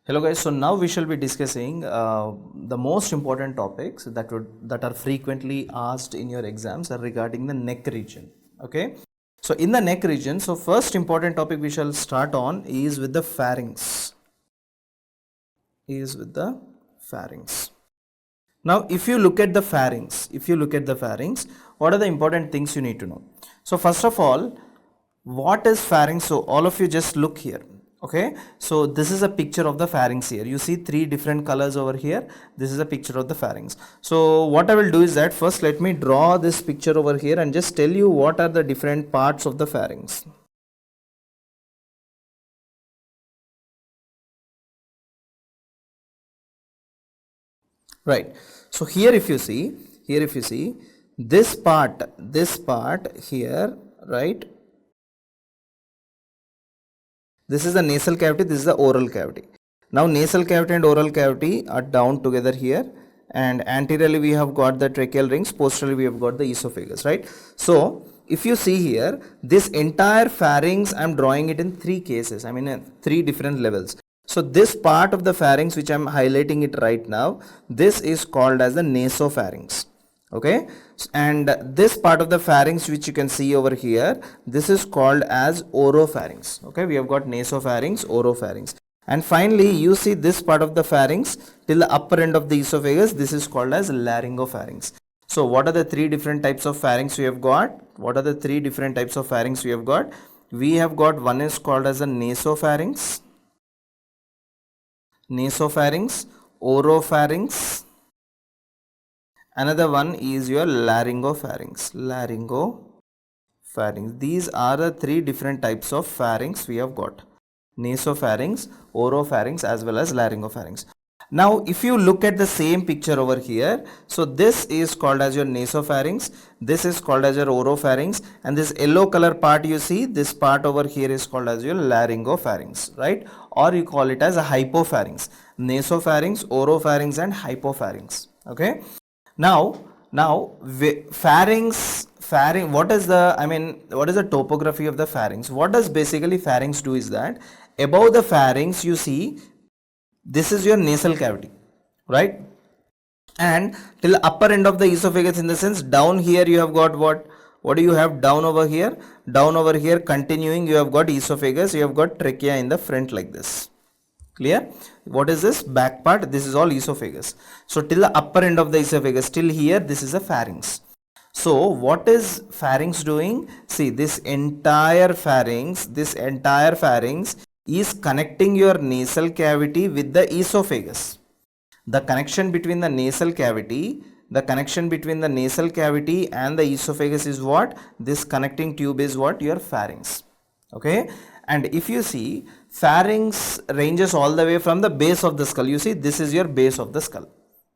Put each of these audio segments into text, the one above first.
Hello guys, so now we shall be discussing the most important topics that are frequently asked in your exams are regarding the neck region. Okay, so in the neck region, so first important topic we shall start on is with the pharynx. Now, if you look at the pharynx, what are the important things you need to know? So first of all, what is pharynx? So all of you just look here. Okay, so this is a picture of the pharynx here. You see three different colors over here. This is a picture of the pharynx. So what I will do is that first let me draw this picture over here and just tell you what are the different parts of the pharynx. Right. So here if you see, this part here, right? This is the nasal cavity, this is the oral cavity. Now nasal cavity and oral cavity are down together here, and anteriorly we have got the tracheal rings, posteriorly we have got the esophagus, right? So if you see here, this entire pharynx I am drawing it in three cases, I mean three different levels. So this part of the pharynx which I am highlighting it right now, this is called as the nasopharynx. Okay, and this part of the pharynx which you can see over here, this is called as oropharynx. Okay, we have got nasopharynx, oropharynx, and finally you see this part of the pharynx till the upper end of the esophagus, this is called as laryngopharynx. So what are the three different types of pharynx we have got? We have got one is called as a nasopharynx, oropharynx. Another one is your laryngopharynx. These are the three different types of pharynx we have got: nasopharynx, oropharynx, as well as laryngopharynx. Now if you look at the same picture over here, so this is called as your nasopharynx, this is called as your oropharynx, and this yellow color part you see, this part over here is called as your laryngopharynx, right? Or you call it as a hypopharynx. Nasopharynx, oropharynx, and hypopharynx. Okay. Now pharynx, what is the topography of the pharynx? What does basically pharynx do is that above the pharynx you see this is your nasal cavity, right? And till the upper end of the esophagus, in the sense down here you have got what do you have down over here? Down over here, continuing, you have got esophagus, you have got trachea in the front like this. Clear? What is this back part? This is all esophagus. So till the upper end of the esophagus, till here, this is a pharynx. So what is pharynx doing? See, this entire pharynx is connecting your nasal cavity with the esophagus. The connection between the nasal cavity and the esophagus is what? This connecting tube is what? Your pharynx. Okay. And if you see, pharynx ranges all the way from the base of the skull. You see, this is your base of the skull.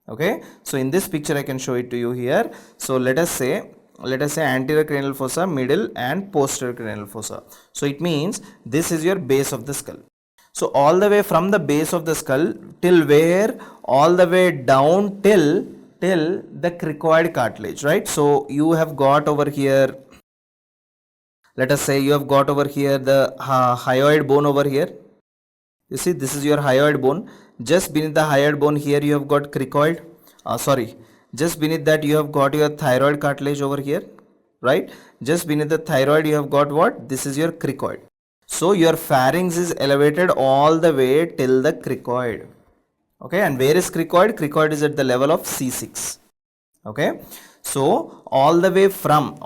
Okay. So in this picture I can show it to you here. So let us say anterior cranial fossa, middle and posterior cranial fossa. So it means this is your base of the skull. So all the way from the base of the skull till where? All the way down till the cricoid cartilage, right? So you have got over here, let us say you have got over here the hyoid bone over here. You see, this is your hyoid bone. Just beneath the hyoid bone here you have got cricoid. Just beneath that you have got your thyroid cartilage over here, right? Just beneath the thyroid you have got what? This is your cricoid. So your pharynx is elevated all the way till the cricoid. Okay, and where is cricoid? Cricoid is at the level of C6. Okay. So all the way from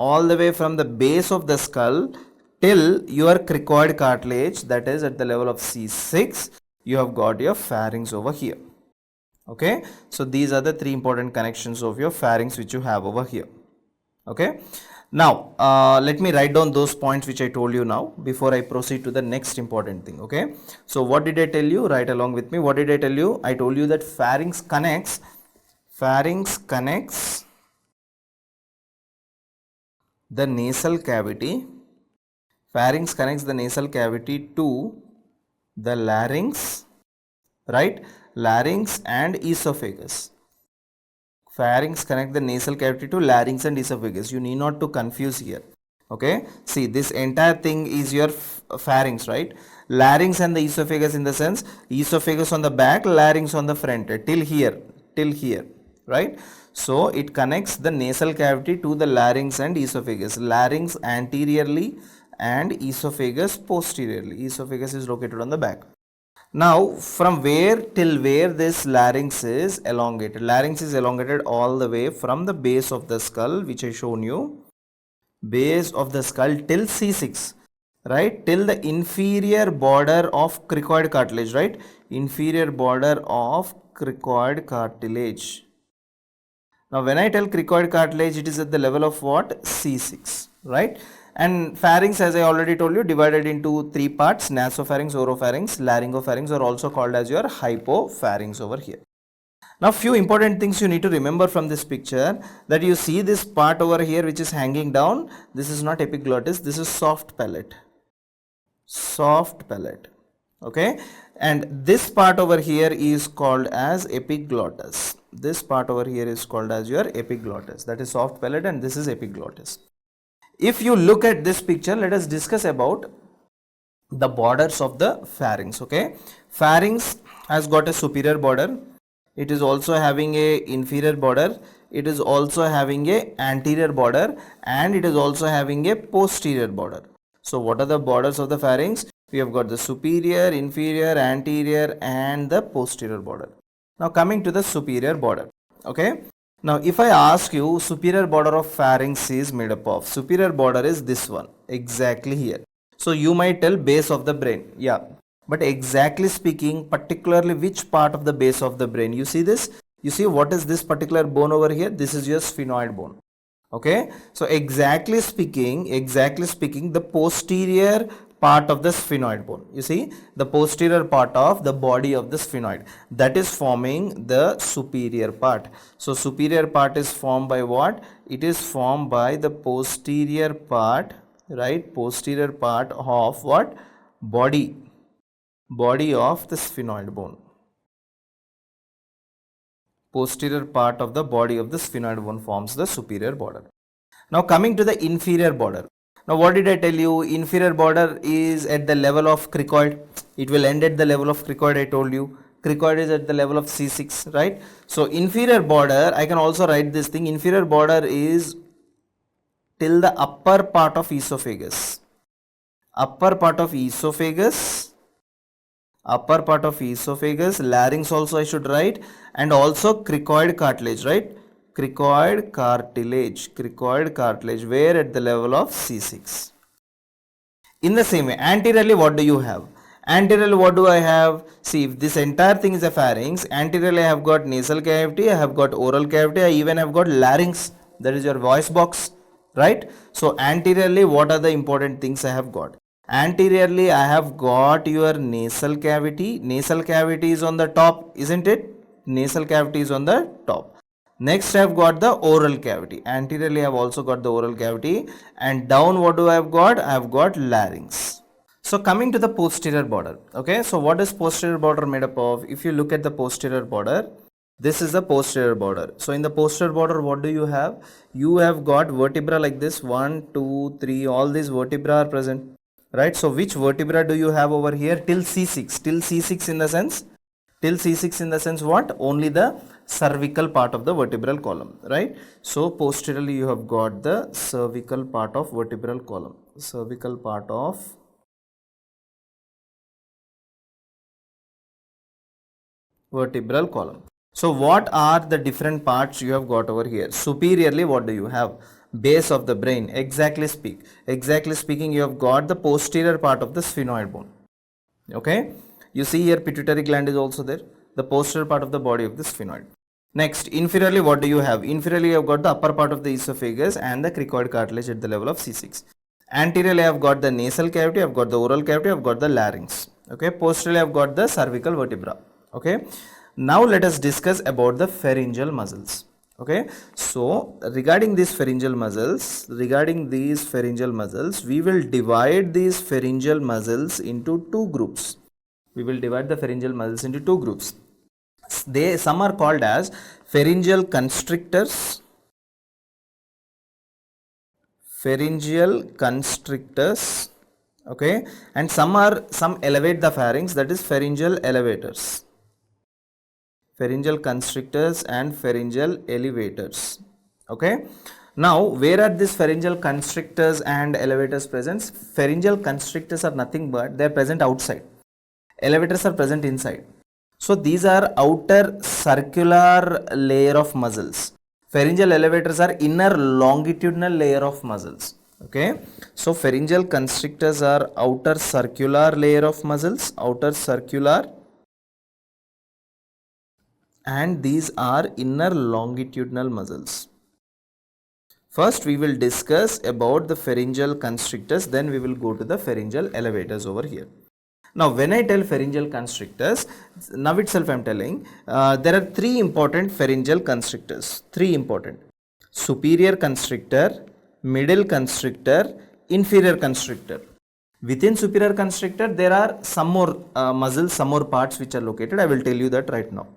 the base of the skull till your cricoid cartilage, that is at the level of C6, you have got your pharynx over here. Okay. So these are the three important connections of your pharynx which you have over here. Okay. Now let me write down those points which I told you now before I proceed to the next important thing. Okay. So what did I tell you? Write along with me. What did I tell you? I told you that pharynx connects the nasal cavity. Pharynx connects the nasal cavity to the larynx, right? Larynx and esophagus. Pharynx connect the nasal cavity to larynx and esophagus. You need not to confuse here. Okay, see, this entire thing is your pharynx, right? Larynx and the esophagus, in the sense, esophagus on the back, larynx on the front, till here, right? So it connects the nasal cavity to the larynx and esophagus. Larynx anteriorly and esophagus posteriorly. Esophagus is located on the back. Now, from where till where this larynx is elongated? Larynx is elongated all the way from the base of the skull, which I shown you, base of the skull till C6, right? Till the inferior border of cricoid cartilage, right? Inferior border of cricoid cartilage. Now, when I tell cricoid cartilage, it is at the level of what? C6, right? And pharynx, as I already told you, divided into three parts: nasopharynx, oropharynx, laryngopharynx, or also called as your hypopharynx over here. Now, few important things you need to remember from this picture, that you see this part over here which is hanging down. This is not epiglottis, this is soft palate. Soft palate. Okay, and this part over here is called as epiglottis. This part over here is called as your epiglottis. That is soft palate, and this is epiglottis. If you look at this picture, let us discuss about the borders of the pharynx. Okay, pharynx has got a superior border. It is also having a inferior border. It is also having a anterior border, and it is also having a posterior border. So what are the borders of the pharynx? We have got the superior, inferior, anterior, and the posterior border. Now coming to the superior border. Okay. Now if I ask you, superior border of pharynx is made up of, superior border is this one, exactly here. So you might tell base of the brain. Yeah. But exactly speaking, particularly which part of the base of the brain? You see this? You see what is this particular bone over here? This is your sphenoid bone. Okay. So exactly speaking, the posterior part of the sphenoid bone. You see, the posterior part of the body of the sphenoid, that is forming the superior part. So superior part is formed by what? It is formed by the posterior part, right? Posterior part of what? Body of the sphenoid bone. Posterior part of the body of the sphenoid bone forms the superior border. Now coming to the inferior border. Now what did I tell you? Inferior border is at the level of cricoid. It will end at the level of cricoid, I told you. Cricoid is at the level of C6, right? So inferior border, I can also write this thing. Inferior border is till the upper part of esophagus. Upper part of esophagus. Upper part of esophagus. Larynx also I should write. And also cricoid cartilage, right? Cricoid cartilage, where at the level of C6. In the same way, anteriorly what do you have? Anteriorly what do I have? See, if this entire thing is a pharynx, anteriorly I have got nasal cavity, I have got oral cavity, I even have got larynx, that is your voice box, right? So anteriorly what are the important things I have got? Anteriorly I have got your nasal cavity. Nasal cavity is on the top, isn't it? Nasal cavity is on the top. Next I have got the oral cavity. Anteriorly I have also got the oral cavity, and down what do I have got? I have got larynx. So coming to the posterior border. Okay, so what is posterior border made up of? If you look at the posterior border, this is the posterior border. So in the posterior border what do you have? You have got vertebra like this, 1, 2, 3, all these vertebra are present, right? So which vertebra do you have over here? Till C6. Till C6 in the sense? Till C6 in the sense what? Only the cervical part of the vertebral column, right? So posteriorly you have got the cervical part of vertebral column. Cervical part of vertebral column. So what are the different parts you have got over here? Superiorly what do you have? Base of the brain. Exactly speaking, you have got the posterior part of the sphenoid bone. Okay. You see here pituitary gland is also there, the posterior part of the body of the sphenoid. Next, inferiorly what do you have? Inferiorly you have got the upper part of the esophagus and the cricoid cartilage at the level of C6. Anteriorly I have got the nasal cavity, I have got the oral cavity, I have got the larynx. Okay, posteriorly I have got the cervical vertebra. Okay, now let us discuss about the pharyngeal muscles. Okay, so regarding these pharyngeal muscles, we will divide these pharyngeal muscles into two groups. We will divide the pharyngeal muscles into two groups. Some are called as pharyngeal constrictors, pharyngeal constrictors, okay, and some elevate the pharynx, that is pharyngeal elevators, pharyngeal constrictors and pharyngeal elevators, okay. Now where are these pharyngeal constrictors and elevators present? Pharyngeal constrictors are nothing but they are present outside, elevators are present inside. So these are outer circular layer of muscles. Pharyngeal elevators are inner longitudinal layer of muscles, okay. So pharyngeal constrictors are outer circular layer of muscles, outer circular, and these are inner longitudinal muscles. First we will discuss about the pharyngeal constrictors, then we will go to the pharyngeal elevators over here. Now when I tell pharyngeal constrictors, now itself I am telling there are three important pharyngeal constrictors, three important: superior constrictor, middle constrictor, inferior constrictor. Within superior constrictor there are some more muscles, some more parts which are located. I will tell you that right now.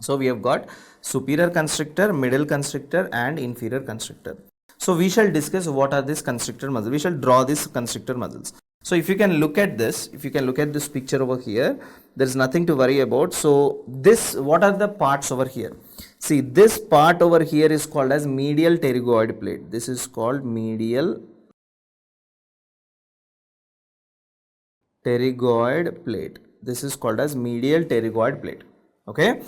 So we have got superior constrictor, middle constrictor and inferior constrictor. So we shall discuss what are these constrictor muscles. We shall draw these constrictor muscles. So if you can look at this, if you can look at this picture over here, there is nothing to worry about. So this, what are the parts over here? See, this part over here is called as medial pterygoid plate. This is called medial pterygoid plate. This is called as medial pterygoid plate, okay.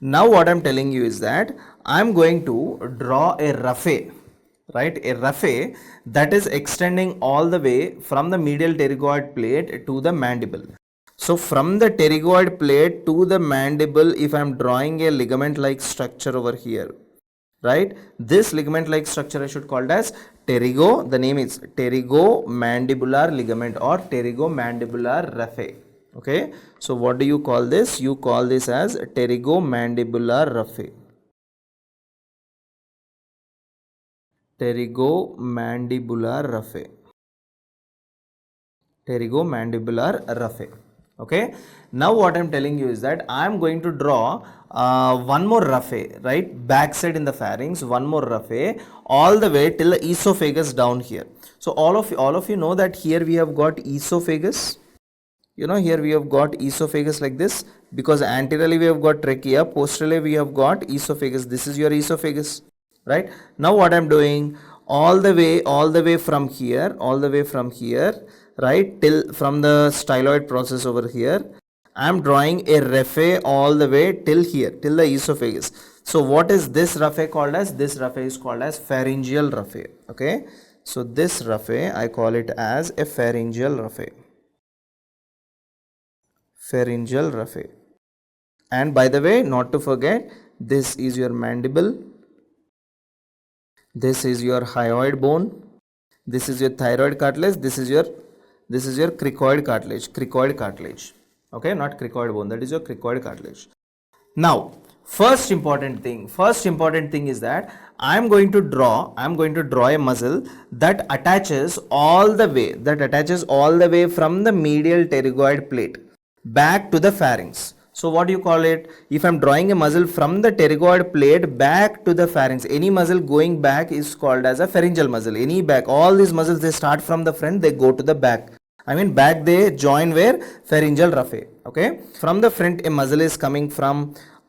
Now what I am telling you is that I am going to draw a raphe, right, a raphe that is extending all the way from the medial pterygoid plate to the mandible. So from the pterygoid plate to the mandible, if I am drawing a ligament like structure over here, right, this ligament like structure I should call it as the name is pterygomandibular ligament or pterygomandibular raphe. Okay, so what do you call this? You call this as pterygomandibular raphe. Pterygomandibular raphe. Pterygomandibular raphe. Okay, now what I am telling you is that I am going to draw one more raphe, right, backside in the pharynx, one more raphe all the way till the esophagus down here. So all of you know that here we have got esophagus. You know, here we have got esophagus like this, because anteriorly we have got trachea, posteriorly we have got esophagus. This is your esophagus, right? Now what I am doing, all the way from here, right, till from the styloid process over here, I am drawing a raphe all the way till here, till the esophagus. So what is this raphe called as? This raphe is called as pharyngeal raphe, okay? So this raphe, I call it as a pharyngeal raphe. Pharyngeal raphe. And by the way, not to forget, this is your mandible, this is your hyoid bone, this is your thyroid cartilage, this is your cricoid cartilage, okay, not cricoid bone, that is your cricoid cartilage. Now first important thing is that I am going to draw a muscle that attaches all the way from the medial pterygoid plate back to the pharynx. So what do you call it? If I am drawing a muscle from the pterygoid plate back to the pharynx, any muscle going back is called as a pharyngeal muscle. Any back, all these muscles, they start from the front, they go to the back. I mean back, they join where? Pharyngeal raphe, okay. From the front, a muscle is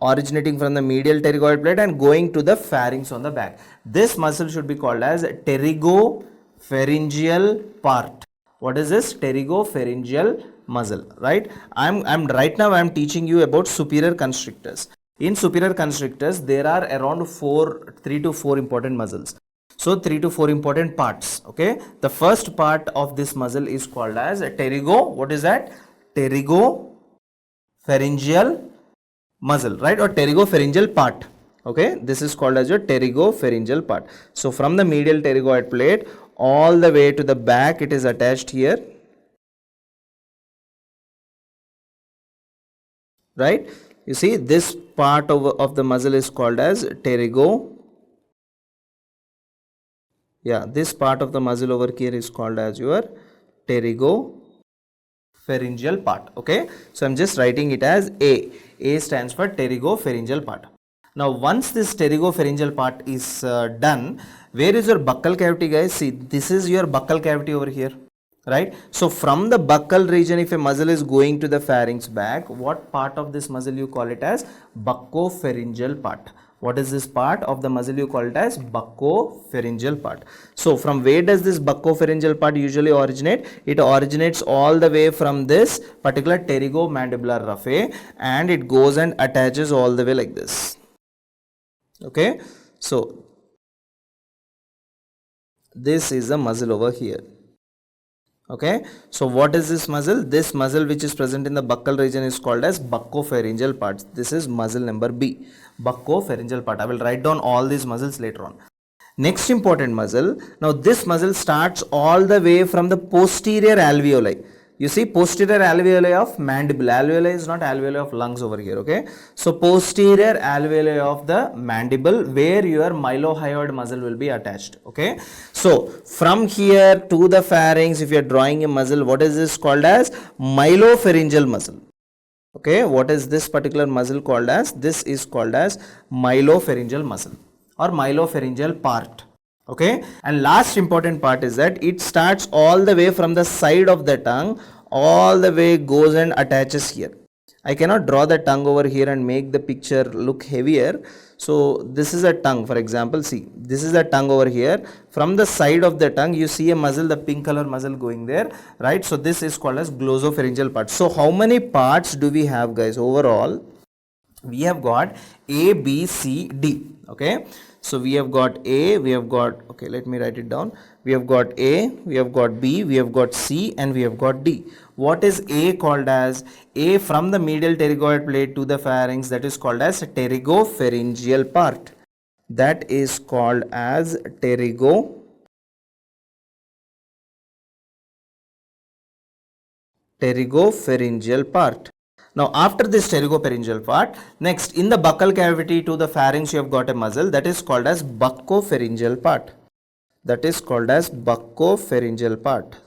originating from the medial pterygoid plate and going to the pharynx on the back. This muscle should be called as pterygopharyngeal part. What is this? Pterygopharyngeal muscle, right? Right now I am teaching you about superior constrictors. In superior constrictors, there are around 3 to 4 important muscles. So 3 to 4 important parts, okay. The first part of this muscle is called as what is that? Pterygopharyngeal muscle, right, or pterygopharyngeal part, okay. This is called as your pterygopharyngeal part. So from the medial pterygoid plate all the way to the back, it is attached here, right. You see, this part of the muscle is called as this part of the muscle over here is called as your pterygopharyngeal part, okay. So I'm just writing it as A stands for pterygopharyngeal part. Now once this pterygopharyngeal part is done, where is your buccal cavity, guys? See, this is your buccal cavity over here, right? So from the buccal region, if a muscle is going to the pharynx back, what part of this muscle you call it as? Buccopharyngeal part. What is this part of the muscle? You call it as buccopharyngeal part. So from where does this buccopharyngeal part usually originate? It originates all the way from this particular pterygomandibular raphe, and it goes and attaches all the way like this. Okay, so this is the muscle over here. Okay, so what is this muscle? This muscle which is present in the buccal region is called as buccopharyngeal part. This is muscle number B, buccopharyngeal part. I will write down all these muscles later on. Next important muscle. Now this muscle starts all the way from the posterior alveoli. You see, posterior alveoli of mandible. Alveoli is not alveoli of lungs over here, okay? So posterior alveoli of the mandible, where your mylohyoid muscle will be attached, okay? So from here to the pharynx, if you are drawing a muscle, what is this called as? Myelopharyngeal muscle. Okay, what is this particular muscle called as? This is called as myelopharyngeal muscle or myelopharyngeal part. Okay, and last important part is that it starts all the way from the side of the tongue, all the way goes and attaches here. I cannot draw the tongue over here and make the picture look heavier. So this is a tongue, for example. See, this is the tongue over here. From the side of the tongue, you see a muscle, the pink color muscle going there, right? So this is called as glossopharyngeal part. So how many parts do we have, guys? Overall, we have got A, B, C, D. Okay, so we have got A, we have got, okay, let me write it down. We have got A, we have got B, we have got C, and we have got D. What is A called as? A from the medial pterygoid plate to the pharynx, that is called as pterygopharyngeal part. That is called as pterygopharyngeal part. Now after this pterygopharyngeal part, next in the buccal cavity to the pharynx you have got a muscle that is called as buccopharyngeal part. That is called as buccopharyngeal part.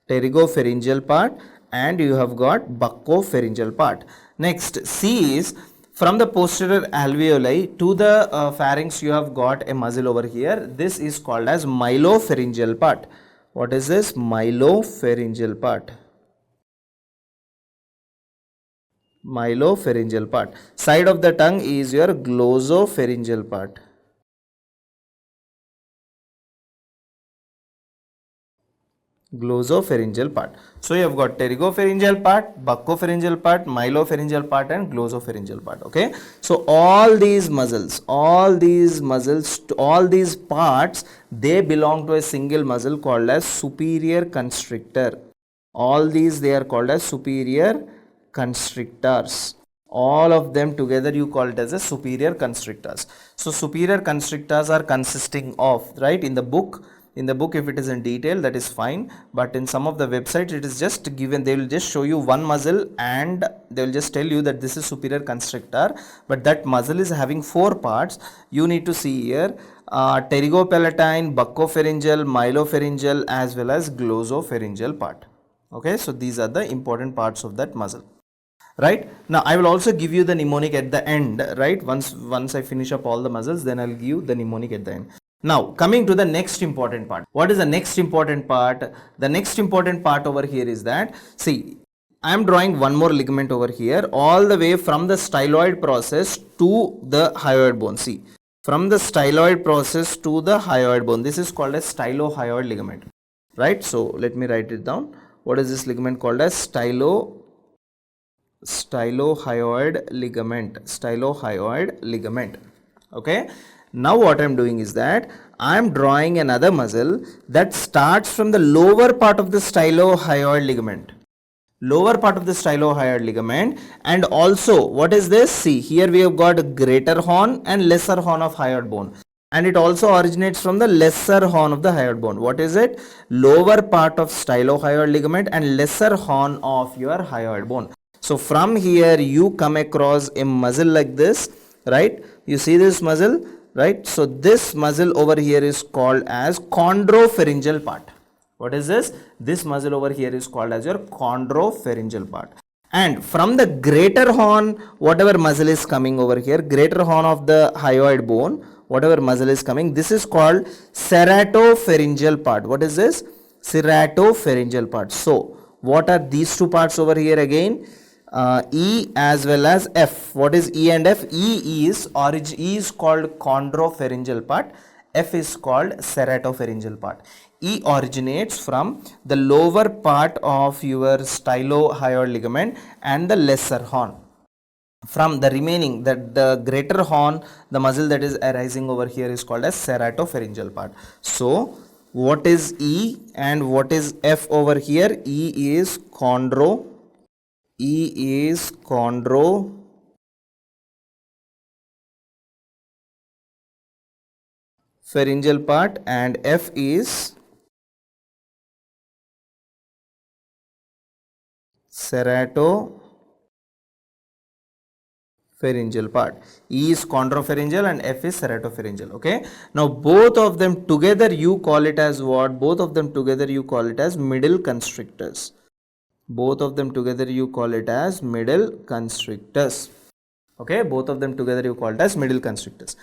Pterygopharyngeal part, and you have got buccopharyngeal part. Next C is from the posterior alveoli to the pharynx you have got a muscle over here. This is called as myelopharyngeal part. What is this? Myelopharyngeal part. Myelopharyngeal part. Side of the tongue is your glossopharyngeal part. Glossopharyngeal part. So you have got pterygopharyngeal part, buccopharyngeal part, myelopharyngeal part, and glossopharyngeal part. Okay. So all these muscles, all these parts, they belong to a single muscle called as superior constrictor. All these, they are called as superior constrictors. All of them together you call it as a superior constrictors. So superior constrictors are consisting of, right, in the book if it is in detail, that is fine, but in some of the websites it is just given, they will just show you one muscle and they will just tell you that this is superior constrictor, but that muscle is having 4 parts. You need to see here pterygopalatine, buccopharyngeal, myelopharyngeal, as well as glossopharyngeal part. Okay, so these are the important parts of that muscle. Right, now I will also give you the mnemonic at the end, right? Once I finish up all the muscles, then I'll give you the mnemonic at the end. Now coming to the next important part. What is the next important part? The next important part over here is that, see, I am drawing one more ligament over here all the way from the styloid process to the hyoid bone. See, from the styloid process to the hyoid bone, this is called as stylohyoid ligament, right? So let me write it down. What is this ligament called as? Stylohyoid ligament. Okay, now what I am doing is that I am drawing another muscle that starts from the lower part of the stylohyoid ligament, and also what is this? See, here we have got greater horn and lesser horn of hyoid bone, and it also originates from the lesser horn of the hyoid bone. What is it? Lower part of stylohyoid ligament and lesser horn of your hyoid bone. So from here you come across a muscle like this, right? You see this muscle, right? So this muscle over here is called as chondropharyngeal part. What is this? This muscle over here is called as your chondropharyngeal part. And from the greater horn, whatever muscle is coming over here, greater horn of the hyoid bone, whatever muscle is coming, this is called ceratopharyngeal part. What is this? Ceratopharyngeal part. So what are these two parts over here again? E as well as F. What is E and F? E is called chondropharyngeal part. F is called ceratopharyngeal part. E originates from the lower part of your stylohyoid ligament and the lesser horn. From the remaining, the greater horn, the muscle that is arising over here is called as ceratopharyngeal part. So what is E and what is F over here? E is chondropharyngeal part and F is ceratopharyngeal part. E is chondropharyngeal and F is ceratopharyngeal. Okay. Now both of them together you call it as what? Both of them together you call it as middle constrictors. Both of them together you call it as middle constrictors. Okay. Both of them together you call it as middle constrictors.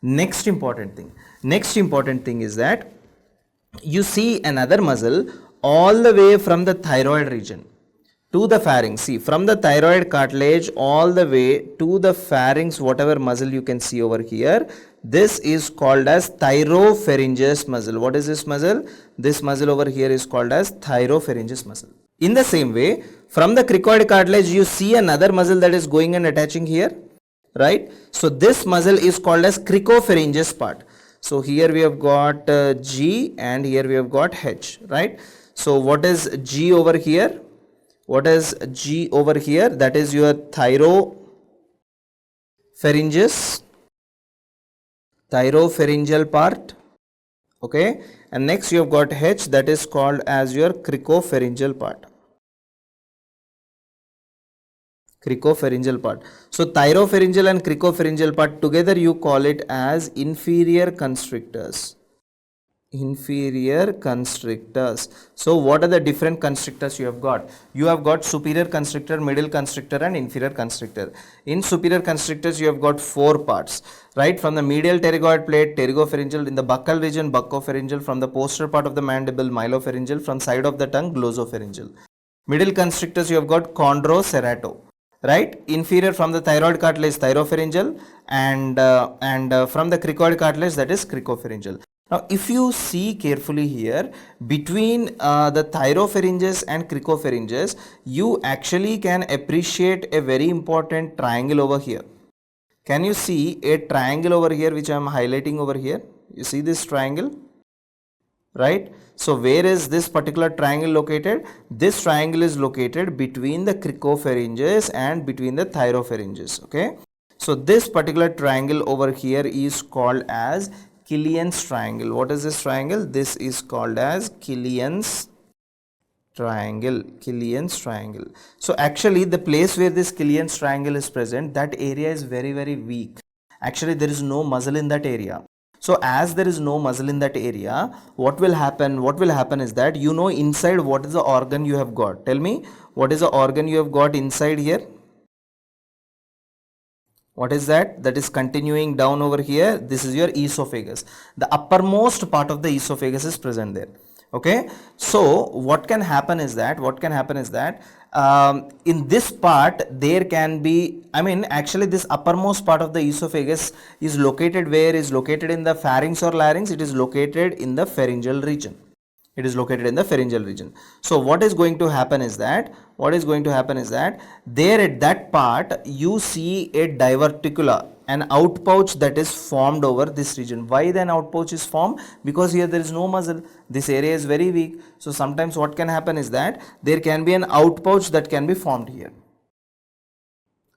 Next important thing is that you see another muscle all the way from the thyroid region to the pharynx. See, from the thyroid cartilage all the way to the pharynx, whatever muscle you can see over here, this is called as thyropharyngeus muscle. What is this muscle? This muscle over here is called as thyropharyngeus muscle. In the same way, from the cricoid cartilage you see another muscle that is going and attaching here, right? So this muscle is called as cricopharyngeus part. So here we have got G and here we have got H, right? So what is G over here? What is G over here? That is your thyropharyngeal part. Okay. And next you have got H, that is called as your cricopharyngeal part. Cricopharyngeal part. So thyropharyngeal and cricopharyngeal part together you call it as inferior constrictors. Inferior constrictors. So what are the different constrictors you have got? You have got superior constrictor, middle constrictor and inferior constrictor. In superior constrictors you have got four parts, right? From the medial pterygoid plate, pterygopharyngeal, in the buccal region, buccopharyngeal, from the posterior part of the mandible, myelopharyngeal, from side of the tongue, glossopharyngeal. Middle constrictors you have got chondro, cerato, right? Inferior from the thyroid cartilage, thyropharyngeal, and from the cricoid cartilage, that is cricopharyngeal. Now if you see carefully here, between the thyropharynges and cricopharynges, you actually can appreciate a very important triangle over here. Can you see a triangle over here which I am highlighting over here? You see this triangle, right? So where is this particular triangle located? This triangle is located between the cricopharynges and between the thyropharynges. Okay. So this particular triangle over here is called as Killian's triangle. What is this triangle? This is called as Killian's triangle. Killian's triangle. So actually the place where this Killian's triangle is present, that area is very weak. Actually there is no muscle in that area. So as there is no muscle in that area, what will happen? What will happen is that, you know, inside what is the organ you have got? Tell me, what is the organ you have got inside here? What is that? That is continuing down over here. This is your esophagus. The uppermost part of the esophagus is present there. Okay. So what can happen is that, in this part there can be, actually this uppermost part of the esophagus is located where? Is located in the pharynx or larynx. It is located in the pharyngeal region. It is located in the pharyngeal region. So what is going to happen is that, there at that part you see a diverticula, an outpouch that is formed over this region. Why then outpouch is formed? Because here there is no muscle. This area is very weak. So sometimes what can happen is that there can be an outpouch that can be formed here.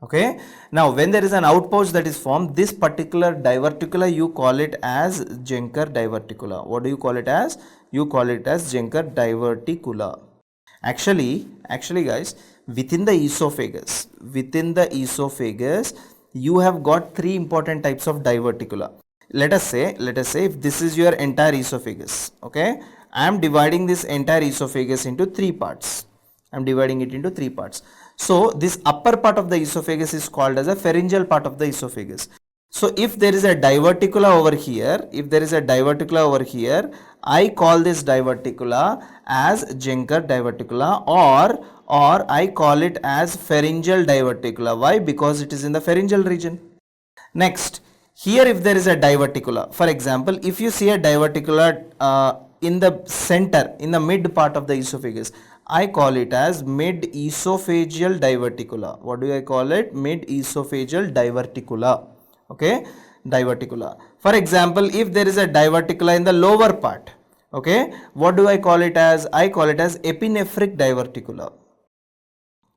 Okay. Now when there is an outpouch that is formed, this particular diverticula you call it as Jenker diverticula. What do you call it as? You call it as Jenker diverticula. Actually guys, within the esophagus, you have got three important types of diverticula. Let us say if this is your entire esophagus, okay, I am dividing this entire esophagus into three parts. I am dividing it into three parts. So this upper part of the esophagus is called as a pharyngeal part of the esophagus. So if there is a diverticula over here, I call this diverticula as Jenker diverticula, or I call it as pharyngeal diverticula. Why? Because it is in the pharyngeal region. Next, here if there is a diverticula, for example, if you see a diverticula in the center, in the mid part of the esophagus, I call it as mid-esophageal diverticula. What do I call it? Mid-esophageal diverticula. Okay, diverticula. For example, if there is a diverticula in the lower part, okay, what do I call it as? I call it as epinephric diverticula.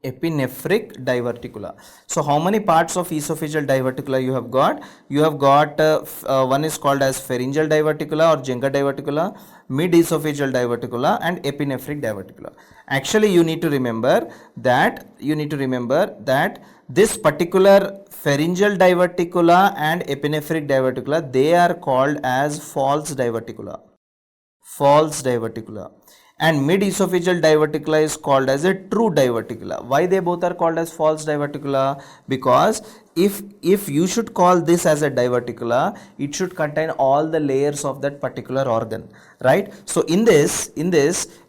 Epinephric diverticula. So how many parts of esophageal diverticula you have got? You have got one is called as pharyngeal diverticula or Jenker diverticula, mid-esophageal diverticula, and epinephric diverticula. Actually, you need to remember that this particular pharyngeal diverticula and epinephric diverticula, they are called as false diverticula. False diverticula. And mid-esophageal diverticula is called as a true diverticula. Why they both are called as false diverticula? Because if you should call this as a diverticula, it should contain all the layers of that particular organ, right? So in this,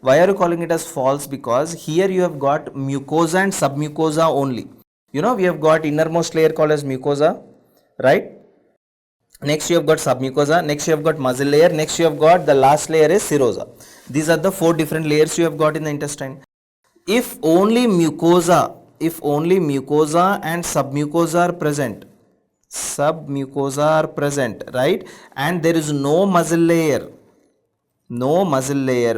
why are you calling it as false? Because here you have got mucosa and submucosa only. You know, we have got innermost layer called as mucosa, right? Next you have got submucosa, next you have got muzzle layer, next you have got the last layer is serosa. These are the 4 different layers you have got in the intestine. If only mucosa and submucosa are present, right? And there is no muzzle layer.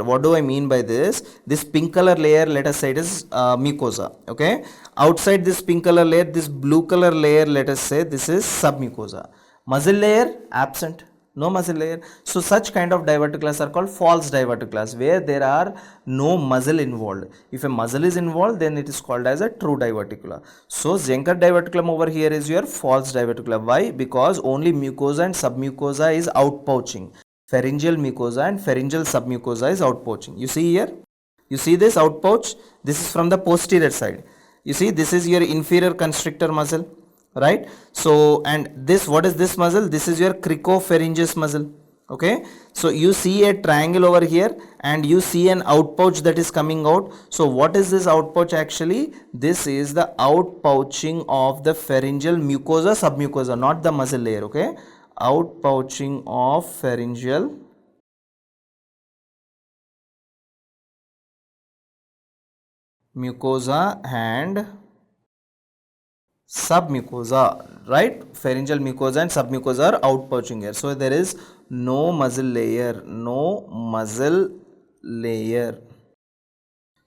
What do I mean by this? This pink color layer, let us say it is mucosa, okay? Outside this pink color layer, this blue color layer, let us say this is submucosa. Muzzle layer absent, no muzzle layer. So such kind of diverticulas are called false diverticulas, where there are no muzzle involved. If a muzzle is involved, then it is called as a true diverticula. So Jenker diverticulum over here is your false diverticula. Why? Because only mucosa and submucosa is outpouching. Pharyngeal mucosa and pharyngeal submucosa is outpouching. You see here? You see this outpouch? This is from the posterior side. You see, this is your inferior constrictor muscle, right? So, and this, what is this muscle? This is your cricopharyngeus muscle. Okay, so you see a triangle over here and you see an outpouch that is coming out. So what is this outpouch actually? This is the outpouching of the pharyngeal mucosa submucosa, not the muzzle layer. Okay, outpouching of pharyngeal mucosa and submucosa, right? Pharyngeal mucosa and submucosa are outpouching here. So there is no muzzle layer,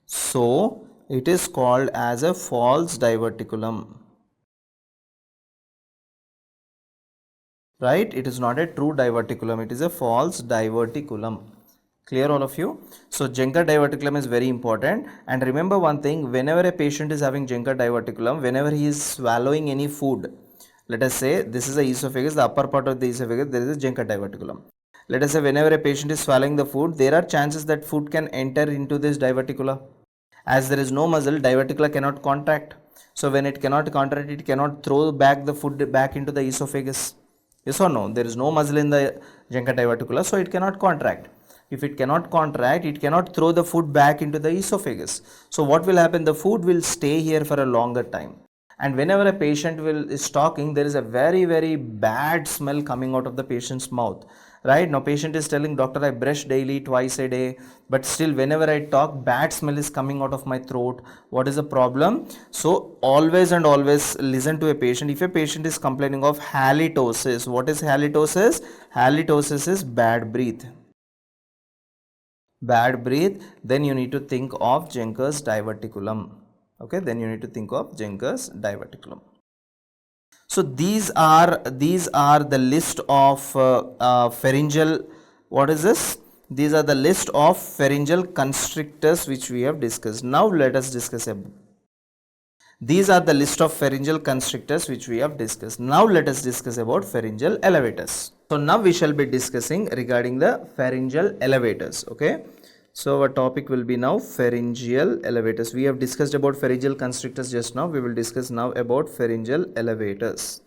so it is called as a false diverticulum, right? It is not a true diverticulum, it is a false diverticulum. Clear all of you? So Jenker diverticulum is very important, and remember one thing, whenever a patient is having Jenker diverticulum, whenever he is swallowing any food, let us say this is the esophagus, the upper part of the esophagus, there is a Jenker diverticulum. Let us say whenever a patient is swallowing the food, there are chances that food can enter into this diverticula. As there is no muzzle, diverticula cannot contract. So when it cannot contract, it cannot throw back the food back into the esophagus. Yes or no? There is no muzzle in the Jenker diverticula, so it cannot contract. If it cannot contract, it cannot throw the food back into the esophagus. So what will happen? The food will stay here for a longer time. And whenever a patient is talking, there is a very, very bad smell coming out of the patient's mouth. Right? Now patient is telling, doctor, I brush daily, twice a day, but still whenever I talk, bad smell is coming out of my throat. What is the problem? So always and always listen to a patient. If a patient is complaining of halitosis, what is halitosis? Halitosis is bad breath. Bad breath, then you need to think of Jenker's diverticulum. Okay, then you need to think of Jenker's diverticulum. So these are the list of pharyngeal, what is this? These are the list of pharyngeal constrictors which we have discussed. Now let us discuss about. These are the list of pharyngeal constrictors which we have discussed. Now let us discuss about pharyngeal elevators. So now we shall be discussing regarding the pharyngeal elevators. Okay. So our topic will be now pharyngeal elevators. We have discussed about pharyngeal constrictors just now. We will discuss now about pharyngeal elevators.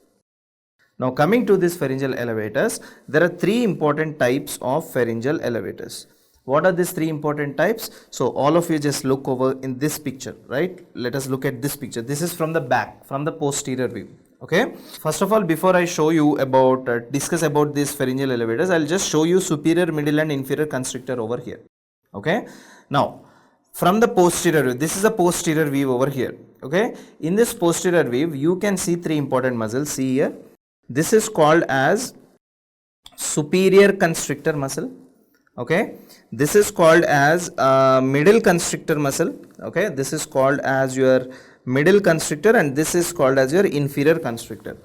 Now coming to this pharyngeal elevators, there are three important types of pharyngeal elevators. What are these three important types? So all of you just look over in this picture, right? Let us look at this picture. This is from the back, from the posterior view. Okay. First of all, before I show you about, discuss about these pharyngeal elevators, I'll just show you superior, middle and inferior constrictor over here. Okay. Now, from the posterior view, this is a posterior view over here. Okay. In this posterior view, you can see three important muscles. See here. This is called as superior constrictor muscle. Okay. This is called as middle constrictor muscle. Okay. This is called as your middle constrictor, and this is called as your inferior constrictor.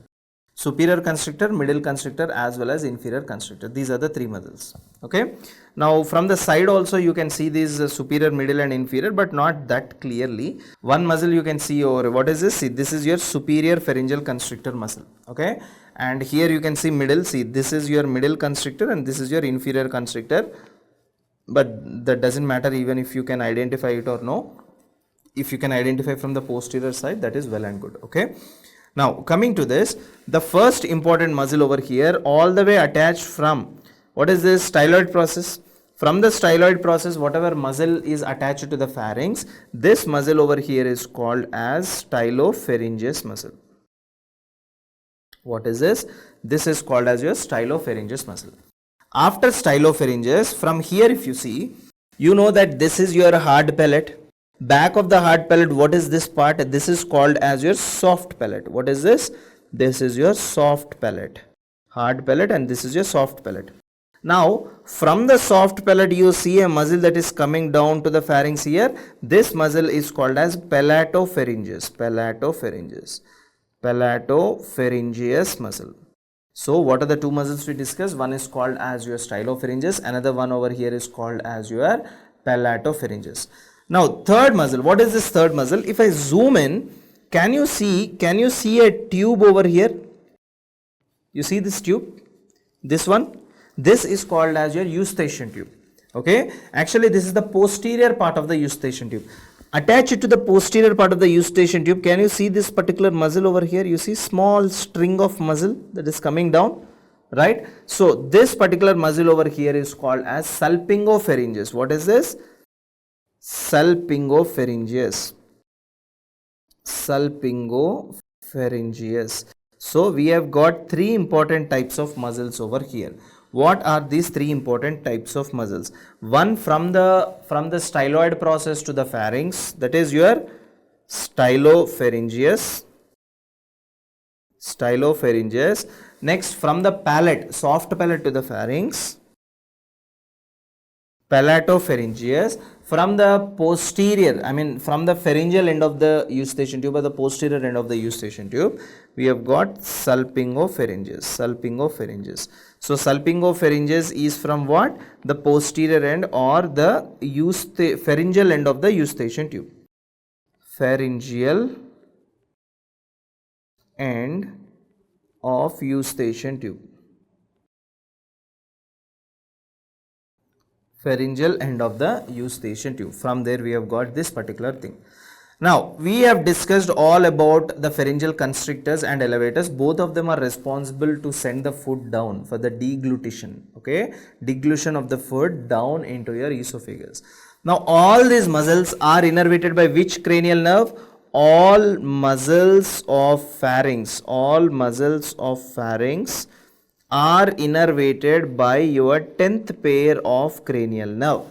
Superior constrictor, middle constrictor as well as inferior constrictor. These are the three muscles. Okay. Now from the side also you can see these superior, middle and inferior, but not that clearly. One muscle you can see over. What is this? See, this is your superior pharyngeal constrictor muscle. Okay. And here you can see middle. See, this is your middle constrictor and this is your inferior constrictor. But that doesn't matter even if you can identify it or no. If you can identify from the posterior side, that is well and good. Okay. Now coming to this, the first important muscle over here, all the way attached from, what is this? Styloid process. From the styloid process, whatever muscle is attached to the pharynx, this muscle over here is called as stylopharyngeus muscle. What is this? This is called as your stylopharyngeus muscle. After stylopharyngeus, from here if you see, you know that this is your hard palate. Back of the hard palate, what is this part? This is called as your soft palate. What is this? This is your soft palate. Hard palate, and this is your soft palate. Now, from the soft palate, you see a muscle that is coming down to the pharynx here. This muscle is called as palatopharyngeus. Palatopharyngeus. Palatopharyngeus muscle. So, what are the two muscles we discussed? One is called as your stylopharyngeus. Another one over here is called as your palatopharyngeus. Now, third muscle. What is this third muscle? If I zoom in, can you see a tube over here? You see this tube? This one? This is called as your eustachian tube. Okay. Actually, this is the posterior part of the eustachian tube. Attached to the posterior part of the eustachian tube, can you see this particular muscle over here? You see small string of muscle that is coming down, right? So, this particular muscle over here is called as salpingopharyngeus. What is this? Salpingopharyngeus. Salpingopharyngeus. So we have got three important types of muscles over here. What are these three important types of muscles? One from the styloid process to the pharynx, that is your stylopharyngeus. Stylopharyngeus. Next, from the palate, soft palate to the pharynx, palatopharyngeus. From the posterior, from the pharyngeal end of the eustachian tube or the posterior end of the eustachian tube, we have got salpingopharyngeus. Salpingopharyngeus. So salpingopharyngeus is from what? The posterior end or the pharyngeal end of the eustachian tube. Pharyngeal end of eustachian tube. Pharyngeal end of the eustachian tube. From there we have got this particular thing. Now we have discussed all about the pharyngeal constrictors and elevators. Both of them are responsible to send the food down for the deglutition. Okay, deglutition of the food down into your esophagus. Now all these muscles are innervated by which cranial nerve? All muscles of pharynx. All muscles of pharynx are innervated by your 10th pair of cranial nerve,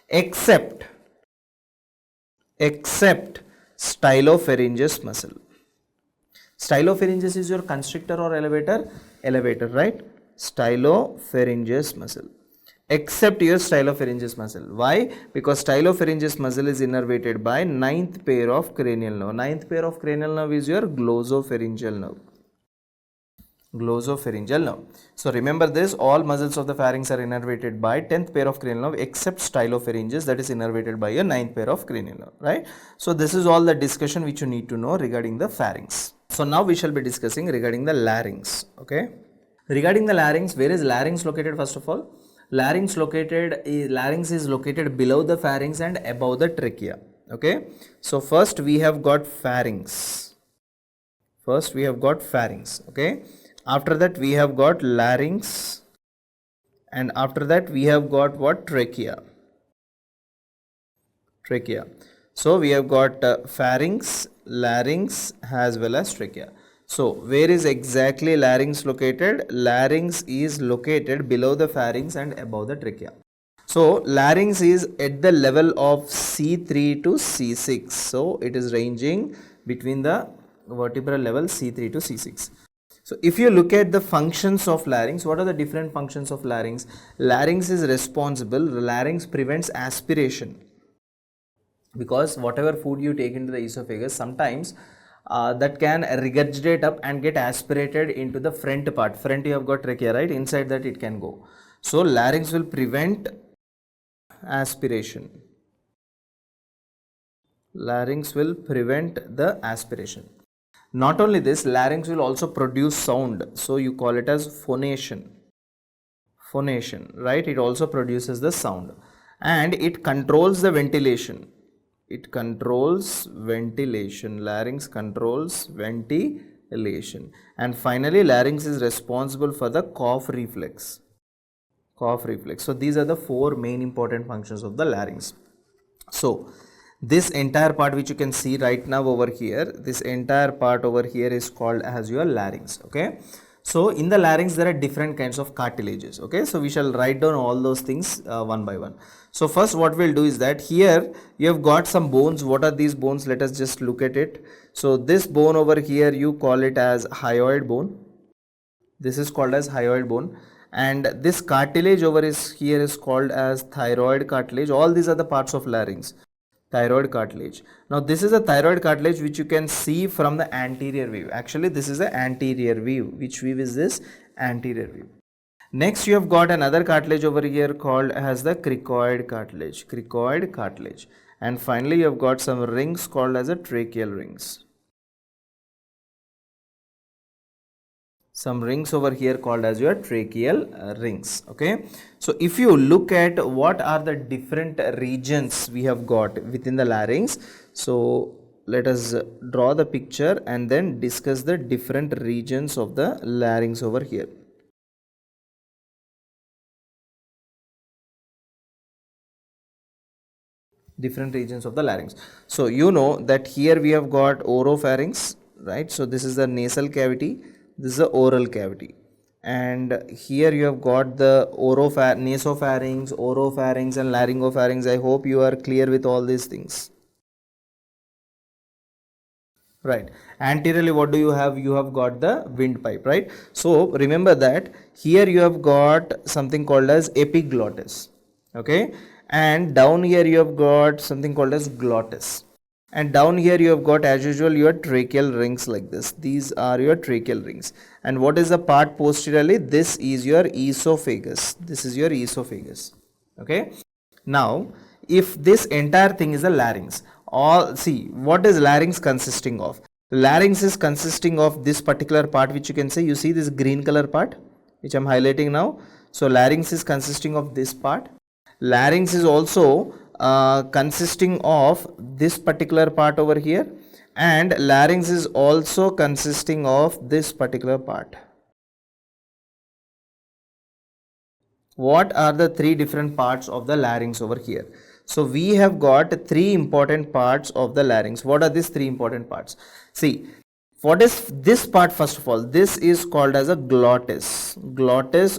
except stylopharyngeus muscle. Stylopharyngeus is your constrictor or elevator? Elevator, right? Stylopharyngeus muscle. Except your stylopharyngeus muscle. Why? Because stylopharyngeus muscle is innervated by 9th pair of cranial nerve. 9th pair of cranial nerve is your glossopharyngeal nerve. Glossopharyngeal nerve. So remember this, all muscles of the pharynx are innervated by 10th pair of cranial nerve except stylopharyngeus, that is innervated by your 9th pair of cranial nerve, right? So this is all the discussion which you need to know regarding the pharynx. So now we shall be discussing regarding the larynx. Okay. Regarding the larynx, where is larynx located first of all? Larynx is located below the pharynx and above the trachea. Okay, so first we have got pharynx. Okay, after that we have got larynx, and after that we have got what? Trachea. So we have got pharynx, larynx as well as trachea. So where is exactly larynx located? Larynx is located below the pharynx and above the trachea. So larynx is at the level of C3 to C6. So it is ranging between the vertebral level C3 to C6. So if you look at the functions of larynx, what are the different functions of larynx? Larynx is responsible. Larynx prevents aspiration, because whatever food you take into the esophagus, sometimes that can regurgitate up and get aspirated into the front part. Front you have got trachea, right? Inside that it can go. So larynx will prevent aspiration. Larynx will prevent the aspiration. Not only this, larynx will also produce sound. So you call it as phonation. Right? It also produces the sound, and it controls the ventilation. Larynx controls ventilation. And finally, larynx is responsible for the cough reflex. So these are the 4 main important functions of the larynx. So this entire part which you can see right now over here, this entire part over here is called as your larynx. Okay, so in the larynx there are different kinds of cartilages. Okay, so we shall write down all those things one by one. So first what we'll do is that here you have got some bones. What are these bones? Let us just look at it. So this bone over here, you call it as hyoid bone. This is called as hyoid bone. And this cartilage over here is called as thyroid cartilage. All these are the parts of larynx. Thyroid cartilage. Now this is a thyroid cartilage which you can see from the anterior view. Actually this is the anterior view. Which view is this? Anterior view. Next you have got another cartilage over here called as the cricoid cartilage. And finally you have got some rings called as a tracheal rings. Some rings over here called as your tracheal rings. Okay, so if you look at what are the different regions we have got within the larynx, so let us draw the picture and then discuss the different regions of the larynx over here. Different regions of the larynx. So you know that here we have got oropharynx, right? So this is the nasal cavity. This is the oral cavity, and here you have got the nasopharynx, oropharynx and laryngopharynx. I hope you are clear with all these things. Right. Anteriorly, what do you have? You have got the windpipe, right? So remember that here you have got something called as epiglottis. Okay, and down here you have got something called as glottis. And down here you have got as usual your tracheal rings like this. These are your tracheal rings. And what is the part posteriorly? This is your esophagus. Okay. Now, if this entire thing is a larynx, see what is larynx consisting of? Larynx is consisting of this particular part which you can say. You see this green color part which I am highlighting now. So larynx is consisting of this part. Larynx is also consisting of this particular part over here, and larynx is also consisting of this particular part. What are the 3 different parts of the larynx over here? So we have got 3 important parts of the larynx. What are these 3 important parts? See, what is this part? First of all, this is called as a glottis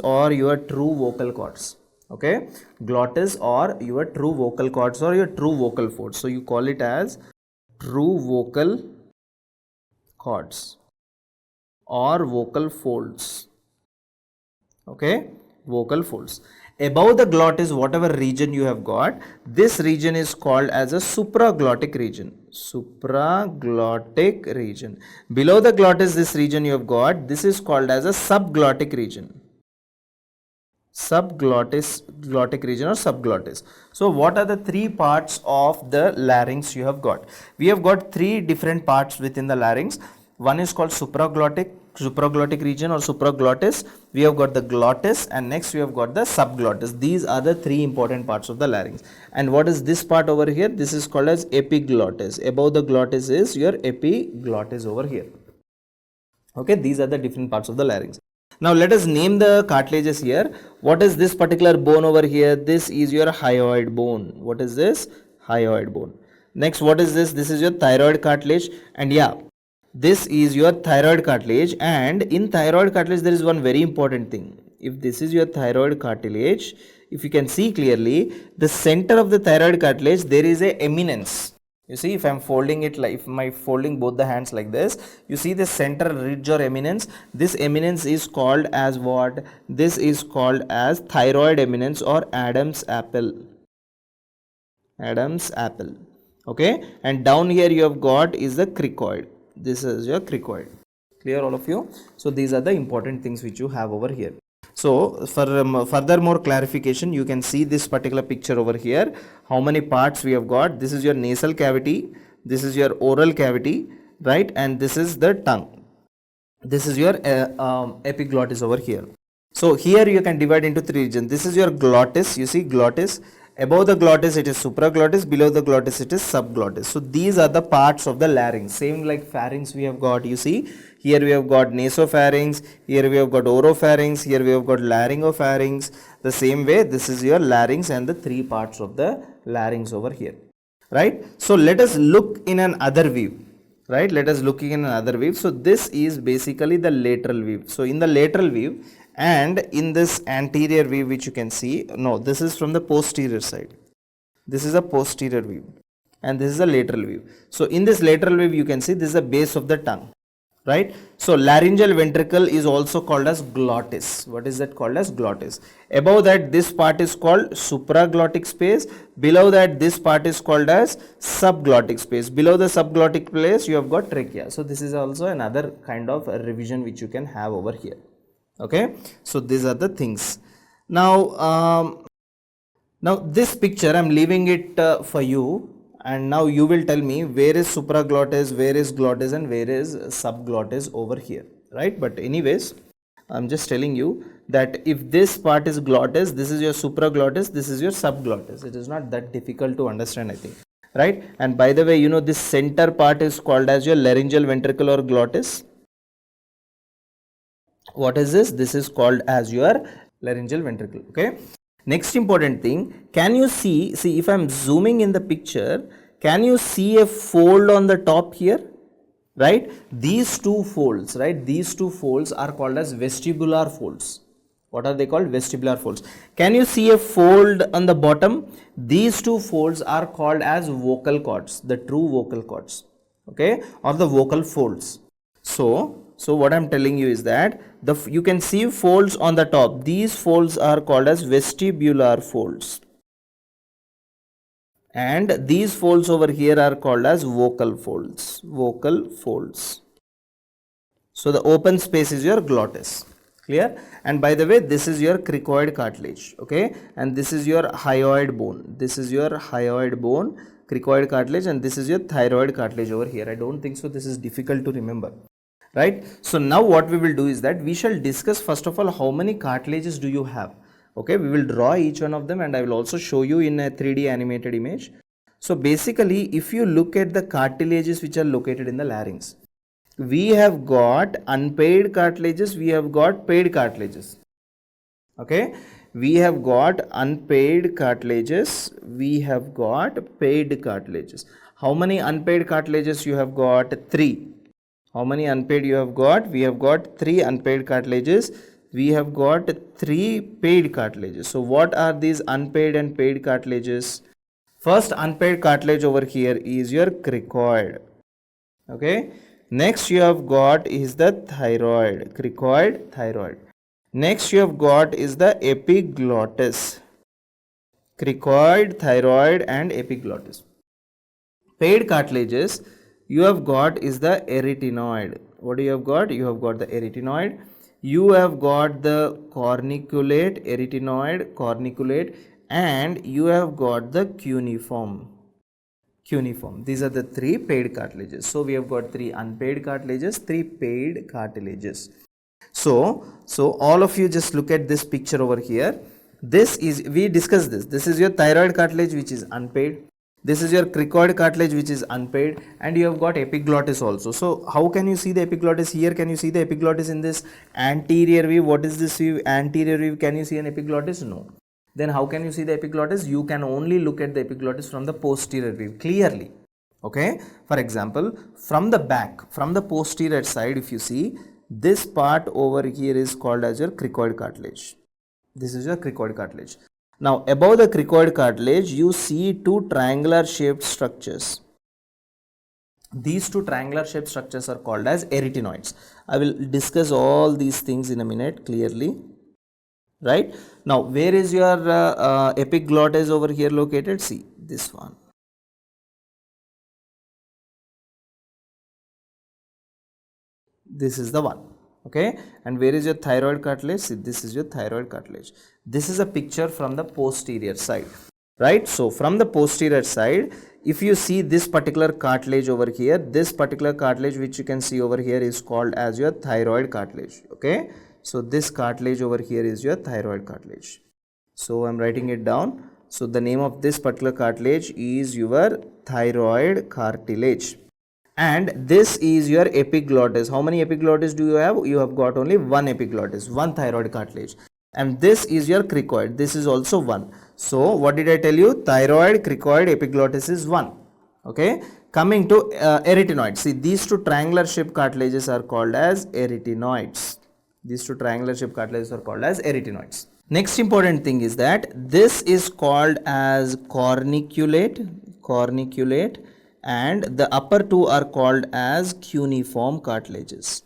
or your true vocal cords. Okay, glottis or your true vocal cords or your true vocal folds. So you call it as true vocal cords or vocal folds. Okay, vocal folds. Above the glottis, whatever region you have got, this region is called as a supraglottic region. Below the glottis, this region you have got, this is called as a subglottic region. Glottic region or subglottis. So what are the 3 parts of the larynx you have got? We have got 3 different parts within the larynx. One is called supraglottic. supraglottic region or supraglottis, we have got the glottis, and next we have got the subglottis. These are the three important parts of the larynx. And what is this part over here? This is called as epiglottis. Above the glottis is your epiglottis over here. Okay, these are the different parts of the larynx. Now let us name the cartilages here. What is this particular bone over here? This is your hyoid bone. What is this? Hyoid bone. Next, what is this? This is your thyroid cartilage, and yeah, this is your thyroid cartilage. And in thyroid cartilage there is one very important thing. If this is your thyroid cartilage, if you can see clearly, the center of the thyroid cartilage, there is a eminence. You see, if I am folding it like, if I folding both the hands like this, you see the center ridge or eminence. This eminence is called as what? This is called as thyroid eminence or Adam's apple. Adam's apple. Okay, and down here you have got is the cricoid. This is your cricoid. Clear, all of you? So these are the important things which you have over here. So for further more clarification, you can see this particular picture over here. How many parts we have got? This is your nasal cavity, this is your oral cavity, right? And this is the tongue. This is your epiglottis over here. So here you can divide into three regions. This is your glottis. You see glottis. Above the glottis it is supraglottis, below the glottis it is subglottis. So these are the parts of the larynx. Same like pharynx we have got, you see, here we have got nasopharynx, here we have got oropharynx, here we have got laryngopharynx. The same way, this is your larynx and the three parts of the larynx over here, right? So let us look in another view, right? Let us look in another view. So this is basically the lateral view. So in the lateral view, and in this anterior view which you can see, no, this is from the posterior side. This is a posterior view and this is a lateral view. So in this lateral view you can see this is the base of the tongue, right? So laryngeal ventricle is also called as glottis. What is that called as? Glottis. Above that this part is called supraglottic space. Below that this part is called as subglottic space. Below the subglottic place you have got trachea. So this is also another kind of a revision which you can have over here. Okay, so these are the things. Now this picture I am leaving it for you, and now you will tell me where is supraglottis, where is glottis, and where is subglottis over here, right? But anyways, I am just telling you that if this part is glottis, this is your supraglottis, this is your subglottis. It is not that difficult to understand, I think, right? And by the way, you know this center part is called as your laryngeal ventricle or glottis. What is this? This is called as your laryngeal ventricle. Okay. Next important thing, can you see if I am zooming in the picture, can you see a fold on the top here, right? These two folds, right? These two folds are called as vestibular folds. What are they called? Vestibular folds. Can you see a fold on the bottom? These two folds are called as vocal cords, the true vocal cords, okay, or the vocal folds. So what I am telling you is that you can see folds on the top. These folds are called as vestibular folds, and these folds over here are called as vocal folds. Vocal folds. So the open space is your glottis. Clear? And by the way, this is your cricoid cartilage. Okay, and this is your hyoid bone. This is your hyoid bone, cricoid cartilage, and this is your thyroid cartilage over here. I don't think so this is difficult to remember. Right. So now what we will do is that we shall discuss first of all how many cartilages do you have. Okay, we will draw each one of them and I will also show you in a 3D animated image. So basically if you look at the cartilages which are located in the larynx, we have got unpaired cartilages, we have got paired cartilages. Okay, we have got unpaired cartilages, we have got paired cartilages. How many unpaired cartilages you have got? 3. How many unpaired you have got? We have got 3 unpaired cartilages. We have got 3 paid cartilages. So what are these unpaired and paid cartilages? First unpaired cartilage over here is your cricoid. Okay. Next you have got is the thyroid. Cricoid, thyroid. Next you have got is the epiglottis. Cricoid, thyroid and epiglottis. Paid cartilages you have got is the arytenoid. What do you have got? You have got the arytenoid. You have got the corniculate, arytenoid, corniculate, and you have got the cuneiform. cuneiform. These are the 3 paid cartilages. So we have got 3 unpaid cartilages, 3 paid cartilages. So all of you just look at this picture over here. This is, we discussed this. This is your thyroid cartilage which is unpaid. This is your cricoid cartilage which is unpaid, and you have got epiglottis also. So how can you see the epiglottis here? Can you see the epiglottis in this anterior view? What is this view? Anterior view. Can you see an epiglottis? No. Then how can you see the epiglottis? You can only look at the epiglottis from the posterior view clearly. Okay. For example, from the back, from the posterior side, if you see, this part over here is called as your cricoid cartilage. This is your cricoid cartilage. Now above the cricoid cartilage, you see 2 triangular shaped structures. These 2 triangular shaped structures are called as arytenoids. I will discuss all these things in a minute clearly. Right. Now where is your epiglottis over here located? See this one. This is the one. Okay, and where is your thyroid cartilage? See, this is your thyroid cartilage. This is a picture from the posterior side, right? So from the posterior side, if you see this particular cartilage over here, this particular cartilage which you can see over here is called as your thyroid cartilage. Okay, so this cartilage over here is your thyroid cartilage. So I'm writing it down. So the name of this particular cartilage is your thyroid cartilage. And this is your epiglottis. How many epiglottis do you have? You have got only 1 epiglottis, 1 thyroid cartilage. And this is your cricoid. This is also 1. So what did I tell you? Thyroid, cricoid, epiglottis is 1. Okay. Coming to arytenoids. See, these 2 triangular shaped cartilages are called as arytenoids. These 2 triangular shaped cartilages are called as arytenoids. Next important thing is that this is called as corniculate, and the upper 2 are called as cuneiform cartilages.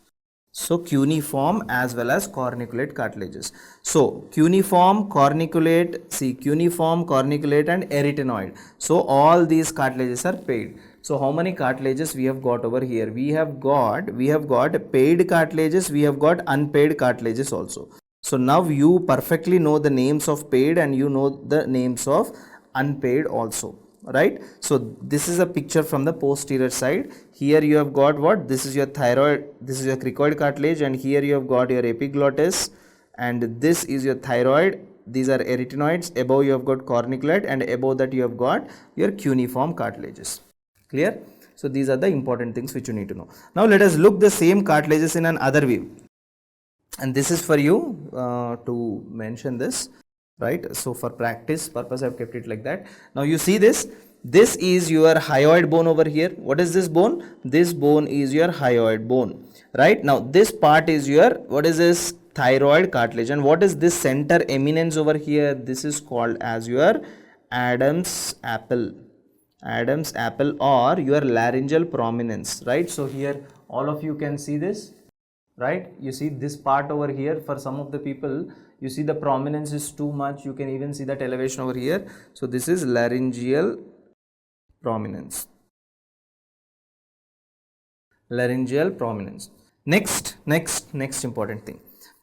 So cuneiform as well as corniculate cartilages. So cuneiform, corniculate, see cuneiform, corniculate and arytenoid. So all these cartilages are paid. So how many cartilages we have got over here? We have got paid cartilages, we have got unpaid cartilages also. So now you perfectly know the names of paid and you know the names of unpaid also. Right. So this is a picture from the posterior side. Here you have got what? This is your thyroid, this is your cricoid cartilage, and here you have got your epiglottis, and this is your thyroid. These are arytenoids. Above you have got corniculate, and above that you have got your cuneiform cartilages. Clear? So these are the important things which you need to know. Now let us look the same cartilages in another view. And this is for you to mention this. Right. So for practice purpose I have kept it like that. Now you see this. This is your hyoid bone over here. What is this bone? This bone is your hyoid bone. Right. Now this part is your, what is this? Thyroid cartilage. And what is this center eminence over here? This is called as your Adam's apple. Adam's apple or your laryngeal prominence. Right. So here all of you can see this. Right. You see this part over here. For some of the people, you see the prominence is too much. You can even see that elevation over here. So this is laryngeal prominence. Laryngeal prominence. Next important thing.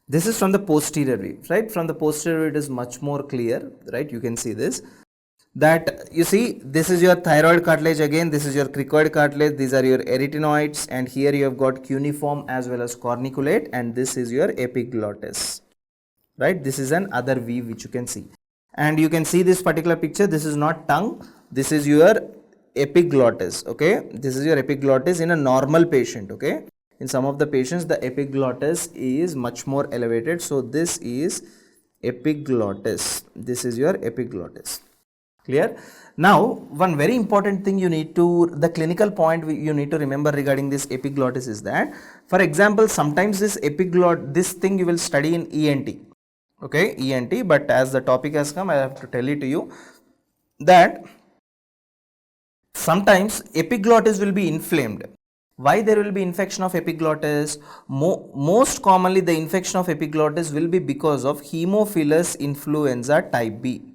This is from the posterior view, right? From the posterior view, it is much more clear, right? You can see this. That you see, this is your thyroid cartilage again, this is your cricoid cartilage, these are your arytenoids, and here you have got cuneiform as well as corniculate, and this is your epiglottis. Right, this is an other view which you can see, and you can see this particular picture. This is not tongue, this is your epiglottis. Okay, this is your epiglottis in a normal patient. Okay, in some of the patients the epiglottis is much more elevated, so this is epiglottis. This is your epiglottis. Clear? Now one very important thing you need to, the clinical point you need to remember regarding this epiglottis is that, for example, sometimes this this thing you will study in ENT. Okay, ENT, but as the topic has come, I have to tell it to you that sometimes epiglottis will be inflamed. Why there will be infection of epiglottis? Most commonly the infection of epiglottis will be because of Haemophilus influenza type B.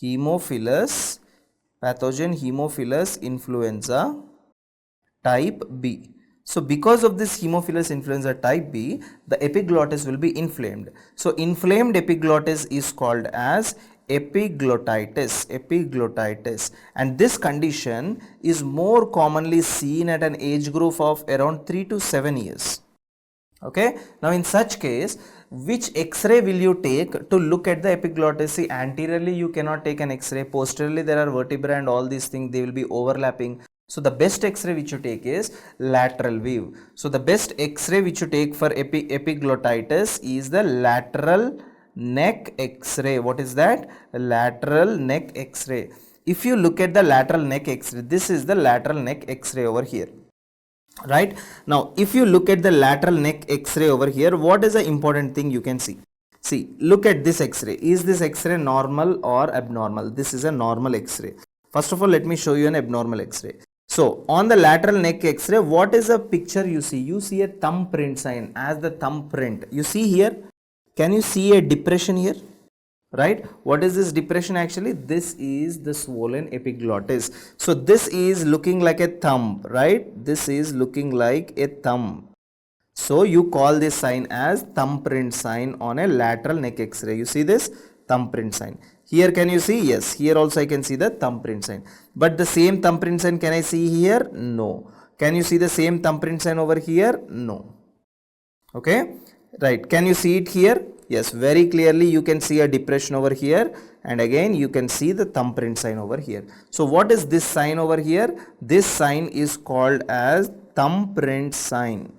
Haemophilus, pathogen Haemophilus influenza type B. So because of this Haemophilus influenza type B, the epiglottis will be inflamed. So inflamed epiglottis is called as epiglottitis, and this condition is more commonly seen at an age group of around 3 to 7 years. Okay, now in such case, which x-ray will you take to look at the epiglottis? See, anteriorly you cannot take an x-ray, posteriorly there are vertebrae and all these things, they will be overlapping. So the best x-ray which you take is lateral view. So the best x-ray which you take for epiglottitis is the lateral neck x-ray. What is that? Lateral neck x-ray. If you look at the lateral neck x-ray, this is the lateral neck x-ray over here. Right, now if you look at the lateral neck x-ray over here, what is the important thing you can see? See, look at this x-ray. Is this x-ray normal or abnormal? This is a normal x-ray. First of all, let me show you an abnormal x-ray. So on the lateral neck x-ray, what is the picture you see? You see a thumbprint sign as the thumbprint. You see here, can you see a depression here? Right, what is this depression actually? This is the swollen epiglottis. So this is looking like a thumb, right? This is looking like a thumb. So you call this sign as thumbprint sign on a lateral neck x-ray. You see this thumbprint sign. Here can you see? Yes, here also I can see the thumbprint sign. But the same thumbprint sign can I see here? No. Can you see the same thumbprint sign over here? No. Okay, right, can you see it here? Yes, very clearly you can see a depression over here, and again you can see the thumbprint sign over here. So what is this sign over here? This sign is called as thumbprint sign.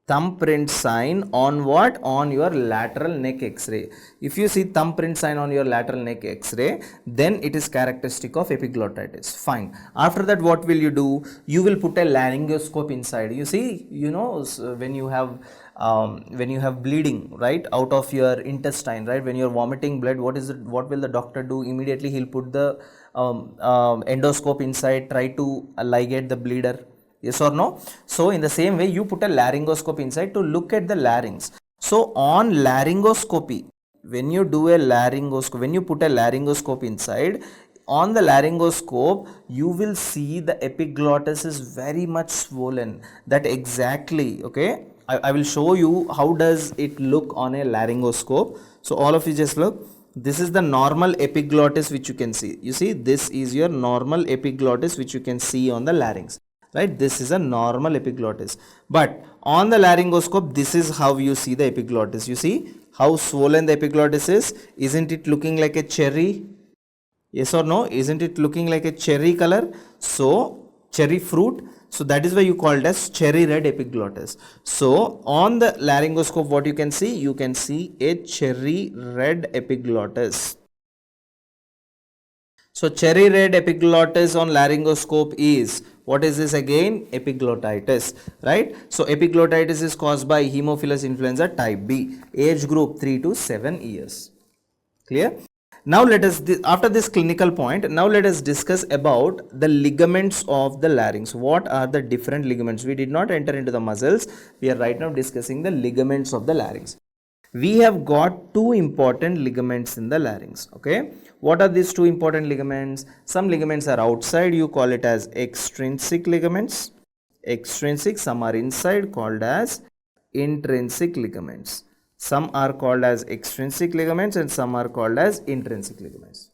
Thumbprint sign on what? On your lateral neck x-ray. If you see thumbprint sign on your lateral neck x-ray, then it is characteristic of epiglottitis. Fine. After that, what will you do? You will put a laryngoscope inside. You see, you know, when you have bleeding, right, out of your intestine, right, when you're vomiting blood, what will the doctor do? Immediately he'll put the endoscope inside, try to ligate the bleeder. Yes or no? So in the same way, you put a laryngoscope inside to look at the larynx. So on laryngoscopy, when you put a laryngoscope inside, on the laryngoscope, you will see the epiglottis is very much swollen. That exactly, okay? I will show you how does it look on a laryngoscope. So all of you just look. This is the normal epiglottis which you can see. You see, this is your normal epiglottis which you can see on the larynx. Right, this is a normal epiglottis, but on the laryngoscope, this is how you see the epiglottis. You see how swollen the epiglottis is. Isn't it looking like a cherry? Yes or no? Isn't it looking like a cherry color? So cherry fruit. So that is why you call it as cherry red epiglottis. So on the laryngoscope, what you can see? You can see a cherry red epiglottis. So cherry red epiglottis on laryngoscope is, what is this again? Epiglottitis, right? So epiglottitis is caused by Haemophilus influenza type B, age group 3 to 7 years. Clear? Now let us, after this clinical point, now let us discuss about the ligaments of the larynx. What are the different ligaments? We did not enter into the muscles. We are right now discussing the ligaments of the larynx. We have got two important ligaments in the larynx. Okay, what are these two important ligaments? Some ligaments are outside, you call it as extrinsic ligaments. Extrinsic, some are inside, called as intrinsic ligaments. Some are called as extrinsic ligaments and some are called as intrinsic ligaments.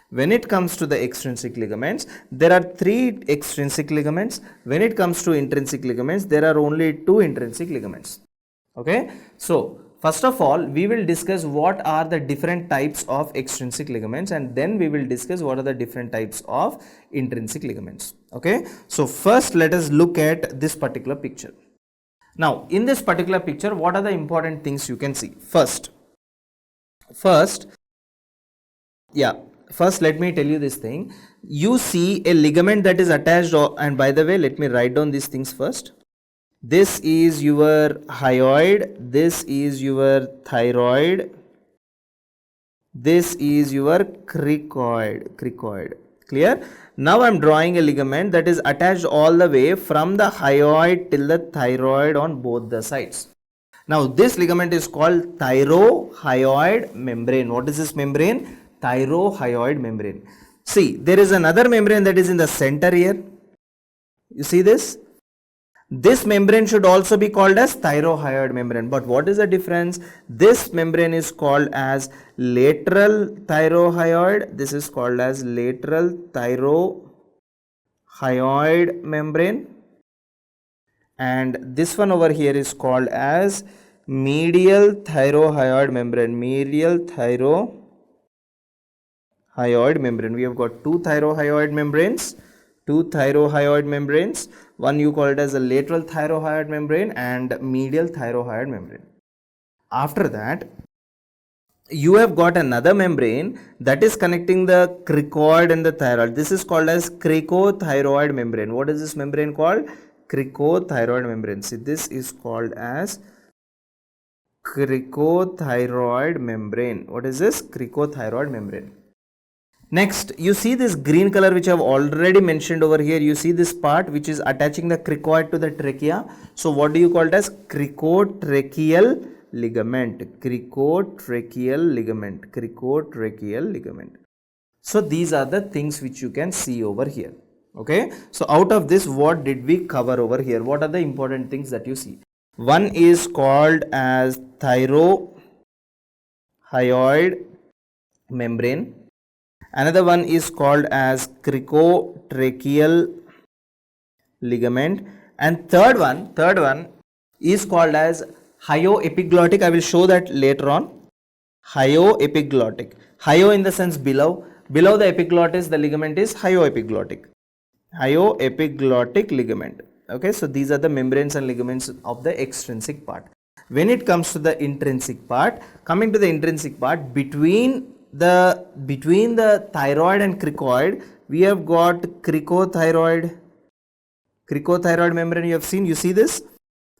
When it comes to the extrinsic ligaments, there are 3 extrinsic ligaments. When it comes to intrinsic ligaments, there are only 2 intrinsic ligaments. Okay, so first of all, we will discuss what are the different types of extrinsic ligaments, and then we will discuss what are the different types of intrinsic ligaments. Okay, so first let us look at this particular picture. Now in this particular picture, what are the important things you can see? First let me tell you this thing. You see a ligament that is attached, and by the way, let me write down these things first. This is your hyoid, this is your thyroid, this is your cricoid. Clear? Now I am drawing a ligament that is attached all the way from the hyoid till the thyroid on both the sides. Now this ligament is called thyrohyoid membrane. What is this membrane? Thyrohyoid membrane. See, there is another membrane that is in the center here. You see this? This membrane should also be called as thyrohyoid membrane. But what is the difference? This membrane is called as lateral thyrohyoid. This is called as lateral thyrohyoid membrane. And this one over here is called as medial thyrohyoid membrane. Medial thyrohyoid membrane. We have got two thyrohyoid membranes. One you call it as a lateral thyrohyoid membrane and medial thyrohyoid membrane. After that, you have got another membrane that is connecting the cricoid and the thyroid. This is called as cricothyroid membrane. What is this membrane called? Cricothyroid membrane. See, this is called as cricothyroid membrane. What is this? Cricothyroid membrane. Next, you see this green color which I have already mentioned over here. You see this part which is attaching the cricoid to the trachea. So, what do you call it as? Cricotracheal ligament. Cricotracheal ligament. Cricotracheal ligament. So, these are the things which you can see over here. Okay. So, out of this, what did we cover over here? What are the important things that you see? One is called as thyrohyoid membrane. Another one is called as cricotracheal ligament, and third one is called as hyoepiglottic. I will show that later on. Hyoepiglottic. Hyo in the sense below the epiglottis, the ligament is hyoepiglottic. Hyoepiglottic ligament. Okay, so these are the membranes and ligaments of the extrinsic part. When it comes to the intrinsic part, between the thyroid and cricoid, we have got cricothyroid membrane. You see this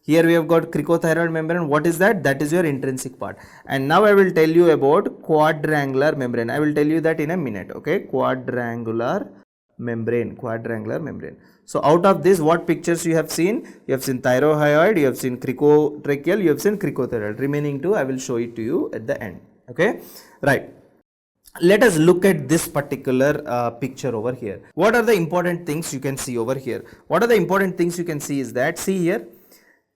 here. We have got cricothyroid membrane. What is that? That is your intrinsic part. And now I will tell you about quadrangular membrane. I will tell you that in a minute. Okay, quadrangular membrane. So out of this, what pictures you have seen? You have seen thyrohyoid, you have seen cricotracheal, you have seen cricothyroid. Remaining two I will show it to you at the end. Okay, right. Let us look at this particular picture over here. What are the important things you can see over here? What are the important things you can see is that, see here,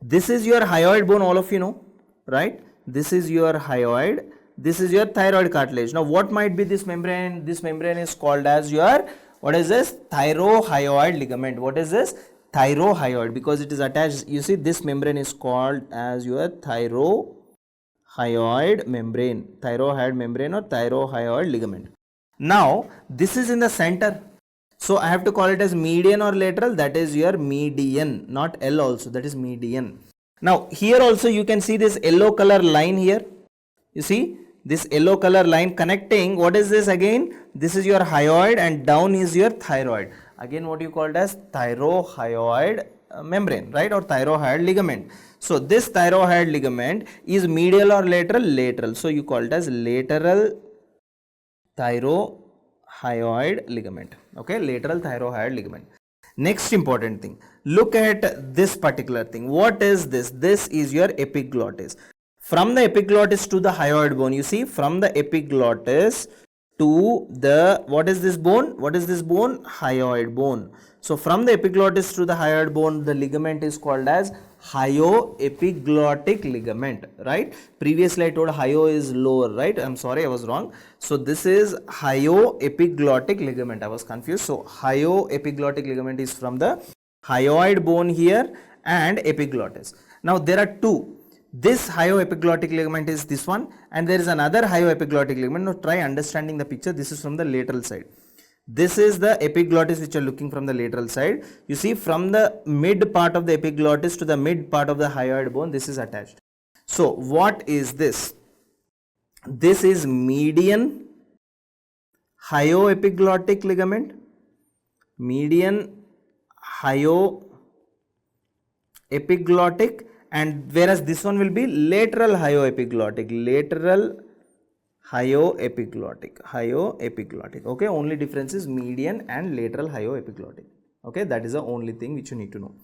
this is your hyoid bone, all of you know, right? This is your hyoid, this is your thyroid cartilage. Now what might be this membrane? This membrane is called as your, what is this? Thyrohyoid ligament. What is this? Thyrohyoid, because it is attached. You see, this membrane is called as your thyrohyoid membrane or thyrohyoid ligament. Now this is in the center, so I have to call it as median or lateral. That is your median, not L also, that is median. Now here also you can see this yellow color line here. You see this yellow color line connecting, what is this again? This is your hyoid and down is your thyroid. Again, what you called as thyrohyoid membrane, right, or thyrohyoid ligament. So this thyrohyoid ligament is medial or lateral? Lateral. So you call it as lateral thyrohyoid ligament. Okay, lateral thyrohyoid ligament. Next important thing, look at this particular thing. What is this? This is your epiglottis. From the epiglottis to the hyoid bone, you see, from the epiglottis to the, what is this bone? What is this bone? Hyoid bone. So from the epiglottis to the hyoid bone, the ligament is called as hyoepiglottic ligament, right? Previously I told hyo is lower, right? I'm sorry, I was wrong. So this is hyoepiglottic ligament. I was confused. So hyoepiglottic ligament is from the hyoid bone here and epiglottis. Now there are two. This hyoepiglottic ligament is this one, and there is another hyoepiglottic ligament. Now try understanding the picture. This is from the lateral side. This is the epiglottis which you are looking from the lateral side. You see, from the mid part of the epiglottis to the mid part of the hyoid bone, this is attached. So what is this? This is median hyoepiglottic ligament. Median hyoepiglottic, and whereas this one will be lateral hyoepiglottic. Lateral hyoepiglottic. Okay, only difference is median and lateral hyoepiglottic. Okay, that is the only thing which you need to know.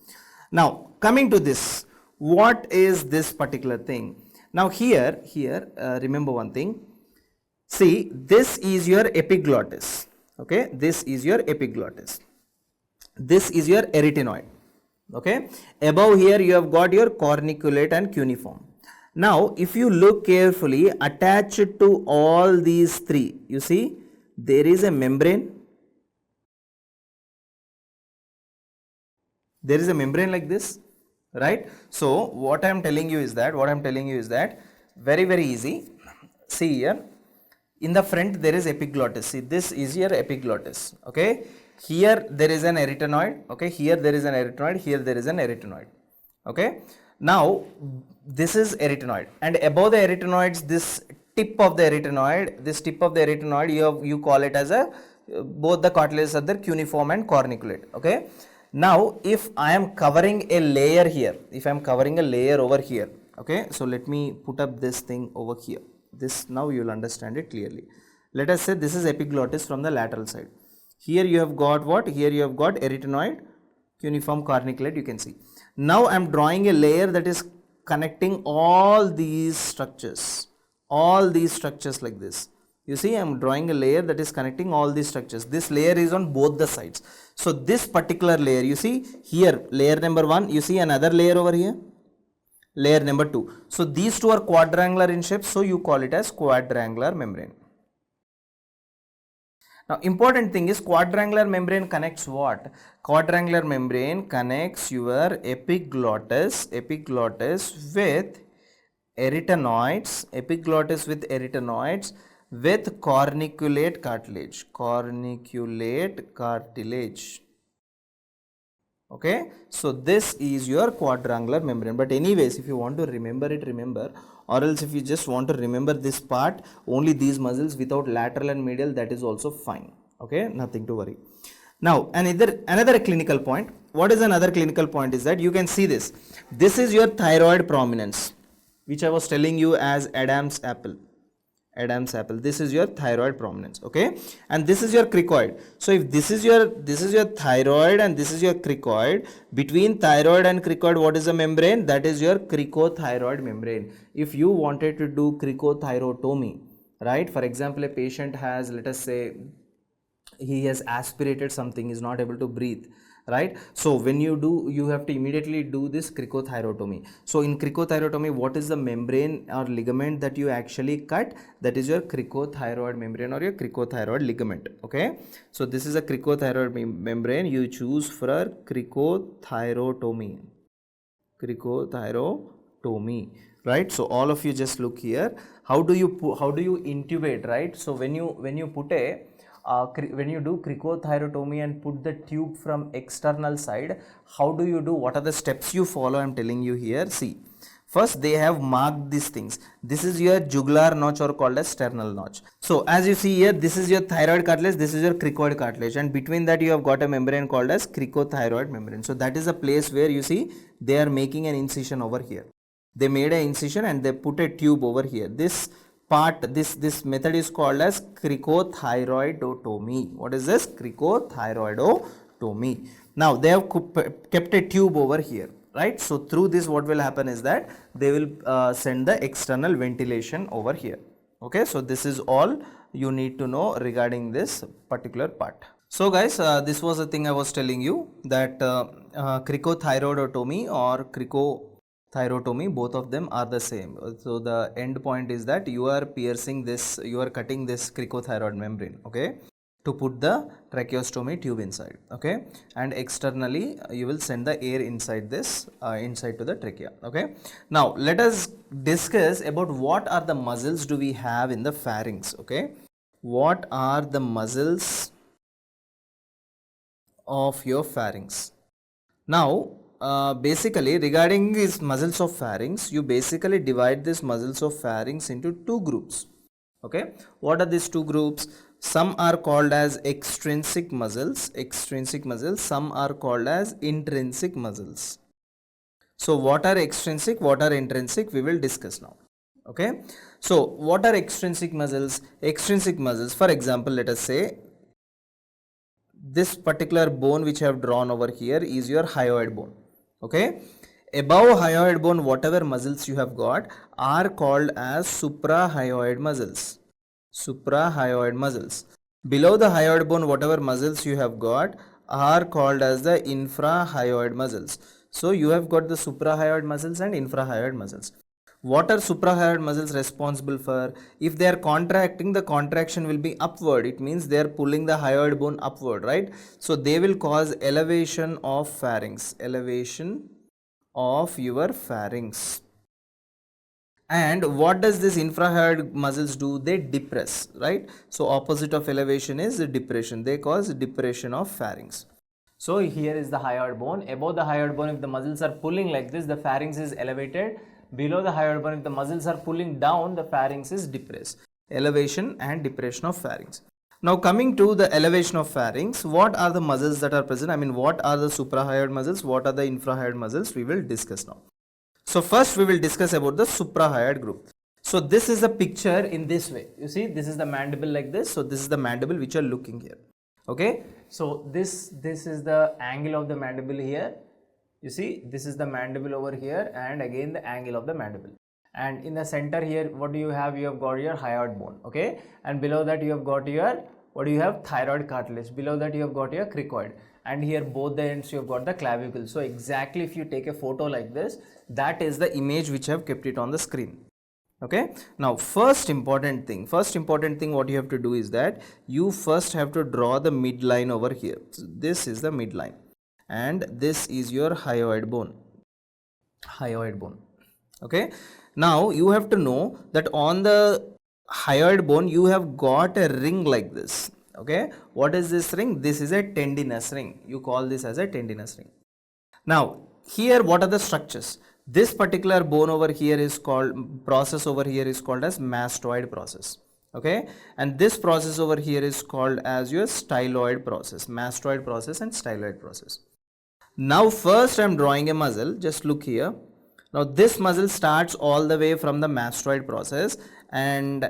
Now coming to this, what is this particular thing? Now here remember one thing. See, this is your epiglottis. Okay, this is your epiglottis. This is your arytenoid. Okay, above here you have got your corniculate and cuneiform. Now if you look carefully, attached to all these three, you see there is a membrane. There is a membrane like this, right? So what I am telling you is that very easy. See here, in the front there is epiglottis. See, this is your epiglottis. Okay, here there is an arytenoid. Okay, here there is an arytenoid, here there is an arytenoid. Okay, now this is arytenoid, and above the arytenoids, this tip of the arytenoid, you call it as a both the cartilages are there, cuneiform and corniculate. Okay, now if I am covering a layer here, over here, okay, so let me put up this thing over here. This, now you will understand it clearly. Let us say this is epiglottis from the lateral side. Here you have got what? Here you have got arytenoid, cuneiform, corniculate, you can see. Now I am drawing a layer that is connecting all these structures like this. You see, I am drawing a layer that is connecting all these structures. This layer is on both the sides. So this particular layer, you see here, layer number 1, you see another layer over here, layer number 2. So these two are quadrangular in shape, so you call it as quadrangular membrane. Now important thing is, quadrangular membrane connects what? Quadrangular membrane connects your epiglottis with arytenoids, with corniculate cartilage. Okay, so this is your quadrangular membrane. But anyways, if you want to remember it, remember, or else if you just want to remember this part, only these muscles without lateral and medial, that is also fine. Okay, nothing to worry. Now another clinical point. What is another clinical point is that you can see this. This is your thyroid prominence, which I was telling you as Adam's apple. This is your thyroid prominence. Okay, and this is your cricoid. So if this is your thyroid and this is your cricoid, between thyroid and cricoid, what is the membrane? That is your cricothyroid membrane. If you wanted to do cricothyrotomy, right, for example, a patient has, let us say, he has aspirated something, is not able to breathe, right? So when you do, you have to immediately do this cricothyrotomy. So in cricothyrotomy, what is the membrane or ligament that you actually cut? That is your cricothyroid membrane or your cricothyroid ligament. Okay, so this is a cricothyroid membrane you choose for cricothyrotomy, right? So all of you just look here. How do you intubate, right? So when you put a when you do cricothyrotomy and put the tube from external side, how do you do? What are the steps you follow? I am telling you here. See, first they have marked these things. This is your jugular notch or called as sternal notch. So as you see here, this is your thyroid cartilage, this is your cricoid cartilage, and between that you have got a membrane called as cricothyroid membrane. So that is a place where you see they are making an incision over here. They made an incision and they put a tube over here. This method is called as cricothyroidotomy. What is this? Cricothyroidotomy. Now they have kept a tube over here, right? So through this, what will happen is that they will send the external ventilation over here. Okay, so this is all you need to know regarding this particular part. So guys, this was the thing I was telling you, that cricothyroidotomy or cricothyrotomy, both of them are the same. So the end point is that you are piercing this, you are cutting this cricothyroid membrane, okay, to put the tracheostomy tube inside, okay, and externally you will send the air inside this, inside to the trachea, okay. Now let us discuss about what are the muscles do we have in the pharynx, okay. What are the muscles of your pharynx? Now basically regarding these muscles of pharynx, you basically divide these muscles of pharynx into two groups, okay. What are these two groups? Some are called as extrinsic muscles, some are called as intrinsic muscles. So what are extrinsic, what are intrinsic, we will discuss now, okay. So what are extrinsic muscles? Extrinsic muscles, for example, let us say this particular bone which I have drawn over here is your hyoid bone, okay. Above hyoid bone, whatever muscles you have got are called as suprahyoid muscles. Below the hyoid bone, whatever muscles you have got are called as the infrahyoid muscles. So you have got the suprahyoid muscles and infrahyoid muscles. What are suprahyoid muscles responsible for? If they are contracting, the contraction will be upward. It means they are pulling the hyoid bone upward, right? So they will cause elevation of pharynx, elevation of your pharynx. And what does this infrahyoid muscles do? They depress, right? So opposite of elevation is depression. They cause depression of pharynx. So here is the hyoid bone. Above the hyoid bone, if the muscles are pulling like this, the pharynx is elevated. Below the hyoid bone, if the muscles are pulling down, the pharynx is depressed. Elevation and depression of pharynx. Now coming to the elevation of pharynx, what are the muscles that are present? I mean, what are the suprahyoid muscles? What are the infrahyoid muscles? We will discuss now. So first we will discuss about the suprahyoid group. So this is a picture in this way. You see, this is the mandible like this. So this is the mandible which you are looking here. Okay. So this is the angle of the mandible here. You see, this is the mandible over here, and again the angle of the mandible. And in the center here, what do you have? You have got your hyoid bone. Okay. And below that you have got your, what do you have? Thyroid cartilage. Below that you have got your cricoid. And here both the ends you have got the clavicle. So exactly if you take a photo like this, that is the image which I have kept it on the screen. Okay. Now first important thing what you have to do is that you first have to draw the midline over here. So this is the midline and this is your hyoid bone. Okay. Now you have to know that on the hyoid bone you have got a ring like this. Okay. What is this ring? This is a tendinous ring. You call this as a tendinous ring. Now here what are the structures? This particular bone over here is called, process over here is called as mastoid process. Okay. And this process over here is called as your styloid process, mastoid process and styloid process. Now first I am drawing a muscle, just look here. Now this muscle starts all the way from the mastoid process and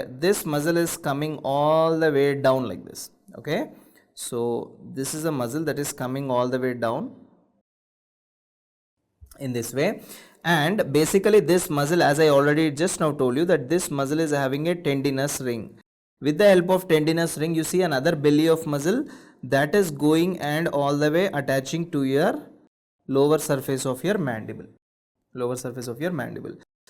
this muscle is coming all the way down like this. Okay. So this is a muscle that is coming all the way down in this way, and basically this muscle, as I already just now told you, that this muscle is having a tendinous ring. With the help of tendinous ring you see another belly of muscle that is going and all the way attaching to your lower surface of your mandible.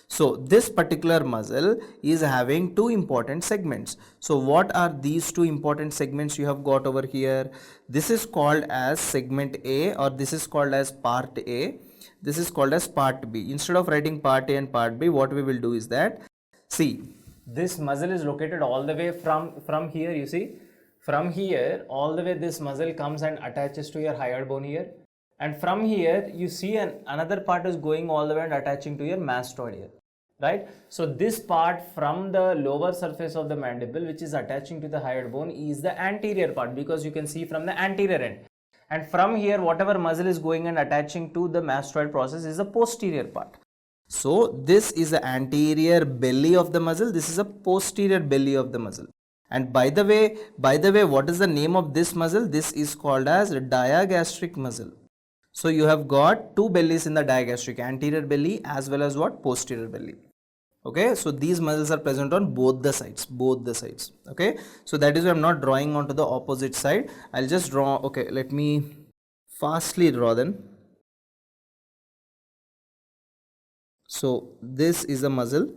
So this particular muscle is having two important segments. So what are these two important segments you have got over here? This is called as segment A, or this is called as part A. This is called as part B. Instead of writing part A and part B, what we will do is that, see, this muscle is located all the way from here, you see, from here all the way this muscle comes and attaches to your hyoid bone here. And from here you see another part is going all the way and attaching to your mastoid here, right? So this part from the lower surface of the mandible which is attaching to the hyoid bone is the anterior part, because you can see from the anterior end. And from here whatever muscle is going and attaching to the mastoid process is the posterior part. So this is the anterior belly of the muscle, this is a posterior belly of the muscle. And by the way, what is the name of this muscle? This is called as diagastric muscle. So you have got two bellies in the digastric, anterior belly as well as what? Posterior belly. Okay, so these muscles are present on both the sides. Okay, so that is why I am not drawing onto the opposite side. I'll just draw. Okay, let me fastly draw then. So this is a muscle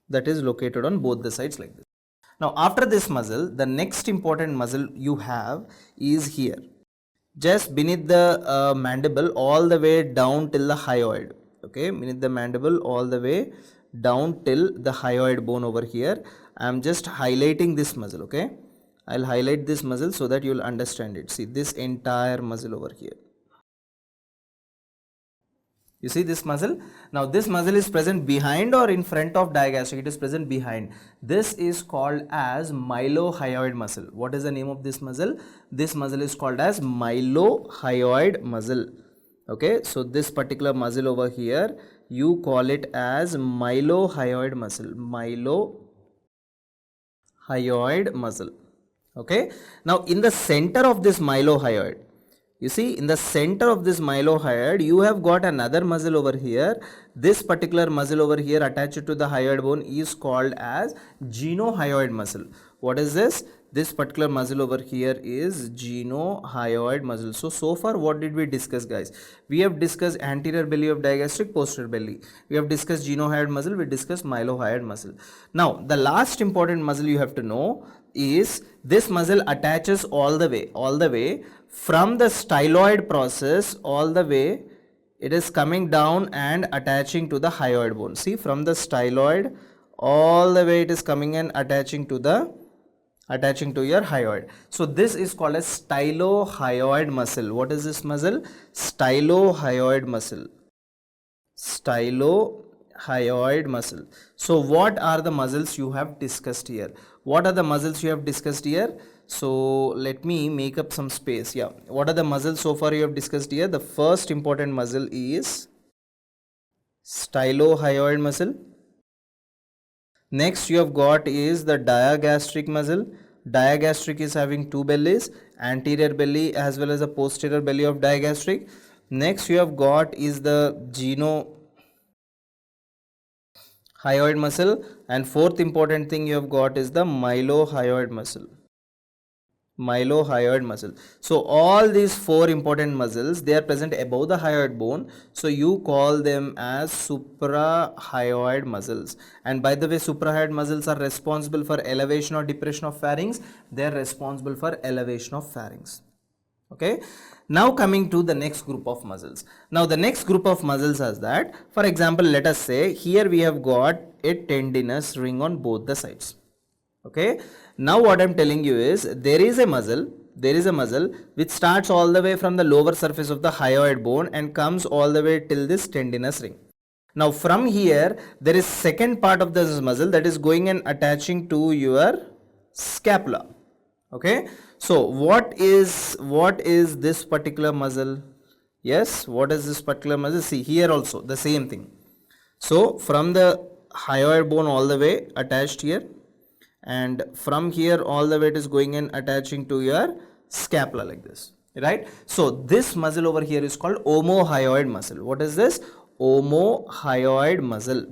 that is located on both the sides like this. Now after this muscle, the next important muscle you have is here, just beneath the mandible all the way down till the hyoid. Okay, beneath the mandible all the way down till the hyoid bone over here. I am just highlighting this muscle. Okay, I'll highlight this muscle so that you will understand it. See this entire muscle over here. You see this muscle? Now this muscle is present behind or in front of digastric? It is present behind. This is called as mylohyoid muscle. What is the name of this muscle? This muscle is called as mylohyoid muscle. Okay, so this particular muscle over here, you call it as mylohyoid muscle. Mylohyoid muscle. Okay, now in the center of this mylohyoid, you see, in the center of this mylohyoid, you have got another muscle over here. This particular muscle over here attached to the hyoid bone is called as genohyoid muscle. What is this? This particular muscle over here is genohyoid muscle. So far what did we discuss, guys? We have discussed anterior belly of digastric, posterior belly. We have discussed genohyoid muscle, we discussed mylohyoid muscle. Now the last important muscle you have to know is this muscle attaches all the way from the styloid process all the way. It is coming down and attaching to the hyoid bone. See, from the styloid all the way it is coming and attaching to your hyoid. So this is called as stylohyoid muscle. What is this muscle? Stylohyoid muscle. Stylohyoid muscle. So what are the muscles you have discussed here? What are the muscles you have discussed here? So let me make up some space. Yeah, what are the muscles so far you have discussed here? The first important muscle is stylohyoid muscle. Next you have got is the digastric muscle. Digastric is having two bellies, anterior belly as well as the posterior belly of digastric. Next you have got is the genohyoid muscle, and fourth important thing you have got is the mylohyoid muscle. Mylohyoid muscle. So all these four important muscles, they are present above the hyoid bone, so you call them as suprahyoid muscles. And by the way, suprahyoid muscles are responsible for elevation or depression of pharynx. They are responsible for elevation of pharynx. Okay, now coming to the next group of muscles. Now the next group of muscles is that, for example, let us say here we have got a tendinous ring on both the sides. Okay, now what I am telling you is there is a muscle which starts all the way from the lower surface of the hyoid bone and comes all the way till this tendinous ring. Now from here there is second part of this muscle that is going and attaching to your scapula. Okay, so what is this particular muscle? Yes, what is this particular muscle? See, here also the same thing. So from the hyoid bone all the way attached here, and from here all the way it is going and attaching to your scapula like this, right? So this muscle over here is called omohyoid muscle. What is this? Omohyoid muscle.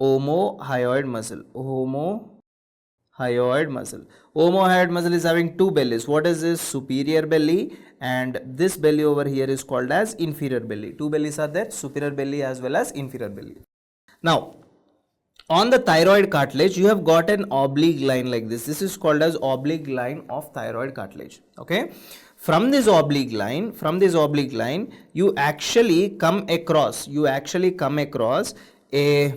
Omohyoid muscle. Omohyoid muscle. Omohyoid muscle is having two bellies. What is this? Superior belly, and this belly over here is called as inferior belly. Two bellies are there, superior belly as well as inferior belly. Now on the thyroid cartilage you have got an oblique line like this. This is called as oblique line of thyroid cartilage. Okay, from this oblique line you actually come across a,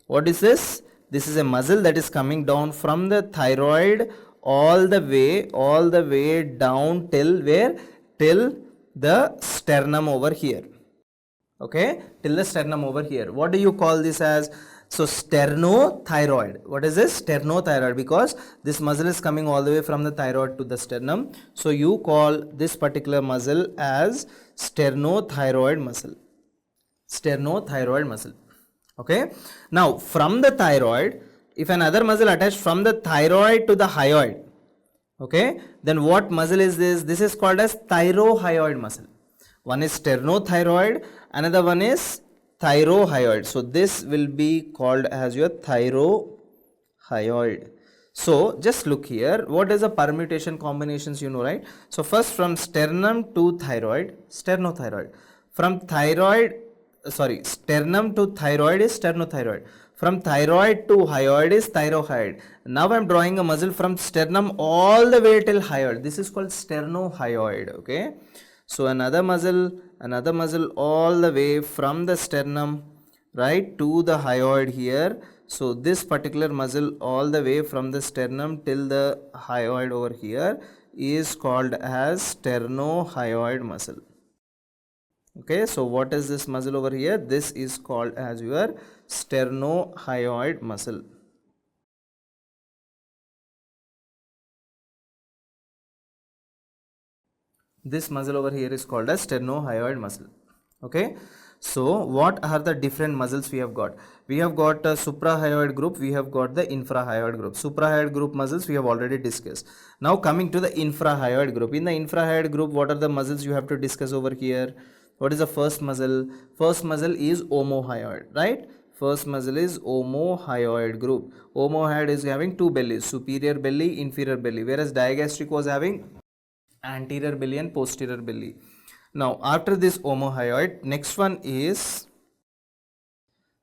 what is this? This is a muscle that is coming down from the thyroid all the way down till where? Till the sternum over here. Okay, till the sternum over here. What do you call this as? So sternothyroid. What is this? Sternothyroid, because this muscle is coming all the way from the thyroid to the sternum. So you call this particular muscle as sternothyroid muscle. Sternothyroid muscle. Okay. Now from the thyroid, if another muscle attached from the thyroid to the hyoid, okay, then what muscle is this? This is called as thyrohyoid muscle. One is sternothyroid, another one is thyrohyoid. So this will be called as your thyrohyoid. So just look here, what is the permutation combinations, you know, right? So first from sternum to thyroid, sternothyroid. From sternum to thyroid is sternothyroid. From thyroid to hyoid is thyrohyoid. Now I am drawing a muscle from sternum all the way till hyoid. This is called sternohyoid. Okay. So another muscle all the way from the sternum, right, to the hyoid here. So this particular muscle all the way from the sternum till the hyoid over here is called as sternohyoid muscle. Okay, so what is this muscle over here? This is called as your sternohyoid muscle. This muscle over here is called as sternohyoid muscle. Okay, so what are the different muscles we have got? We have got a suprahyoid group, we have got the infrahyoid group. Suprahyoid group muscles we have already discussed. Now coming to the infrahyoid group. In the infrahyoid group, what are the muscles you have to discuss over here? What is the first muscle? First muscle is omohyoid, right? First muscle is omohyoid group. Omohyoid is having two bellies, superior belly, inferior belly, whereas digastric was having anterior belly and posterior belly. Now after this omohyoid, next one is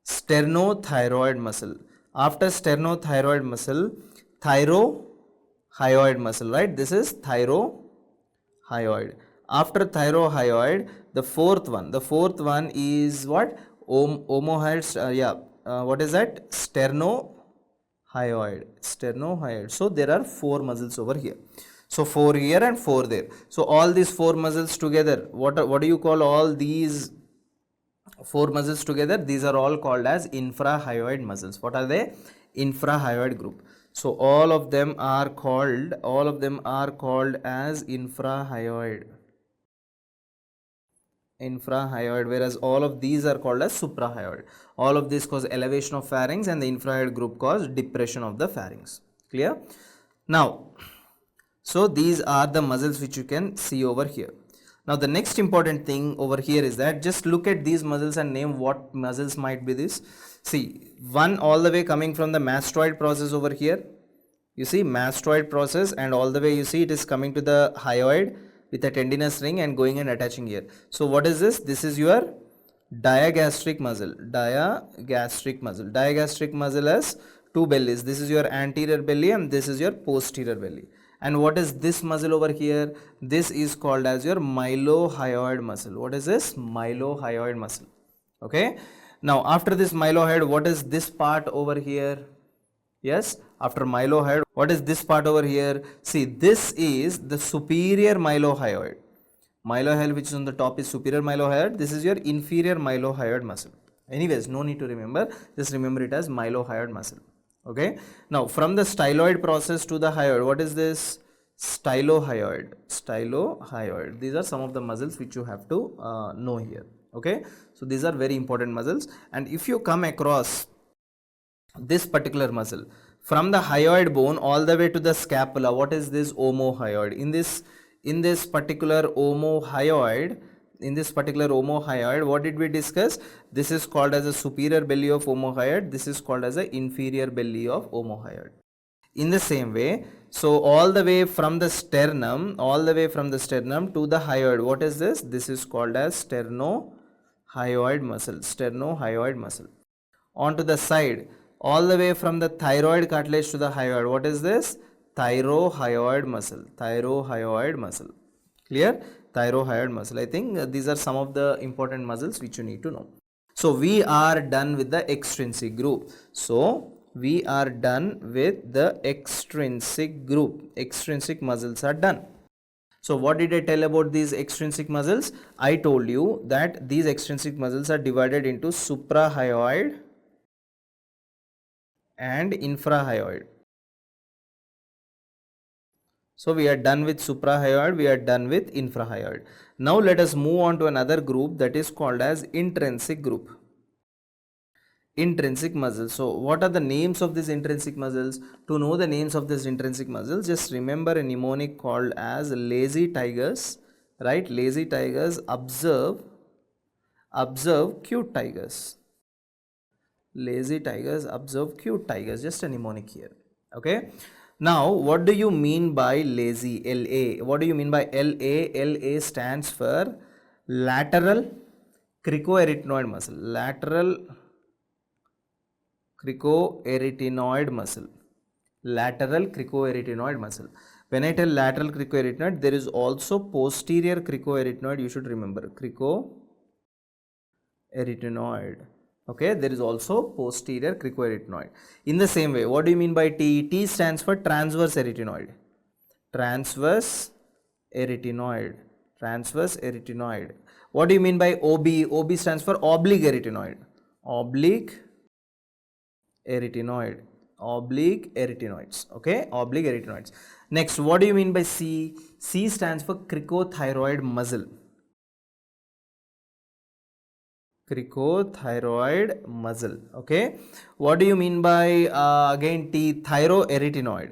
sternothyroid muscle. After sternothyroid muscle, thyrohyoid muscle, right? This is thyrohyoid. After thyrohyoid, the fourth one is what? Omohyoid, what is that? Sternohyoid. So there are four muscles over here. So 4 here and 4 there. So all these 4 muscles together, what do you call all these 4 muscles together? These are all called as infrahyoid muscles. What are they? Infrahyoid group. So all of them are called as infrahyoid, whereas all of these are called as suprahyoid. All of this cause elevation of pharynx, and the infrahyoid group cause depression of the pharynx. Clear? Now, so these are the muscles which you can see over here. Now the next important thing over here is that just look at these muscles and name what muscles might be this. See, one all the way coming from the mastoid process over here. You see mastoid process, and all the way you see it is coming to the hyoid with a tendinous ring and going and attaching here. So what is this? This is your digastric muscle. Digastric muscle has two bellies. This is your anterior belly and this is your posterior belly. And what is this muscle over here? This is called as your mylohyoid muscle. What is this? Mylohyoid muscle. Okay. Now after this mylohyoid, what is this part over here? Yes, after mylohyoid, what is this part over here? See, this is the superior mylohyoid. Mylohyoid which is on the top is superior mylohyoid. This is your inferior mylohyoid muscle. Anyways, no need to remember. Just remember it as mylohyoid muscle. Okay. Now from the styloid process to the hyoid, what is this? Stylohyoid. These are some of the muscles which you have to know here. Okay. So these are very important muscles, and if you come across this particular muscle from the hyoid bone all the way to the scapula, what is this? Omohyoid. In this particular omohyoid, what did we discuss? This is called as a superior belly of omohyoid. This is called as a inferior belly of omohyoid. In the same way, so all the way from the sternum to the hyoid, what is this? This is called as sternohyoid muscle. On to the side, all the way from the thyroid cartilage to the hyoid, what is this? Thyrohyoid muscle. Clear? Thyrohyoid muscle. I think these are some of the important muscles which you need to know. So we are done with the extrinsic group. Extrinsic muscles are done. So what did I tell about these extrinsic muscles? I told you that these extrinsic muscles are divided into suprahyoid and infrahyoid. So we are done with suprahyoid, we are done with infrahyoid. Now let us move on to another group that is called as intrinsic group. Intrinsic muscles. So what are the names of these intrinsic muscles? To know the names of these intrinsic muscles, just remember a mnemonic called as lazy tigers, right? Lazy tigers observe cute tigers. Lazy tigers observe cute tigers, just a mnemonic here. Okay. Now what do you mean by lazy? LA. What do you mean by LA? LA stands for lateral cricoarytenoid muscle. Lateral cricoarytenoid muscle. When I tell lateral cricoarytenoid, there is also posterior cricoarytenoid. You should remember cricoarytenoid. Okay, there is also posterior cricoarytenoid. In the same way, what do you mean by T? T stands for transverse arytenoid. What do you mean by OB? OB stands for oblique arytenoid. Oblique arytenoids. Okay, oblique arytenoids. Next, what do you mean by C? C stands for cricothyroid muscle. Okay. What do you mean by again T? Thyroarytenoid.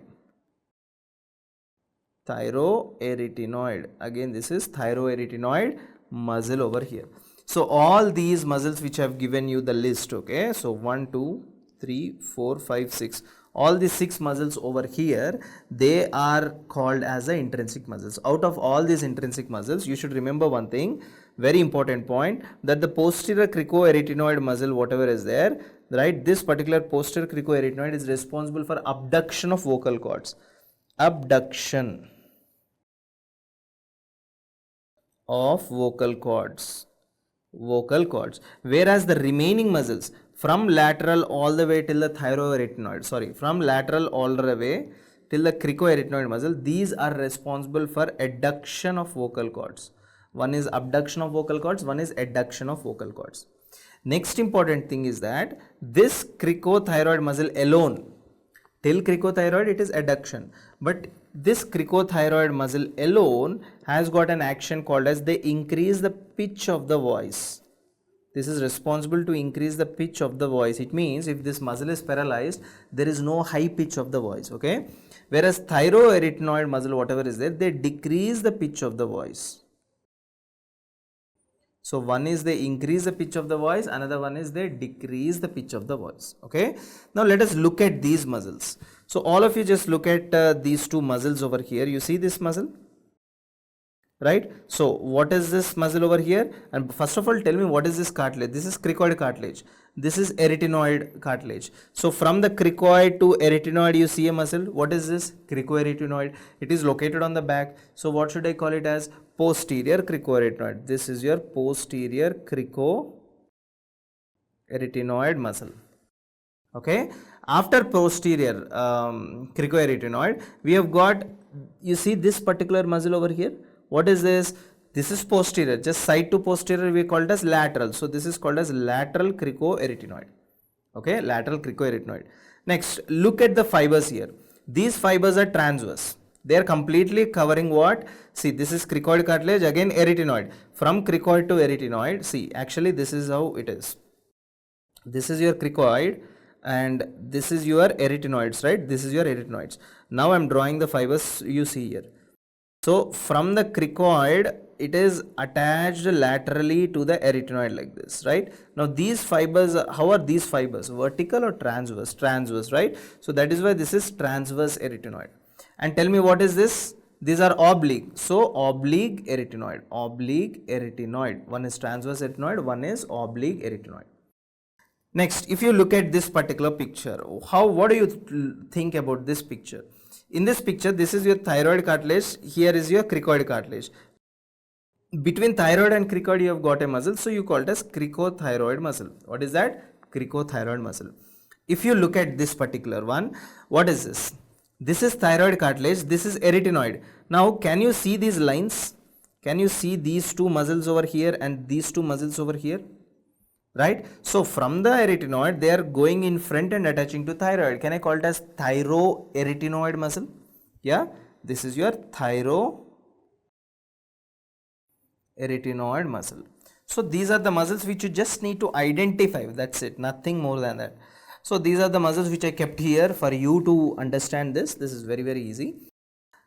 Again, this is thyroarytenoid muscle over here. So all these muscles which I have given you the list, okay, so 1 2 3 4 5 6, all these 6 muscles over here, they are called as the intrinsic muscles. Out of all these intrinsic muscles, you should remember one thing, very important point, that the posterior cricoarytenoid muscle, whatever is there, right, this particular posterior cricoarytenoid is responsible for abduction of vocal cords. Abduction of vocal cords, whereas the remaining muscles from lateral all the way till the thyroarytenoid, from lateral all the way till the cricoarytenoid muscle, these are responsible for adduction of vocal cords. One is abduction of vocal cords, one is adduction of vocal cords. Next important thing is that this cricothyroid muscle alone, till cricothyroid it is adduction, but this cricothyroid muscle alone has got an action called as they increase the pitch of the voice. This is responsible to increase the pitch of the voice. It means if this muscle is paralyzed, there is no high pitch of the voice, okay, whereas thyroarytenoid muscle, whatever is there, they decrease the pitch of the voice. So one is they increase the pitch of the voice, another one is they decrease the pitch of the voice, okay. Now let us look at these muscles. So all of you just look at these two muscles over here. You see this muscle, right? So what is this muscle over here? And first of all, tell me, what is this cartilage? This is cricoid cartilage. This is arytenoid cartilage. So from the cricoid to arytenoid, you see a muscle. What is this? Cricoarytenoid. It is located on the back. So what should I call it as? Posterior cricoarytenoid. This is your posterior cricoarytenoid muscle. Okay. After posterior cricoarytenoid, we have got, you see this particular muscle over here. What is this? This is posterior. Just side to posterior we called as lateral. So this is called as lateral cricoarytenoid. Okay, lateral cricoarytenoid. Next, look at the fibers here. These fibers are transverse. They are completely covering what? See, this is cricoid cartilage, again arytenoid. From cricoid to arytenoid, see, actually this is how it is. This is your cricoid and this is your arytenoids, right? This is your arytenoids. Now I am drawing the fibers you see here. So from the cricoid, it is attached laterally to the arytenoid like this, right? Now these fibers, how are these fibers? Vertical or transverse? Transverse, right? So that is why this is transverse arytenoid. And tell me, what is this? These are oblique. So oblique arytenoid. Oblique arytenoid. One is transverse arytenoid, one is oblique arytenoid. Next, if you look at this particular picture, what do you think about this picture? In this picture, this is your thyroid cartilage, here is your cricoid cartilage. Between thyroid and cricoid, you have got a muscle, so you call it as cricothyroid muscle. What is that? Cricothyroid muscle. If you look at this particular one, what is this? This is thyroid cartilage, this is arytenoid. Now, can you see these lines? Can you see these two muscles over here and these two muscles over here? Right? So from the arytenoid, they are going in front and attaching to thyroid. Can I call it as thyroarytenoid muscle? Yeah, this is your thyroarytenoid muscle. So these are the muscles which you just need to identify. That's it, nothing more than that. So these are the muscles which I kept here for you to understand this. This is very, very easy.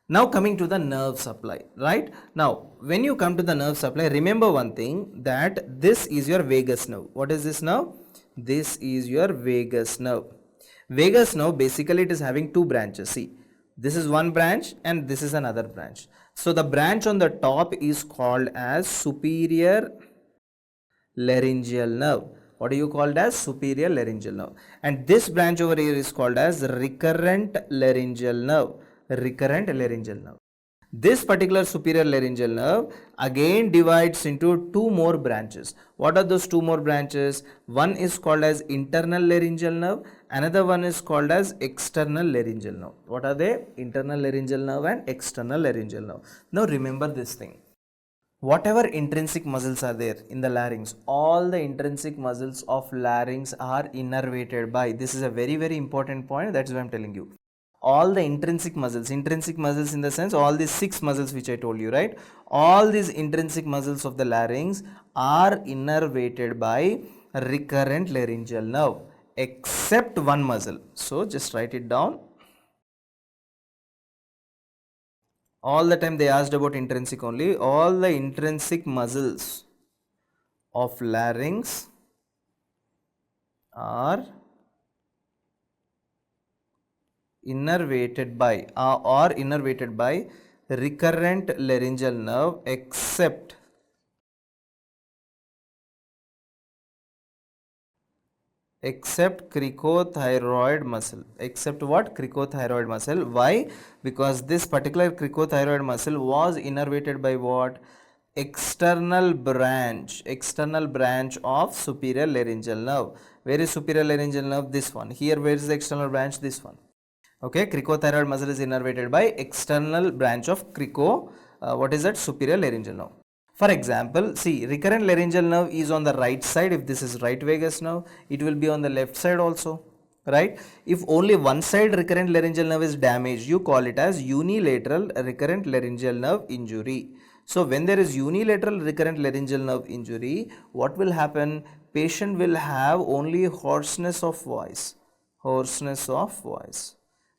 Now coming to the nerve supply, right? Now when you come to the nerve supply, remember one thing, that this is your vagus nerve. What is this nerve? This is your vagus nerve. Vagus nerve, basically it is having two branches. See, this is one branch and this is another branch. So the branch on the top is called as superior laryngeal nerve. What do you call as? Superior laryngeal nerve. And this branch over here is called as recurrent laryngeal nerve. Recurrent laryngeal nerve. This particular superior laryngeal nerve again divides into two more branches. What are those two more branches? One is called as internal laryngeal nerve, another one is called as external laryngeal nerve. What are they? Internal laryngeal nerve and external laryngeal nerve. Now remember this thing. Whatever intrinsic muscles are there in the larynx, all the intrinsic muscles of larynx are innervated by. This is a very, very important point. That's why I'm telling you. All the intrinsic muscles in the sense all these 6 muscles which I told you, right? All these intrinsic muscles of the larynx are innervated by recurrent laryngeal nerve except one muscle. So just write it down. All the time they asked about intrinsic only. All the intrinsic muscles of larynx are innervated by recurrent laryngeal nerve except cricothyroid muscle. Except what? Cricothyroid muscle. Why? Because this particular cricothyroid muscle was innervated by what? External branch of superior laryngeal nerve. Where is superior laryngeal nerve? This one. Here, where is the external branch? This one. Okay, cricothyroid muscle is innervated by external branch of what is that? Superior laryngeal nerve. For example, see, recurrent laryngeal nerve is on the right side. If this is right vagus nerve, it will be on the left side also, right? If only one side recurrent laryngeal nerve is damaged, you call it as unilateral recurrent laryngeal nerve injury. So when there is unilateral recurrent laryngeal nerve injury, what will happen? Patient will have only hoarseness of voice.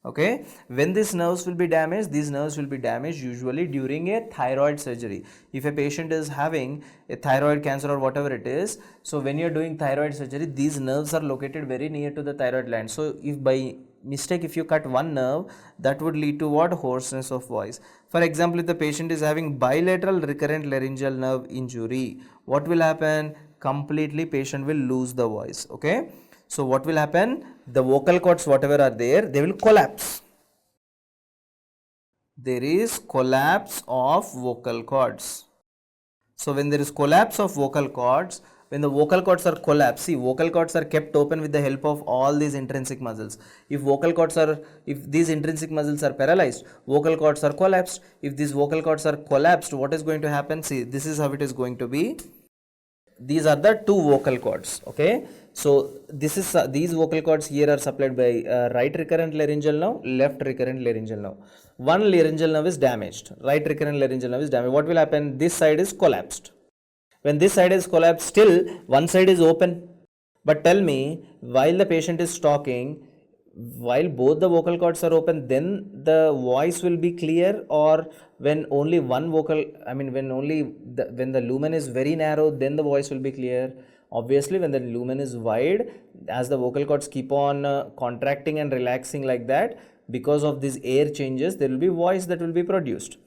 Okay, when these nerves will be damaged, usually during a thyroid surgery. If a patient is having a thyroid cancer or whatever it is, so when you are doing thyroid surgery, these nerves are located very near to the thyroid gland. So if by mistake if you cut one nerve, that would lead to what? Hoarseness of voice. For example, if the patient is having bilateral recurrent laryngeal nerve injury, what will happen? Completely patient will lose the voice. Okay, so what will happen? The vocal cords whatever are there, they will collapse. There is collapse of vocal cords. So when there is collapse of vocal cords, when the vocal cords are collapsed, see, vocal cords are kept open with the help of all these intrinsic muscles. If these intrinsic muscles are paralyzed, vocal cords are collapsed. If these vocal cords are collapsed, what is going to happen? See, this is how it is going to be. These are the two vocal cords. Okay, so this is these vocal cords here are supplied by right recurrent laryngeal nerve, left recurrent laryngeal nerve. One laryngeal nerve is damaged, right recurrent laryngeal nerve is damaged. What will happen? This side is collapsed. When this side is collapsed, still one side is open. But tell me, while the patient is talking, while both the vocal cords are open, then the voice will be clear, or when only one vocal, when the lumen is very narrow, then the voice will be clear. Obviously, when the lumen is wide, as the vocal cords keep on contracting and relaxing like that, because of these air changes, there will be voice that will be produced,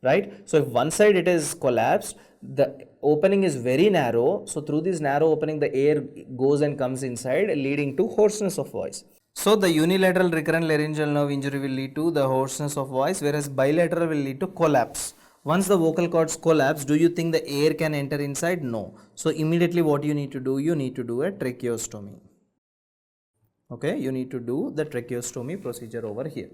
right? So if one side it is collapsed, the opening is very narrow, so through this narrow opening the air goes and comes inside, leading to hoarseness of voice. So the unilateral recurrent laryngeal nerve injury will lead to the hoarseness of voice, whereas bilateral will lead to collapse. Once the vocal cords collapse, do you think the air can enter inside? No. So immediately what you need to do? You need to do a tracheostomy. Okay, you need to do the tracheostomy procedure over here.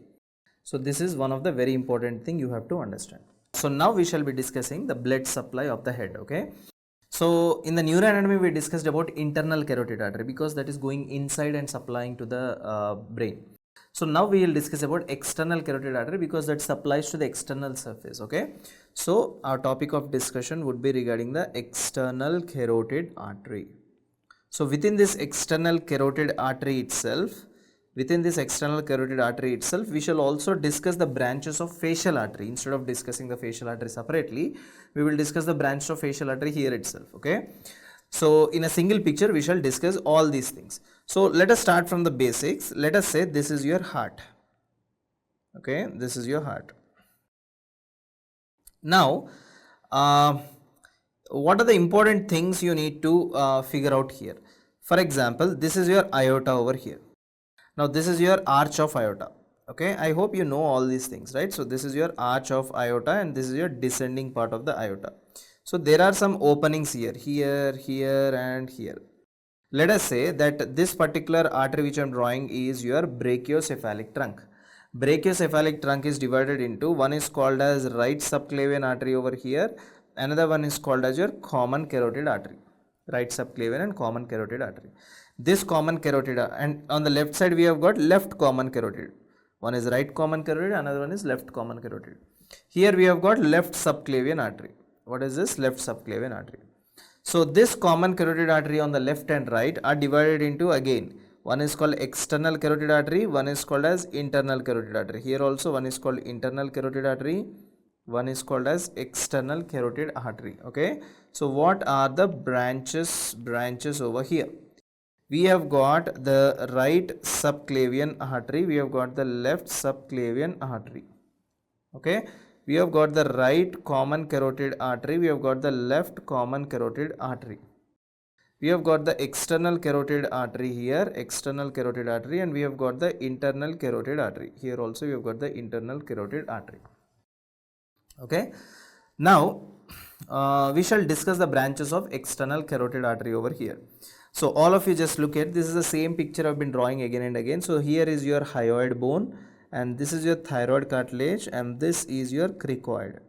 So this is one of the very important thing you have to understand. So now we shall be discussing the blood supply of the head. Okay. So in the neuroanatomy we discussed about internal carotid artery, because that is going inside and supplying to the brain. So now we will discuss about external carotid artery, because that supplies to the external surface. Okay. So our topic of discussion would be regarding the external carotid artery. So within this external carotid artery itself, we shall also discuss the branches of facial artery. Instead of discussing the facial artery separately, we will discuss the branch of facial artery here itself. Okay. So in a single picture, we shall discuss all these things. So let us start from the basics. Let us say this is your heart. Okay, this is your heart. Now, what are the important things you need to figure out here? For example, this is your aorta over here. Now this is your arch of aorta. Okay, I hope you know all these things, right? So this is your arch of aorta and this is your descending part of the aorta. So there are some openings here, here and here. Let us say that this particular artery which I am drawing is your brachiocephalic trunk. Brachiocephalic trunk is divided into, one is called as right subclavian artery over here, another one is called as your common carotid artery. Right subclavian and common carotid artery. This common carotid, and on the left side we have got left common carotid. One is right common carotid, another one is left common carotid. Here we have got left subclavian artery. What is this? Left subclavian artery. So this common carotid artery on the left and right are divided into, again, one is called external carotid artery, one is called as internal carotid artery. Here also one is called internal carotid artery, one is called as external carotid artery. Okay, so what are the branches over here? We have got the right subclavian artery, we have got the left subclavian artery. Okay, we have got the right common carotid artery, we have got the left common carotid artery. We have got the external carotid artery here, external carotid artery, and we have got the internal carotid artery. Here also we have got the internal carotid artery. Okay, now we shall discuss the branches of external carotid artery over here. So all of you just look at, this is the same picture I've been drawing again and again. So here is your hyoid bone, and this is your thyroid cartilage, and this is your cricoid.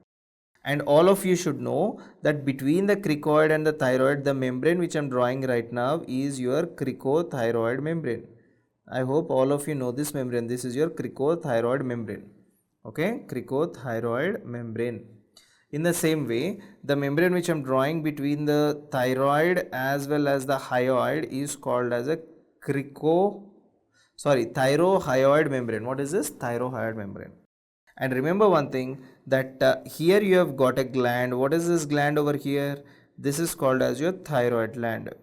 And all of you should know that between the cricoid and the thyroid, the membrane which I am drawing right now is your cricothyroid membrane. I hope all of you know this membrane. This is your cricothyroid membrane. Okay, cricothyroid membrane. In the same way, the membrane which I am drawing between the thyroid as well as the hyoid is called as a thyrohyoid membrane. What is this? Thyrohyoid membrane. And remember one thing, that here you have got a gland. What is this gland over here? This is called as your thyroid gland.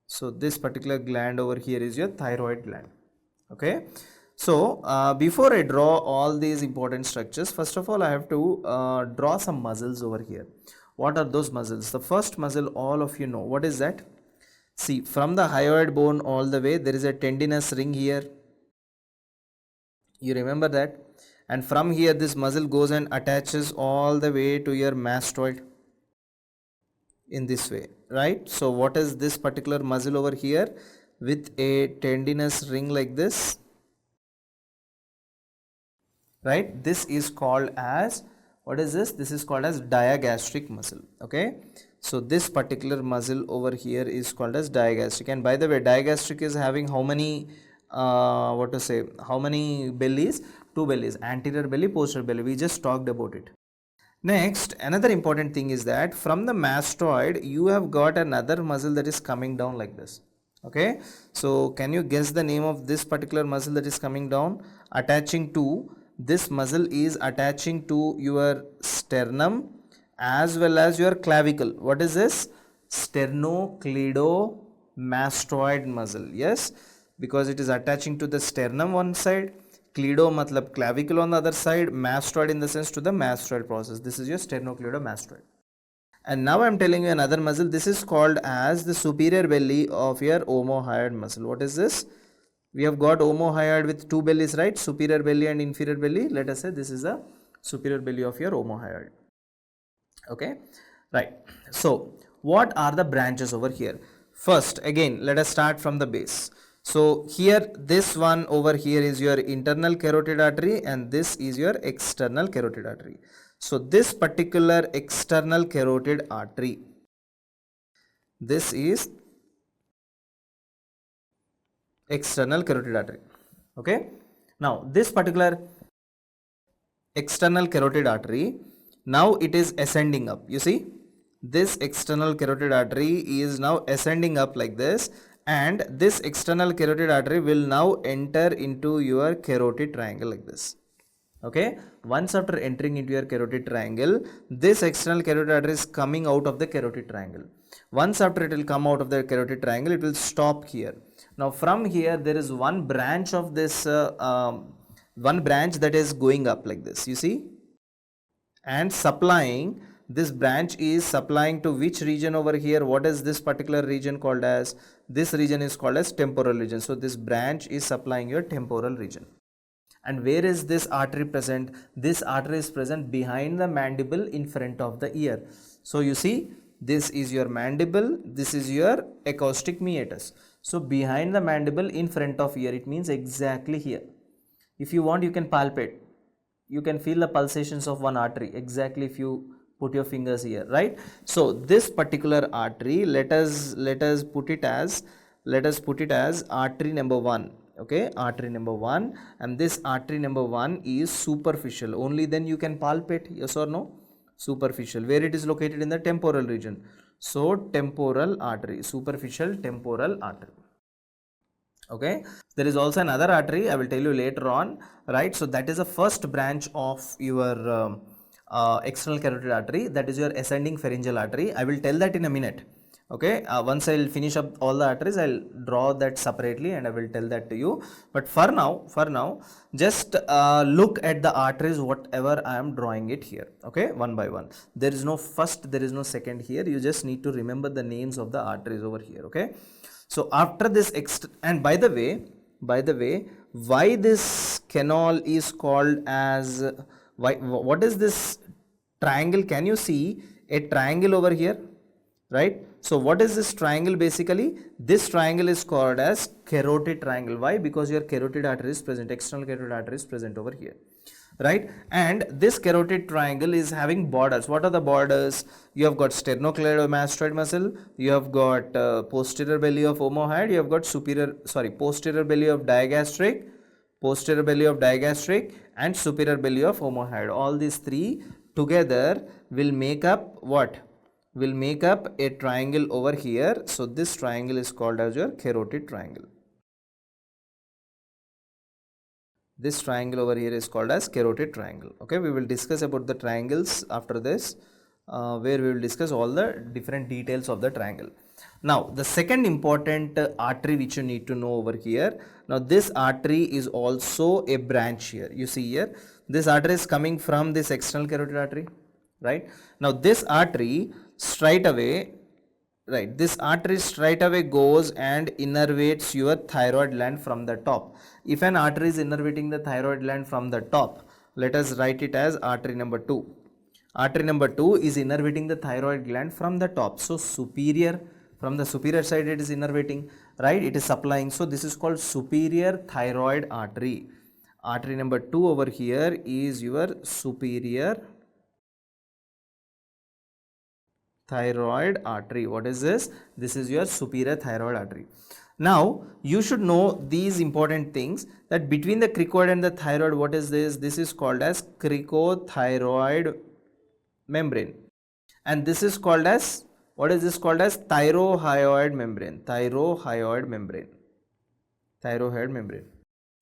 So this particular gland over here is your thyroid gland. Okay, so before I draw all these important structures, first of all I have to draw some muscles over here. What are those muscles? The first muscle, all of you know. What is that? See, from the hyoid bone all the way there is a tendinous ring here. You remember that? And from here this muscle goes and attaches all the way to your mastoid in this way, right? So what is this particular muscle over here with a tendinous ring like this, right? This is called as, what is this? This is called as diagastric muscle. Okay, so this particular muscle over here is called as diagastric. And by the way, diagastric is having how many how many bellies? Two bellies, anterior belly, posterior belly. We just talked about it. Next, another important thing is that from the mastoid you have got another muscle that is coming down like this. Okay, so can you guess the name of this particular muscle that is coming down? Attaching to this muscle is attaching to your sternum as well as your clavicle. What is this? Sternocleidomastoid muscle. Yes, because it is attaching to the sternum one side, cleido matlab clavicle on the other side, mastoid in the sense to the mastoid process. This is your sternocleidomastoid. And now I am telling you another muscle. This is called as the superior belly of your omohyoid muscle. What is this? We have got omohyoid with two bellies, right? Superior belly and inferior belly. Let us say this is the superior belly of your omohyoid. Okay, right. So what are the branches over here? First, again, let us start from the base. So here, this one over here is your internal carotid artery, and this is your external carotid artery. So this particular external carotid artery, this is external carotid artery. Okay, now this particular external carotid artery, now it is ascending up. You see, this external carotid artery is now ascending up like this, and this external carotid artery will now enter into your carotid triangle like this. Okay, once after entering into your carotid triangle, this external carotid artery is coming out of the carotid triangle. Once after it will come out of the carotid triangle, it will stop here. Now from here there is one branch of this one branch that is going up like this, you see, and supplying, this branch is supplying to which region over here? What is this particular region called as? This region is called as temporal region. So this branch is supplying your temporal region. And where is this artery present? This artery is present behind the mandible in front of the ear. So you see, this is your mandible, this is your acoustic meatus. So behind the mandible in front of ear, it means exactly here. If you want, you can palpate. You can feel the pulsations of one artery exactly if you put your fingers here, right? So this particular artery, let us put it as artery number 1. Okay, artery number 1, and this artery number 1 is superficial. Only then you can palpate, yes or no? Superficial, where it is located in the temporal region. So temporal artery, superficial temporal artery. Okay, there is also another artery, I will tell you later on, right? So that is the first branch of your external carotid artery, that is your ascending pharyngeal artery. I will tell that in a minute. Okay, once I will finish up all the arteries, I will draw that separately and I will tell that to you. But for now, just look at the arteries, whatever I am drawing it here. Okay, one by one. There is no first, there is no second here. You just need to remember the names of the arteries over here. Okay, so after this, and by the way, why this canal is called as, what is this triangle? Can you see a triangle over here? Right? So what is this triangle basically? This triangle is called as carotid triangle. Why? Because your carotid artery is present, external carotid artery is present over here. Right? And this carotid triangle is having borders. What are the borders? You have got sternocleidomastoid muscle, you have got posterior belly of omohyoid, you have got posterior belly of digastric, and superior belly of omohyoid. All these three together will make up what? Will make up a triangle over here. So this triangle is called as your carotid triangle. This triangle over here is called as carotid triangle. Okay, we will discuss about the triangles after this, where we will discuss all the different details of the triangle. Now the second important artery which you need to know over here. Now this artery is also a branch here. You see here, this artery is coming from this external carotid artery. Right? Now this artery straight away goes and innervates your thyroid gland from the top. If an artery is innervating the thyroid gland from the top, let us write it as artery number 2. Artery number 2 is innervating the thyroid gland from the top. So superior, from the superior side it is innervating, right? It is supplying. So this is called superior thyroid artery. Artery number 2 over here is your superior thyroid artery. What is this? This is your superior thyroid artery. Now you should know these important things, that between the cricoid and the thyroid, what is this? This is called as cricothyroid membrane, and this is called as, what is this called as? Thyrohyoid membrane.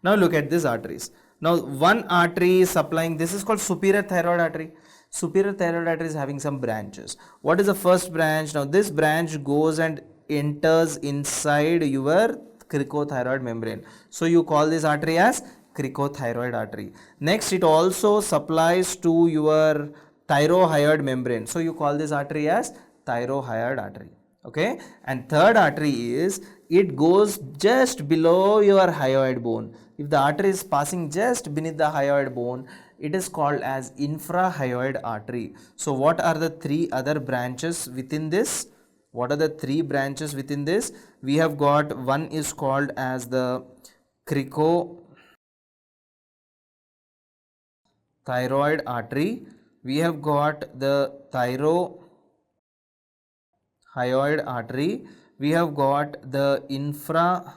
Now look at these arteries. Now one artery is supplying, this is called superior thyroid artery. Superior thyroid artery is having some branches. What is the first branch? Now this branch goes and enters inside your cricothyroid membrane. So you call this artery as cricothyroid artery. Next, it also supplies to your thyrohyoid membrane. So you call this artery as thyrohyoid artery. Okay, and third artery is, it goes just below your hyoid bone. If the artery is passing just beneath the hyoid bone, it is called as infrahyoid artery. So what are the three other branches within this? What are the three branches within this? We have got, one is called as the cricothyroid artery. We have got the thyrohyoid artery. We have got the infrahyoid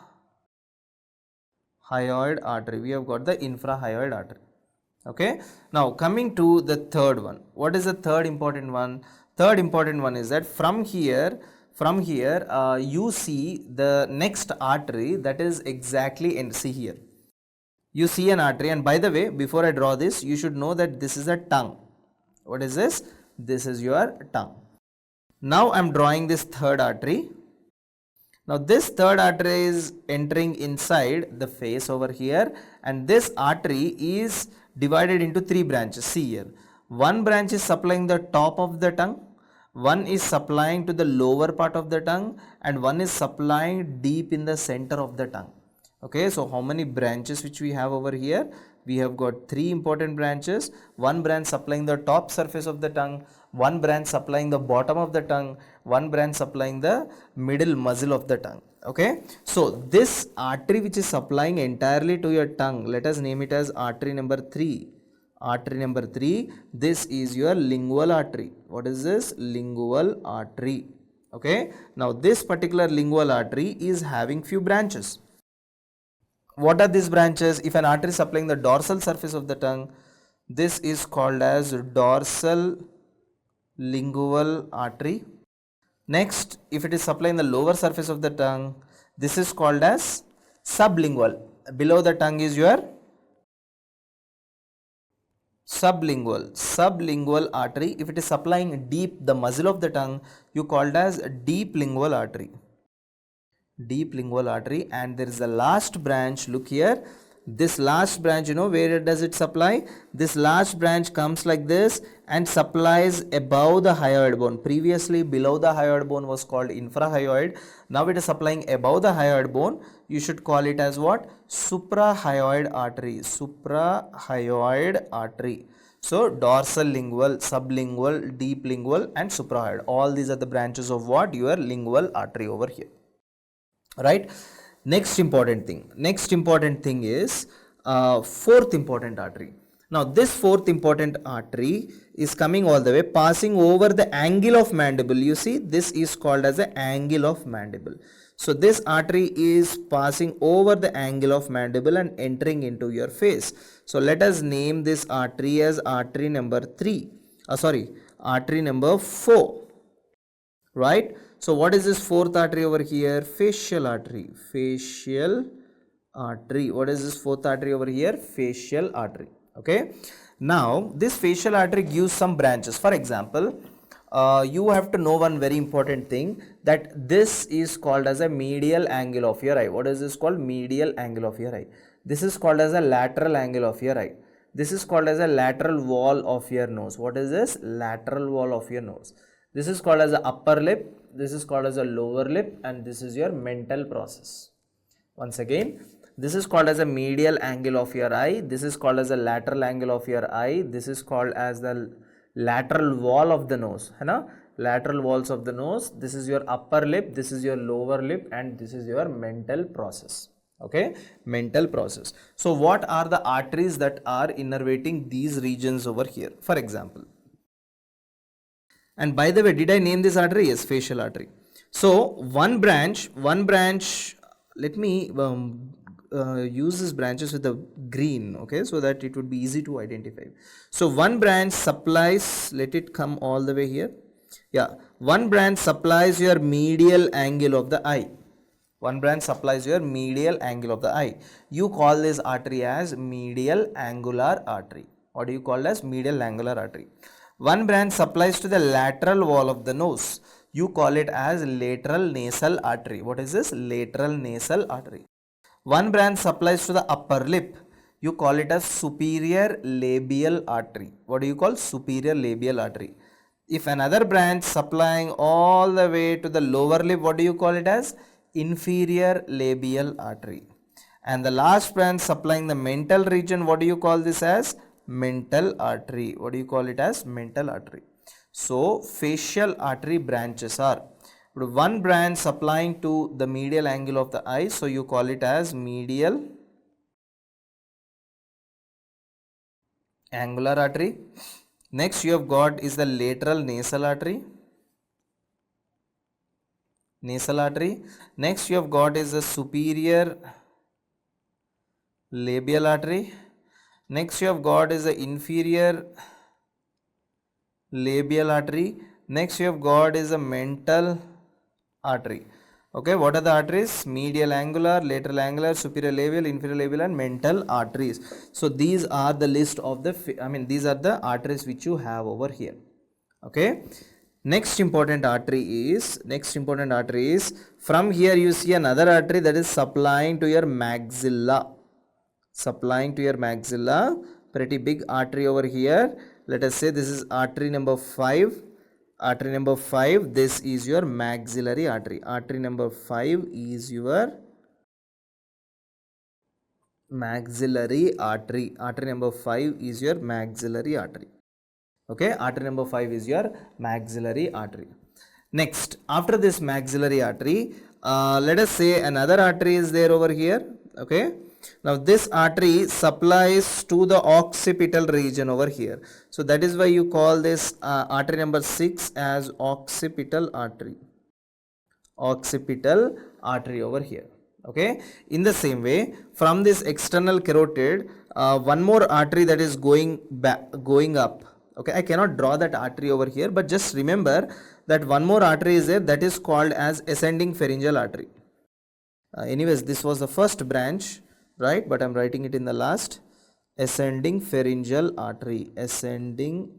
artery. Okay, now coming to the third one. What is the third important one? Third important one is that from here you see the next artery, that is exactly, and see here, you see an artery. And by the way, before I draw this, you should know that this is a tongue. What is this? This is your tongue. Now I am drawing this third artery. Now this third artery is entering inside the face over here, and this artery is divided into three branches. See here, one branch is supplying the top of the tongue, one is supplying to the lower part of the tongue, and one is supplying deep in the center of the tongue. Okay, so how many branches which we have over here? We have got three important branches. One branch supplying the top surface of the tongue, one branch supplying the bottom of the tongue, one branch supplying the middle muscle of the tongue. Okay, so this artery which is supplying entirely to your tongue, let us name it as artery number 3. Artery number 3, this is your lingual artery. What is this? Lingual artery. Okay, now this particular lingual artery is having few branches. What are these branches? If an artery is supplying the dorsal surface of the tongue, this is called as dorsal lingual artery. Next, if it is supplying the lower surface of the tongue, this is called as sublingual. Below the tongue is your sublingual artery. If it is supplying deep the muzzle of the tongue, you call it as deep lingual artery. Deep lingual artery. And there is a last branch, look here, this last branch, you know where does it supply? This last branch comes like this and supplies above the hyoid bone. Previously below the hyoid bone was called infrahyoid, now it is supplying above the hyoid bone. You should call it as what? Suprahyoid artery. Suprahyoid artery. So dorsal lingual, sublingual, deep lingual and suprahyoid, all these are the branches of what? Your lingual artery over here, right? Next important thing is fourth important artery. Now this fourth important artery is coming all the way, passing over the angle of mandible. You see, this is called as the angle of mandible. So this artery is passing over the angle of mandible and entering into your face. So let us name this artery as artery number 4, right? So what is this fourth artery over here? Facial artery. Facial artery. What is this fourth artery over here? Facial artery. Okay. Now this facial artery gives some branches. For example, you have to know one very important thing, that this is called as a medial angle of your eye. What is this called? Medial angle of your eye. This is called as a lateral angle of your eye. This is called as a lateral wall of your nose. What is this? Lateral wall of your nose. This is called as the upper lip, this is called as a lower lip, and this is your mental process. Once again, this is called as a medial angle of your eye, this is called as a lateral angle of your eye, this is called as the lateral wall of the nose, है ना? Lateral walls of the nose, this is your upper lip, this is your lower lip, and this is your mental process. Okay, mental process. So what are the arteries that are innervating these regions over here? For example, and by the way, did I name this artery? Yes, facial artery. So one branch, let me use these branches with the green, okay, so that it would be easy to identify. So one branch supplies, let it come all the way here. Yeah, one branch supplies your medial angle of the eye. One branch supplies your medial angle of the eye. You call this artery as medial angular artery. What do you call as? Medial angular artery. One branch supplies to the lateral wall of the nose. You call it as lateral nasal artery. What is this? Lateral nasal artery. One branch supplies to the upper lip. You call it as superior labial artery. What do you call? Superior labial artery. If another branch supplying all the way to the lower lip, what do you call it as? Inferior labial artery. And the last branch supplying the mental region, what do you call this as? Mental artery. What do you call it as? Mental artery. So facial artery branches are one branch supplying to the medial angle of the eye, so you call it as medial angular artery. Next you have got is the lateral nasal artery. Next you have got is the superior labial artery. Next you have got is the inferior labial artery. Next you have got is the mental artery. Okay, what are the arteries? Medial angular, lateral angular, superior labial, inferior labial and mental arteries. So these are the list of the, these are the arteries which you have over here. Okay. Next important artery is from here you see another artery that is supplying to your maxilla. Pretty big artery over here. Let us say this is artery number 5. This is your maxillary artery. Artery number 5 is your maxillary artery. Artery number 5 is your maxillary artery. Okay, artery number 5 is your maxillary artery. Next, after this maxillary artery, let us say another artery is there over here. Okay, now this artery supplies to the occipital region over here. So that is why you call this artery number 6 as occipital artery. Occipital artery over here. Okay, in the same way, from this external carotid, one more artery that is going up. Okay, I cannot draw that artery over here, but just remember that one more artery is there that is called as ascending pharyngeal artery. Anyways, this was the first branch, right? But I'm writing it in the last. ascending pharyngeal artery, ascending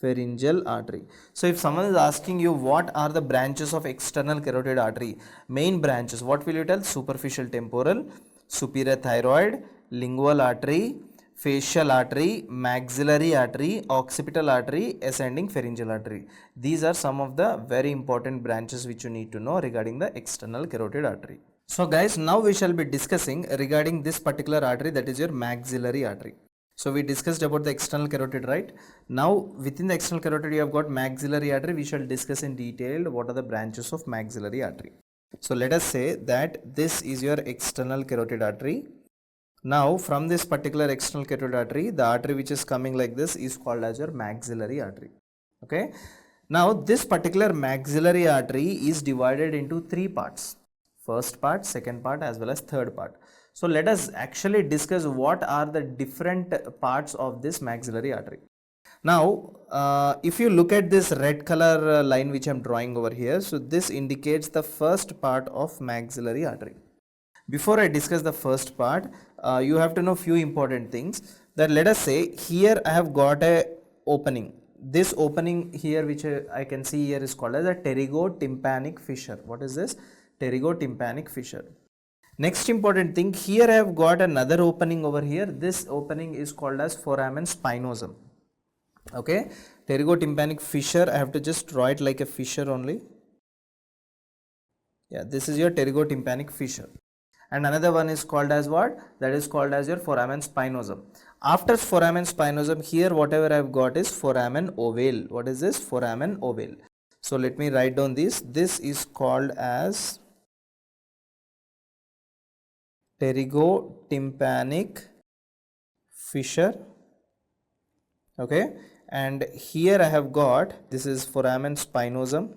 pharyngeal artery. So if someone is asking you what are the branches of external carotid artery, main branches, what will you tell? Superficial temporal, superior thyroid, lingual artery, facial artery, maxillary artery, occipital artery, ascending pharyngeal artery. These are some of the very important branches which you need to know regarding the external carotid artery. So guys, now we shall be discussing regarding this particular artery, that is your maxillary artery. So we discussed about the external carotid, right? Now within the external carotid you have got maxillary artery. We shall discuss in detail what are the branches of maxillary artery. So let us say that this is your external carotid artery. Now from this particular external carotid artery, the artery which is coming like this is called as your maxillary artery. Okay. Now this particular maxillary artery is divided into three parts. First part, second part, as well as third part. So let us actually discuss what are the different parts of this maxillary artery. Now if you look at this red color line which I am drawing over here, so this indicates the first part of maxillary artery. Before I discuss the first part, you have to know few important things. That let us say here I have got a opening. This opening here which I can see here is called as a pterygotympanic fissure. What is this? Pterygotympanic fissure. Next important thing, here I have got another opening over here. This opening is called as foramen spinosum. Okay, pterygotympanic fissure, I have to just draw it like a fissure only. Yeah, this is your pterygotympanic fissure. And another one is called as what? That is called as your foramen spinosum. After foramen spinosum, here whatever I have got is foramen ovale. What is this? Foramen ovale. So let me write down this. This is called as pterygotympanic fissure. Okay, and here I have got, this is foramen spinosum,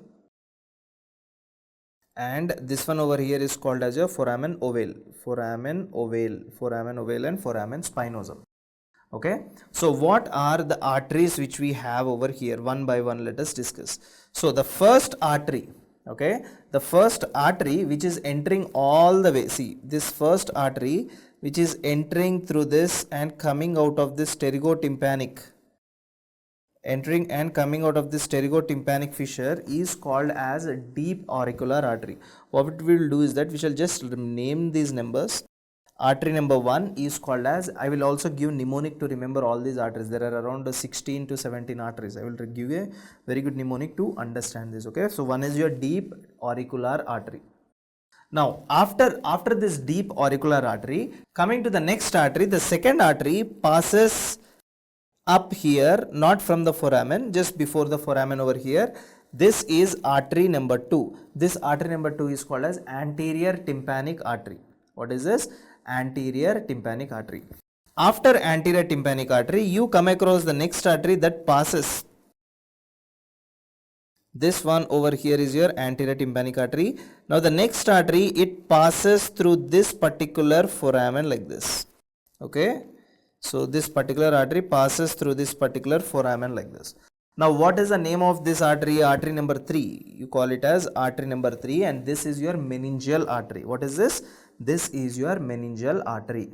and this one over here is called as a foramen ovale, foramen ovale and foramen spinosum. Okay, so what are the arteries which we have over here? One by one let us discuss. So the first artery, okay, the first artery which is entering all the way, see this first artery which is entering through this and coming out of this pterygotympanic, entering and coming out of this pterygotympanic fissure is called as a deep auricular artery. What we will do is that we shall just name these numbers. Artery number 1 is called as, I will also give mnemonic to remember all these arteries. There are around 16 to 17 arteries. I will give a very good mnemonic to understand this. Okay, so one is your deep auricular artery. Now after this deep auricular artery, coming to the next artery, the second artery passes up here, not from the foramen, just before the foramen over here. This is artery number 2. This artery number 2 is called as anterior tympanic artery. What is this? Anterior tympanic artery. After anterior tympanic artery, you come across the next artery that passes. This one over here is your anterior tympanic artery. Now the next artery, it passes through this particular foramen like this. Okay, so this particular artery passes through this particular foramen like this. Now what is the name of this artery? Artery number 3. You call it as artery number 3, and this is your meningeal artery. What is this? This is your meningeal artery.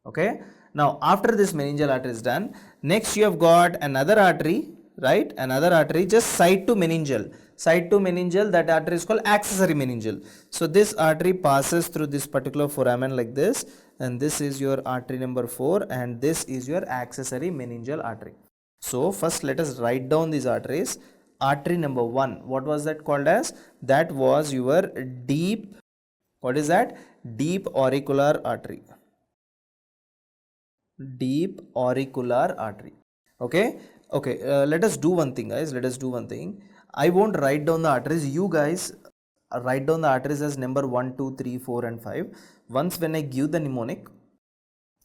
Okay, now after this meningeal artery is done, next you have got another artery, right? Another artery just side to meningeal. Side to meningeal, that artery is called accessory meningeal. So this artery passes through this particular foramen like this, and this is your artery number 4, and this is your accessory meningeal artery. So first let us write down these arteries. Artery number 1, what was that called as? That was your deep, what is that? Deep auricular artery. Deep auricular artery. Okay, okay, let us do one thing, guys. Let us do one thing. I won't write down the arteries. You guys write down the arteries as number 1, 2, 3, 4 and 5. Once when I give the mnemonic,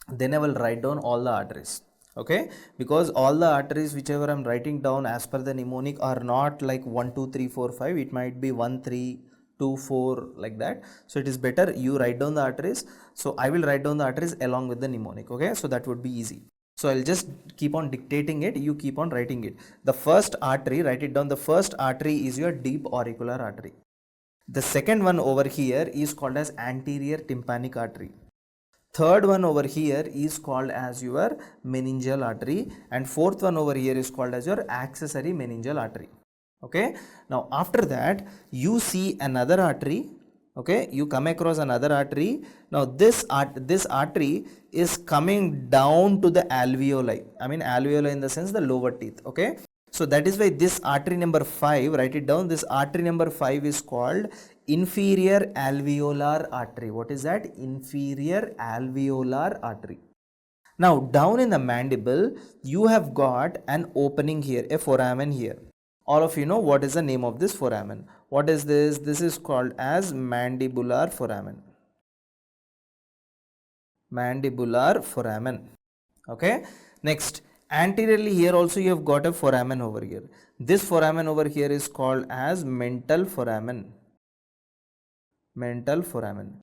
then I will write down all the arteries. Okay, because all the arteries whichever I am writing down as per the mnemonic are not like 1, 2, 3, 4, 5. It might be 1, 3, 2, 4 like that. So it is better you write down the arteries. So I will write down the arteries along with the mnemonic. Okay, so that would be easy. So I'll just keep on dictating it, you keep on writing it. The first artery, write it down. The first artery is your deep auricular artery. The second one over here is called as anterior tympanic artery. third one over here is called as your meningeal artery, and fourth one over here is called as your accessory meningeal artery. Okay, now after that you see another artery. Okay, you come across another artery. Now this artery is coming down to the alveoli. I mean alveoli in the sense the lower teeth. Okay, so that is why this artery number 5, write it down, this artery number 5 is called inferior alveolar artery. What is that? Inferior alveolar artery. Now down in the mandible you have got an opening here, a foramen here. All of you know what is the name of this foramen. What is this? This is called as mandibular foramen. Mandibular foramen. Okay, next anteriorly here also you have got a foramen over here. This foramen over here is called as mental foramen. Mental foramen.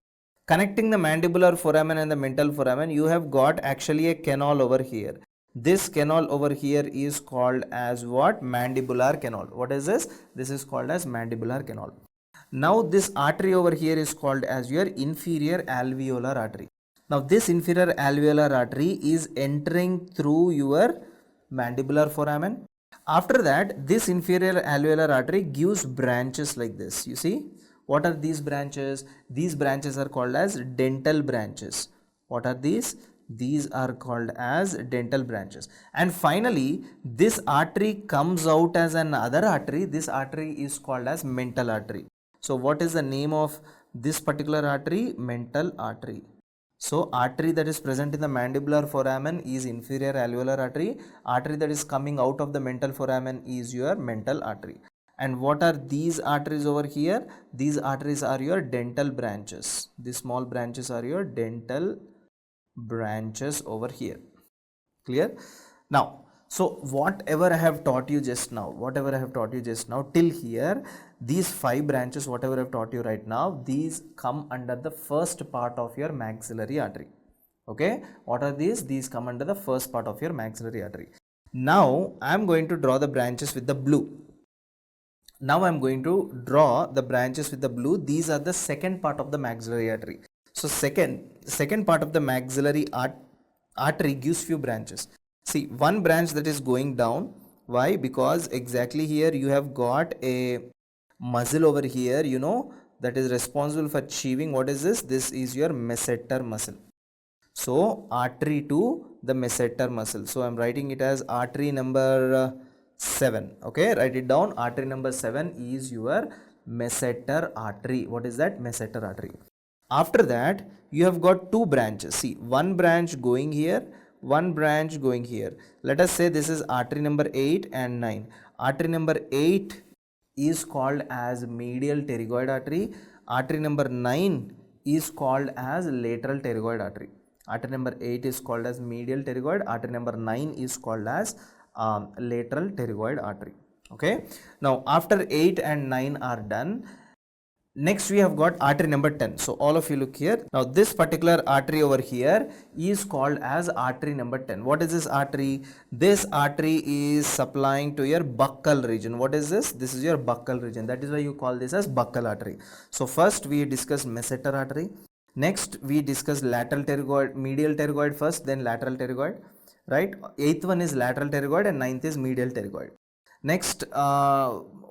Connecting the mandibular foramen and the mental foramen, you have got actually a canal over here. This canal over here is called as what? Mandibular canal. What is this? This is called as mandibular canal. Now this artery over here is called as your inferior alveolar artery. Now this inferior alveolar artery is entering through your mandibular foramen. After that, this inferior alveolar artery gives branches like this. You see, what are these branches? These branches are called as dental branches. What are these? These are called as dental branches. And finally, this artery comes out as another artery. This artery is called as mental artery. So what is the name of this particular artery? Mental artery. So artery that is present in the mandibular foramen is inferior alveolar artery. Artery that is coming out of the mental foramen is your mental artery. And what are these arteries over here? These arteries are your dental branches. These small branches are your dental branches over here. Clear? Now, so whatever I have taught you just now, till here, these 5 branches, whatever I have taught you right now, these come under the first part of your maxillary artery. Okay, what are these? These come under the first part of your maxillary artery. Now I am going to draw the branches with the blue. These are the second part of the maxillary artery. So second part of the maxillary artery gives few branches. See, one branch that is going down. Why? Because exactly here you have got a muscle over here, you know, that is responsible for achieving. What is this? This is your masseter muscle. So artery to the masseter muscle. So I am writing it as artery number 7. Okay, write it down. Artery number 7 is your masseter artery. What is that? Masseter artery. After that, you have got 2 branches. See, one branch going here, one branch going here. Let us say this is artery number 8 and 9. Artery number 8 is called as medial pterygoid artery. Artery number 9 is called as lateral pterygoid artery. Artery number 8 is called as medial pterygoid. Artery number 9 is called as lateral pterygoid artery. Okay. Now, after 8 and 9 are done, next we have got artery number 10. So all of you look here. Now this particular artery over here is called as artery number 10. What is this artery? This artery is supplying to your buccal region. What is this? This is your buccal region. That is why you call this as buccal artery. So first we discussed masseter artery. Next we discussed lateral pterygoid, medial pterygoid first, then lateral pterygoid. Right? 8th one is lateral pterygoid and 9th is medial pterygoid. Next,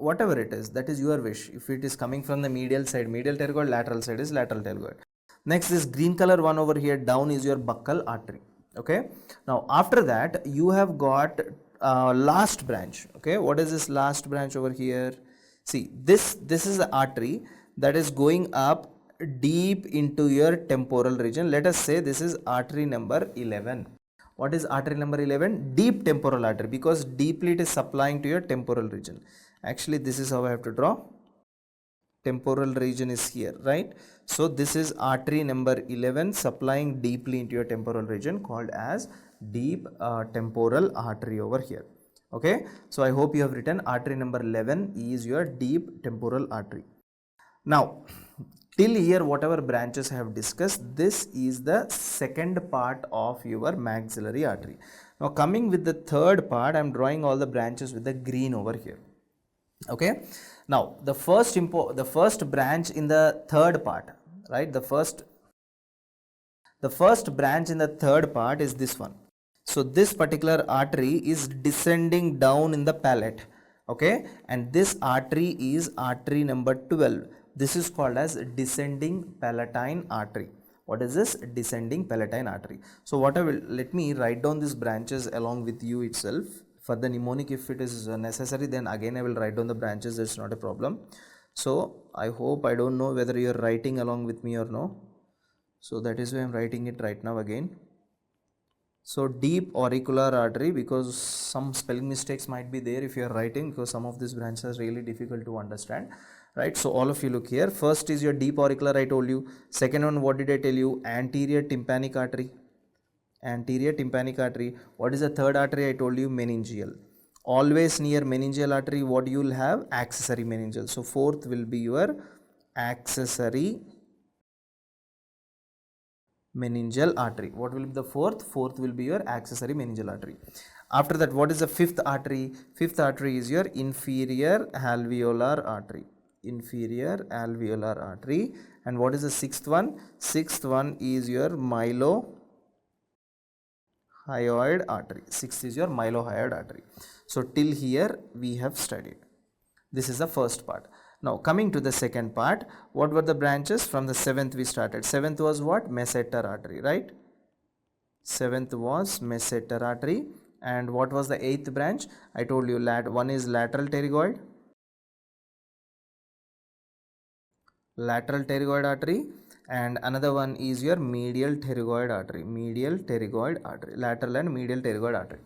whatever it is, that is your wish. If it is coming from the medial side, medial pterygoid, lateral side is lateral pterygoid. Next, this green color one over here down is your buccal artery. Okay. Now, after that, you have got last branch. Okay. What is this last branch over here? See, this is the artery that is going up deep into your temporal region. Let us say this is artery number 11. What is artery number 11? Deep temporal artery, because deeply it is supplying to your temporal region. Actually, this is how I have to draw. Temporal region is here, right? So this is artery number 11 supplying deeply into your temporal region, called as deep temporal artery over here. Okay. So I hope you have written artery number 11 is your deep temporal artery. Now, till here whatever branches I have discussed, this is the second part of your maxillary artery. Now coming with the third part, I am drawing all the branches with the green over here. Okay. Now the first branch in the third part, right? The The first branch in the third part is this one. So this particular artery is descending down in the palate, okay, and this artery is artery number 12. This is called as descending palatine artery. What is this? Descending palatine artery. So what I will, let me write down these branches along with you itself. For the mnemonic, if it is necessary, then again I will write down the branches. That's not a problem. So I hope, I don't know whether you are writing along with me or no. So that is why I am writing it right now again. So deep auricular artery, because some spelling mistakes might be there if you are writing, because some of these branches are really difficult to understand, right? So all of you look here. First is your deep auricular, I told you. Second one, what did I tell you? Anterior tympanic artery. Anterior tympanic artery. What is the third artery? I told you meningeal. Always near meningeal artery, what you will have? Accessory meningeal. So fourth will be your accessory meningeal artery. What will be the fourth? Fourth will be your accessory meningeal artery. After that, what is the fifth artery? Fifth artery is your inferior alveolar artery. Inferior alveolar artery. And what is the sixth one? Sixth one is your mylohyoid artery. Sixth is your mylohyoid artery. So till here we have studied. This is the first part. Now coming to the second part, what were the branches? From the seventh we started. Seventh was what? Masseter artery, right? Seventh was masseter artery. And what was the eighth branch? I told you one is lateral pterygoid. Lateral pterygoid artery. And another one is your medial pterygoid artery. Medial pterygoid artery. Lateral and medial pterygoid artery.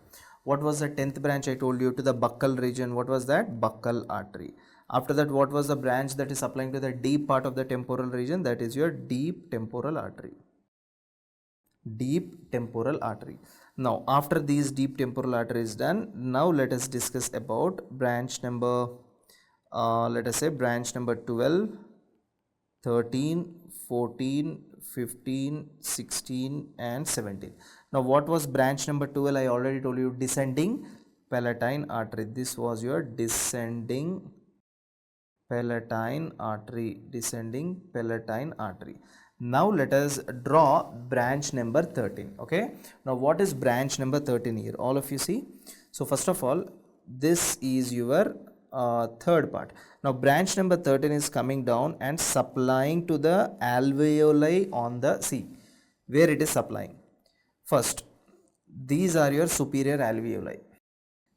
What was the 10th branch? I told you, to the buccal region. What was that? Buccal artery. After that, what was the branch that is supplying to the deep part of the temporal region? That is your deep temporal artery. Deep temporal artery. Now, after these deep temporal artery is done, now let us discuss about branch number, let us say branch number 12, 13, 14, 15, 16 and 17. Now what was branch number 12? I already told you, descending palatine artery. This was your descending palatine artery. Descending palatine artery. Now let us draw branch number 13. Okay. Now what is branch number 13 here? All of you see. So first of all, this is your third part. Now branch number 13 is coming down and supplying to the alveoli on the where it is supplying. First, these are your superior alveoli.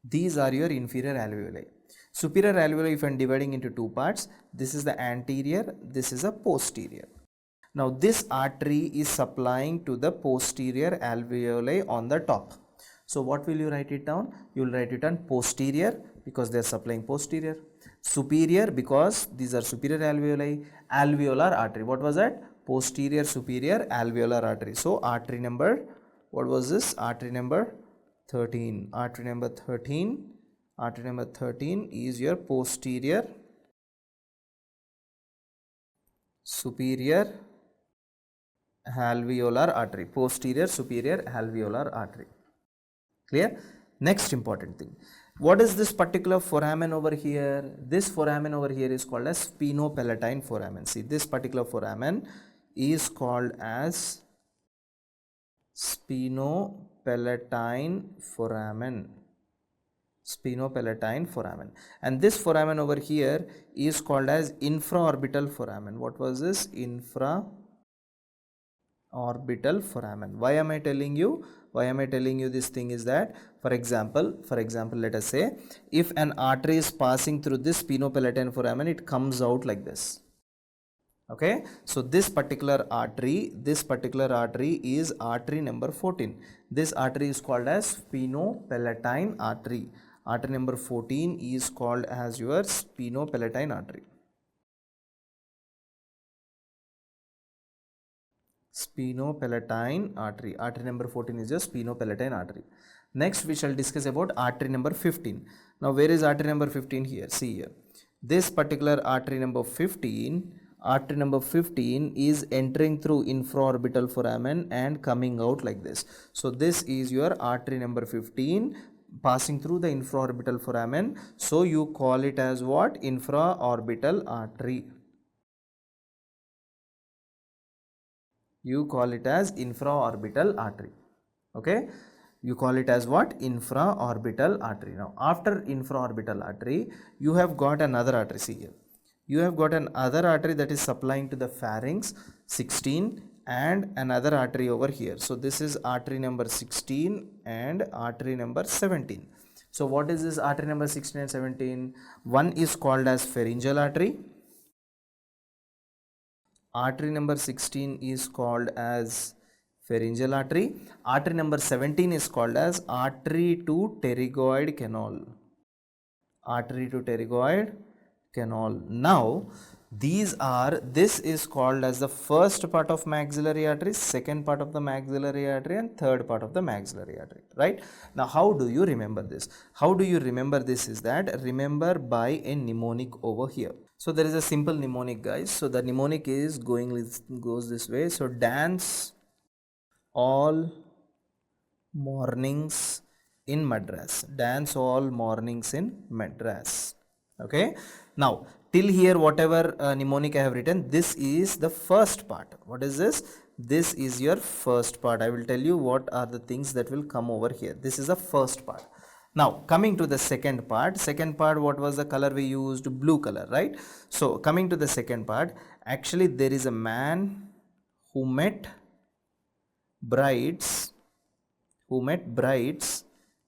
These are your inferior alveoli. Superior alveoli, if I am dividing into two parts, this is the anterior, this is a posterior. Now this artery is supplying to the posterior alveoli on the top. So what will you write it down? You will write it on posterior because they are supplying posterior. Superior because these are superior alveoli. Alveolar artery. What was that? Posterior superior alveolar artery. So artery number, what was this? Artery number 13. Artery number 13. Artery number 13 is your posterior superior alveolar artery. Posterior superior alveolar artery. Clear? Next important thing. What is this particular foramen over here? This foramen over here is called as spinopalatine foramen. See, this particular foramen is called as spinopalatine foramen. Spinopalatine foramen. And this foramen over here is called as infraorbital foramen. What was this? Infraorbital foramen. Why am I telling you? Why am I telling you this thing is that, for example, let us say, if an artery is passing through this spinopalatine foramen, it comes out like this. Okay, so this particular artery is artery number 14. This artery is called as spinopalatine artery. Artery number 14 is called as your spinopalatine artery. Spinopalatine artery. Artery number 14 is your spinopalatine artery. Next we shall discuss about artery number 15. Now where is artery number 15 here? See here. This particular artery number 15 is entering through infraorbital foramen and coming out like this. So this is your artery number 15 passing through the infraorbital foramen. So you call it as what? Infraorbital artery. You call it as infraorbital artery. Okay, you call it as what? Infraorbital artery. Now after infraorbital artery, you have got another artery. See here, you have got another artery that is supplying to the pharynx 16 and another artery over here. So this is artery number 16 and artery number 17. So what is this artery number 16 and 17? One is called as pharyngeal artery. Artery number 16 is called as pharyngeal artery. Artery number 17 is called as artery to pterygoid canal. Artery to pterygoid canal. Now this is called as the first part of maxillary artery, second part of the maxillary artery, and third part of the maxillary artery, right? Now how do you remember this? How do you remember this is that remember by a mnemonic over here. So there is a simple mnemonic, guys. So the mnemonic is goes this way. So dance all mornings in Madras. Dance all mornings in Madras. Okay. Now till here whatever mnemonic I have written, this is the first part. What is this? This is your first part. I will tell you what are the things that will come over here. This is the first part. Now coming to the second part, what was the color we used? Blue color, right? So coming to the second part, actually there is a man who met brides,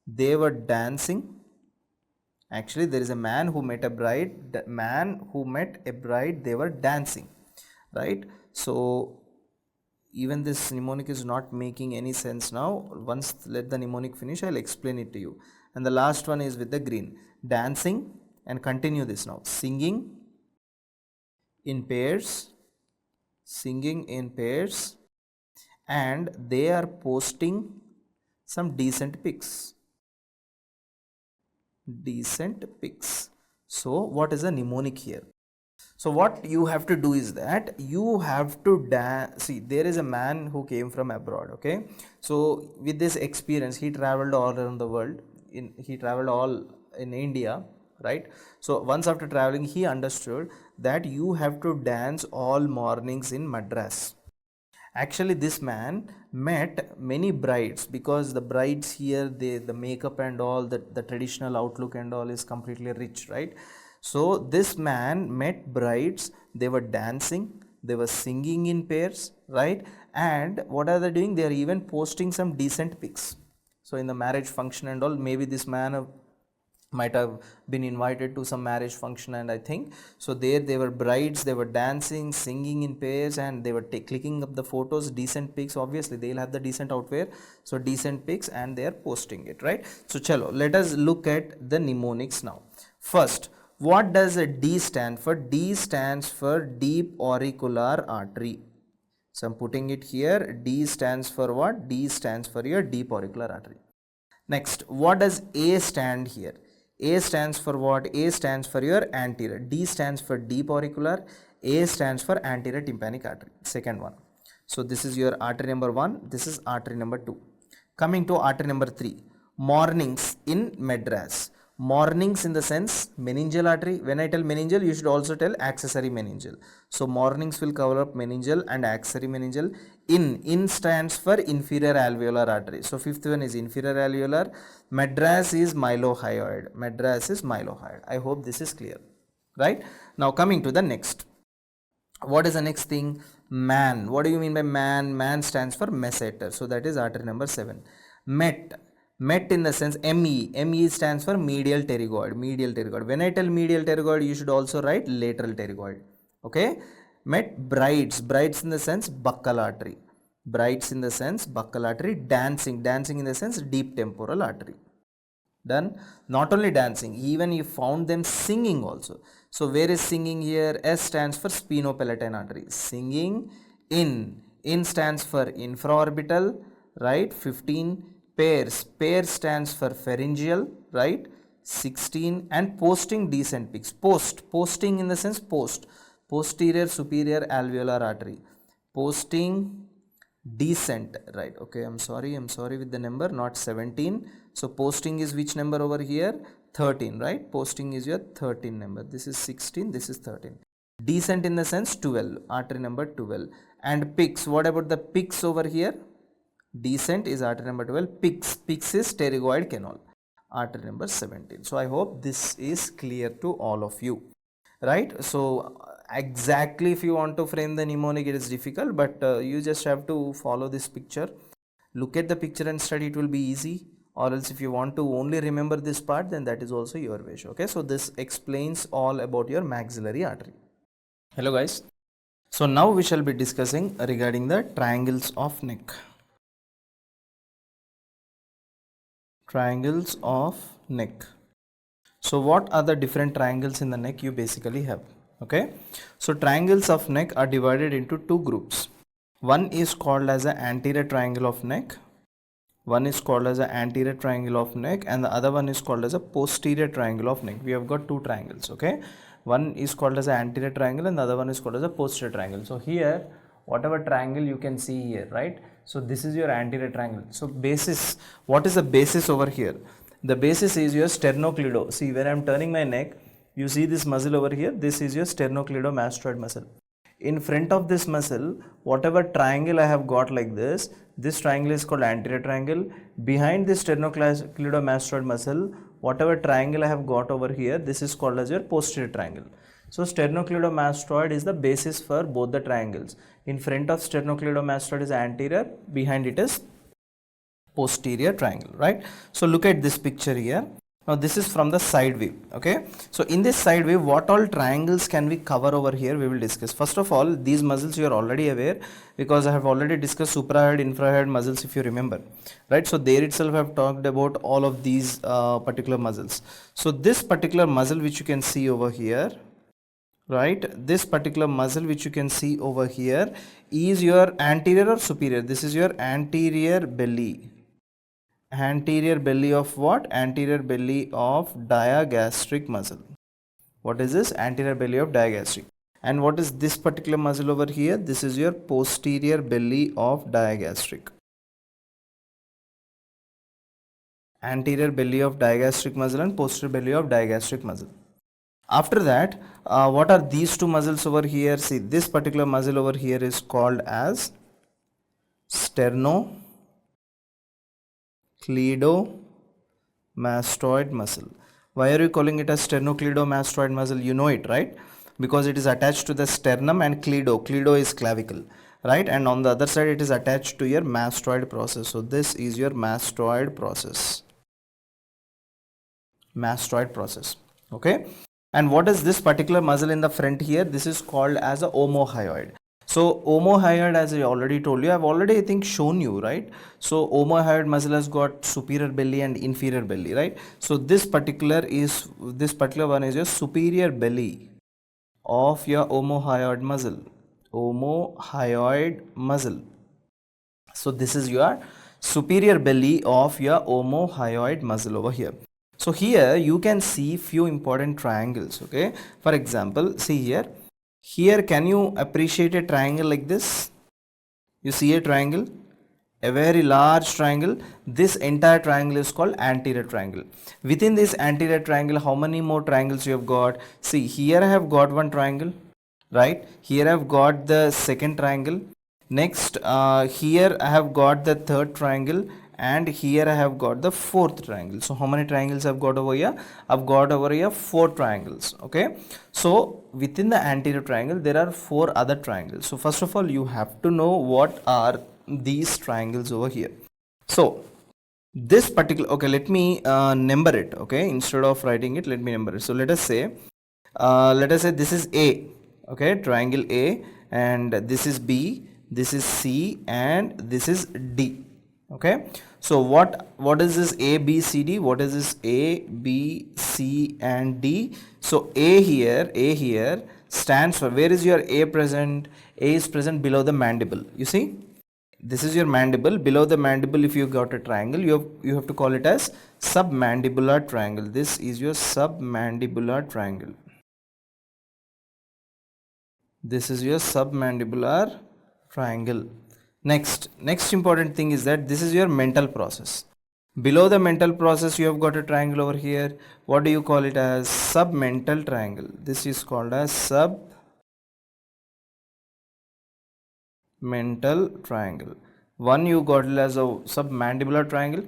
they were dancing. Actually there is a man who met a bride, they were dancing, right? So even this mnemonic is not making any sense now. Once let the mnemonic finish, I'll explain it to you. And the last one is with the green, dancing, and continue this now, singing in pairs, and they are posting some decent pics. So what is the mnemonic here? So what you have to do is that you have to see, there is a man who came from abroad. Okay, so with this experience he traveled all around the world. He traveled all in India, right? So once after traveling he understood that you have to dance all mornings in Madras. Actually this man met many brides, because the brides here, the makeup and all, the traditional outlook and all is completely rich, right? So this man met brides, they were dancing, they were singing in pairs, right? And what are they doing? They are even posting some decent pics. So in the marriage function and all, maybe this man might have been invited to some marriage function, and I think so there they were brides, they were dancing, singing in pairs, and they were clicking up the photos, decent pics. Obviously they'll have the decent outwear, so decent pics, and they are posting it, right? So chalo, let us look at the mnemonics now. First, what does a D stand for? D stands for deep auricular artery. So I'm putting it here. D stands for what? D stands for your deep auricular artery. Next, what does A stand here? A stands for what? A stands for your anterior. D stands for deep auricular. A stands for anterior tympanic artery. Second one. So this is your artery number 1. This is artery number 2. Coming to artery number 3. Mornings in Madras. Mornings in the sense meningeal artery. When I tell meningeal, you should also tell accessory meningeal. So mornings will cover up meningeal and accessory meningeal. In stands for inferior alveolar artery. So fifth one is inferior alveolar. Madras is mylohyoid. I hope this is clear, right? Now coming to the next. What is the next thing? Man. What do you mean by man? Man stands for masseter. So that is artery number 7. Met in the sense ME. ME stands for medial pterygoid. When I tell medial pterygoid, you should also write lateral pterygoid. Okay. Met brides. Brides in the sense buccal artery. Dancing. Dancing in the sense deep temporal artery. Done. Not only dancing, even you found them singing also. So where is singing here? S stands for sphenopalatine artery. Singing in. In stands for infraorbital, right? 15. Pairs stands for pharyngeal, right? 16. And posting decent pics. Posting in the sense posterior superior alveolar artery. Posting decent, right? Okay, I'm sorry with the number, not 17. So posting is which number over here? 13, right? Posting is your 13 number. This is 16, this is 13. Decent in the sense 12, artery number 12. And pix, what about the pix over here? Descent is artery number 12. Pix is pterygoid canal, artery number 17. So I hope this is clear to all of you, right? So exactly if you want to frame the mnemonic, it is difficult, but you just have to follow this picture. Look at the picture and study, it will be easy. Or else if you want to only remember this part, then that is also your wish. Okay, so this explains all about your maxillary artery. Hello guys. So now we shall be discussing regarding the triangles of neck. Triangles of neck. So what are the different triangles in the neck you basically have? Okay, so triangles of neck are divided into two groups. One is called as an anterior triangle of neck. One is called as an anterior triangle of neck, and the other one is called as a posterior triangle of neck. We have got two triangles. Okay, one is called as an anterior triangle and the other one is called as a posterior triangle. So here, whatever triangle you can see here, right? So this is your anterior triangle. So basis, what is the basis over here? The basis is your sternocleido. See, when I am turning my neck, you see this muscle over here. This is your sternocleidomastoid muscle. In front of this muscle, whatever triangle I have got like this triangle is called anterior triangle. Behind this sternocleidomastoid muscle, whatever triangle I have got over here, this is called as your posterior triangle. So sternocleidomastoid is the basis for both the triangles. In front of sternocleidomastoid is anterior, behind it is posterior triangle, right? So look at this picture here. Now this is from the side view. Okay, so in this side view, what all triangles can we cover over here, we will discuss. First of all, these muscles you are already aware, because I have already discussed suprahyoid, infrahyoid muscles, if you remember, right? So there itself I have talked about all of these particular muscles. So this particular muscle which you can see over here, right, this particular muscle which you can see over here is your anterior or superior. This is your anterior belly. Anterior belly of what? Anterior belly of digastric muscle. What is this? Anterior belly of digastric. And what is this particular muscle over here? This is your posterior belly of digastric. Anterior belly of digastric muscle and posterior belly of digastric muscle. After that, what are these two muscles over here? See, this particular muscle over here is called as sternocleidomastoid muscle. Why are you calling it as sternocleidomastoid muscle? You know it, right? Because it is attached to the sternum and cleido is clavicle, right? And on the other side it is attached to your mastoid process. So this is your mastoid process. Okay, and what is this particular muscle in the front here? This is called as a omohyoid. So omohyoid, as I already told you, I have already I think shown you, right? So omohyoid muscle has got superior belly and inferior belly, right? So this particular one is your superior belly of your omohyoid muscle. So this is your superior belly of your omohyoid muscle over here. So here you can see few important triangles. Okay, for example, see here. Here, can you appreciate a triangle like this? You see a triangle, a very large triangle. This entire triangle is called anterior triangle. Within this anterior triangle, how many more triangles you have got? See, here I have got one triangle, right? Here I have got the second triangle. Next, here I have got the third triangle, and here I have got the fourth triangle. So how many triangles I've got over here? I've got over here 4 triangles. Okay, so within the anterior triangle there are 4 other triangles. So first of all, you have to know what are these triangles over here. So this particular, okay, let me number it. Okay, instead of writing it, let me number it. So let us say this is A. Okay, triangle A, and this is B, this is C, and this is D. Okay, so what is this A, B, C, D? What is this A, B, C, and D? So A here stands for, where is your A present? A is present below the mandible. You see, this is your mandible. Below the mandible, if you got a triangle, you have to call it as submandibular triangle. This is your submandibular triangle. This is your submandibular triangle. Next important thing is that this is your mental process. Below the mental process, you have got a triangle over here. What do you call it as? Submental triangle. This is called as submental triangle. One you got it as a submandibular triangle,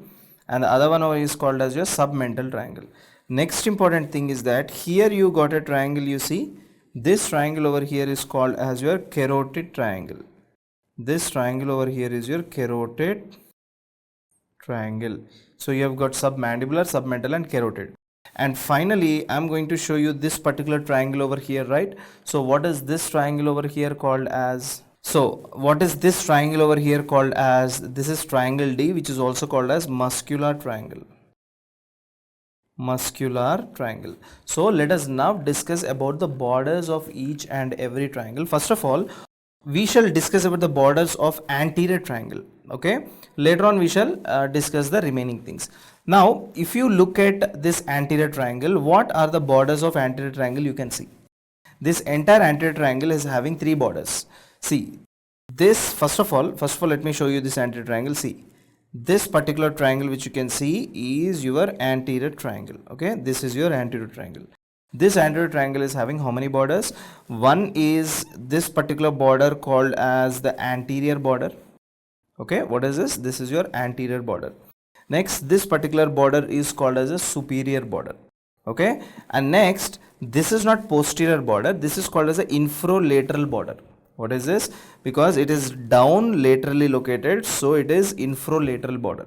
and the other one is called as your submental triangle. Next important thing is that here you got a triangle, you see this triangle over here is called as your carotid triangle. This triangle over here is your carotid triangle. So you have got submandibular, submental and carotid. And finally I'm going to show you this particular triangle over here, right? So what is this triangle over here called as? So what is this triangle over here called as? This is triangle D, which is also called as muscular triangle. Muscular triangle. So let us now discuss about the borders of each and every triangle. First of all, we shall discuss about the borders of anterior triangle. Okay, later on we shall discuss the remaining things. Now if you look at this anterior triangle, what are the borders of anterior triangle? You can see this entire anterior triangle is having three borders. See this, first of all let me show you this anterior triangle. See this particular triangle which you can see is your anterior triangle. Okay, this is your anterior triangle. This anterior triangle is having how many borders? One is this particular border called as the anterior border. Okay, what is this? This is your anterior border. Next, this particular border is called as a superior border. Okay, and next, this is not posterior border, this is called as a infralateral border. What is this? Because it is down laterally located, so it is infralateral border.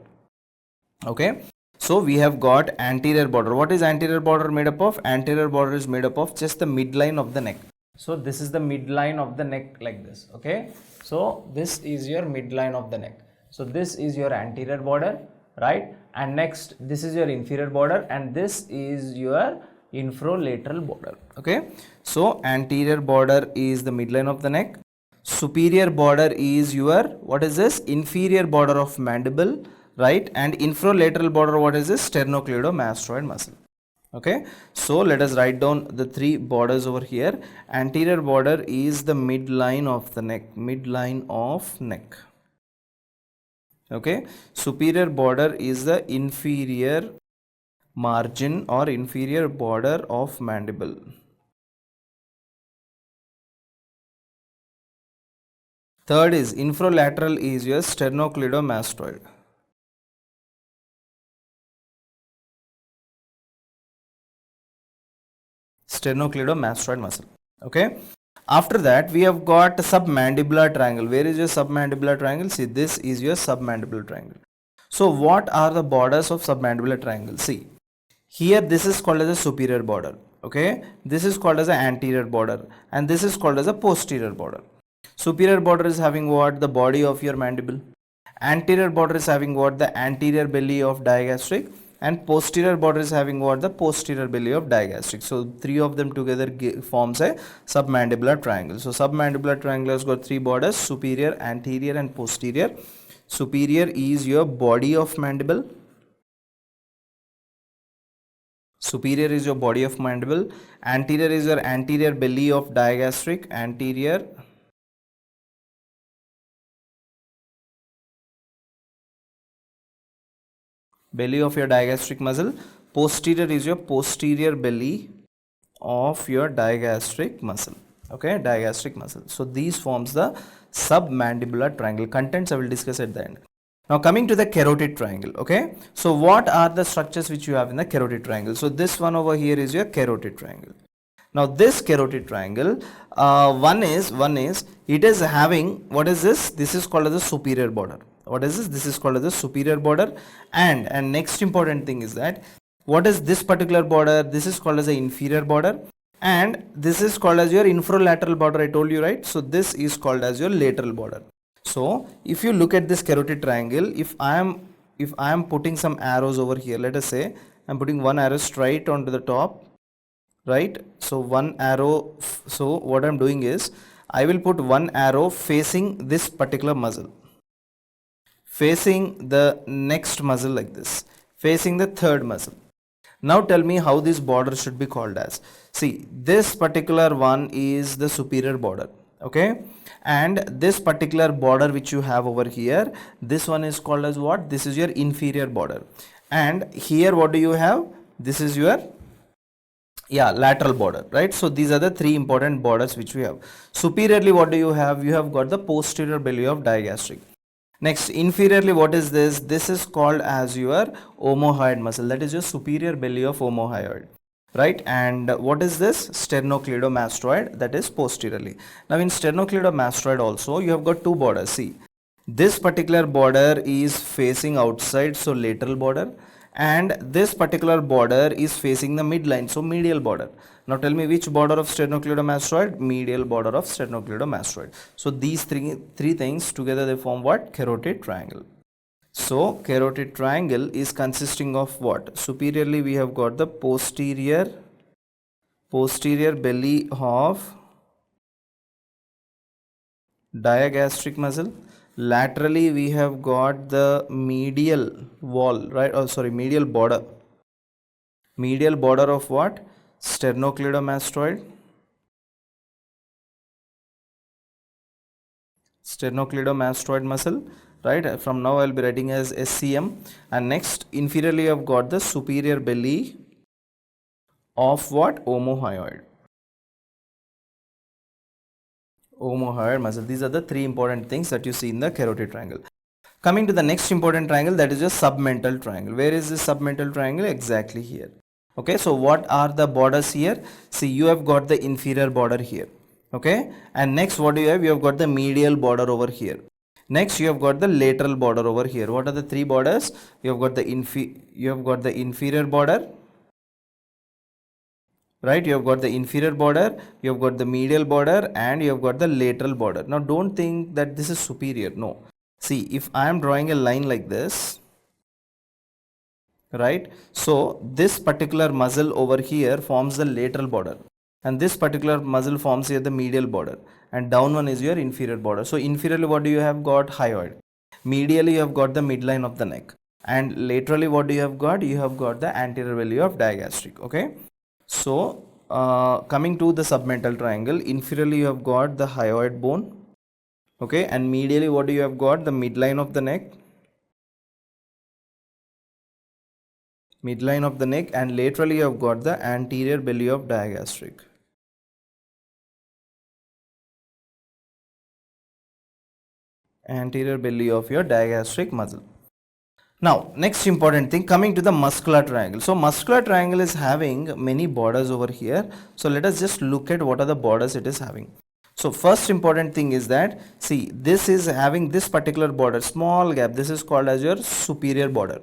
Okay, so we have got anterior border. What is anterior border made up of? Anterior border is made up of just the midline of the neck. So this is the midline of the neck like this. Okay, so this is your midline of the neck. So this is your anterior border, right? And next, this is your inferior border, and this is your infralateral border. Okay, so anterior border is the midline of the neck. Superior border is your, what is this? Inferior border of mandible, right? And infralateral border, what is this? Sternocleidomastoid muscle. Okay, so let us write down the three borders over here. Anterior border is the midline of the neck, midline of neck. Okay, superior border is the inferior margin or inferior border of mandible. Third is infralateral is your sternocleidomastoid. Sternocleidomastoid muscle. Okay, after that we have got submandibular triangle. Where is your submandibular triangle? See, this is your submandibular triangle. So what are the borders of submandibular triangle? See, here this is called as a superior border. Okay, this is called as an anterior border, and this is called as a posterior border. Superior border is having what? The body of your mandible. Anterior border is having what? The anterior belly of digastric. And posterior border is having what? The posterior belly of digastric. So three of them together forms a submandibular triangle. So submandibular triangle has got three borders: superior, anterior and posterior. Superior is your body of mandible. Superior is your body of mandible. Anterior is your anterior belly of digastric. Anterior belly of your digastric muscle. Posterior is your posterior belly of your digastric muscle. Okay, digastric muscle. So these forms the submandibular triangle. Contents I will discuss at the end. Now coming to the carotid triangle. Okay, so what are the structures which you have in the carotid triangle? So this one over here is your carotid triangle. Now this carotid triangle, one is it is having, what is this? This is called as a superior border. What is this? This is called as a superior border. And next important thing is that, what is this particular border? This is called as the inferior border, and this is called as your infralateral border. I told you, right? So this is called as your lateral border. So if you look at this carotid triangle, if I am putting some arrows over here, let us say I'm putting one arrow straight onto the top, right? So one arrow. So what I'm doing is I will put one arrow facing this particular muscle, facing the next muscle like this, facing the third muscle. Now tell me how this border should be called as. See, this particular one is the superior border. Okay, and this particular border which you have over here, this one is called as what? This is your inferior border. And here what do you have? This is your Yeah, lateral border, right? So these are the three important borders which we have. Superiorly, what do you have? You have got the posterior belly of digastric. Next, inferiorly, what is this? This is called as your omohyoid muscle. That is your superior belly of omohyoid, right? And what is this? Sternocleidomastoid, that is posteriorly. Now in sternocleidomastoid also, you have got two borders. See, this particular border is facing outside, so lateral border, and this particular border is facing the midline, so medial border. Now tell me which border of sternocleidomastoid? Medial border of sternocleidomastoid. So these three things together they form what? Carotid triangle. So carotid triangle is consisting of what? Superiorly we have got the posterior belly of digastric muscle. Laterally we have got the medial wall, right? Oh sorry, medial border of what? Sternocleidomastoid muscle, right? From now I'll be writing as SCM. And next, inferiorly I've got the superior belly of what? Omohyoid muscle. These are the three important things that you see in the carotid triangle. Coming to the next important triangle, that is your submental triangle. Where is this submental triangle? Exactly here. Okay, so what are the borders here? See, you have got the inferior border here. Okay, and next what do you have? You have got the medial border over here. Next you have got the lateral border over here. What are the three borders? You have got the inferior border, right? You have got the inferior border, you have got the medial border, and you have got the lateral border. Now don't think that this is superior. No. See, if I am drawing a line like this, right? So this particular muscle over here forms the lateral border, and this particular muscle forms here the medial border, and down one is your inferior border. So inferiorly what do you have got? Hyoid. Medially you have got the midline of the neck, and laterally what do you have got? You have got the anterior belly of digastric. Okay, so coming to the submental triangle, inferiorly you have got the hyoid bone. Okay, and medially what do you have got? The midline of the neck, and laterally you have got the anterior belly of digastric. Anterior belly of your digastric muscle. Now next important thing, coming to the muscular triangle. So muscular triangle is having many borders over here. So let us just look at what are the borders it is having. So first important thing is that, see, this is having this particular border, small gap. This is called as your superior border.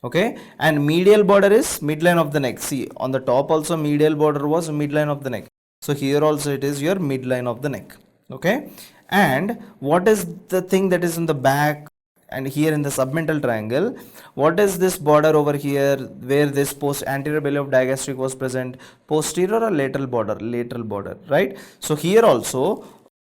Okay, and medial border is midline of the neck. See, on the top also medial border was midline of the neck. So here also it is your midline of the neck. Okay, and what is the thing that is in the back? And here in the submental triangle, what is this border over here where this anterior belly of digastric was present? Posterior or lateral border? Lateral border, right? So here also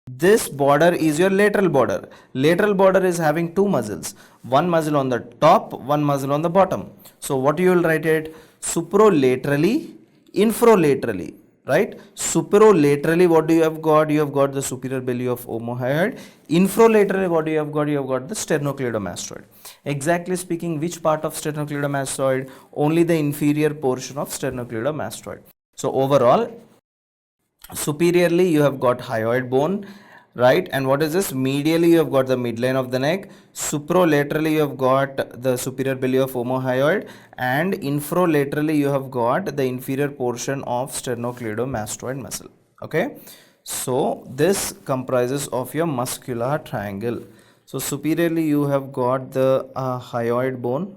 this border is your lateral border. Lateral border is having two muscles, one muscle on the top, one muscle on the bottom. So what you will write it? Suprolaterally, infrolaterally, right? Suprolaterally, what do you have got? You have got the superior belly of omohyoid. Infrolaterally, what do you have got? You have got the sternocleidomastoid. Exactly speaking, which part of sternocleidomastoid? Only the inferior portion of sternocleidomastoid. So overall, superiorly you have got hyoid bone, right? And what is this? Medially you have got the midline of the neck. Suprolaterally you have got the superior belly of omohyoid, and infrolaterally you have got the inferior portion of sternocleidomastoid muscle. Okay, so this comprises of your muscular triangle. So superiorly you have got the hyoid bone,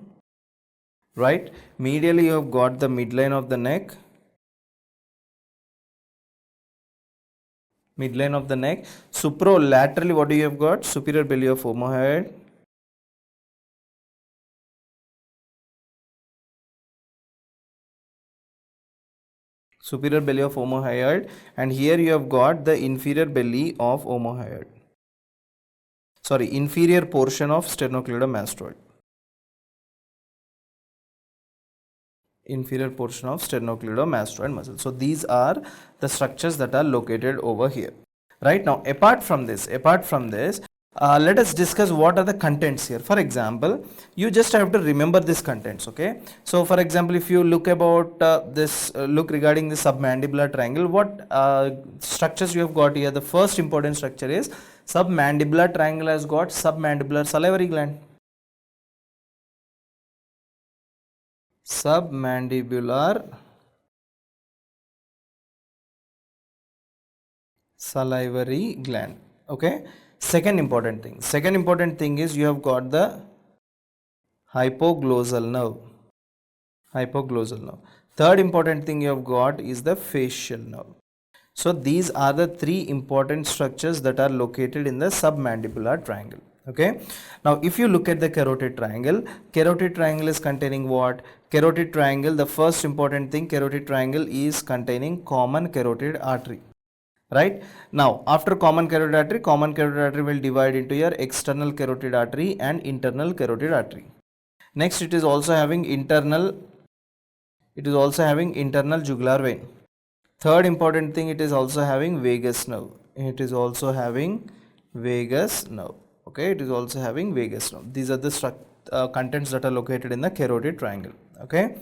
right? Medially you have got the midline of the neck, Suprolaterally, what do you have got? Superior belly of omohyoid. Superior belly of omohyoid, and here you have got the inferior belly of omohyoid. Sorry, inferior portion of sternocleidomastoid. Inferior portion of sternocleidomastoid muscle. So these are the structures that are located over here. Right now, apart from this, Let us discuss what are the contents here. For example, you just have to remember these contents, okay? So for example, if you look about look regarding the submandibular triangle, what structures you have got here? The first important structure is submandibular triangle has got submandibular salivary gland. Submandibular salivary gland, okay? Second important thing is you have got the hypoglossal nerve. Hypoglossal nerve. Third important thing you have got is the facial nerve. So these are the three important structures that are located in the submandibular triangle. Okay. Now if you look at the carotid triangle is containing what? Carotid triangle, the first important thing, carotid triangle is containing common carotid artery. Right. Now after common carotid artery will divide into your external carotid artery and internal carotid artery. Next it is also having internal jugular vein. Third important thing, it is also having vagus nerve. Okay, it is also having vagus nerve. These are the contents that are located in the carotid triangle. Okay.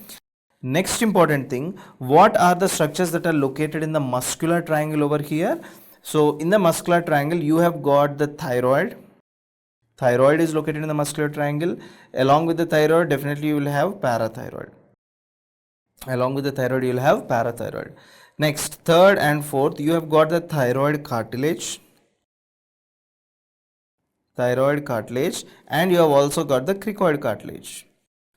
Next important thing, what are the structures that are located in the muscular triangle over here? So in the muscular triangle, you have got the thyroid. Thyroid is located in the muscular triangle. Along with the thyroid, definitely you will have parathyroid. Next, third and fourth, you have got the thyroid cartilage, and you have also got the cricoid cartilage.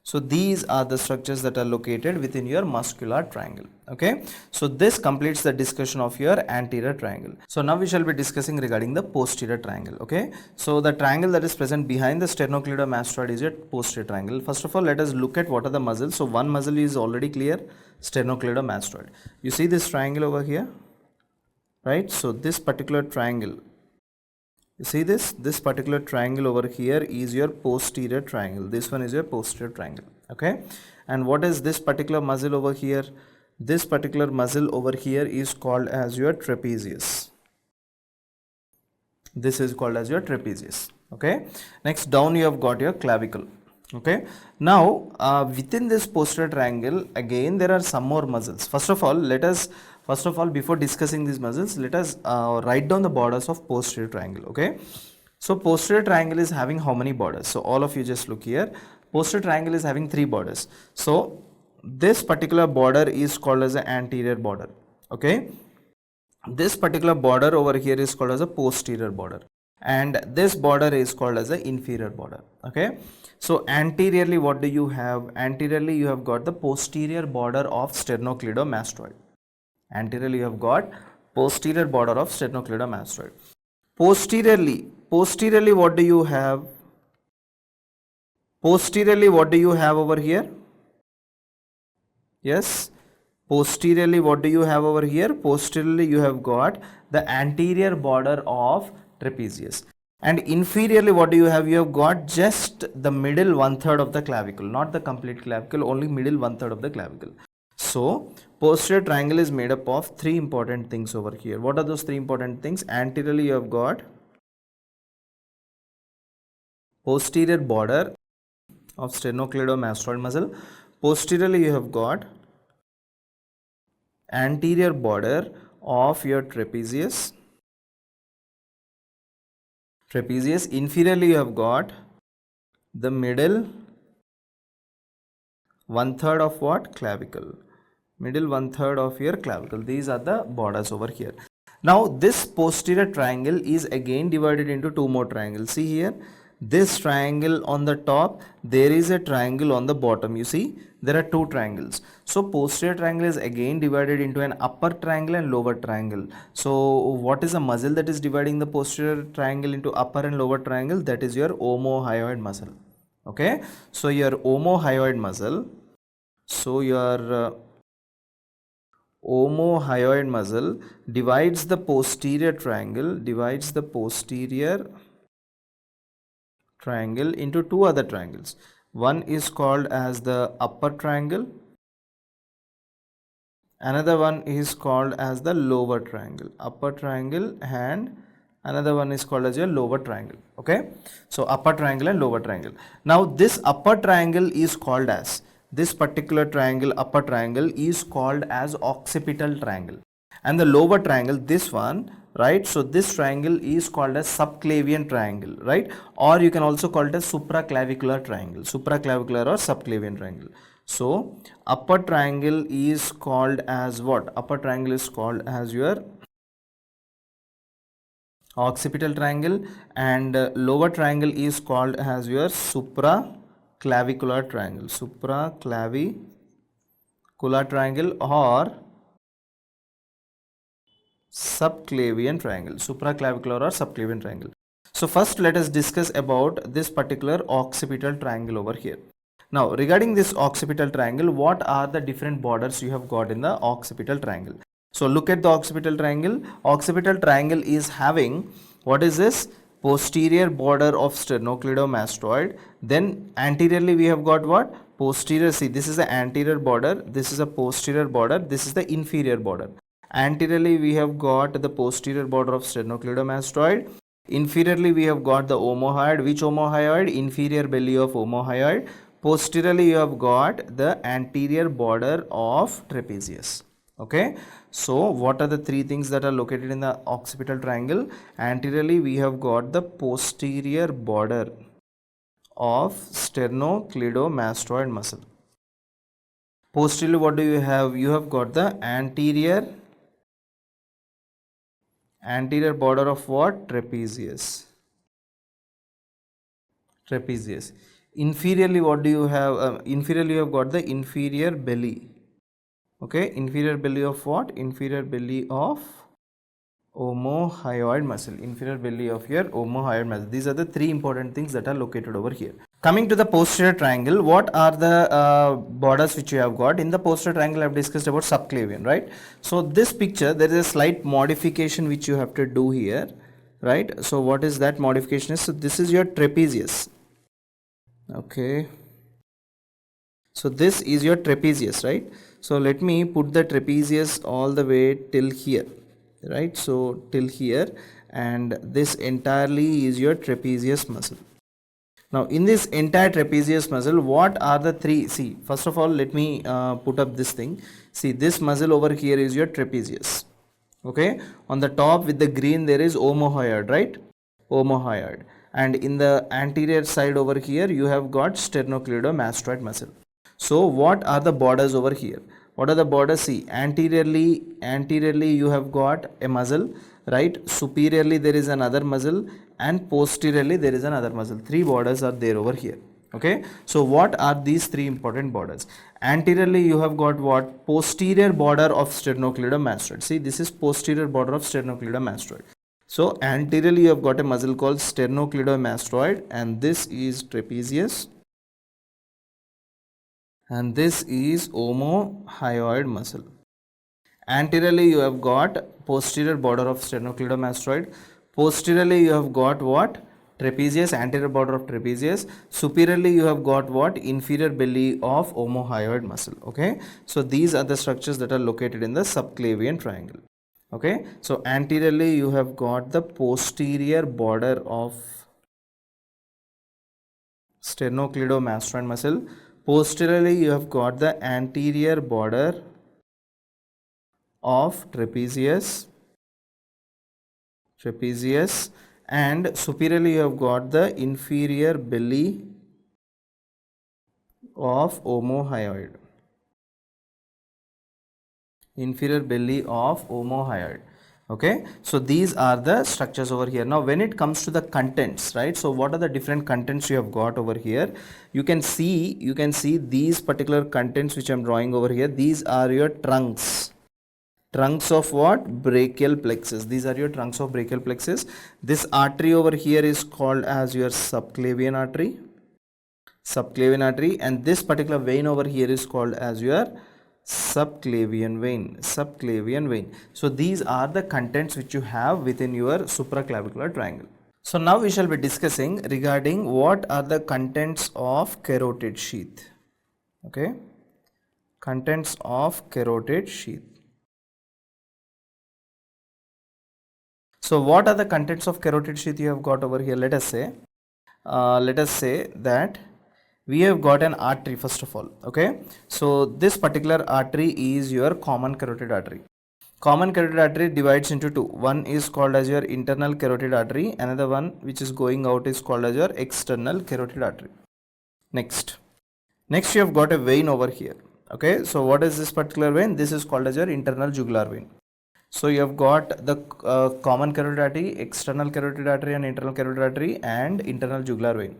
So these are the structures that are located within your muscular triangle. Okay. So this completes the discussion of your anterior triangle. So now we shall be discussing regarding the posterior triangle. Okay. So the triangle that is present behind the sternocleidomastoid is your posterior triangle. First of all, let us look at what are the muscles. So one muscle is already clear, sternocleidomastoid. You see this triangle over here, right? So this particular triangle, you see this particular triangle over here is your posterior triangle. This one is your posterior triangle. Okay. And what is this particular muscle over here? This particular muscle over here is called as your trapezius. This is called as your trapezius. Okay. Next, down you have got your clavicle. Okay. Now within this posterior triangle, again there are some more muscles. First of all, before discussing these muscles, let us write down the borders of posterior triangle. Okay. So posterior triangle is having how many borders? So all of you just look here. Posterior triangle is having 3 borders. So this particular border is called as the anterior border. Okay. This particular border over here is called as a posterior border, and this border is called as the inferior border. Okay. So anteriorly, what do you have? Anteriorly, you have got the posterior border of sternocleidomastoid. Anteriorly, you have got posterior border of sternocleidomastoid. Posteriorly, what do you have? Posteriorly, what do you have over here? Yes. Posteriorly, what do you have over here? Posteriorly, you have got the anterior border of trapezius. And inferiorly, what do you have? You have got just the middle 1/3 of the clavicle, not the complete clavicle, only middle 1/3 of the clavicle. So posterior triangle is made up of 3 important things over here. What are those 3 important things? Anteriorly, you have got posterior border of sternocleidomastoid muscle. Posteriorly, you have got anterior border of your trapezius. Inferiorly, you have got the middle 1/3 of what? Clavicle. Middle 1/3 of your clavicle. These are the borders over here. Now this posterior triangle is again divided into 2 more triangles. See here, this triangle on the top, there is a triangle on the bottom. You see, there are 2 triangles. So posterior triangle is again divided into an upper triangle and lower triangle. So what is the muscle that is dividing the posterior triangle into upper and lower triangle? That is your omohyoid muscle. Okay. So your omohyoid muscle, omohyoid muscle divides the posterior triangle, into 2 other triangles. One is called as the upper triangle, another one is called as the lower triangle. Upper triangle and another one is called as your lower triangle. Okay, so upper triangle and lower triangle. Now this upper triangle is called as, this particular triangle, upper triangle, is called as occipital triangle, and the lower triangle, this one, right, so this triangle is called as subclavian triangle, right, or you can also call it as supraclavicular triangle, supraclavicular or subclavian triangle. So upper triangle is called as what? Upper triangle is called as your occipital triangle, and lower triangle is called as your supraclavicular triangle, supraclavicular triangle or subclavian triangle, supraclavicular or subclavian triangle. So first let us discuss about this particular occipital triangle over here. Now regarding this occipital triangle, what are the different borders you have got in the occipital triangle? So look at the occipital triangle. Occipital triangle is having, what is this? Posterior border of sternocleidomastoid. Then anteriorly we have got what? Posterior. See, this is the anterior border, this is a posterior border, this is the inferior border. Anteriorly we have got the posterior border of sternocleidomastoid. Inferiorly we have got the omohyoid. Which omohyoid? Inferior belly of omohyoid. Posteriorly you have got the anterior border of trapezius. Okay, so what are the three things that are located in the occipital triangle? Anteriorly we have got the posterior border of sternocleidomastoid muscle. Posteriorly what do you have? You have got the anterior border of what? Trapezius. Inferiorly what do you have? Inferiorly you have got the inferior belly. Okay, inferior belly of what? Inferior belly of omohyoid muscle, inferior belly of your omohyoid muscle. These are the three important things that are located over here. Coming to the posterior triangle, what are the borders which you have got? In the posterior triangle I have discussed about subclavian, right? So this picture, there is a slight modification which you have to do here, right? So what is that modification? So this is your trapezius. Okay, so this is your trapezius, right? So let me put the trapezius all the way till here, right? So till here, and this entirely is your trapezius muscle. Now in this entire trapezius muscle, what are the three? See, first of all let me put up this thing. See, this muscle over here is your trapezius. Okay, on the top with the green there is omohyoid, right? Omohyoid. And in the anterior side over here you have got sternocleidomastoid muscle. So what are the borders over here? What are the borders? See, anteriorly you have got a muscle, right? Superiorly there is another muscle, and posteriorly there is another muscle. Three borders are there over here. Okay, so what are these three important borders? Anteriorly you have got what? Posterior border of sternocleidomastoid. See, this is posterior border of sternocleidomastoid. So anteriorly you have got a muscle called sternocleidomastoid, and this is trapezius, and this is omohyoid muscle. Anteriorly you have got posterior border of sternocleidomastoid. Posteriorly you have got what? Trapezius, anterior border of trapezius. Superiorly you have got what? Inferior belly of omohyoid muscle. Okay, so these are the structures that are located in the subclavian triangle. Okay, so anteriorly you have got the posterior border of sternocleidomastoid muscle. Posteriorly you have got the anterior border of trapezius, and superiorly you have got the inferior belly of omohyoid. Okay, so these are the structures over here. Now when it comes to the contents, right, so what are the different contents you have got over here? You can see these particular contents which I am drawing over here. These are your trunks of what? Brachial plexus. These are your trunks of brachial plexus. This artery over here is called as your subclavian artery, and this particular vein over here is called as your subclavian vein. So these are the contents which you have within your supraclavicular triangle. So now we shall be discussing regarding what are the contents of carotid sheath. Okay, contents of carotid sheath. So what are the contents of carotid sheath you have got over here? Let us say that we have got an artery first of all. Okay, so this particular artery is your common carotid artery. Common carotid artery divides into two. One is called as your internal carotid artery, another one which is going out is called as your external carotid artery. Next you have got a vein over here. Okay, so what is this particular vein? This is called as your internal jugular vein. So you have got the common carotid artery, external carotid artery and internal carotid artery and internal jugular vein.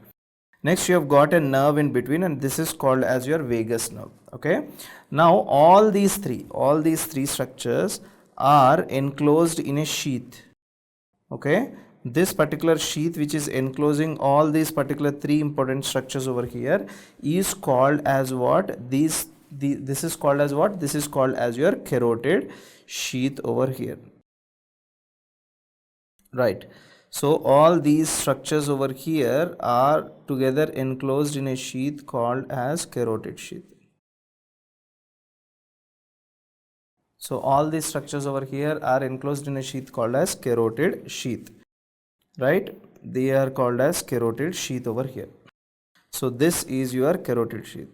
Next you have got a nerve in between and this is called as your vagus nerve. Okay, now all these three structures are enclosed in a sheath. Okay, this particular sheath which is enclosing all these particular three important structures over here is called as what? This is called as what? This is called as your carotid sheath over here, right? So all these structures over here are together enclosed in a sheath called as carotid sheath. So all these structures over here are enclosed in a sheath called as carotid sheath, right? They are called as carotid sheath over here. So this is your carotid sheath.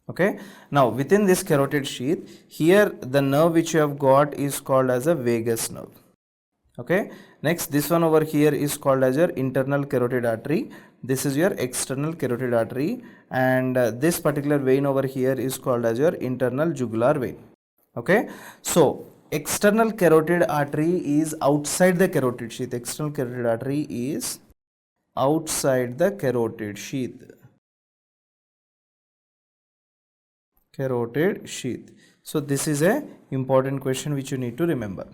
Okay, now within this carotid sheath, here the nerve which you have got is called as a vagus nerve. Okay, next this one over here is called as your internal carotid artery. This is your external carotid artery, and this particular vein over here is called as your internal jugular vein. Okay, so external carotid artery is outside the carotid sheath. External carotid artery is outside the carotid sheath. Carotid sheath. So this is a important question which you need to remember.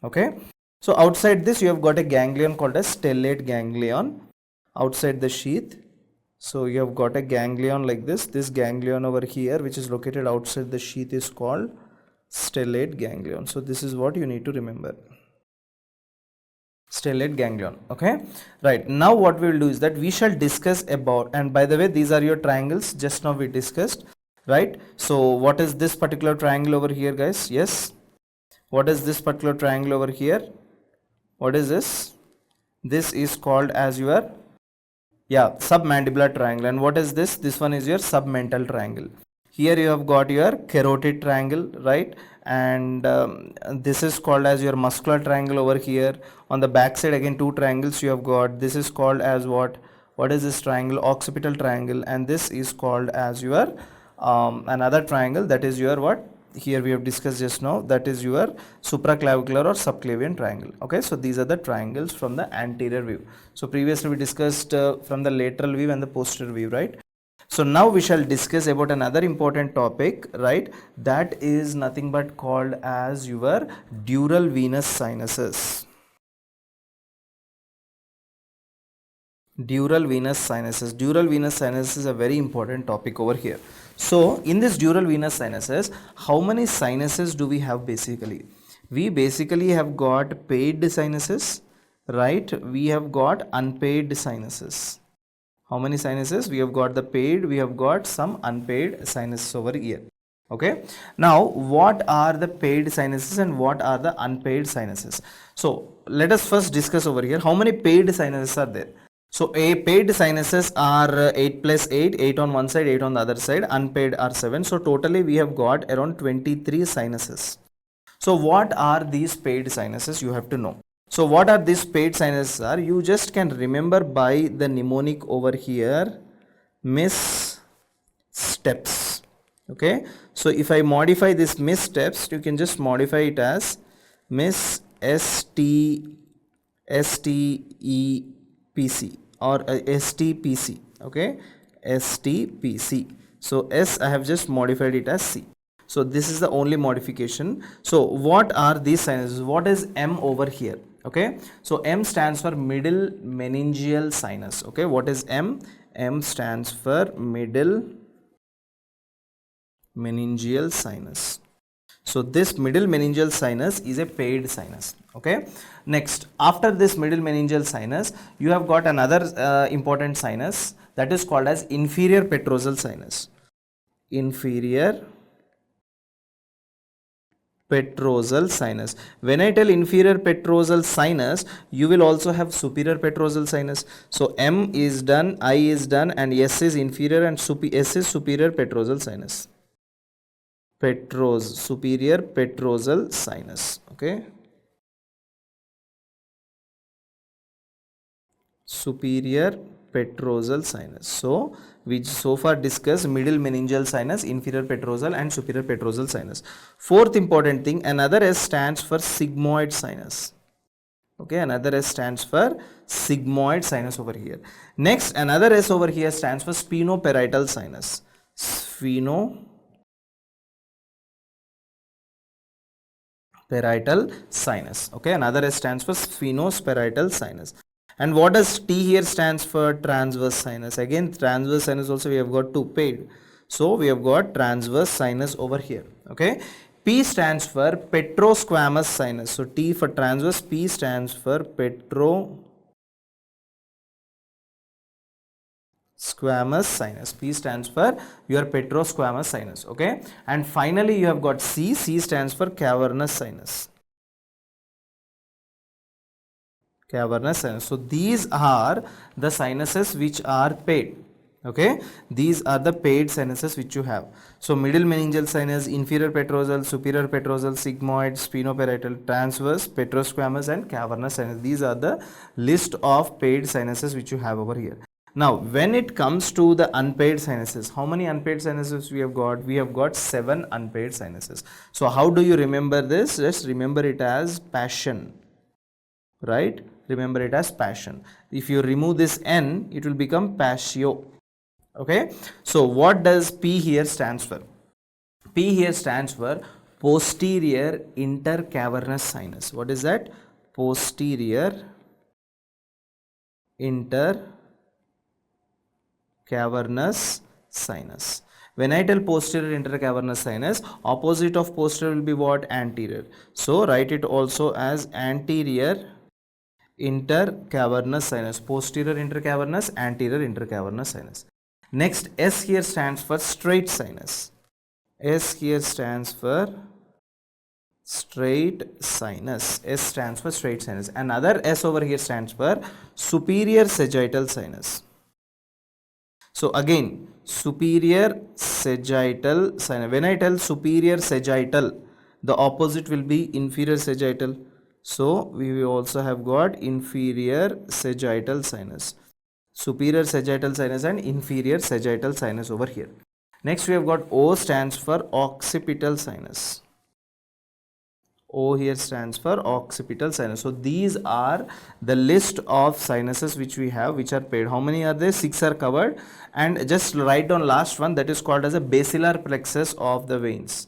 Okay, so outside this you have got a ganglion called as stellate ganglion outside the sheath. So you have got a ganglion like this. This ganglion over here which is located outside the sheath is called stellate ganglion. So this is what you need to remember, stellate ganglion. Okay, right, now what we will do is that we shall discuss about, and by the way these are your triangles just now we discussed, right? So what is this particular triangle over here, guys? Yes, what is this particular triangle over here? What is this? This is called as your submandibular triangle. And what is this? This one is your submental triangle. Here you have got your carotid triangle, right? And this is called as your muscular triangle over here. On the back side again two triangles you have got. This is called as what? What is this triangle? Occipital triangle. And this is called as your another triangle, that is your what? Here we have discussed just now, that is your supraclavicular or subclavian triangle. Okay, so these are the triangles from the anterior view. So previously we discussed from the lateral view and the posterior view, right? So now we shall discuss about another important topic, right? That is nothing but called as your dural venous sinuses. Dural venous sinuses. Dural venous sinuses is a very important topic over here. So in this dural venous sinuses, how many sinuses do we have basically? We basically have got paid sinuses, right? We have got unpaid sinuses. How many sinuses? We have got the paid, we have got some unpaid sinuses over here. Okay, now what are the paid sinuses and what are the unpaid sinuses? So let us first discuss over here how many paid sinuses are there. So a paid sinuses are 8 plus 8, 8 on one side, 8 on the other side, unpaid are 7. So totally we have got around 23 sinuses. So what are these paid sinuses? You have to know. So what are these paid sinuses are? You just can remember by the mnemonic over here, missteps. Okay. So if I modify this missteps, you can just modify it as miss STEPC. Or STPC, okay, STPC. So S I have just modified it as C. So this is the only modification. So what are these sinuses? What is M over here? Okay, so M stands for middle meningeal sinus. Okay, what is M? M stands for middle meningeal sinus. So this middle meningeal sinus is a paid sinus. Okay, next after this middle meningeal sinus you have got another important sinus that is called as inferior petrosal sinus. Inferior petrosal sinus. When I tell inferior petrosal sinus, you will also have superior petrosal sinus. So M is done, I is done, and S is inferior, and S is superior petrosal sinus. Superior petrosal sinus. Okay. Superior petrosal sinus. So we so far discussed middle meningeal sinus, inferior petrosal and superior petrosal sinus. Fourth important thing, another S stands for sigmoid sinus. Okay, another S stands for sigmoid sinus over here. Next, another S over here stands for sphenoparietal sinus. Sphenoparietal sinus. Okay, another S stands for sphenoparietal sinus. And what does T here stands for? Transverse sinus. Again, transverse sinus also we have got two paid. So we have got transverse sinus over here. Okay. P stands for petrosquamous sinus. So T for transverse, P stands for petrosquamous sinus. P stands for your petrosquamous sinus. Okay. And finally you have got C. C stands for cavernous sinus. Cavernous sinus. So these are the sinuses which are paid. Okay, these are the paid sinuses which you have. So middle meningeal sinus, inferior petrosal, superior petrosal, sigmoid, sphenoparietal, transverse, petrosquamous and cavernous sinus. These are the list of paid sinuses which you have over here. Now when it comes to the unpaid sinuses, how many unpaid sinuses we have got? We have got 7 unpaid sinuses. So how do you remember this? Just remember it as passion, right? Remember it as passion. If you remove this N, it will become patio. Okay, so what does P here stands for? P here stands for posterior intercavernous sinus. What is that? Posterior intercavernous sinus. When I tell posterior intercavernous sinus, opposite of posterior will be what? Anterior. So write it also as anterior intercavernous sinus. Posterior intercavernous, anterior intercavernous sinus. Next, S here stands for straight sinus. S here stands for straight sinus. S stands for straight sinus. Another S over here stands for superior sagittal sinus. So again, superior sagittal sinus. When I tell superior sagittal, the opposite will be inferior sagittal. So we will also have got inferior sagittal sinus. Superior sagittal sinus and inferior sagittal sinus over here. Next we have got O stands for occipital sinus. O here stands for occipital sinus. So these are the list of sinuses which we have, which are paid. How many are there? 6 are covered, and just write down last one, that is called as a basilar plexus of the veins.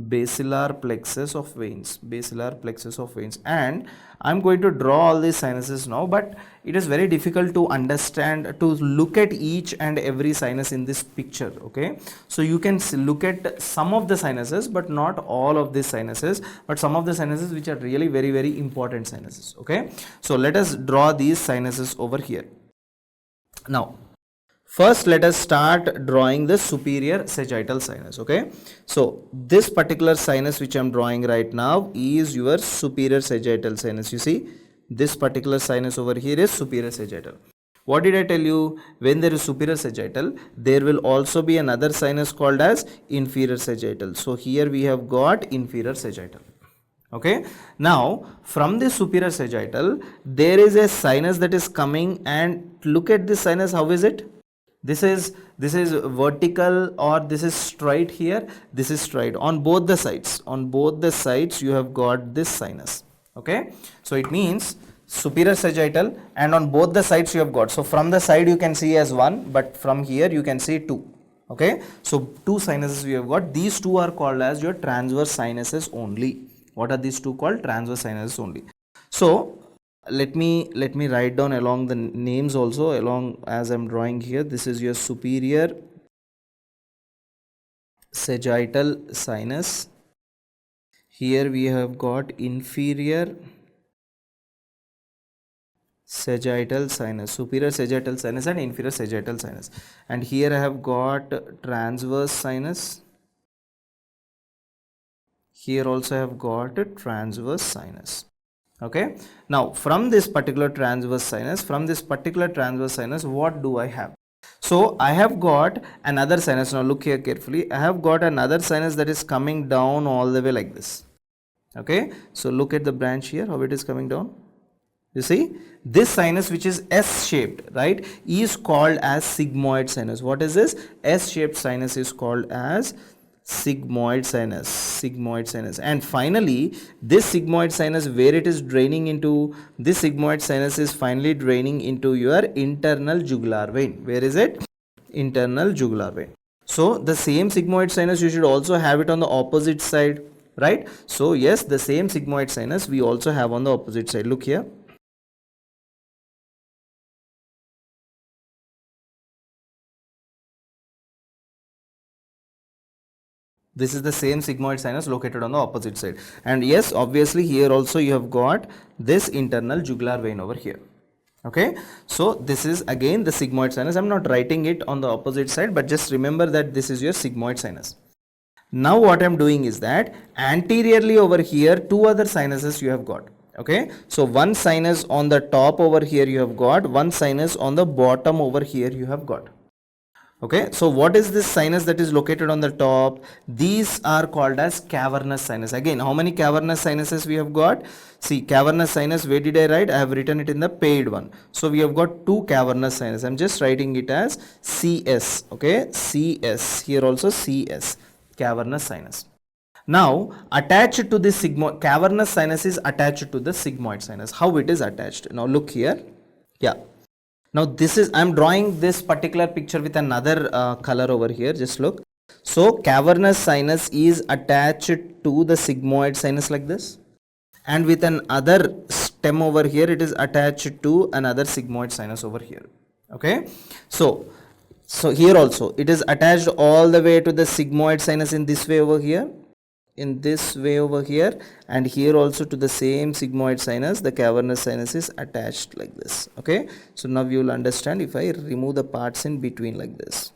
Basilar plexus of veins. Basilar plexus of veins. And I'm going to draw all these sinuses now, but it is very difficult to understand, to look at each and every sinus in this picture. Okay, so you can look at some of the sinuses, but not all of these sinuses, but some of the sinuses which are really very, very important sinuses. Okay, so let us draw these sinuses over here. Now first let us start drawing the superior sagittal sinus. Okay, so this particular sinus which I am drawing right now is your superior sagittal sinus. You see, this particular sinus over here is superior sagittal. What did I tell you? When there is superior sagittal, there will also be another sinus called as inferior sagittal. So here we have got inferior sagittal. Okay, now from this superior sagittal, there is a sinus that is coming, and look at this sinus. How is it? This is vertical, or this is straight here, this is straight on both the sides. On both the sides you have got this sinus. Okay, so it means superior sagittal, and on both the sides you have got. So from the side you can see as one, but from here you can see two. Okay, so two sinuses we have got. These two are called as your transverse sinuses only. What are these two called? Transverse sinuses only. So let me write down along the names also, along as I'm drawing here. This is your superior sagittal sinus. Here we have got inferior sagittal sinus, superior sagittal sinus and inferior sagittal sinus. And here I have got transverse sinus. Here also I have got a transverse sinus. Okay. Now from this particular transverse sinus, what do I have? So I have got another sinus. Now look here carefully. I have got another sinus that is coming down all the way like this. Okay. So look at the branch here, how it is coming down. You see, this sinus which is S-shaped, right, is called as sigmoid sinus. What is this? S-shaped sinus is called as sigmoid sinus. And finally, this sigmoid sinus, where it is draining into, this sigmoid sinus is finally draining into your internal jugular vein. Where is it? Internal jugular vein. So the same sigmoid sinus, you should also have it on the opposite side, right? So yes, the same sigmoid sinus we also have on the opposite side. Look here. This is the same sigmoid sinus located on the opposite side. And yes, obviously here also you have got this internal jugular vein over here. Okay. So this is again the sigmoid sinus. I'm not writing it on the opposite side, but just remember that this is your sigmoid sinus. Now what I'm doing is that anteriorly over here, two other sinuses you have got. Okay. So one sinus on the top over here you have got, one sinus on the bottom over here you have got. Okay, so what is this sinus that is located on the top? These are called as cavernous sinus. Again, how many cavernous sinuses we have got? See, cavernous sinus, where did I write? I have written it in the paid one. So we have got two cavernous sinus. I'm just writing it as CS. Okay, CS. Here also CS, cavernous sinus. Now, attached to this cavernous sinus is attached to the sigmoid sinus. How it is attached? Now look here. Yeah. Now this is, I am drawing this particular picture with another color over here. Just look. So cavernous sinus is attached to the sigmoid sinus like this, and with another stem over here it is attached to another sigmoid sinus over here. Okay. So here also it is attached all the way to the sigmoid sinus in this way over here, and here also to the same sigmoid sinus, the cavernous sinus is attached like this. Okay, so now you will understand if I remove the parts in between like this.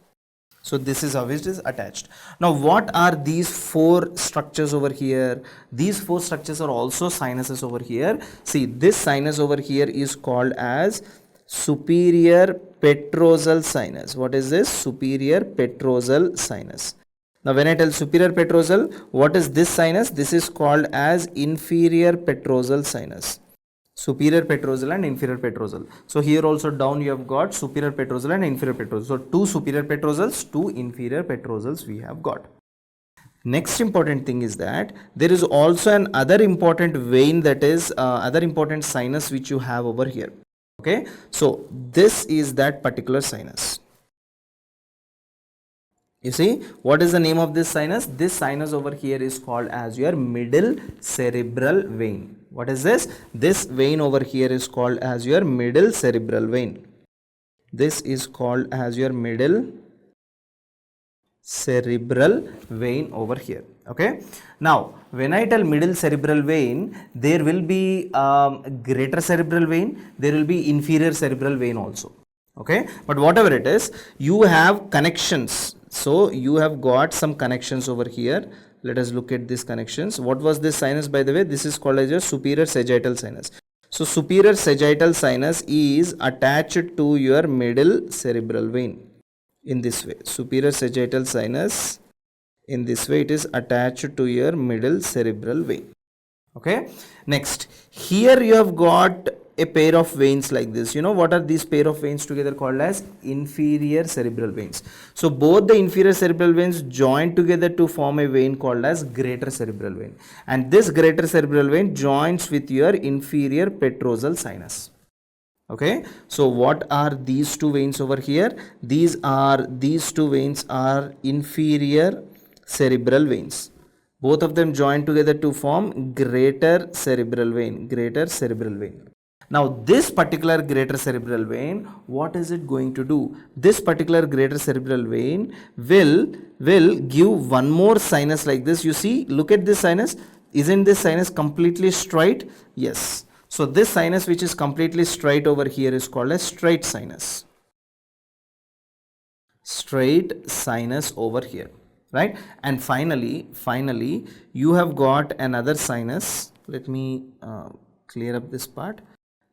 So this is how it is attached. Now what are these four structures over here? These four structures are also sinuses over here. See, this sinus over here is called as superior petrosal sinus. What is this? Superior petrosal sinus. Now when I tell superior petrosal, what is this sinus? This is called as inferior petrosal sinus. Superior petrosal and inferior petrosal. So here also down you have got superior petrosal and inferior petrosal. So two superior petrosals, two inferior petrosals we have got. Next important thing is that there is also an other important vein, that is other important sinus which you have over here. Okay, so this is that particular sinus. You see, what is the name of this sinus? This sinus over here is called as your middle cerebral vein. What is this? This vein over here is called as your middle cerebral vein. This is called as your middle cerebral vein over here. Okay. Now, when I tell middle cerebral vein, there will be greater cerebral vein, there will be inferior cerebral vein also. Okay. But whatever it is, you have connections. So you have got some connections over here. Let us look at these connections. What was this sinus, by the way? This is called as your superior sagittal sinus. So superior sagittal sinus is attached to your middle cerebral vein in this way. Superior sagittal sinus, in this way it is attached to your middle cerebral vein. Okay. Next, here you have got a pair of veins like this. You know what are these pair of veins together called as inferior cerebral veins. So both the inferior cerebral veins join together to form a vein called as greater cerebral vein, and this greater cerebral vein joins with your inferior petrosal sinus. Okay, so what are these two veins over here? These two veins are inferior cerebral veins. Both of them join together to form greater cerebral vein, Now this particular greater cerebral vein, what is it going to do? This particular greater cerebral vein will give one more sinus like this. You see, look at this sinus. Isn't this sinus completely straight? Yes. So this sinus which is completely straight over here is called as straight sinus. Straight sinus over here. right? And finally you have got another sinus. Let me clear up this part.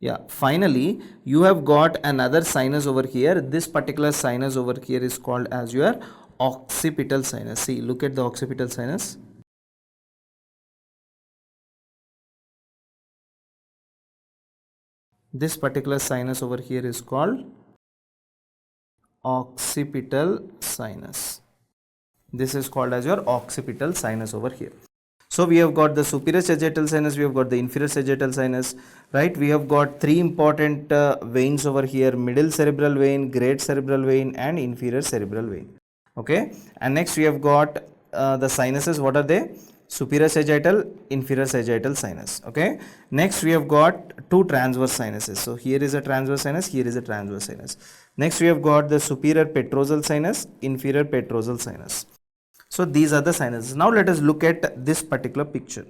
Yeah, finally you have got another sinus over here. This particular sinus over here is called as your occipital sinus. See, look at the occipital sinus. This particular sinus over here is called occipital sinus. This is called as your occipital sinus over here. So we have got the superior sagittal sinus, we have got the inferior sagittal sinus, right? We have got three important veins over here: middle cerebral vein, great cerebral vein, and inferior cerebral vein. Okay, and next we have got the sinuses. What are they? Superior sagittal, inferior sagittal sinus. Okay, next we have got two transverse sinuses. So here is a transverse sinus, here is a transverse sinus. Next we have got the superior petrosal sinus, inferior petrosal sinus. So these are the sinuses. Now let us look at this particular picture.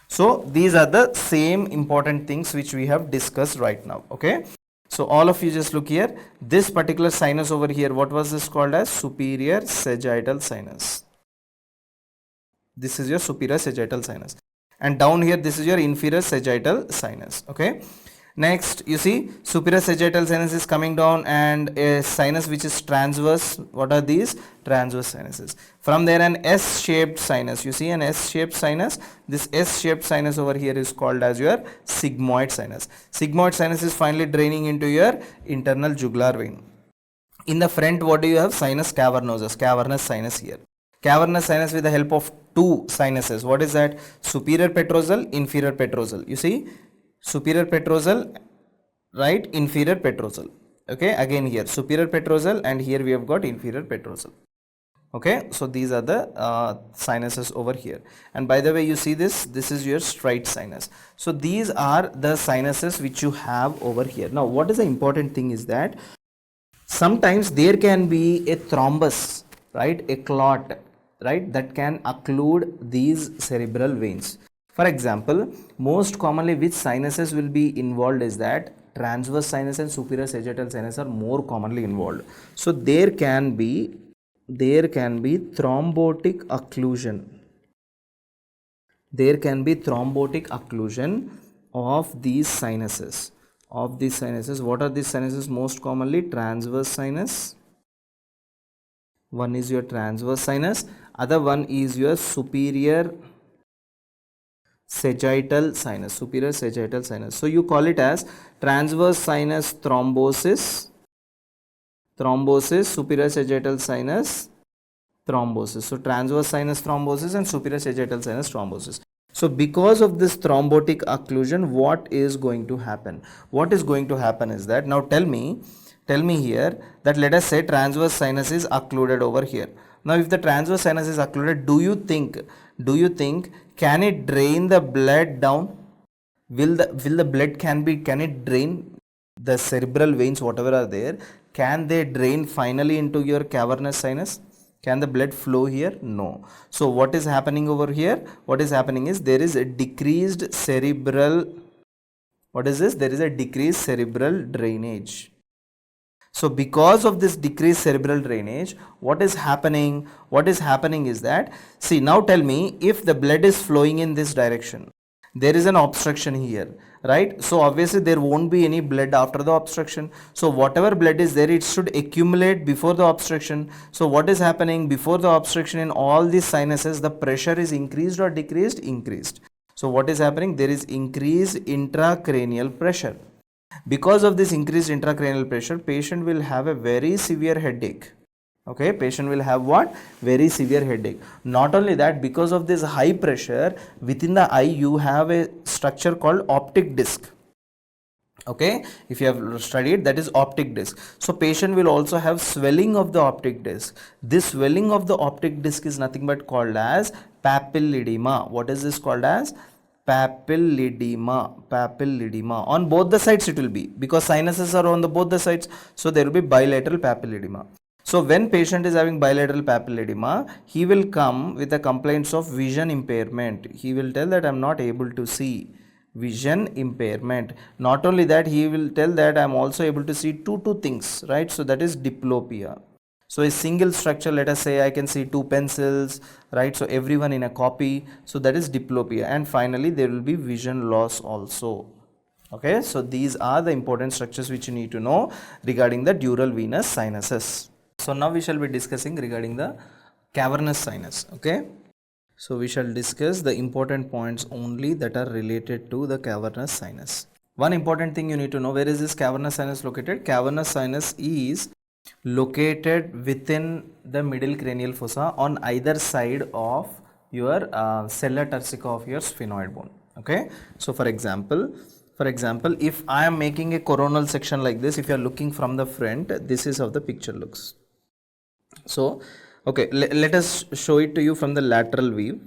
So these are the same important things which we have discussed right now. Okay, so all of you just look here. This particular sinus over here, what was this called as? Superior sagittal sinus. This is your superior sagittal sinus, and down here this is your inferior sagittal sinus. Okay, next you see superior sagittal sinus is coming down, and a sinus which is transverse. What are these? Transverse sinuses. From there an S-shaped sinus. You see an S-shaped sinus. This S-shaped sinus over here is called as your sigmoid sinus. Sigmoid sinus is finally draining into your internal jugular vein. In the front, what do you have? Sinus cavernosus, cavernous sinus here. Cavernous sinus with the help of two sinuses. What is that? Superior petrosal, inferior petrosal. You see, superior petrosal, right? Inferior petrosal. Okay, again here superior petrosal, and here we have got inferior petrosal. Okay, so these are the sinuses over here. And by the way, you see this is your straight sinus. So these are the sinuses which you have over here. Now what is the important thing is that sometimes there can be a thrombus, right? A clot, right? That can occlude these cerebral veins. For example, most commonly which sinuses will be involved is that transverse sinus and superior sagittal sinus are more commonly involved. So there can be thrombotic occlusion. There can be thrombotic occlusion of these sinuses. What are these sinuses? Most commonly transverse sinus. One is your transverse sinus, other one is your superior sagittal sinus. So you call it as transverse sinus thrombosis, superior sagittal sinus thrombosis. So transverse sinus thrombosis and superior sagittal sinus thrombosis. So because of this thrombotic occlusion, what is going to happen? What is going to happen is that, now tell me here that let us say transverse sinus is occluded over here. Now if the transverse sinus is occluded, do you think can it drain the blood down? Will the blood can it drain the cerebral veins, whatever are there? Can they drain finally into your cavernous sinus? Can the blood flow here? No. So what is happening over here? What is happening is there is a decreased cerebral, what is this? There is a decreased cerebral drainage. So because of this decreased cerebral drainage, what is happening? What is happening is that, see, now tell me, if the blood is flowing in this direction, there is an obstruction here, right? So obviously there won't be any blood after the obstruction. So whatever blood is there, it should accumulate before the obstruction. So what is happening before the obstruction in all these sinuses? The pressure is increased or decreased? Increased. So what is happening? There is increased intracranial pressure. Because of this increased intracranial pressure, patient will have a very severe headache. Okay, patient will have what? Very severe headache. Not only that, because of this high pressure within the eye, you have a structure called optic disc. Okay, if you have studied, that is optic disc. So patient will also have swelling of the optic disc. This swelling of the optic disc is nothing but called as papilledema. What is this called as? Papilledema. On both the sides it will be, because sinuses are on both the sides, so there will be bilateral papilledema. So when patient is having bilateral papilledema, he will come with the complaints of vision impairment. He will tell that I am not able to see. Vision impairment. Not only that, he will tell that I am also able to see two things, right? So that is diplopia. So a single structure, let us say I can see two pencils, right? So everyone in a copy, so that is diplopia. And finally there will be vision loss also. Okay, so these are the important structures which you need to know regarding the dural venous sinuses. So now we shall be discussing regarding the cavernous sinus. Okay, so we shall discuss the important points only that are related to the cavernous sinus. One important thing you need to know, where is this cavernous sinus located? Cavernous sinus is located within the middle cranial fossa on either side of your sella turcica of your sphenoid bone. Okay, so for example, if I am making a coronal section like this, if you are looking from the front, this is how the picture looks. So okay, let us show it to you from the lateral view.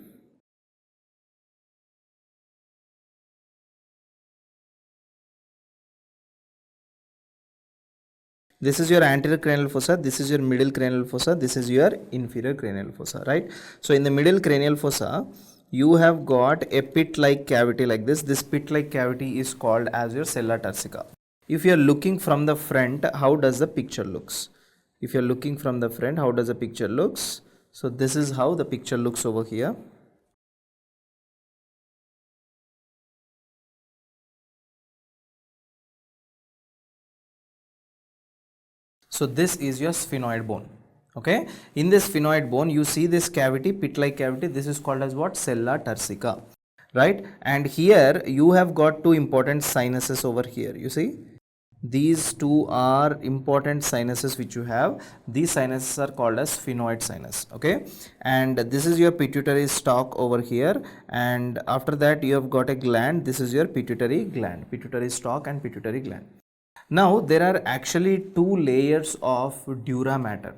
This is your anterior cranial fossa, this is your middle cranial fossa, this is your inferior cranial fossa, right? So in the middle cranial fossa, you have got a pit-like cavity like this. This pit-like cavity is called as your sella turcica. If you are looking from the front, how does the picture looks? If you are looking from the front, how does the picture looks? So this is how the picture looks over here. So this is your sphenoid bone. Okay, in this sphenoid bone you see this cavity, pit-like cavity. This is called as what? Sella turcica, right? And here you have got two important sinuses over here. You see, these two are important sinuses which you have. These sinuses are called as sphenoid sinus. Okay, and this is your pituitary stalk over here, and after that you have got a gland. This is your pituitary gland, pituitary stalk and pituitary gland. Now there are actually two layers of dura mater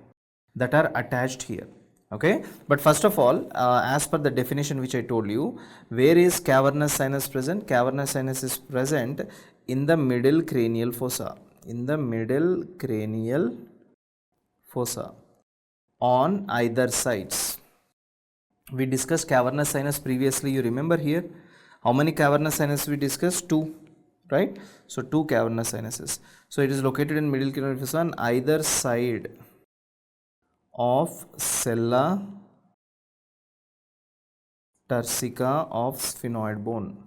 that are attached here. Okay, but first of all, as per the definition which I told you, where is cavernous sinus present? Cavernous sinus is present in the middle cranial fossa, in the middle cranial fossa on either sides. We discussed cavernous sinus previously, you remember here. How many cavernous sinus we discussed? Two, right? So two cavernous sinuses. So it is located in middle cranial fossa on either side of sella turcica of sphenoid bone.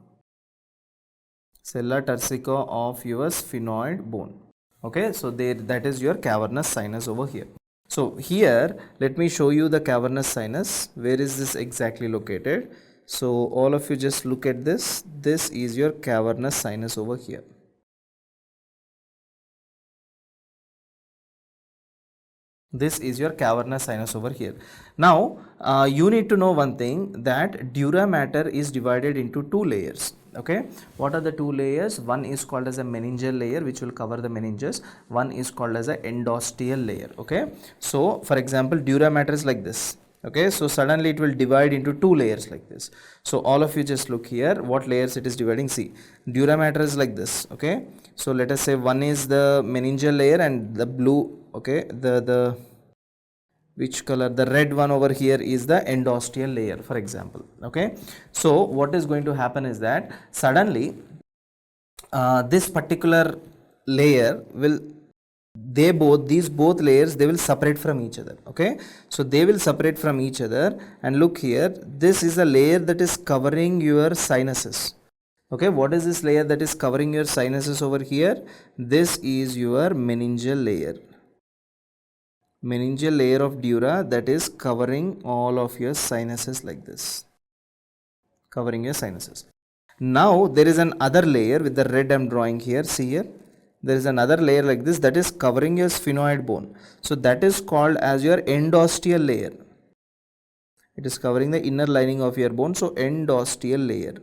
Sella turcica of your sphenoid bone. Okay, so there, that is your cavernous sinus over here. So here let me show you the cavernous sinus. Where is this exactly located? So all of you just look at this. This is your cavernous sinus over here. This is your cavernous sinus over here. Now you need to know one thing, that dura mater is divided into two layers. Okay, what are the two layers? One is called as a meningeal layer, which will cover the meninges. One is called as a endosteal layer. Okay, so for example, dura mater is like this. Okay, so suddenly it will divide into two layers like this. So all of you just look here, what layers it is dividing. See, dura mater is like this. Okay, so let us say one is the meningeal layer and the blue, okay, the which color, the red one over here is the endosteal layer, for example. Okay, so what is going to happen is that suddenly this particular layer will, these both layers, they will separate from each other. Okay, so they will separate from each other, and look here, this is a layer that is covering your sinuses. Okay, what is this layer that is covering your sinuses over here? This is your meningeal layer. Meningeal layer of dura that is covering all of your sinuses like this, covering your sinuses. Now there is an other layer with the red I'm drawing here. See here, there is another layer like this that is covering your sphenoid bone. So that is called as your endosteal layer. It is covering the inner lining of your bone, so endosteal layer.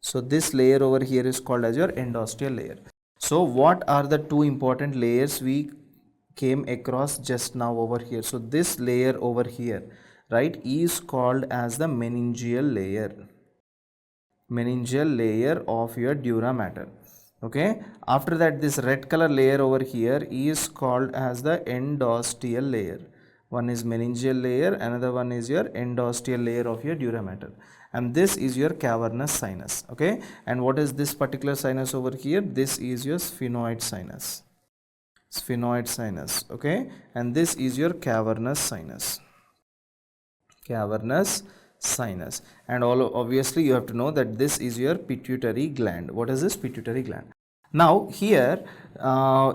So this layer over here is called as your endosteal layer. So what are the two important layers we came across just now over here? So this layer over here, right, is called as the meningeal layer. Meningeal layer of your dura mater. Okay, after that this red color layer over here is called as the endosteal layer. One is meningeal layer, another one is your endosteal layer of your dura mater, and this is your cavernous sinus. Okay, and what is this particular sinus over here? This is your sphenoid sinus. sphenoid sinus, okay, and this is your cavernous sinus, cavernous sinus. And all obviously you have to know that this is your pituitary gland. What is this? Pituitary gland. Now here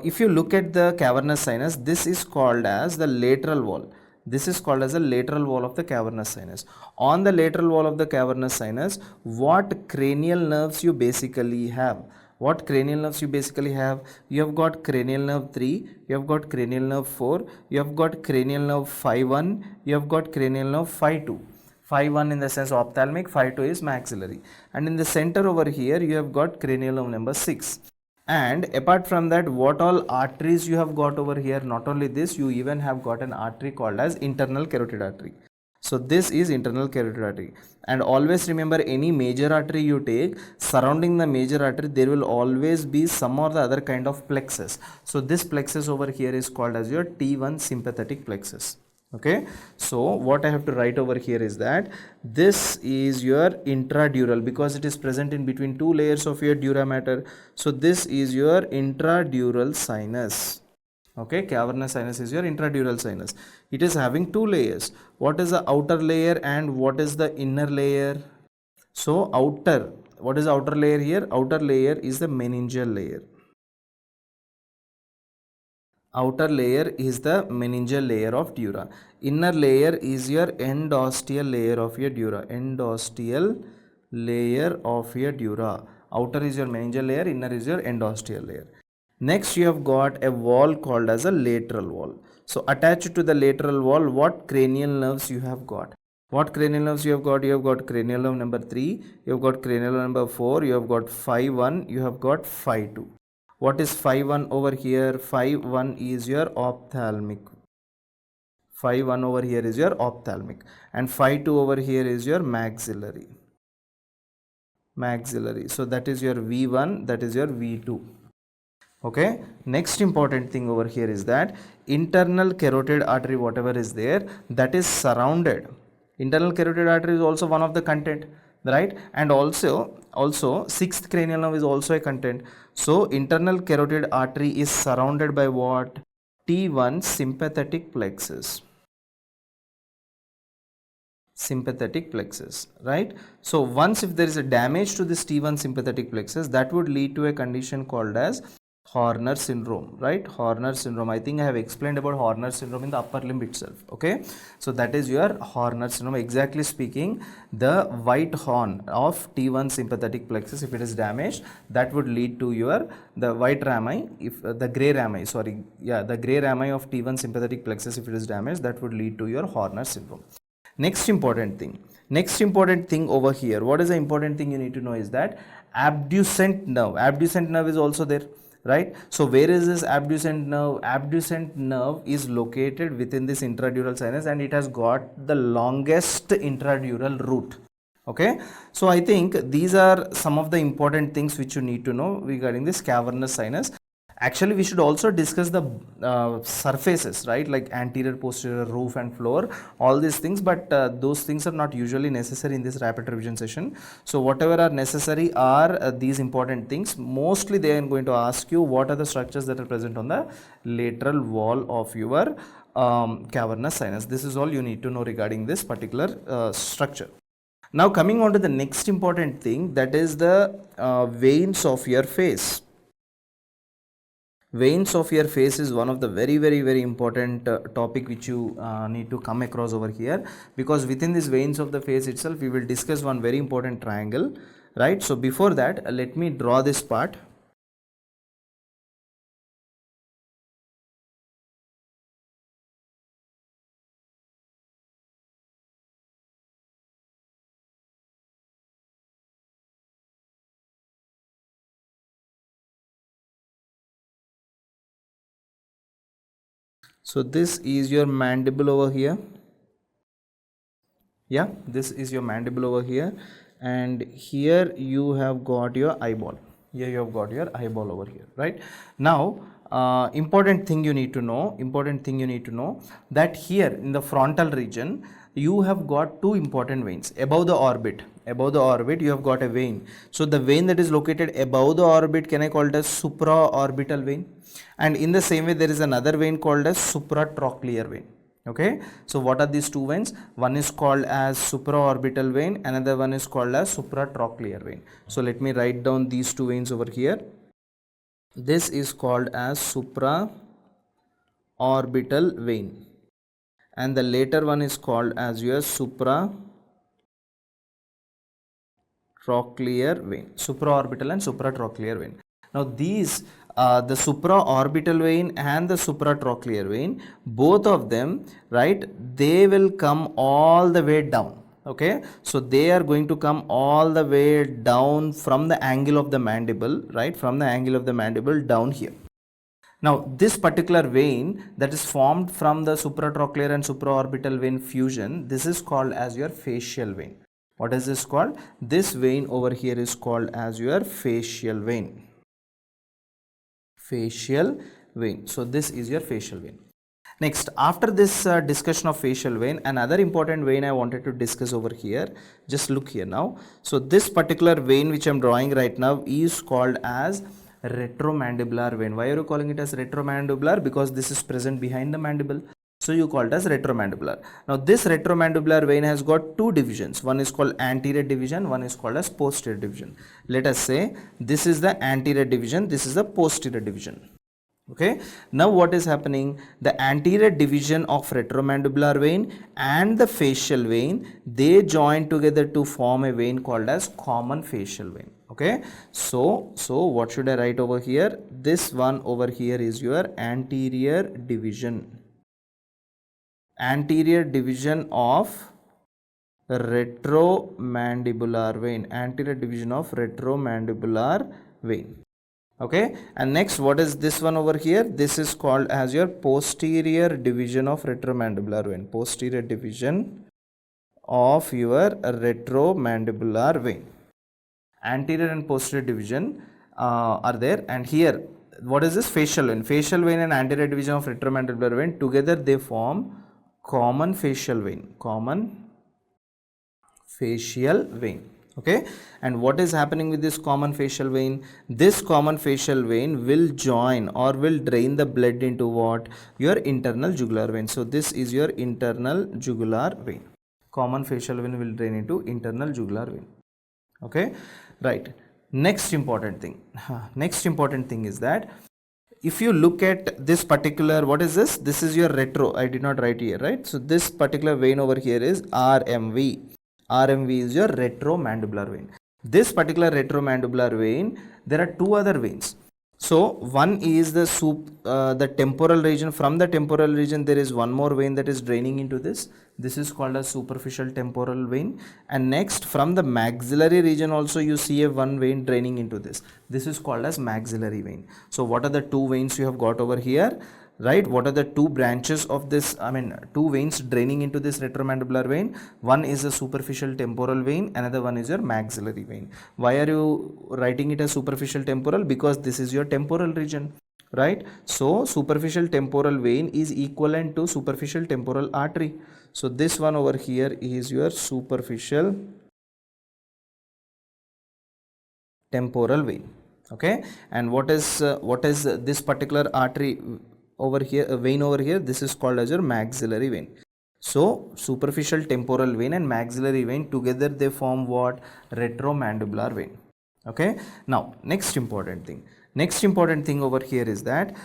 if you look at the cavernous sinus, this is called as the lateral wall. This is called as the lateral wall of the cavernous sinus. On the lateral wall of the cavernous sinus, what cranial nerves you basically have? What cranial nerves you basically have? You have got cranial nerve 3, you have got cranial nerve 4, you have got cranial nerve 5-1, you have got cranial nerve 5-2. 5-1 in the sense ophthalmic, 5-2 is maxillary. And in the center over here, you have got cranial nerve number 6. And apart from that, what all arteries you have got over here? Not only this, you even have got an artery called as internal carotid artery. So this is internal carotid artery. And always remember, any major artery you take, surrounding the major artery there will always be some or the other kind of plexus. So this plexus over here is called as your T1 sympathetic plexus. Okay, so what I have to write over here is that this is your intradural, because it is present in between two layers of your dura mater. So this is your intradural sinus. Okay, cavernous sinus is your intradural sinus. It is having two layers. What is the outer layer and what is the inner layer? So outer, what is the outer layer here? Outer layer is the meningeal layer. Outer layer is the meningeal layer of dura. Inner layer is your endosteal layer of your dura. Endosteal layer of your dura. Outer is your meningeal layer, inner is your endosteal layer. Next you have got a wall called as a lateral wall. So attached to the lateral wall, what cranial nerves you have got? What cranial nerves you have got? You have got cranial nerve number 3, you have got cranial nerve number 4, you have got 5-1, you have got 5-2. What is 5-1 over here? 5-1 is your ophthalmic. 5-1 over here is your ophthalmic. And 5-2 over here is your maxillary. Maxillary. So that is your V1, that is your V2. Okay. Next important thing over here is that internal carotid artery, whatever is there, that is surrounded. Internal carotid artery is also one of the content, right? And also sixth cranial nerve is also a content. So internal carotid artery is surrounded by what? T1 sympathetic plexus. Sympathetic plexus, right? So once if there is a damage to this T1 sympathetic plexus, that would lead to a condition called as Horner syndrome, right? Horner syndrome. I think I have explained about Horner syndrome in the upper limb itself. Okay, so that is your Horner syndrome. Exactly speaking, the white horn of T1 sympathetic plexus, if it is damaged, that would lead to your the white rami, if the gray rami, sorry, yeah, the gray rami of T1 sympathetic plexus, if it is damaged, that would lead to your Horner syndrome. Next important thing over here, what is the important thing you need to know is that abducent nerve. Abducent nerve is also there, right? So where is this abducent nerve? Abducent nerve is located within this intradural sinus and it has got the longest intradural route. Okay, so I think these are some of the important things which you need to know regarding this cavernous sinus. Actually, we should also discuss the surfaces, right, like anterior, posterior, roof and floor, all these things, but those things are not usually necessary in this rapid revision session. So whatever are necessary are these important things. Mostly they are going to ask you what are the structures that are present on the lateral wall of your cavernous sinus. This is all you need to know regarding this particular structure. Now coming on to the next important thing, that is the veins of your face. Veins of your face is one of the very important topic which you need to come across over here, because within these veins of the face itself we will discuss one very important triangle, right? So before that, let me draw this part. So this is your mandible over here. Yeah, this is your mandible over here, and here you have got your eyeball. Here you have got your eyeball over here, right? Now important thing you need to know that here in the frontal region you have got two important veins above the orbit. You have got a vein. So the vein that is located above the orbit, can I call it as supraorbital vein? And in the same way there is another vein called as supratrochlear vein. Okay, so what are these two veins? One is called as supraorbital vein, another one is called as supratrochlear vein. So let me write down these two veins over here. This is called as supraorbital vein, and the later one is called as your supratrochlear vein, supraorbital and supratrochlear vein. Now these the supraorbital vein and the supratrochlear vein, both of them, right, they will come all the way down. Okay, so they are going to come all the way down from the angle of the mandible, right, from the angle of the mandible down here. Now this particular vein that is formed from the supratrochlear and supraorbital vein fusion, this is called as your facial vein. What is this called? This vein over here is called as your facial vein. Facial vein. So this is your facial vein. Next, after this discussion of facial vein, another important vein I wanted to discuss over here. Just look here now. So this particular vein which I am drawing right now is called as retromandibular vein. Why are you calling it as retromandibular? Because this is present behind the mandible. So you call it as retromandibular. Now this retromandibular vein has got two divisions. One is called anterior division, one is called as posterior division. Let us say this is the anterior division, this is the posterior division. Okay, now what is happening? The anterior division of retromandibular vein and the facial vein, they join together to form a vein called as common facial vein. Okay, so what should I write over here? This one over here is your anterior division. Anterior division of retromandibular vein. Anterior division of retromandibular vein. Okay, and next, what is this one over here? This is called as your posterior division of retromandibular vein. Posterior division of your retromandibular vein. Anterior and posterior division are there, and here what is this? Facial vein. Facial vein and anterior division of retromandibular vein together they form common facial vein. Common facial vein. Okay, and what is happening with this common facial vein? This common facial vein will join or will drain the blood into what? Your internal jugular vein. So this is your internal jugular vein. Common facial vein will drain into internal jugular vein. Okay, right. Next important thing is that if you look at this particular, what is this? This is your retro. I did not write here, right? So this particular vein over here is RMV. RMV is your retromandibular vein. This particular retromandibular vein, there are two other veins. So one is the temporal region. From the temporal region there is one more vein that is draining into this. This is called a superficial temporal vein. And next, from the maxillary region also you see a one vein draining into this. This is called as maxillary vein. So what are the two veins you have got over here? Right, what are the two branches of this, two veins draining into this retromandibular vein? One is a superficial temporal vein, another one is your maxillary vein. Why are you writing it as superficial temporal? Because this is your temporal region, right? So superficial temporal vein is equivalent to superficial temporal artery. So this one over here is your superficial temporal vein. Okay, and what is this particular artery over here, a vein over here? This is called as your maxillary vein. So superficial temporal vein and maxillary vein together they form what? Retromandibular vein. Okay, now next important thing over here is that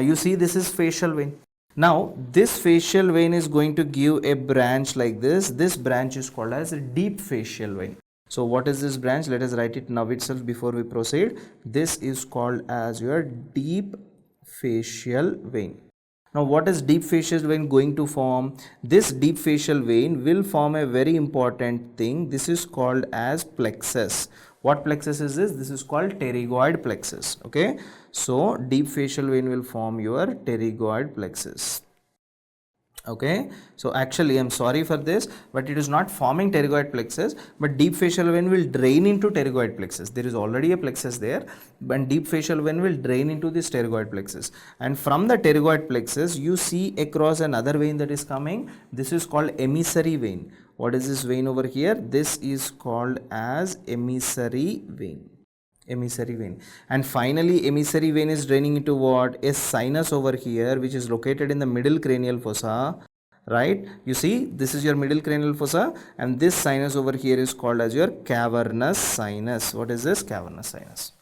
you see this is facial vein. Now this facial vein is going to give a branch like this. This branch is called as a deep facial vein. So what is this branch? Let us write it now itself before we proceed. This is called as your deep facial vein. Now what is deep facial vein going to form? This deep facial vein will form a very important thing. This is called as plexus. What plexus is this? This is called pterygoid plexus. Okay, so deep facial vein will form your pterygoid plexus. Okay, so actually I'm sorry for this, but it is not forming pterygoid plexus, but deep facial vein will drain into pterygoid plexus. There is already a plexus there, but deep facial vein will drain into this pterygoid plexus, and from the pterygoid plexus you see across another vein that is coming. This is called emissary vein. What is this vein over here? This is called as emissary vein. Emissary vein. And finally emissary vein is draining into what? A sinus over here, which is located in the middle cranial fossa, right? You see, this is your middle cranial fossa, and this sinus over here is called as your cavernous sinus. What is this? Cavernous sinus.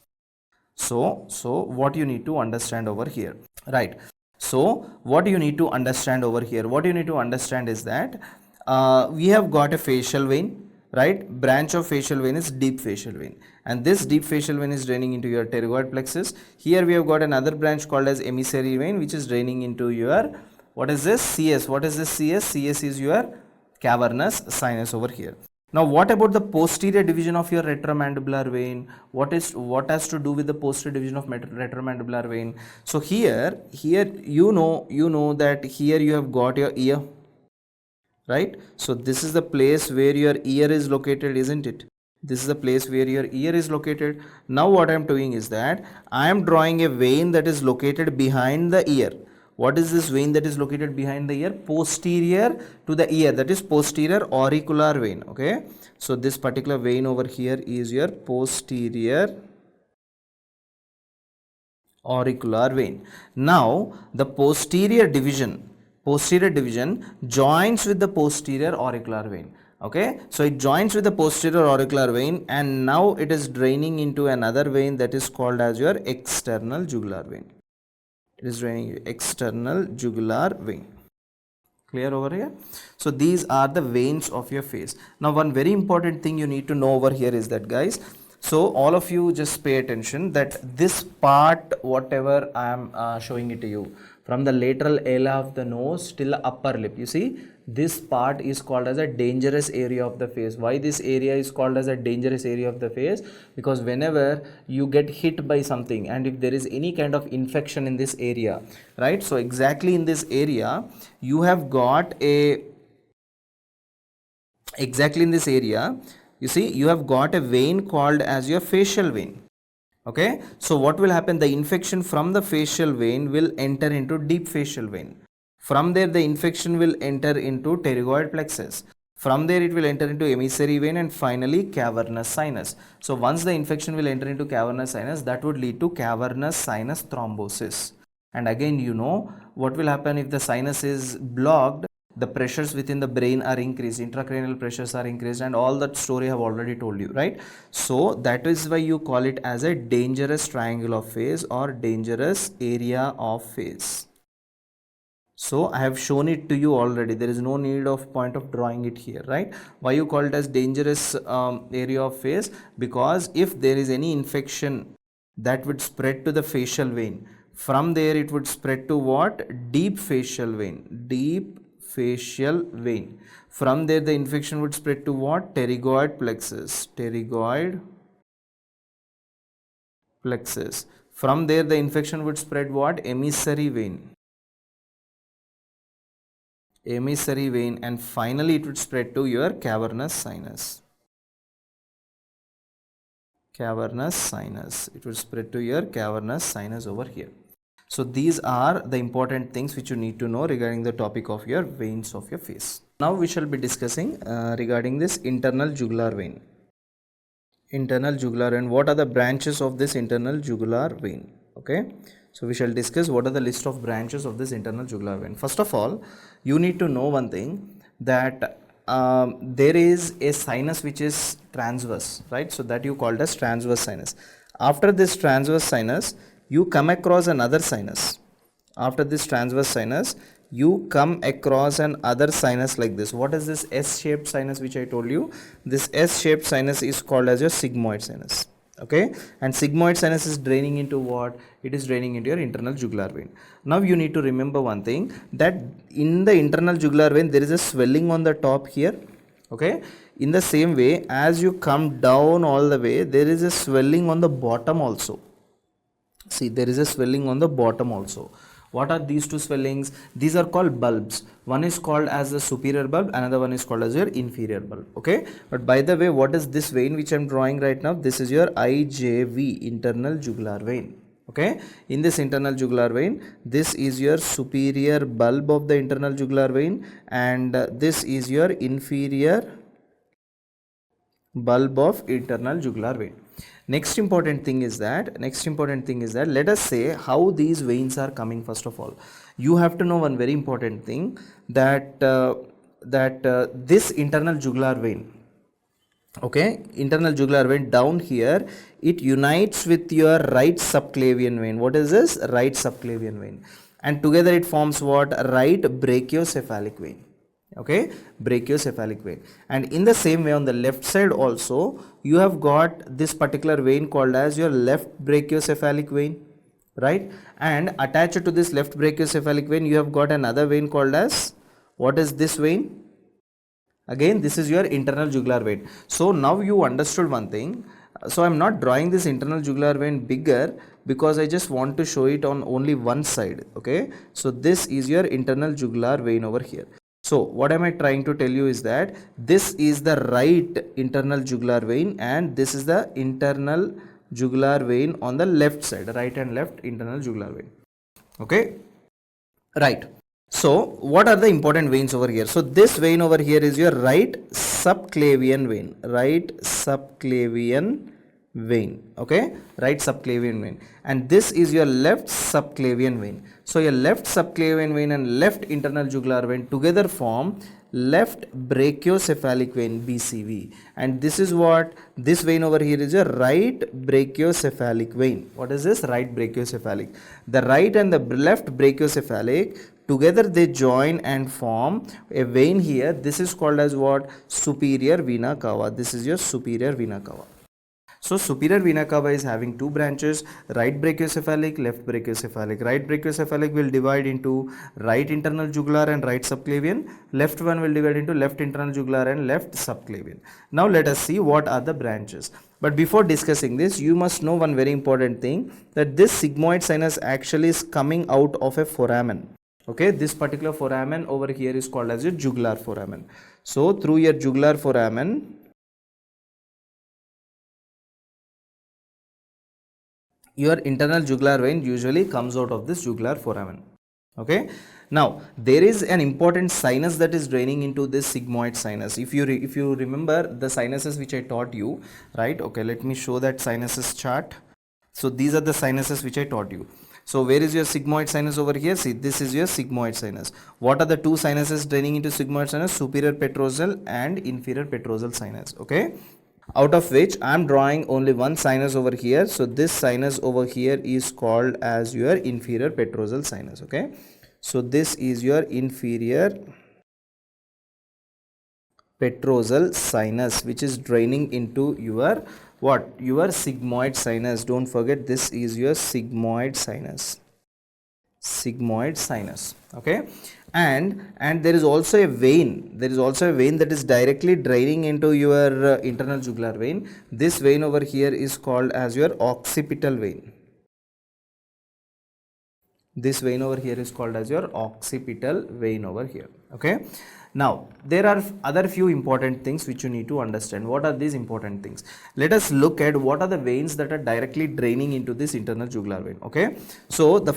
So what you need to understand over here, right? So what you need to understand over here, what you need to understand is that we have got a facial vein, right? Branch of facial vein is deep facial vein, and this deep facial vein is draining into your pterygoid plexus. Here we have got another branch called as emissary vein, which is draining into your, what is this? CS. What is this? CS. CS is your cavernous sinus over here. Now what about the posterior division of your retromandibular vein? What has to do with the posterior division of retromandibular vein? So here you know that here you have got your ear, right? So this is the place where your ear is located, isn't it? This is the place where your ear is located. Now what I am doing is that I am drawing a vein that is located behind the ear. What is this vein that is located behind the ear? Posterior to the ear, that is posterior auricular vein. Okay, so this particular vein over here is your posterior auricular vein. Now the posterior division joins with the posterior auricular vein. Okay, so it joins with the posterior auricular vein, and now it is draining into another vein that is called as your external jugular vein. It is draining external jugular vein. Clear over here? So these are the veins of your face. Now one very important thing you need to know over here is that, guys, so all of you just pay attention that this part, whatever I am showing it to you, from the lateral ala of the nose till the upper lip, you see, this part is called as a dangerous area of the face. Why this area is called as a dangerous area of the face? Because whenever you get hit by something, and if there is any kind of infection in this area, right? So exactly in this area you have got a, exactly in this area, you see, you have got a vein called as your facial vein. Okay, so what will happen? The infection from the facial vein will enter into deep facial vein. From there the infection will enter into pterygoid plexus. From there it will enter into emissary vein, and finally cavernous sinus. So once the infection will enter into cavernous sinus, that would lead to cavernous sinus thrombosis. And again, you know what will happen if the sinus is blocked? The pressures within the brain are increased, intracranial pressures are increased, and all that story I have already told you, right? So that is why you call it as a dangerous triangle of face or dangerous area of face. So I have shown it to you already. There is no need of point of drawing it here, right? Why you call it as dangerous area of face? Because if there is any infection that would spread to the facial vein, from there it would spread to what? Deep facial vein. Deep facial vein. From there the infection would spread to what? Pterygoid plexus. Pterygoid plexus. From there the infection would spread what? Emissary vein. Emissary vein, and finally it would spread to your cavernous sinus. Cavernous sinus. It would spread to your cavernous sinus over here. So these are the important things which you need to know regarding the topic of your veins of your face. Now we shall be discussing regarding this internal jugular vein. Internal jugular vein. What are the branches of this internal jugular vein? Okay. So we shall discuss what are the list of branches of this internal jugular vein. First of all, you need to know one thing, that there is a sinus which is transverse, right? So that you called as transverse sinus. After this transverse sinus, you come across another sinus. After this transverse sinus, you come across another sinus like this. What is this S-shaped sinus which I told you? This S-shaped sinus is called as your sigmoid sinus. Okay, and sigmoid sinus is draining into what? It is draining into your internal jugular vein. Now you need to remember one thing, that in the internal jugular vein there is a swelling on the top here. Okay, in the same way as you come down all the way, there is a swelling on the bottom also. See, there is a swelling on the bottom also. What are these two swellings? These are called bulbs. One is called as the superior bulb, another one is called as your inferior bulb. Okay, but by the way, what is this vein which I am drawing right now? This is your IJV, internal jugular vein. Okay, in this internal jugular vein, this is your superior bulb of the internal jugular vein, and this is your inferior bulb of internal jugular vein. Next important thing is that let us say how these veins are coming. First of all, you have to know one very important thing, that this internal jugular vein, okay, internal jugular vein down here, it unites with your right subclavian vein. What is this? Right subclavian vein, and together it forms what? Right brachiocephalic vein. Okay, brachiocephalic vein. And in the same way, on the left side also, you have got this particular vein called as your left brachiocephalic vein, right? And attached to this left brachiocephalic vein, you have got another vein called as, what is this vein? Again, this is your internal jugular vein. So now you understood one thing. So I am not drawing this internal jugular vein bigger because I just want to show it on only one side. Okay, so this is your internal jugular vein over here. So what am I trying to tell you is that this is the right internal jugular vein, and this is the internal jugular vein on the left side, right and left internal jugular vein. Okay, right. So what are the important veins over here? So this vein over here is your right subclavian vein, okay, right subclavian vein, and this is your left subclavian vein. So your left subclavian vein and left internal jugular vein together form left brachiocephalic vein, BCV, and this is what this vein over here is a right brachiocephalic vein. What is this? Right brachiocephalic. The right and the left brachiocephalic together they join and form a vein here. This is called as what? Superior vena cava. This is your superior vena cava. So superior vena cava is having two branches, right brachiocephalic, left brachiocephalic. Right brachiocephalic will divide into right internal jugular and right subclavian. Left one will divide into left internal jugular and left subclavian. Now let us see what are the branches. But before discussing this, you must know one very important thing, that this sigmoid sinus actually is coming out of a foramen. Okay, this particular foramen over here is called as a jugular foramen. So through your jugular foramen, your internal jugular vein usually comes out of this jugular foramen. Okay, now there is an important sinus that is draining into this sigmoid sinus. If you remember the sinuses which I taught you, right? Okay, let me show that sinuses chart. So these are the sinuses which I taught you. So where is your sigmoid sinus over here? See, this is your sigmoid sinus. What are the two sinuses draining into sigmoid sinus? Superior petrosal and inferior petrosal sinus. Okay, out of which I am drawing only one sinus over here. So this sinus over here is called as your inferior petrosal sinus. Okay, so this is your inferior petrosal sinus, which is draining into your what? Your sigmoid sinus. Don't forget, this is your sigmoid sinus. Okay, and there is also a vein. That is directly draining into your internal jugular vein. This vein over here is called as your occipital vein. This vein over here is called as your occipital vein over here. Okay, now there are other few important things which you need to understand. What are these important things? Let us look at what are the veins that are directly draining into this internal jugular vein. Okay, so the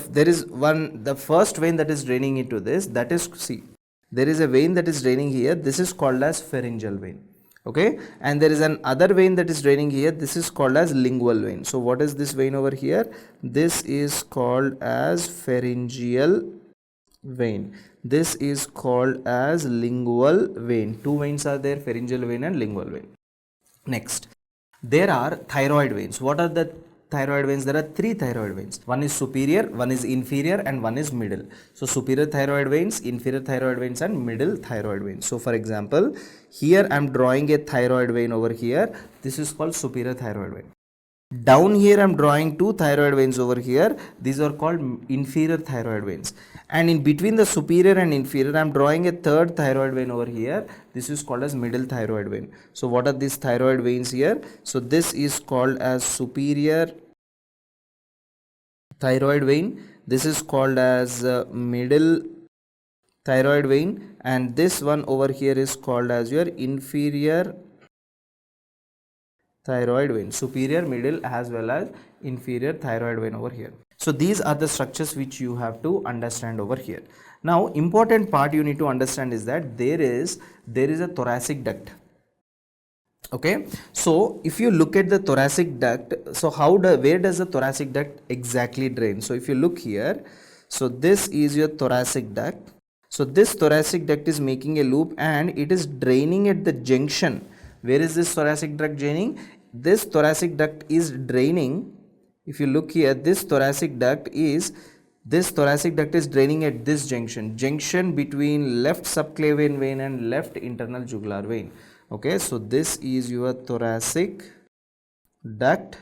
first vein that is draining into this, that is, see, there is a vein that is draining here. This is called as pharyngeal vein. Okay, and there is an other vein that is draining here. This is called as lingual vein. So what is this vein over here? This is called as pharyngeal vein. This is called as lingual vein. Two veins are there, pharyngeal vein and lingual vein. Next, there are thyroid veins. What are the thyroid veins? There are three thyroid veins. One is superior, one is inferior, and one is middle. So superior thyroid veins, inferior thyroid veins, and middle thyroid veins. So for example, here I am drawing a thyroid vein over here. This is called superior thyroid vein. Down here I am drawing two thyroid veins over here. These are called inferior thyroid veins. And in between the superior and inferior, I am drawing a third thyroid vein over here. This is called as middle thyroid vein. So what are these thyroid veins here? So this is called as superior thyroid vein. This is called as middle thyroid vein, and this one over here is called as your inferior thyroid vein. Superior, middle as well as inferior thyroid vein over here. So these are the structures which you have to understand over here. Now important part you need to understand is that there is a thoracic duct. Okay, so if you look at the thoracic duct, so where does the thoracic duct exactly drain? So if you look here, so this is your thoracic duct. So this thoracic duct is making a loop and it is draining at the junction. Where is this thoracic duct draining? This thoracic duct is draining. If you look here, this thoracic duct is draining at this junction between left subclavian vein and left internal jugular vein. Okay, so this is your thoracic duct.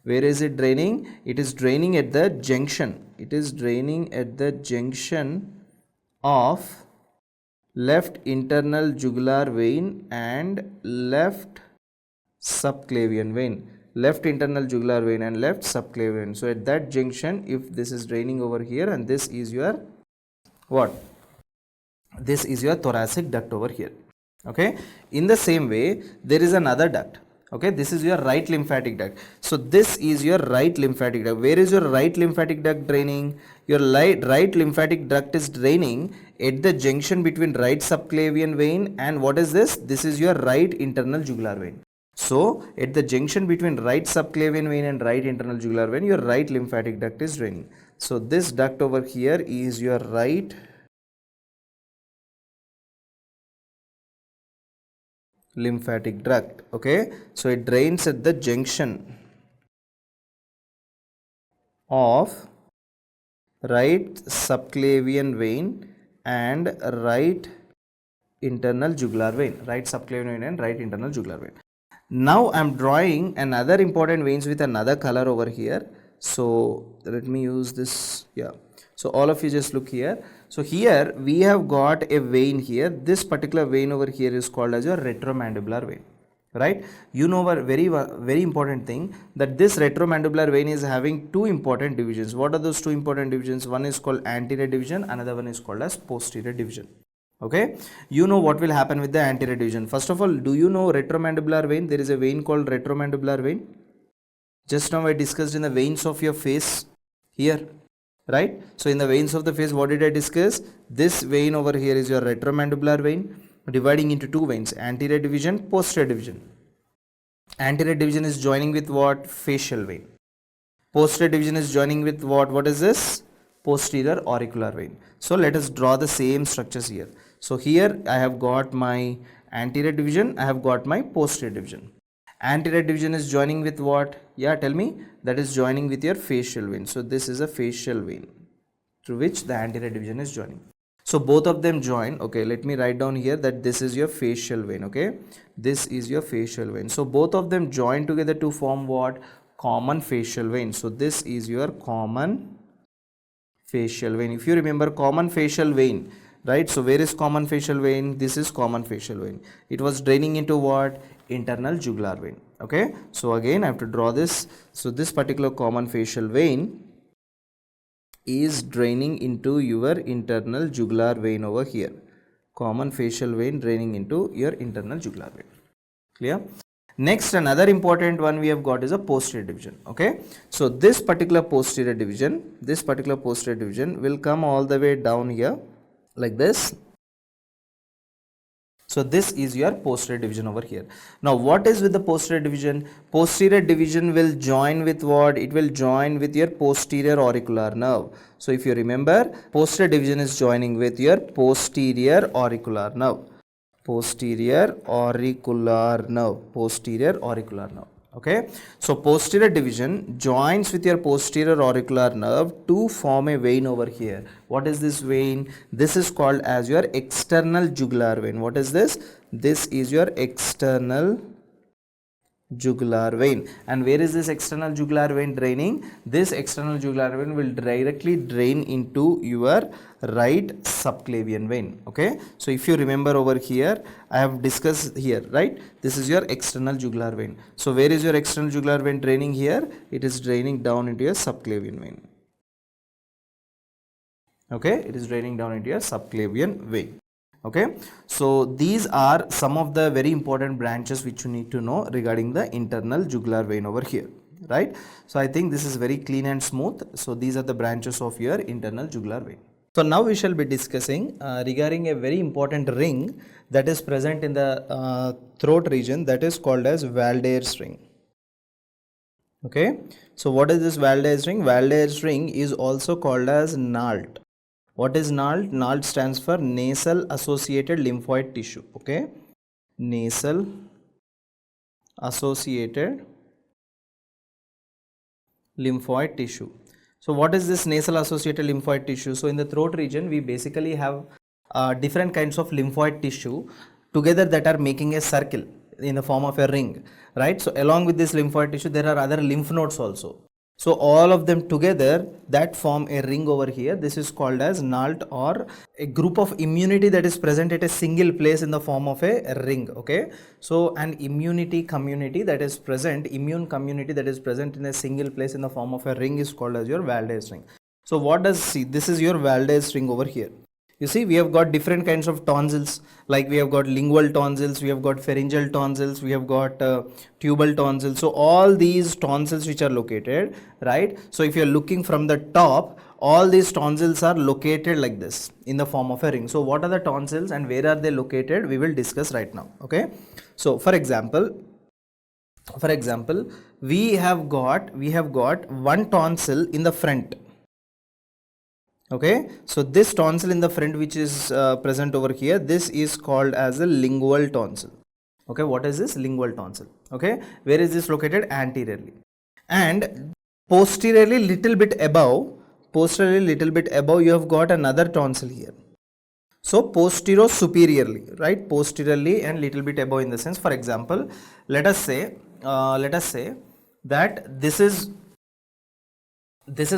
Where is it draining? It is draining at the junction. It is draining at the junction of left internal jugular vein and left subclavian vein. Left internal jugular vein and left subclavian. So at that junction, if this is draining over here, and this is your what? This is your thoracic duct over here. Okay, in the same way there is another duct. Okay, this is your right lymphatic duct. So this is your right lymphatic duct. Where is your right lymphatic duct draining? Your right lymphatic duct is draining at the junction between right subclavian vein and what is this? This is your right internal jugular vein. So at the junction between right subclavian vein and right internal jugular vein, your right lymphatic duct is draining. So this duct over here is your right lymphatic duct. Okay, so it drains at the junction of right subclavian vein and right internal jugular vein. Right subclavian vein and right internal jugular vein. Now I am drawing another important veins with another color over here. So let me use this. Yeah. So all of you just look here. So here we have got a vein here. This particular vein over here is called as your retromandibular vein, right? You know a very important thing, that this retromandibular vein is having two important divisions. What are those two important divisions? One is called anterior division, another one is called as posterior division. Okay, you know what will happen with the anterior division. First of all, do you know retromandibular vein? There is a vein called retromandibular vein. Just now I discussed in the veins of your face here, right? So in the veins of the face, what did I discuss? This vein over here is your retromandibular vein, dividing into two veins, anterior division, posterior division. Anterior division is joining with what? Facial vein. Posterior division is joining with what? What is this? Posterior auricular vein. So let us draw the same structures here. So here I have got my anterior division, I have got my posterior division. Anterior division is joining with what? Yeah, tell me. That is joining with your facial vein. So this is a facial vein through which the anterior division is joining. So both of them join. Okay, let me write down here that this is your facial vein. Okay, this is your facial vein. So both of them join together to form what? Common facial vein. So this is your common facial vein. If you remember common facial vein, right? So where is common facial vein? This is common facial vein. It was draining into what? Internal jugular vein. Okay, so again I have to draw this. So this particular common facial vein is draining into your internal jugular vein over here. Common facial vein draining into your internal jugular vein. Clear? Next, another important one we have got is a posterior division. Okay, so this particular posterior division will come all the way down here like this. So this is your posterior division over here. Now what is with the posterior division? Posterior division will join with what? It will join with your posterior auricular nerve. So if you remember, posterior division is joining with your posterior auricular nerve. Posterior auricular nerve. Okay, so posterior division joins with your posterior auricular nerve to form a vein over here. What is this vein? This is called as your external jugular vein. What is this? This is your external jugular vein. And where is this external jugular vein draining? This external jugular vein will directly drain into your right subclavian vein. Okay, so if you remember over here, I have discussed here, right? This is your external jugular vein. So where is your external jugular vein draining here? It is draining down into your subclavian vein. Okay, it is draining down into your subclavian vein. Okay, so these are some of the very important branches which you need to know regarding the internal jugular vein over here, right? So I think this is very clean and smooth. So these are the branches of your internal jugular vein. So now we shall be discussing regarding a very important ring that is present in the throat region, that is called as Valdeir's ring. Okay, so what is this Valdeir's ring? Valdeir's ring is also called as NALT. What is NALT? NALT stands for nasal associated lymphoid tissue. Okay, nasal associated lymphoid tissue. So what is this nasal associated lymphoid tissue? So in the throat region, we basically have different kinds of lymphoid tissue together that are making a circle in the form of a ring, right? So along with this lymphoid tissue, there are other lymph nodes also. So all of them together that form a ring over here. This is called as NALT, or a group of immunity that is present at a single place in the form of a ring. Okay, so an immunity community that is present, immune community that is present in a single place in the form of a ring is called as your Valdeir's ring. So what does, see, this is your Valdeir's ring over here. You see, we have got different kinds of tonsils, like we have got lingual tonsils, we have got pharyngeal tonsils, we have got tubal tonsils. So all these tonsils which are located, right? So if you are looking from the top, all these tonsils are located like this in the form of a ring. So what are the tonsils and where are they located? We will discuss right now. Okay. So for example, we have got one tonsil in the front. Okay, so this tonsil in the front which is present over here, this is called as a lingual tonsil. Okay, what is this? Lingual tonsil. Okay, where is this located? Anteriorly. And posteriorly little bit above, you have got another tonsil here. So posterior superiorly, right? Posteriorly and little bit above, in the sense, for example, let us say that this is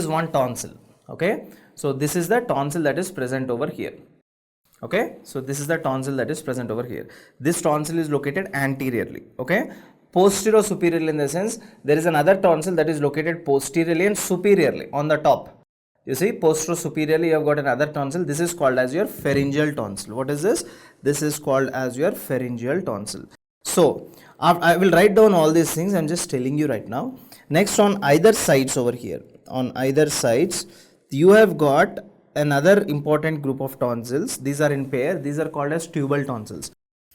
one tonsil. Okay, so this is the tonsil that is present over here. Okay, so this is the tonsil that is present over here. This tonsil is located anteriorly. Okay, posterior superiorly, in the sense there is another tonsil that is located posteriorly and superiorly on the top. You see, posterior superiorly you have got another tonsil. This is called as your pharyngeal tonsil. What is this? This is called as your pharyngeal tonsil. So I will write down all these things. I'm just telling you right now. Next, on either sides over here, on either sides, you have got another important group of tonsils. These are in pair. These are called as tubal tonsils.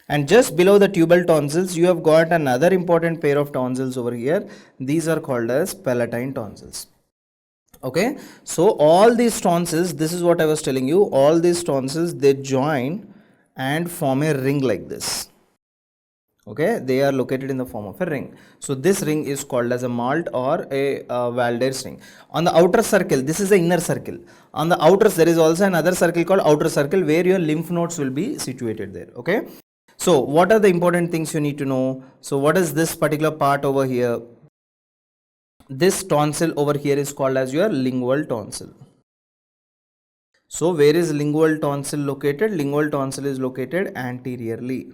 And just below the tubal tonsils, you have got another important pair of tonsils over here. These are called as palatine tonsils. Okay, so all these tonsils, this is what I was telling you, all these tonsils, they join and form a ring like this. Okay, they are located in the form of a ring. So this ring is called as a malt or a Valdeir's ring. On the outer circle, this is the inner circle. On the outer, there is also another circle called outer circle, where your lymph nodes will be situated there. Okay, so what are the important things you need to know? So what is this particular part over here? This tonsil over here is called as your lingual tonsil. So where is lingual tonsil located? Lingual tonsil is located anteriorly.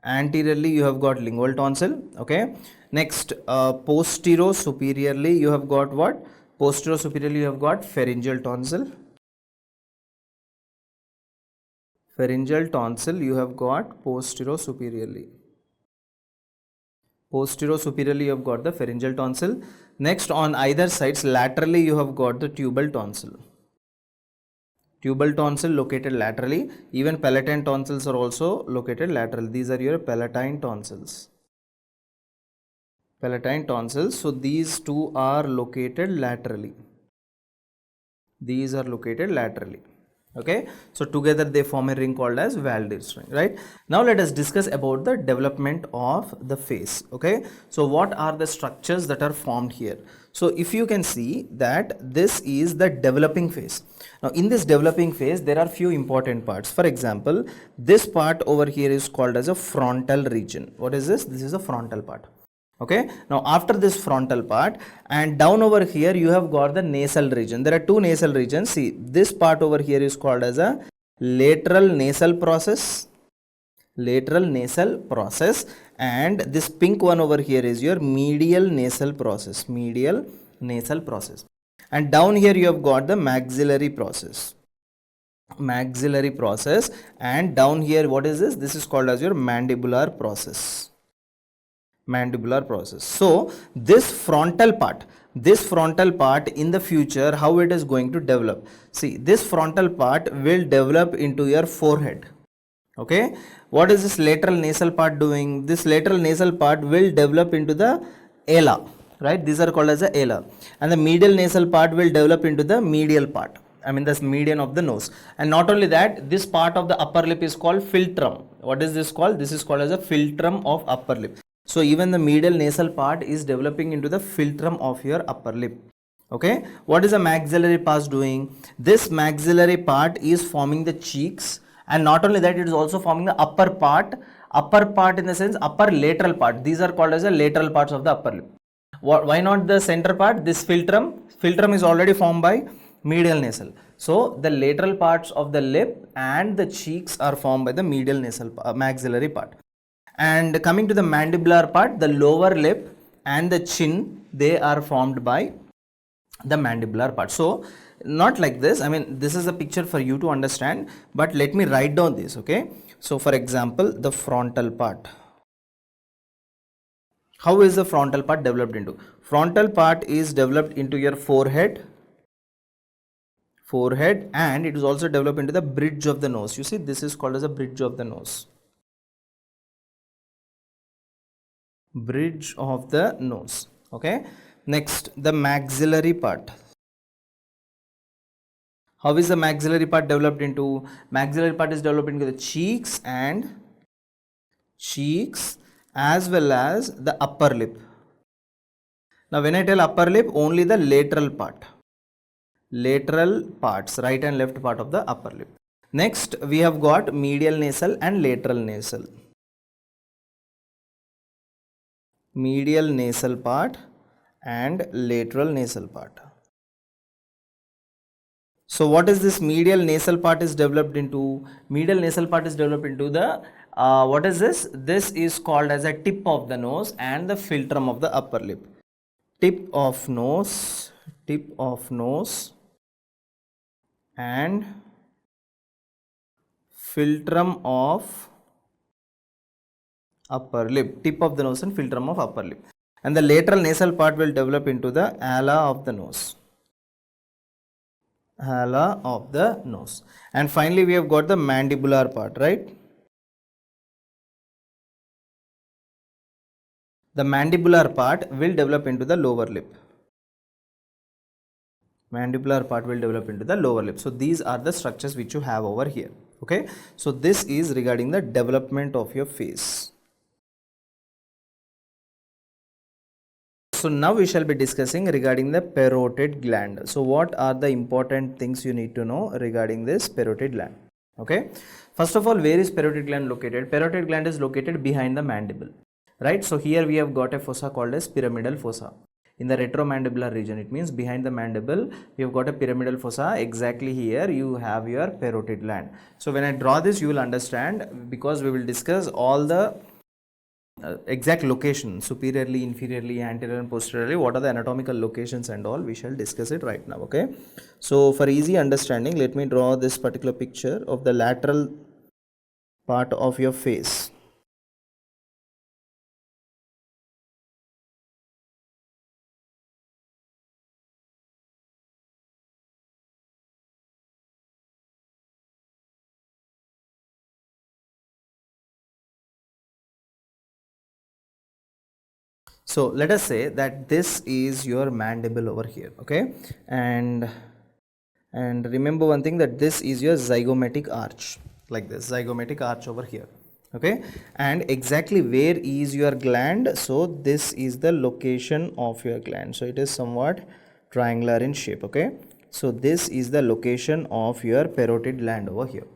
Anteriorly you have got lingual tonsil. Okay, next, posterior superiorly you have got what? Posterior superiorly you have got pharyngeal tonsil. Pharyngeal tonsil you have got posterior superiorly. Posterior superiorly you have got the pharyngeal tonsil. Next, on either sides laterally you have got the tubal tonsil. Tubal tonsil located laterally. Even palatine tonsils are also located laterally. These are your palatine tonsils. Palatine tonsils. So these two are located laterally. These are located laterally. Okay, so together they form a ring called as Valdeir's ring, right? Now let us discuss about the development of the face. Okay, so what are the structures that are formed here? So if you can see that this is the developing phase. Now in this developing phase there are few important parts. For example, this part over here is called as a frontal region. What is this? This is a frontal part. Okay, now after this frontal part, and down over here you have got the nasal region. There are two nasal regions. See, this part over here is called as a lateral nasal process. Lateral nasal process, and this pink one over here is your medial nasal process. Medial nasal process. And down here you have got the maxillary process. maxillary process, and down here what is this? This is called as your mandibular process. Mandibular process. So this frontal part in the future, how it is going to develop? See, this frontal part will develop into your forehead. Okay, what is this lateral nasal part doing? This lateral nasal part will develop into the ala, right? These are called as the ala, and the medial nasal part will develop into the medial part, I mean the median of the nose. And not only that, this part of the upper lip is called philtrum. What is this called? This is called as a philtrum of upper lip. So even the medial nasal part is developing into the philtrum of your upper lip. Okay, what is the maxillary part doing? This maxillary part is forming the cheeks, and not only that, it is also forming the upper part in the sense upper lateral part. These are called as the lateral parts of the upper lip. Why not the center part? This philtrum is already formed by medial nasal. So the lateral parts of the lip and the cheeks are formed by the medial nasal maxillary part. And coming to the mandibular part, the lower lip and the chin, they are formed by the mandibular part. So not like this, I mean this is a picture for you to understand, but let me write down this. Okay, so for example, the frontal part. How is the frontal part developed into? Frontal part is developed into your forehead, and it is also developed into the bridge of the nose. You see, this is called as a bridge of the nose. Bridge of the nose. Okay, next the maxillary part. How is the maxillary part developed into? Maxillary part is developed into the cheeks as well as the upper lip. Now when I tell upper lip, only the lateral parts, right and left part of the upper lip. Next we have got medial nasal and lateral nasal. Medial nasal part and lateral nasal part. So what is this medial nasal part is developed into? Medial nasal part is developed into the what is this? This is called as a tip of the nose and the philtrum of the upper lip. Tip of nose and philtrum of upper lip. Tip of the nose and philtrum of upper lip. And the lateral nasal part will develop into the ala of the nose. Ala of the nose. And finally we have got the mandibular part, right? The mandibular part will develop into the lower lip. Mandibular part will develop into the lower lip. So these are the structures which you have over here. Okay, so this is regarding the development of your face. So now we shall be discussing regarding the parotid gland. So what are the important things you need to know regarding this parotid gland? Okay, first of all, where is parotid gland located? Parotid gland is located behind the mandible, right? So here we have got a fossa called as pyramidal fossa. In the retromandibular region, it means behind the mandible, we have got a pyramidal fossa. Exactly here you have your parotid gland. So when I draw this, you will understand, because we will discuss all the exact location, superiorly, inferiorly, anterior and posteriorly, what are the anatomical locations and all, we shall discuss it right now. Okay, so for easy understanding, let me draw this particular picture of the lateral part of your face. So let us say that this is your mandible over here. Okay, and remember one thing, that this is your zygomatic arch, like this zygomatic arch over here. Okay, and exactly where is your gland? So this is the location of your gland. So it is somewhat triangular in shape. Okay, so this is the location of your parotid gland over here.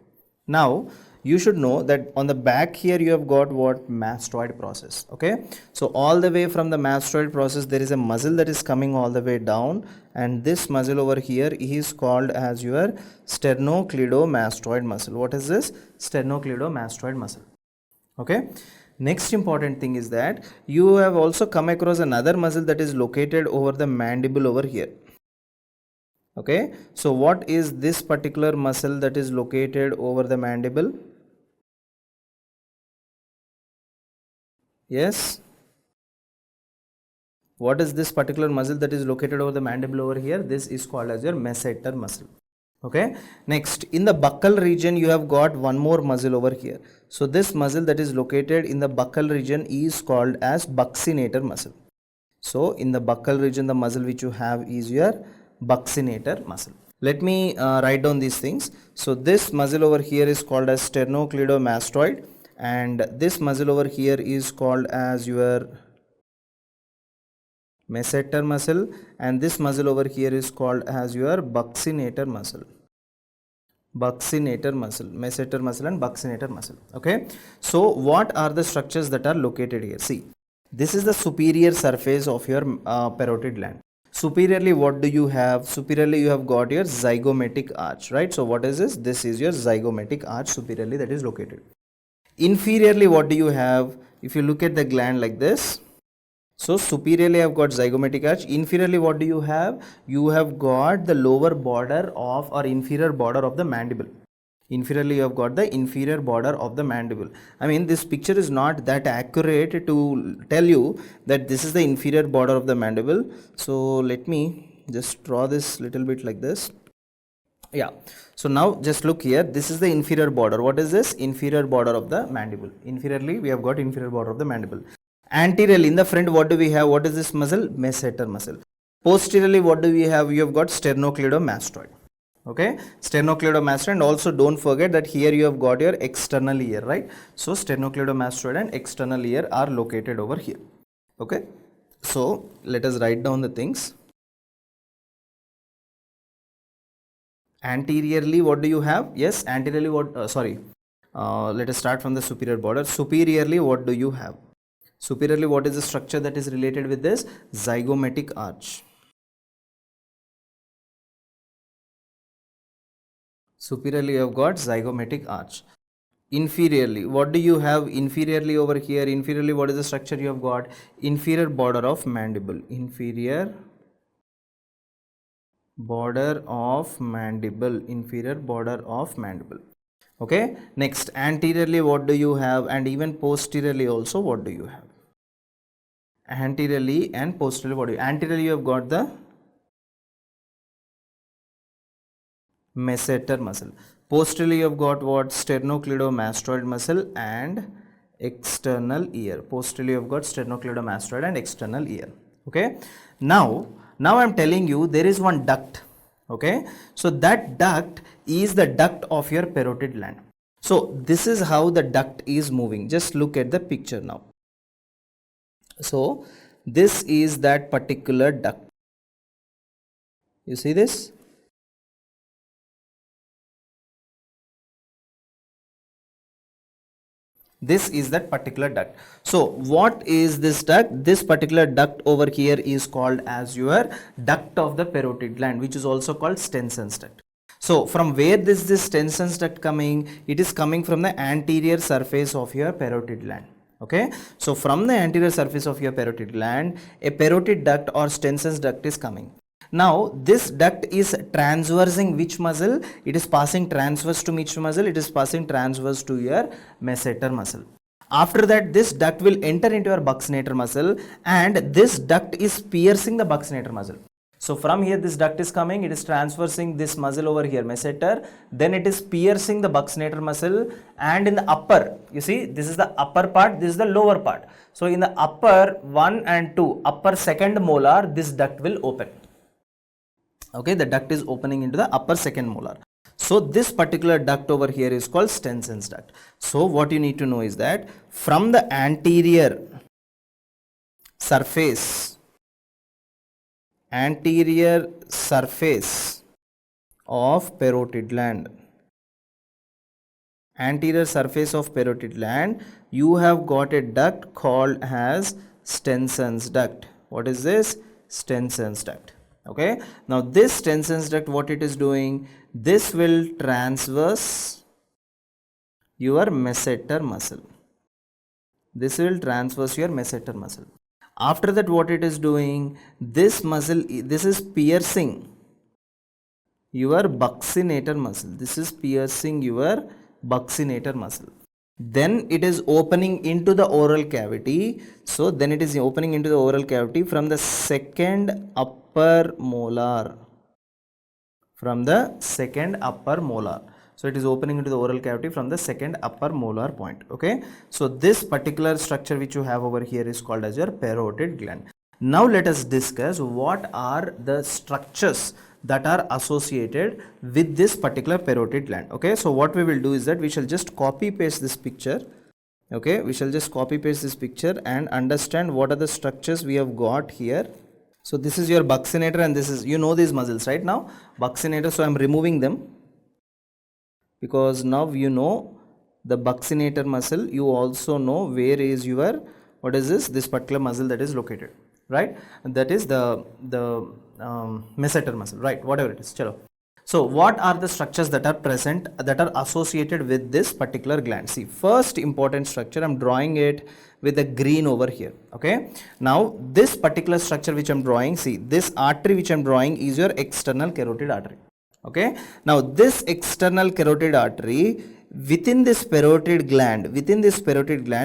Now you should know that on the back here you have got what? Mastoid process. Okay, so all the way from the mastoid process there is a muscle that is coming all the way down, and this muscle over here is called as your sternocleidomastoid muscle. What is this? Sternocleidomastoid muscle. Okay, next important thing is that you have also come across another muscle that is located over the mandible over here. Okay, so what is this particular muscle that is located over the mandible? Yes, what is this particular muscle that is located over the mandible over here? This is called as your masseter muscle. Okay, next in the buccal region you have got one more muscle over here. So this muscle that is located in the buccal region is called as buccinator muscle. So in the buccal region the muscle which you have is your buccinator muscle. Let me write down these things. So this muscle over here is called as sternocleidomastoid, and this muscle over here is called as your masseter muscle, and this muscle over here is called as your buccinator muscle. Buccinator muscle, masseter muscle and buccinator muscle. Okay, so what are the structures that are located here? See, this is the superior surface of your parotid gland. Superiorly, what do you have? Superiorly, you have got your zygomatic arch, right? So what is this? This is your zygomatic arch superiorly that is located. Inferiorly, what do you have? If you look at the gland like this, so superiorly I have got zygomatic arch. Inferiorly, what do you have? You have got the lower border of or inferior border of the mandible. Inferiorly, you have got the inferior border of the mandible. I mean, this picture is not that accurate to tell you that this is the inferior border of the mandible. So let me just draw this little bit like this. Yeah, so now just look here, this is the inferior border. What is this? Inferior border of the mandible. Inferiorly we have got inferior border of the mandible. Anteriorly, in the front, what do we have? What is this muscle? Masseter muscle. Posteriorly, what do we have? You have got sternocleidomastoid. Okay, sternocleidomastoid, and also don't forget that here you have got your external ear, right? So sternocleidomastoid and external ear are located over here. Okay, so let us write down the things. Anteriorly, what do you have? Yes, anteriorly what, let us start from the superior border. Superiorly, what do you have? Superiorly, what is the structure that is related with this? Zygomatic arch. Superiorly, you have got zygomatic arch. Inferiorly, what do you have? Inferiorly over here, inferiorly, what is the structure you have got? Inferior border of mandible. Inferior border of mandible. Inferior border of mandible. Okay, next anteriorly what do you have, and even posteriorly also what do you have? Anteriorly and posteriorly, what do you? Anteriorly you have got the masseter muscle. Posteriorly you have got what? Sternocleidomastoid muscle and external ear. Posteriorly you have got sternocleidomastoid and external ear. Okay, now I am telling you there is one duct. Okay, so that duct is the duct of your parotid gland. So this is how the duct is moving. Just look at the picture now. So this is that particular duct. You see this? This is that particular duct. So what is this duct? This particular duct over here is called as your duct of the parotid gland, which is also called Stenson's duct. So from where this Stenson's duct coming? It is coming from the anterior surface of your parotid gland. Okay, so from the anterior surface of your parotid gland, a parotid duct or Stenson's duct is coming. Now this duct is transversing which muscle? It is passing transverse to which muscle? It is passing transverse to your masseter muscle. After that, this duct will enter into your buccinator muscle, and this duct is piercing the buccinator muscle. So from here this duct is coming, it is transversing this muscle over here, masseter, then it is piercing the buccinator muscle, and in the upper, you see this is the upper part, this is the lower part. So in the upper 1 and 2, upper second molar, this duct will open. Okay, the duct is opening into the upper second molar. So this particular duct over here is called Stenson's duct. So what you need to know is that from the anterior surface of parotid gland, you have got a duct called as Stenson's duct. What is this? Stenson's duct. Okay, now this Stenson's duct, what it is doing? This will transverse your masseter muscle. This will transverse your masseter muscle. After that, what it is doing? This muscle, this is piercing your buccinator muscle. This is piercing your buccinator muscle. Then it is opening into the oral cavity. So then it is opening into the oral cavity from the second upper molar. From the second upper molar. So it is opening into the oral cavity from the second upper molar point. Okay. So this particular structure which you have over here is called as your parotid gland. Now let us discuss what are the structures that are associated with this particular parotid gland. Okay. So what we will do is that we shall just copy paste this picture. Okay. We shall just copy paste this picture and understand what are the structures we have got here. So this is your buccinator and this is, you know these muscles right now, buccinator. So I am removing them because now you know the buccinator muscle. You also know where is your, what is this particular muscle that is located, right? And that is the masseter muscle, right? Whatever it is. Chalo. So what are the structures that are present, that are associated with this particular gland? See, first important structure, I'm drawing it with a green over here. Okay. Now this particular structure which I'm drawing, see, this artery which I'm drawing is your external carotid artery. Okay. Now this external carotid artery, within this parotid gland,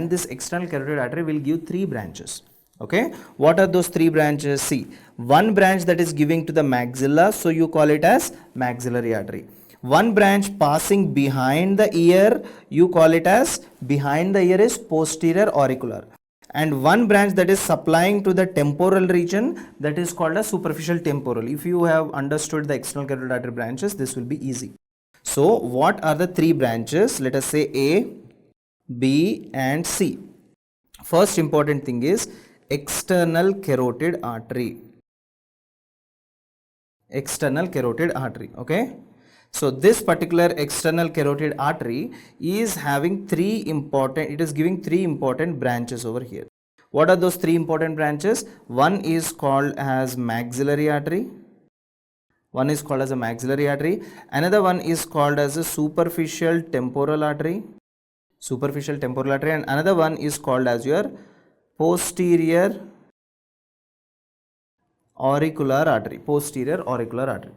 this external carotid artery will give 3 branches. Okay. What are those 3 branches? See, one branch that is giving to the maxilla, so you call it as maxillary artery. One branch passing behind the ear, you call it as, behind the ear is posterior auricular. And one branch that is supplying to the temporal region, that is called as superficial temporal. If you have understood the external carotid artery branches, this will be easy. So what are the 3 branches? Let us say A, B and C. First important thing is external carotid artery. External carotid artery. Okay. So this particular external carotid artery is having 3 important, it is giving 3 important branches over here. What are those 3 important branches? One is called as maxillary artery. One is called as a maxillary artery. Another one is called as a superficial temporal artery. Superficial temporal artery. And another one is called as your posterior auricular artery. Posterior auricular artery.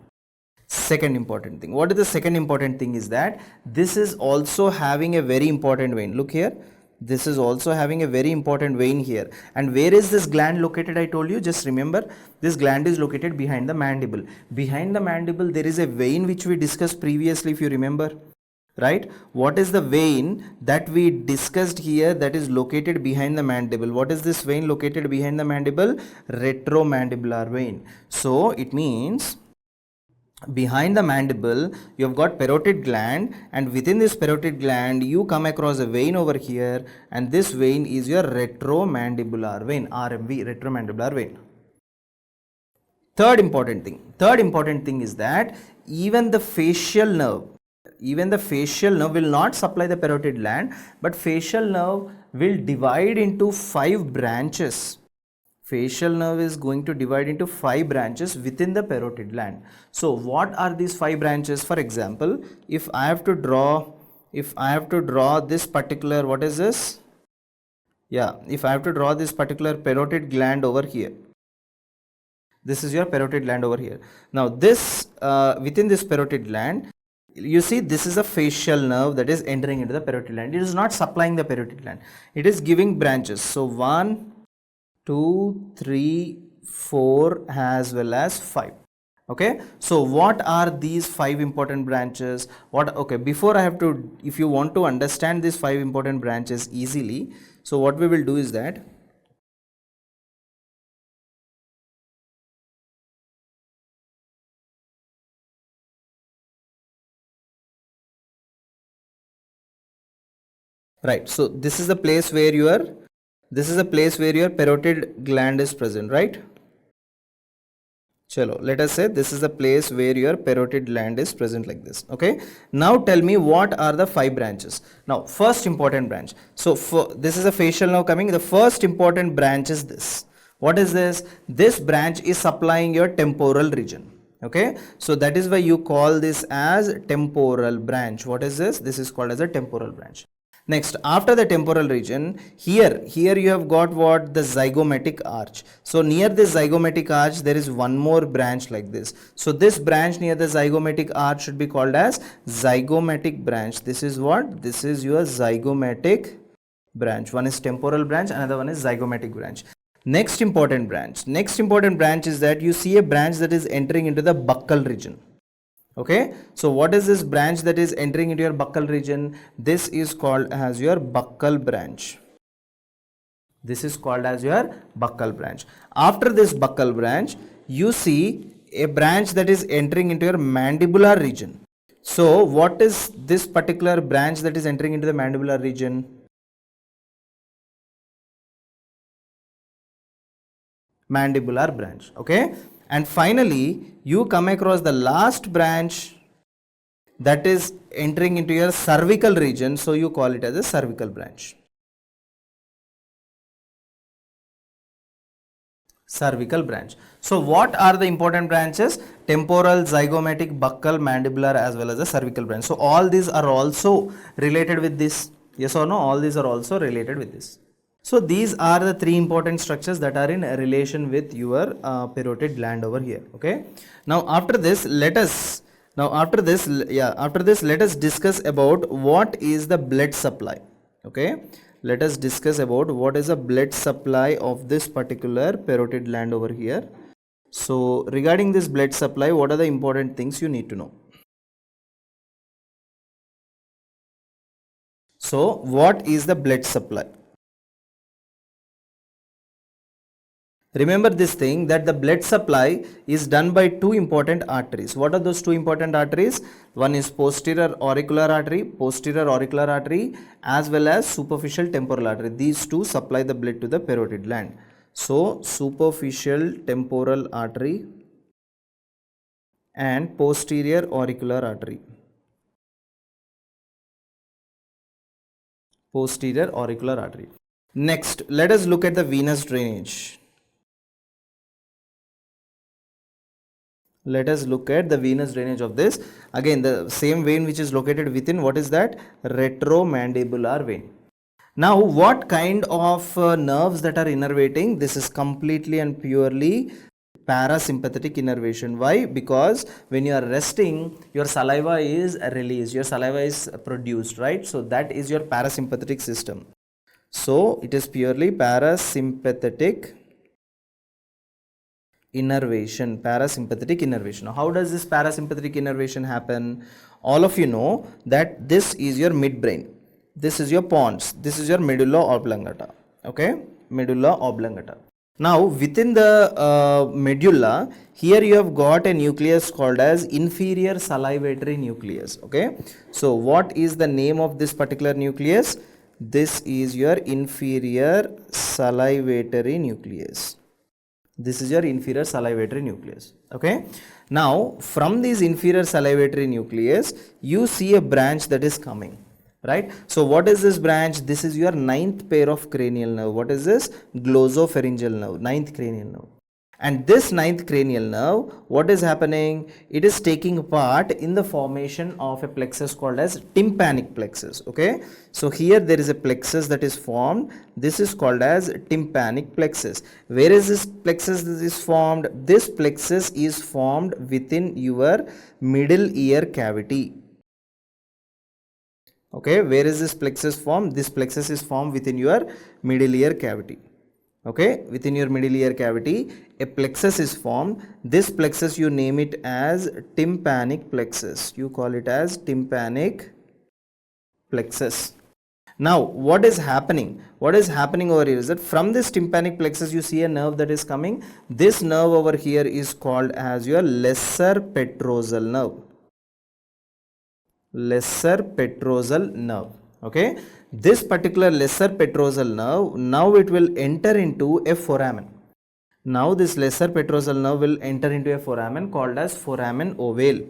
Second important thing. What is the second important thing is that this is also having a very important vein. Look here. This is also having a very important vein here. And where is this gland located? I told you, just remember, this gland is located behind the mandible. Behind the mandible, there is a vein which we discussed previously, if you remember. Right? What is the vein that we discussed here that is located behind the mandible? What is this vein located behind the mandible? Retromandibular vein. So it means behind the mandible you have got parotid gland, and within this parotid gland you come across a vein over here, and this vein is your retromandibular vein, RMV, retromandibular vein. Third important thing is that even the facial nerve will not supply the parotid gland, but facial nerve will divide into 5 branches. Facial nerve is going to divide into 5 branches within the parotid gland. So what are these 5 branches? For example, if I have to draw this particular, what is this? Yeah, if I have to draw this particular parotid gland over here, this is your parotid gland over here. Now this, within this parotid gland, you see this is a facial nerve that is entering into the parotid gland. It is not supplying the parotid gland. It is giving branches. So 1, 2, 3, 4 as well as 5. Okay. So what are these 5 important branches? Okay, before I have to, if you want to understand these 5 important branches easily, so what we will do is that right. So this is the place where your parotid gland is present, right? Chalo, let us say this is the place where your parotid gland is present like this. Okay. Now tell me what are the 5 branches. Now first important branch. So this is a facial nerve coming. The first important branch is this. What is this? This branch is supplying your temporal region. Okay. So that is why you call this as temporal branch. What is this? This is called as a temporal branch. Next, after the temporal region, here you have got what? The zygomatic arch. So near this zygomatic arch, there is one more branch like this. So this branch near the zygomatic arch should be called as zygomatic branch. This is what? This is your zygomatic branch. One is temporal branch, another one is zygomatic branch. Next important branch is that you see a branch that is entering into the buccal region. Okay, so what is this branch that is entering into your buccal region? This is called as your buccal branch. This is called as your buccal branch. After this buccal branch, you see a branch that is entering into your mandibular region. So what is this particular branch that is entering into the mandibular region? Mandibular branch. Okay, and finally you come across the last branch that is entering into your cervical region, so you call it as a cervical branch. Cervical branch. So what are the important branches? Temporal, zygomatic, buccal, mandibular, as well as the cervical branch. So all these are also related with this. Yes or no? All these are also related with this. So these are the three important structures that are in relation with your parotid gland over here. Okay. Now after this, let us discuss about what is the blood supply. Okay. Let us discuss about what is the blood supply of this particular parotid gland over here. So regarding this blood supply, what are the important things you need to know? So what is the blood supply? Remember this thing, that the blood supply is done by two important arteries. What are those two important arteries? One is posterior auricular artery, as well as superficial temporal artery. These two supply the blood to the parotid gland. So superficial temporal artery and posterior auricular artery. Posterior auricular artery. Next, let us look at the venous drainage. Let us look at the venous drainage of this. Again, the same vein which is located within, what is that? Retromandibular vein. Now, what kind of nerves that are innervating? This is completely and purely parasympathetic innervation. Why? Because when you are resting, your saliva is released, your saliva is produced, right? So that is your parasympathetic system. So it is purely parasympathetic innervation, parasympathetic innervation. Now, how does this parasympathetic innervation happen? All of you know that this is your midbrain, this is your pons, this is your medulla oblongata. Okay, medulla oblongata. Now within the medulla, here you have got a nucleus called as inferior salivatory nucleus. Okay, so what is the name of this particular nucleus? This is your inferior salivatory nucleus. This is your inferior salivatory nucleus. Okay, now from this inferior salivatory nucleus, you see a branch that is coming, right? So what is this branch? This is your ninth pair of cranial nerve. What is this? Glossopharyngeal nerve, ninth cranial nerve. And this ninth cranial nerve, what is happening? It is taking part in the formation of a plexus called as tympanic plexus. Okay, so here there is a plexus that is formed. This is called as tympanic plexus. Where is this plexus that is formed? This plexus is formed within your middle ear cavity. Okay, where is this plexus formed? This plexus is formed within your middle ear cavity. Okay, within your middle ear cavity, a plexus is formed. This plexus, you name it as tympanic plexus. You call it as tympanic plexus. Now, what is happening? What is happening over here is that from this tympanic plexus, you see a nerve that is coming. This nerve over here is called as your lesser petrosal nerve. Lesser petrosal nerve. Okay, this particular lesser petrosal nerve, now it will enter into a foramen. Now this lesser petrosal nerve will enter into a foramen called as foramen ovale.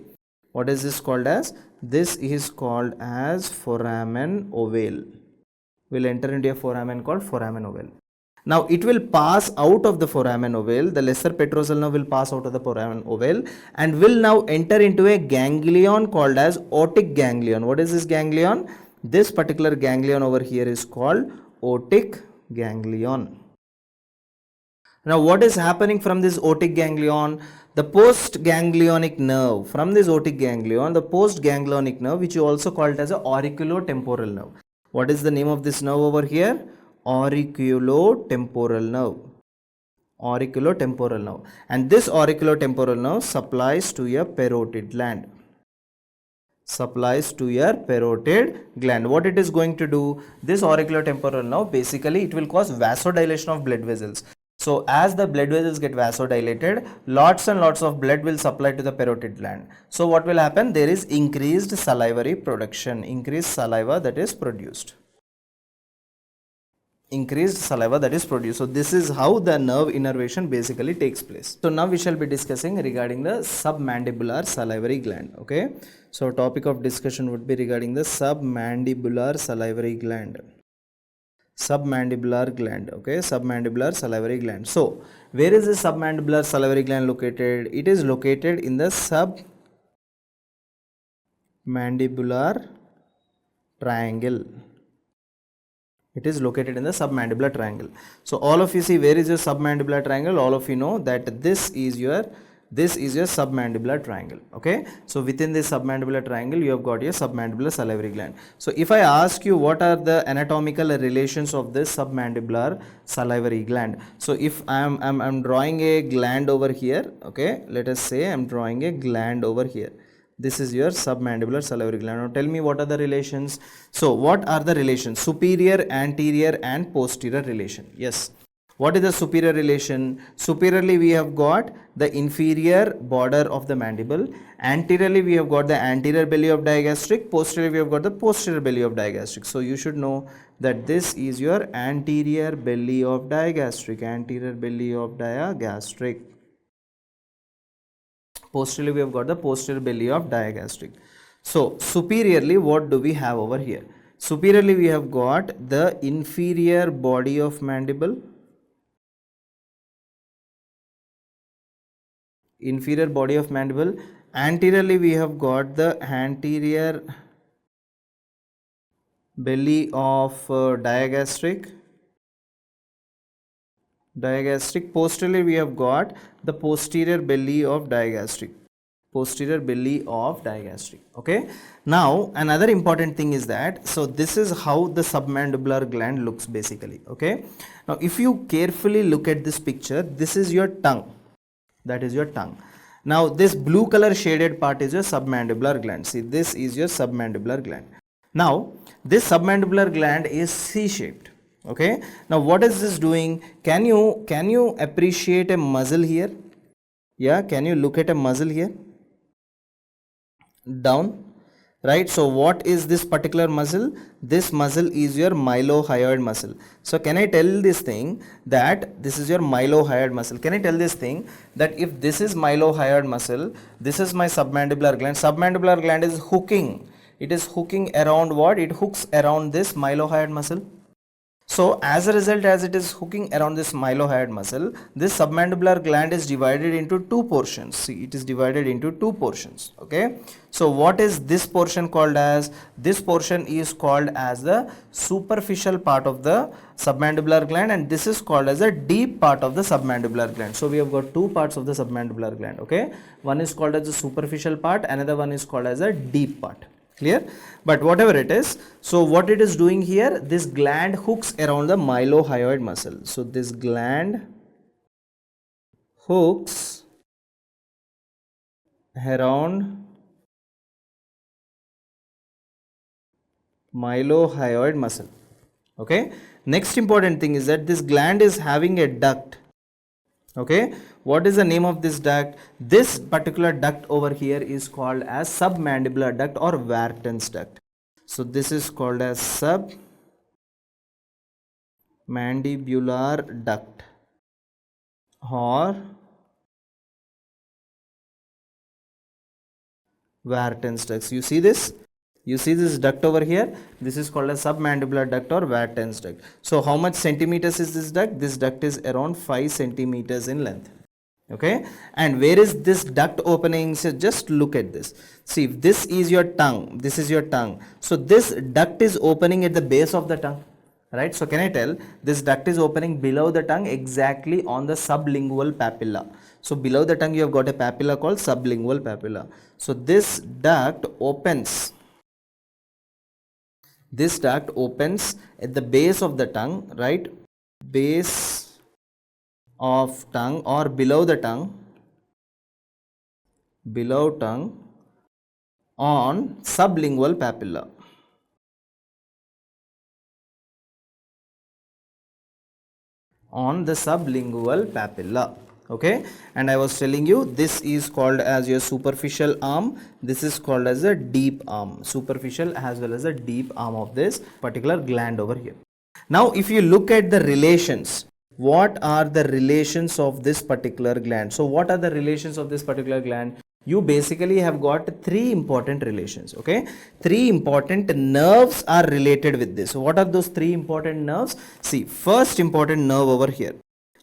What is this called as? This is called as foramen ovale. Will enter into a foramen called foramen ovale. Now it will pass out of the foramen ovale. The lesser petrosal nerve will pass out of the foramen ovale and will now enter into a ganglion called as otic ganglion. What is this ganglion? This particular ganglion over here is called otic ganglion. Now what is happening from this otic ganglion? The postganglionic nerve, from this otic ganglion, the postganglionic nerve, which you also call it as a auriculotemporal nerve. What is the name of this nerve over here? Auriculotemporal nerve. Auriculotemporal nerve. And this auriculotemporal nerve supplies to your parotid gland. Supplies to your parotid gland. What it is going to do? This auriculotemporal nerve, basically it will cause vasodilation of blood vessels. So as the blood vessels get vasodilated, lots and lots of blood will supply to the parotid gland. So what will happen? There is increased salivary production, increased saliva that is produced. Increased saliva that is produced. So this is how the nerve innervation basically takes place. So now we shall be discussing regarding the submandibular salivary gland. Okay. So topic of discussion would be regarding the submandibular salivary gland. Submandibular gland. Okay. Submandibular salivary gland. So where is the submandibular salivary gland located? It is located in the submandibular triangle. It is located in the submandibular triangle. So all of you see, where is your submandibular triangle? All of you know that this is your submandibular triangle. Okay. So within this submandibular triangle, you have got your submandibular salivary gland. So if I ask you what are the anatomical relations of this submandibular salivary gland. So if I'm drawing a gland over here. Okay. Let us say I'm drawing a gland over here. This is your submandibular salivary gland. Now tell me what are the relations. So what are the relations? Superior, anterior and posterior relation. Yes. What is the superior relation? Superiorly we have got the inferior border of the mandible. Anteriorly we have got the anterior belly of digastric. Posteriorly we have got the posterior belly of digastric. So you should know that this is your anterior belly of digastric. Anterior belly of digastric. Posteriorly we have got the posterior belly of digastric. So superiorly what do we have over here? Superiorly we have got the inferior body of mandible. Inferior body of mandible. Anteriorly we have got the anterior belly of digastric. Posteriorly we have got the posterior belly of digastric. Posterior belly of digastric. Okay. Now another important thing is that, so this is how the submandibular gland looks basically. Okay. Now if you carefully look at this picture, this is your tongue. That is your tongue. Now this blue color shaded part is your submandibular gland. See, this is your submandibular gland. Now this submandibular gland is C-shaped. Okay. Now what is this doing? Can you appreciate a muscle here? Yeah, can you look at a muscle here? Down. Right. So what is this particular muscle? This muscle is your mylohyoid muscle. So can I tell this thing that this is your mylohyoid muscle? Can I tell this thing that if this is mylohyoid muscle, this is my submandibular gland. Submandibular gland is hooking. It is hooking around what? It hooks around this mylohyoid muscle. So as a result, as it is hooking around this mylohyoid muscle, this submandibular gland is divided into two portions. See, it is divided into two portions. Okay. So what is this portion called as? This portion is called as the superficial part of the submandibular gland, and this is called as a deep part of the submandibular gland. So we have got two parts of the submandibular gland. Okay. One is called as the superficial part, another one is called as a deep part. Clear? But whatever it is, so what it is doing here, this gland hooks around the mylohyoid muscle. So this gland hooks around mylohyoid muscle. Okay. Next important thing is that this gland is having a duct. Okay. What is the name of this duct? This particular duct over here is called as submandibular duct or Vartan's duct. So this is called as submandibular duct or Vartan's duct. You see this? You see this duct over here? This is called a submandibular duct or Vartan's duct. So how much centimeters is this duct? This duct is around 5 centimeters in length. Okay, and where is this duct opening? So just look at this. See, if this is your tongue, this is your tongue. So this duct is opening at the base of the tongue, right? So can I tell this duct is opening below the tongue, exactly on the sublingual papilla. So below the tongue you have got a papilla called sublingual papilla. So this duct opens at the base of the tongue, right? Base of tongue or below tongue on sublingual papilla. On the sublingual papilla. Okay, and I was telling you this is called as your superficial arm, this is called as a deep arm, superficial as well as a deep arm of this particular gland over here. Now if you look at the relations, what are the relations of this particular gland? So what are the relations of this particular gland? You basically have got three important relations. Okay, three important nerves are related with this. So what are those three important nerves? See, first important nerve over here,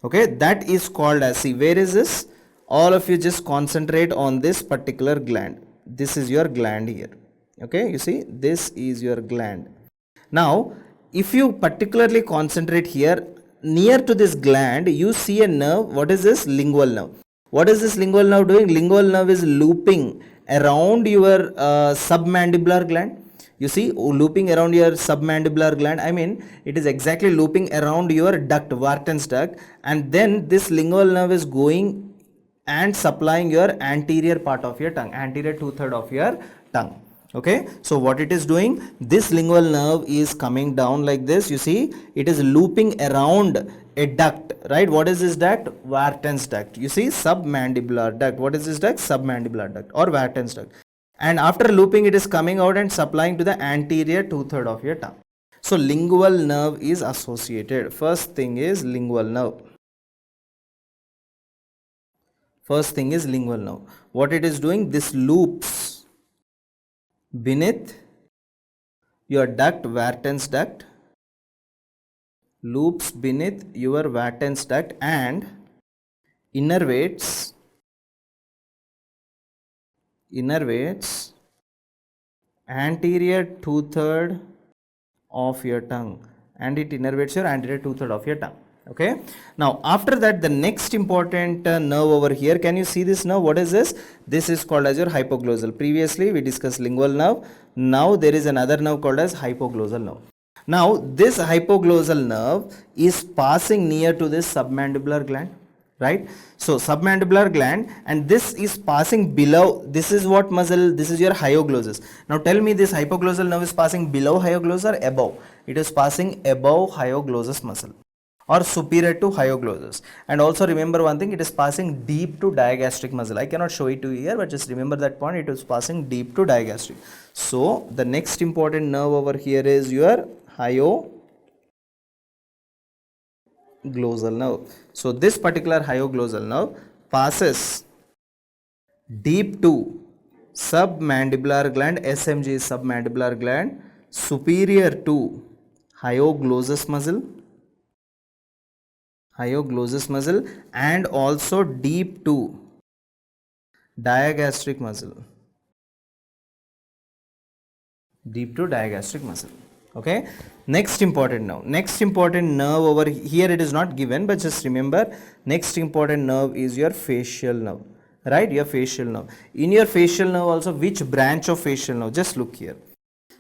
okay, that is called as, see, where is this? All of you just concentrate on this particular gland. This is your gland here. Okay, you see, this is your gland. Now if you particularly concentrate here, near to this gland you see a nerve. What is this? Lingual nerve. What is this lingual nerve doing? Lingual nerve is looping around your submandibular gland. You see, looping around your submandibular gland. I mean, it is exactly looping around your duct, Vartan's duct, and then this lingual nerve is going and supplying your anterior part of your tongue, anterior 2/3 of your tongue. Okay, so what it is doing, this lingual nerve is coming down like this. You see, it is looping around a duct, right? What is this duct? Vartan's duct. You see, submandibular duct. What is this duct? Submandibular duct or Vartan's duct. And after looping, it is coming out and supplying to the anterior 2/3 of your tongue. So lingual nerve is associated. First thing is lingual nerve. First thing is lingual nerve. What it is doing, this loops beneath your duct, Vartan's duct, loops beneath your Vartan's duct and innervates anterior 2/3 of your tongue, and it innervates your anterior 2/3 of your tongue. Okay, now after that, the next important nerve over here, can you see this nerve? What is this? This is called as your hypoglossal. Previously we discussed lingual nerve. Now there is another nerve called as hypoglossal nerve. Now this hypoglossal nerve is passing near to this submandibular gland, right? So submandibular gland, and this is passing below. This is what muscle? This is your hyoglossus. Now tell me, this hypoglossal nerve is passing below hyoglossus or above? It is passing above hyoglossus muscle or superior to hyoglossus. And also remember one thing, it is passing deep to digastric muscle. I cannot show it to you here, but just remember that point, it is passing deep to digastric. So the next important nerve over here is your hyoglossal nerve. So this particular hyoglossal nerve passes deep to submandibular gland, SMG is submandibular gland, superior to hyoglossus muscle, and also deep to digastric muscle, Okay, next important nerve over here, it is not given, but just remember, next important nerve is your facial nerve, right? Your facial nerve. In your facial nerve also, which branch of facial nerve? Just look here.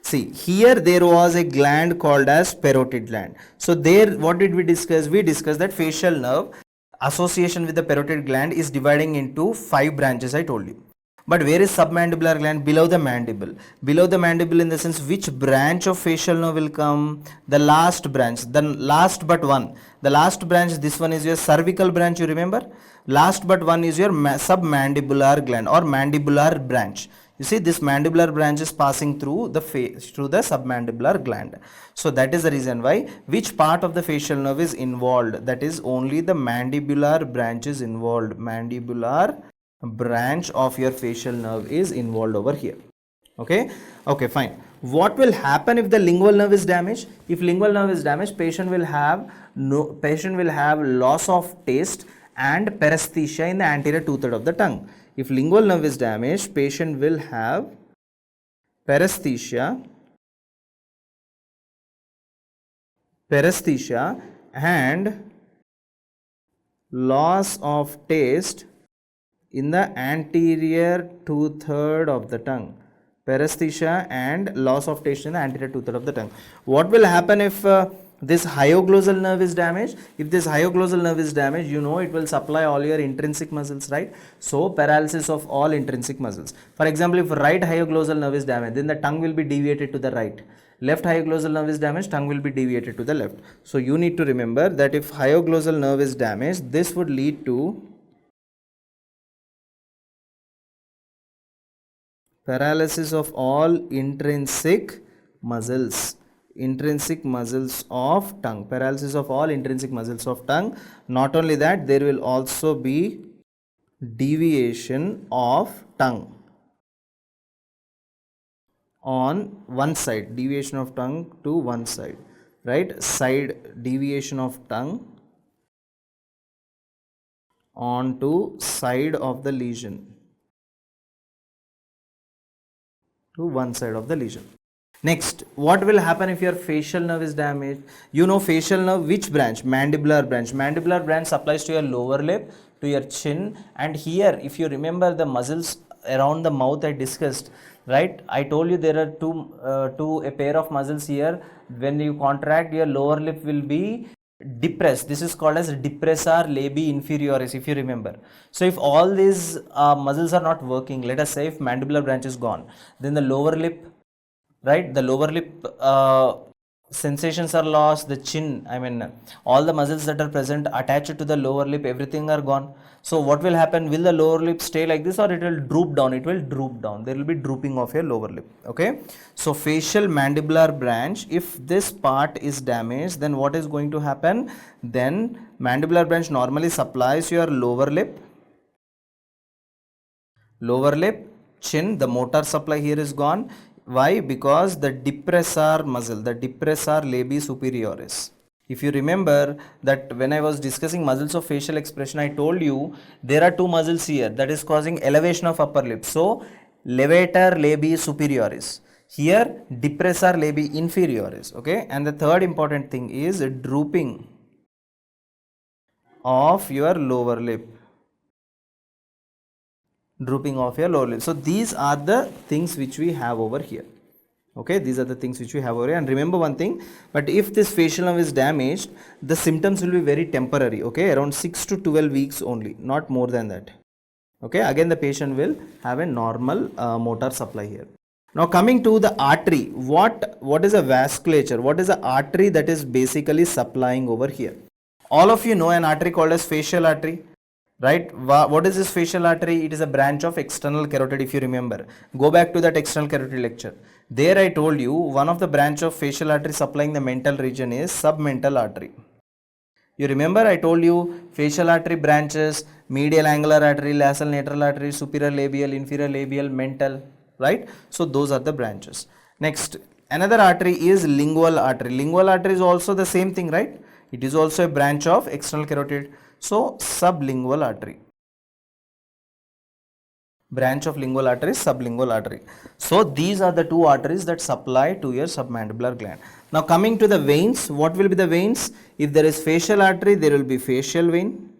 See, here there was a gland called as parotid gland. So there, what did we discuss? We discussed that facial nerve association with the parotid gland is dividing into 5 branches, I told you. But where is submandibular gland? Below the mandible. Below the mandible, in the sense, which branch of facial nerve will come? The last branch, the last but one. The last branch, this one is your cervical branch, you remember? Last but one is your submandibular gland or mandibular branch. You see, this mandibular branch is passing through the submandibular gland. So that is the reason why, which part of the facial nerve is involved? That is, only the mandibular branch is involved. Mandibular branch of your facial nerve is involved over here. Okay, fine. What will happen if the lingual nerve is damaged? If lingual nerve is damaged, patient will have loss of taste and paresthesia in the anterior two-thirds of the tongue. If lingual nerve is damaged, patient will have paresthesia and loss of taste in the anterior two-thirds of the tongue. Paresthesia and loss of taste in the anterior two-thirds of the tongue. What will happen if this hypoglossal nerve is damaged? If this hypoglossal nerve is damaged, you know it will supply all your intrinsic muscles, right? So paralysis of all intrinsic muscles. For example, if right hypoglossal nerve is damaged, then the tongue will be deviated to the right. Left hypoglossal nerve is damaged, tongue will be deviated to the left. So you need to remember that if hypoglossal nerve is damaged, this would lead to paralysis of all intrinsic muscles of tongue. Paralysis of all intrinsic muscles of tongue. Not only that, there will also be deviation of tongue on one side, deviation of tongue to one side, right? Side deviation of tongue onto side of the lesion, to one side of the lesion. Next, what will happen if your facial nerve is damaged? You know facial nerve, which branch? Mandibular branch. Mandibular branch supplies to your lower lip, to your chin, and here if you remember the muscles around the mouth I discussed, right? I told you there are a pair of muscles here. When you contract, your lower lip will be depressed. This is called as depressor labii inferioris, if you remember. So if all these muscles are not working, let us say if mandibular branch is gone, then the lower lip, right, the lower lip sensations are lost, the chin, all the muscles that are present attached to the lower lip, everything are gone. So what will happen? Will the lower lip stay like this, or it will droop down? It will droop down. There will be drooping of your lower lip. Okay. So facial mandibular branch, if this part is damaged, then what is going to happen? Then mandibular branch normally supplies your lower lip, chin, the motor supply here is gone. Why? Because the depressor muscle, the depressor labii superioris. If you remember that when I was discussing muscles of facial expression, I told you there are two muscles here that is causing elevation of upper lip. So levator labii superioris. Here depressor labii inferioris. Okay. And the third important thing is drooping of your lower lip. Drooping of your lower lip. So these are the things which we have over here. Okay, these are the things which we have over here. And remember one thing, but if this facial nerve is damaged, the symptoms will be very temporary. Okay, around 6 to 12 weeks only, not more than that. Okay, again the patient will have a normal motor supply here. Now coming to the artery, what is a vasculature? What is the artery that is basically supplying over here? All of you know an artery called as facial artery. Right? What is this facial artery? It is a branch of external carotid, if you remember. Go back to that external carotid lecture. There I told you one of the branch of facial artery supplying the mental region is submental artery. You remember I told you facial artery branches, medial angular artery, lateral lateral artery, superior labial, inferior labial, mental, right? So those are the branches. Next, another artery is lingual artery. Lingual artery is also the same thing, right? It is also a branch of external carotid. So sublingual artery, branch of lingual artery, sublingual artery. So these are the two arteries that supply to your submandibular gland. Now coming to the veins, what will be the veins? If there is facial artery, there will be facial vein.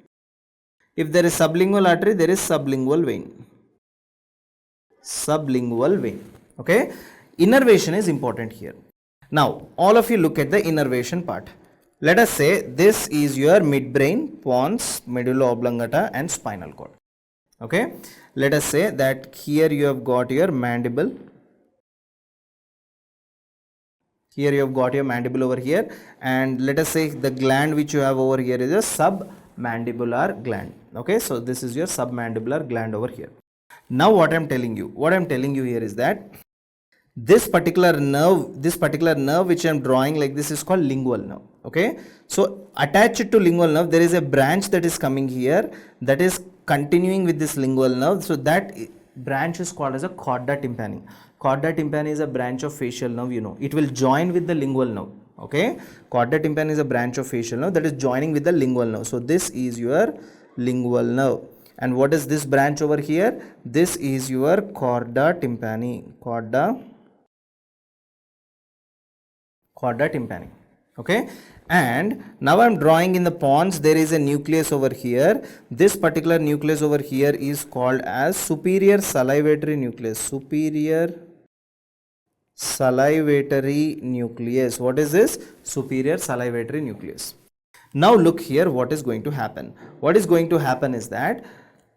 If there is sublingual artery, there is sublingual vein. Sublingual vein. Okay. Innervation is important here. Now all of you look at the innervation part. Let us say this is your midbrain, pons, medulla oblongata and spinal cord. Okay. Let us say that here you have got your mandible. Here you have got your mandible over here, and let us say the gland which you have over here is a submandibular gland. Okay. So this is your submandibular gland over here. Now what I am telling you here is that this particular nerve which I am drawing like this is called lingual nerve. Okay. So attached to lingual nerve there is a branch that is coming here that is continuing with this lingual nerve. So that branch is called as a chorda tympani. Chorda tympani is a branch of facial nerve, you know. It will join with the lingual nerve. Okay. Chorda tympani is a branch of facial nerve that is joining with the lingual nerve. So this is your lingual nerve. And what is this branch over here? This is your chorda tympani. Chorda tympani. Okay, and now I am drawing in the pons. There is a nucleus over here. This particular nucleus over here is called as superior salivatory nucleus. Superior salivatory nucleus. What is this? Superior salivatory nucleus. Now look here, what is going to happen? What is going to happen is that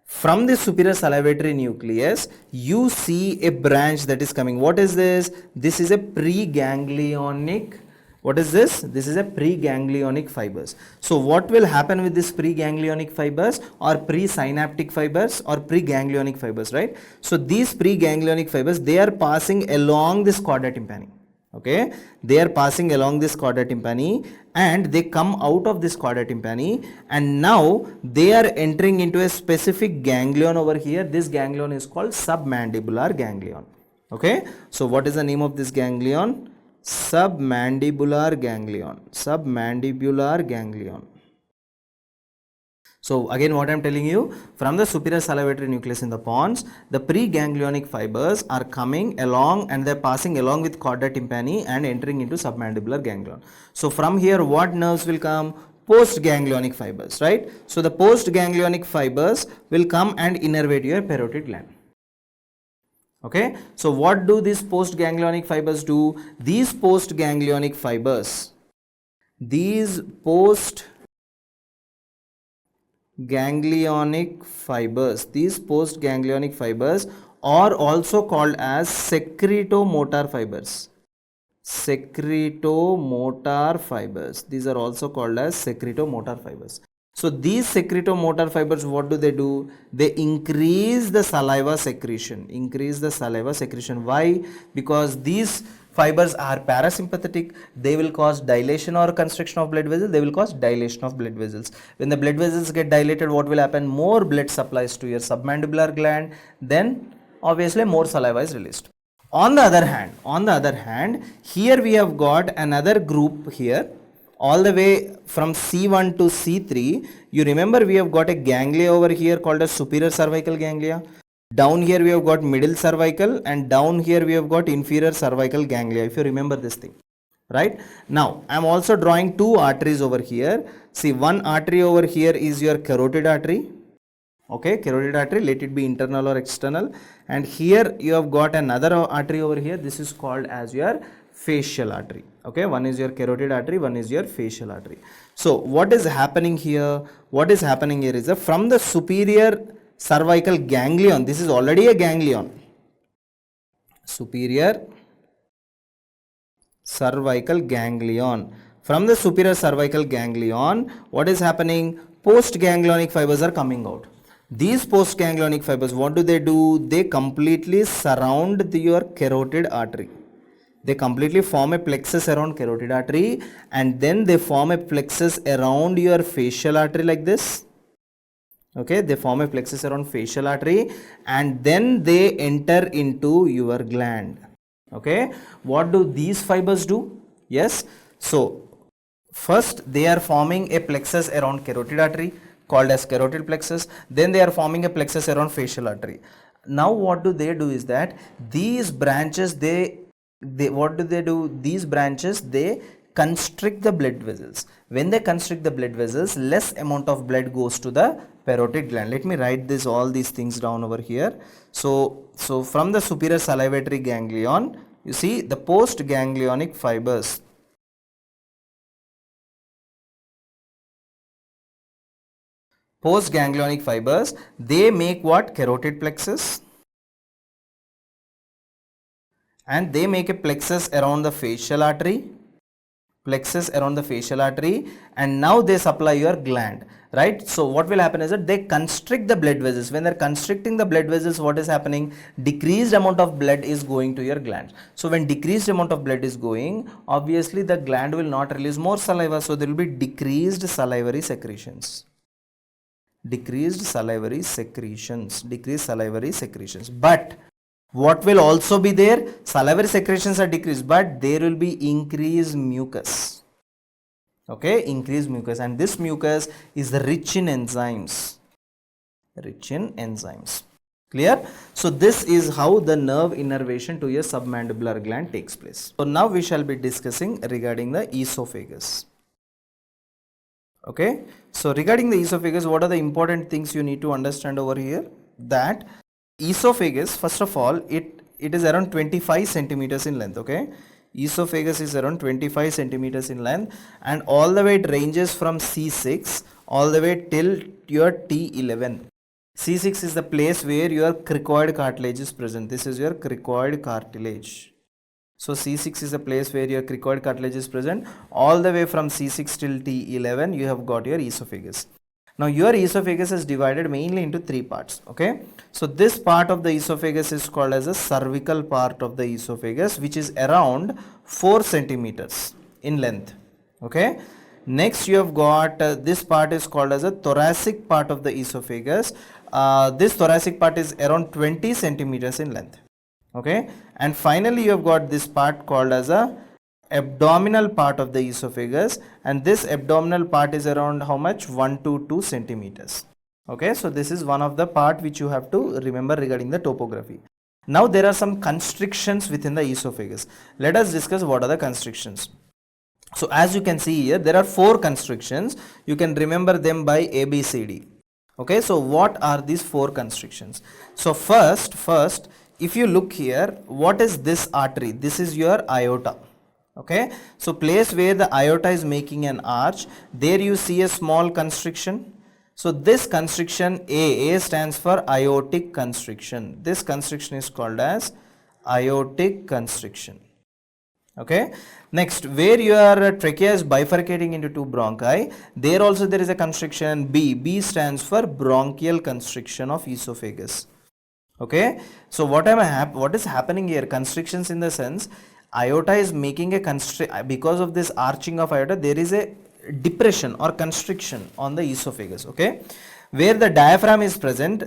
from the superior salivatory nucleus, you see a branch that is coming. What is this? This is a preganglionic. What is this? This is a preganglionic fibers. So what will happen with this preganglionic fibers or presynaptic fibers or preganglionic fibers, right? So these preganglionic fibers, they are passing along this chorda tympani. Okay, they are passing along this chorda tympani and they come out of this chorda tympani, and now they are entering into a specific ganglion over here. This ganglion is called submandibular ganglion. Okay, so what is the name of this ganglion? Submandibular ganglion. Submandibular ganglion. So again, what I am telling you, from the superior salivatory nucleus in the pons, the preganglionic fibers are coming along and they are passing along with chorda tympani and entering into submandibular ganglion. So from here, what nerves will come? Postganglionic fibers, right? So the postganglionic fibers will come and innervate your parotid gland. Okay, so what do these postganglionic fibers do? These postganglionic fibers, these postganglionic fibers are also called as secretomotor fibers. Secretomotor fibers. These are also called as secretomotor fibers. So these secretomotor fibers, what do? They increase the saliva secretion. Increase the saliva secretion. Why? Because these fibers are parasympathetic. They will cause dilation or constriction of blood vessels. They will cause dilation of blood vessels. When the blood vessels get dilated, what will happen? More blood supplies to your submandibular gland. Then obviously more saliva is released. On the other hand, here we have got another group here. All the way from C1 to C3, you remember we have got a ganglia over here called as superior cervical ganglia. Down here we have got middle cervical, and down here we have got inferior cervical ganglia, if you remember this thing, right? Now I am also drawing two arteries over here. See, one artery over here is your carotid artery. Okay, carotid artery, let it be internal or external, and here you have got another artery over here. This is called as your facial artery. Okay, one is your carotid artery, one is your facial artery. So what is happening here? What is happening here is that from the superior cervical ganglion, this is already a ganglion, superior cervical ganglion. From the superior cervical ganglion, what is happening? Postganglionic fibers are coming out. These postganglionic fibers, what do? They completely surround your carotid artery. They completely form a plexus around carotid artery, and then they form a plexus around your facial artery like this. Okay, they form a plexus around facial artery, and then they enter into your gland. Okay, what do these fibers do? Yes, so first they are forming a plexus around carotid artery called as carotid plexus. Then they are forming a plexus around facial artery. Now what do? Is that these branches, these branches, they constrict the blood vessels. When they constrict the blood vessels, less amount of blood goes to the parotid gland. Let me write all these things down over here. So from the superior salivatory ganglion, you see the postganglionic fibers. Postganglionic fibers, they make what? Carotid plexus. And they make a plexus around the facial artery, and now they supply your gland, right? So what will happen is that they constrict the blood vessels. When they are constricting the blood vessels, what is happening? Decreased amount of blood is going to your gland. So when decreased amount of blood is going, obviously the gland will not release more saliva, so there will be decreased salivary secretions. But what will also be there? Salivary secretions are decreased, but there will be increased mucus. Okay, increased mucus, and this mucus is rich in enzymes. rich in enzymes. Clear? So this is how the nerve innervation to your submandibular gland takes place. So now we shall be discussing regarding the esophagus. Okay, so regarding the esophagus, what are the important things you need to understand over here? That esophagus, first of all, it is around 25 centimeters in length. Okay, esophagus is around 25 centimeters in length, and all the way it ranges from C6 all the way till your T11. C6 is the place where your cricoid cartilage is present. This is your cricoid cartilage. So C6 is a place where your cricoid cartilage is present. All the way from C6 till T11 you have got your esophagus. Now your esophagus is divided mainly into three parts. Okay, so this part of the esophagus is called as a cervical part of the esophagus, which is around 4 centimeters in length. Okay, next you have got this part is called as a thoracic part of the esophagus. This thoracic part is around 20 centimeters in length. Okay, and finally you have got this part called as a abdominal part of the esophagus, and this abdominal part is around how much? 1 to 2 centimeters. Okay, so this is one of the part which you have to remember regarding the topography. Now there are some constrictions within the esophagus. Let us discuss what are the constrictions. So as you can see here, there are 4 constrictions. You can remember them by ABCD. Okay, so what are these 4 constrictions? So first if you look here, what is this artery? This is your aorta. Okay, so place where the aorta is making an arch, there you see a small constriction. So this constriction, A stands for aortic constriction. This constriction is called as aortic constriction. Okay, next, where your trachea is bifurcating into 2 bronchi, there also there is a constriction, B stands for bronchial constriction of esophagus. Okay, so what is happening here? Constrictions in the sense, aorta is making a constriction. Because of this arching of aorta, there is a depression or constriction on the esophagus. Okay, where the diaphragm is present,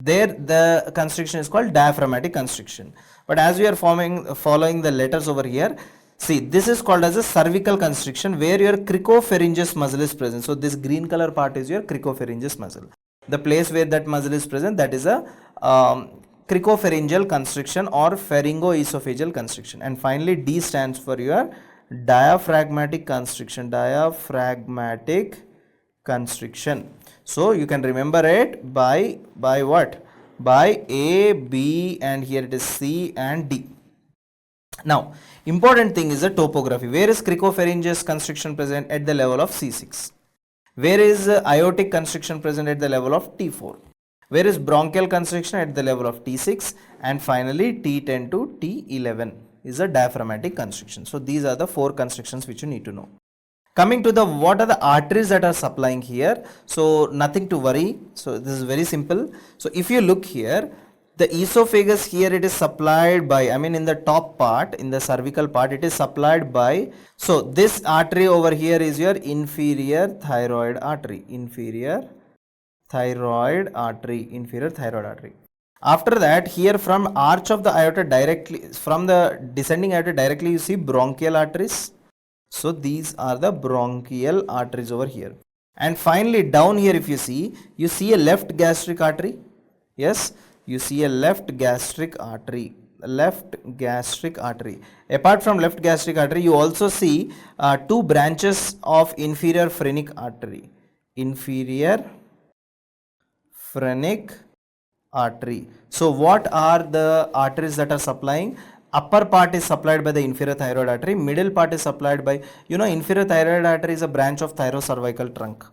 there the constriction is called diaphragmatic constriction. But as we are following the letters over here, see, this is called as a cervical constriction, where your cricopharyngeus muscle is present. So this green color part is your cricopharyngeus muscle. The place where that muscle is present, that is a cricopharyngeal constriction or pharyngoesophageal constriction. And finally D stands for your diaphragmatic constriction. Diaphragmatic constriction. So you can remember it by what? By A, B, and here it is C and D. Now important thing is the topography. Where is cricopharyngeus constriction present? At the level of C6. Where is aortic constriction present? At the level of T4. Where is bronchial constriction? At the level of T6, and finally T10 to T11 is a diaphragmatic constriction. So these are the 4 constrictions which you need to know. Coming to the what are the arteries that are supplying here? So nothing to worry. So this is very simple. So if you look here, the esophagus here, it is supplied by, in the top part, in the cervical part, it is supplied by, so this artery over here is your inferior thyroid artery. Inferior thyroid artery. After that, here from arch of the aorta directly, from the descending aorta directly, you see bronchial arteries. So these are the bronchial arteries over here. And finally down here, if you see a left gastric artery. Yes, you see a left gastric artery. Apart from left gastric artery, you also see 2 branches of inferior phrenic artery. Inferior phrenic artery. So what are the arteries that are supplying? Upper part is supplied by the inferior thyroid artery. Middle part is supplied by, inferior thyroid artery is a branch of thyrocervical trunk.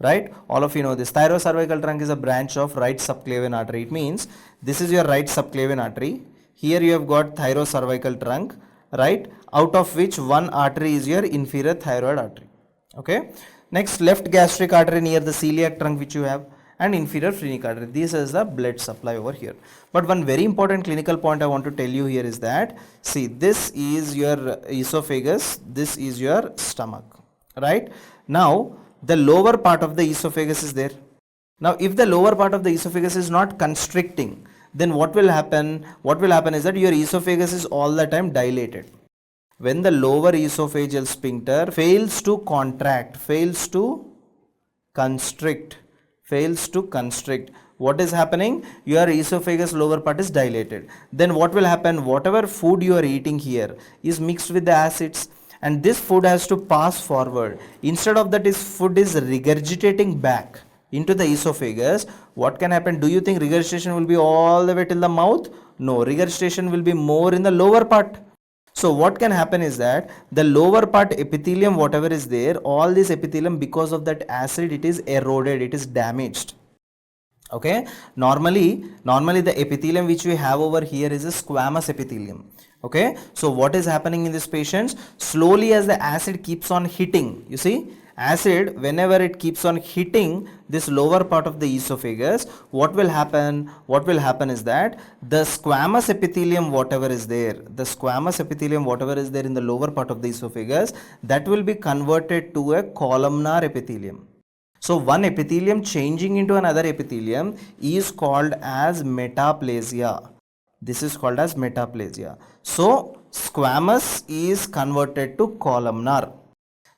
Right? All of you know this. Thyrocervical trunk is a branch of right subclavian artery. It means this is your right subclavian artery. Here you have got thyrocervical trunk, right? Out of which one artery is your inferior thyroid artery. Okay. Next, left gastric artery near the celiac trunk which you have, and inferior phrenic artery. This is the blood supply over here. But one very important clinical point I want to tell you here is that, see, this is your esophagus, this is your stomach, right? Now the lower part of the esophagus is there. Now if the lower part of the esophagus is not constricting, then what will happen? What will happen is that your esophagus is all the time dilated. When the lower esophageal sphincter fails to contract, fails to constrict, fails to constrict. What is happening? Your esophagus lower part is dilated. Then what will happen? Whatever food you are eating here is mixed with the acids, and this food has to pass forward. Instead of that, is food is regurgitating back into the esophagus. What can happen? Do you think regurgitation will be all the way till the mouth? No, regurgitation will be more in the lower part. So what can happen is that the lower part epithelium, whatever is there, all this epithelium, because of that acid, it is eroded, it is damaged. Okay, normally the epithelium which we have over here is a squamous epithelium. Okay, so what is happening in these patients? Slowly, as the acid keeps on hitting, you see, acid, whenever it keeps on hitting this lower part of the esophagus, what will happen? What will happen is that the squamous epithelium, whatever is there, the squamous epithelium, whatever is there in the lower part of the esophagus, that will be converted to a columnar epithelium. So one epithelium changing into another epithelium is called as metaplasia. This is called as metaplasia. So squamous is converted to columnar.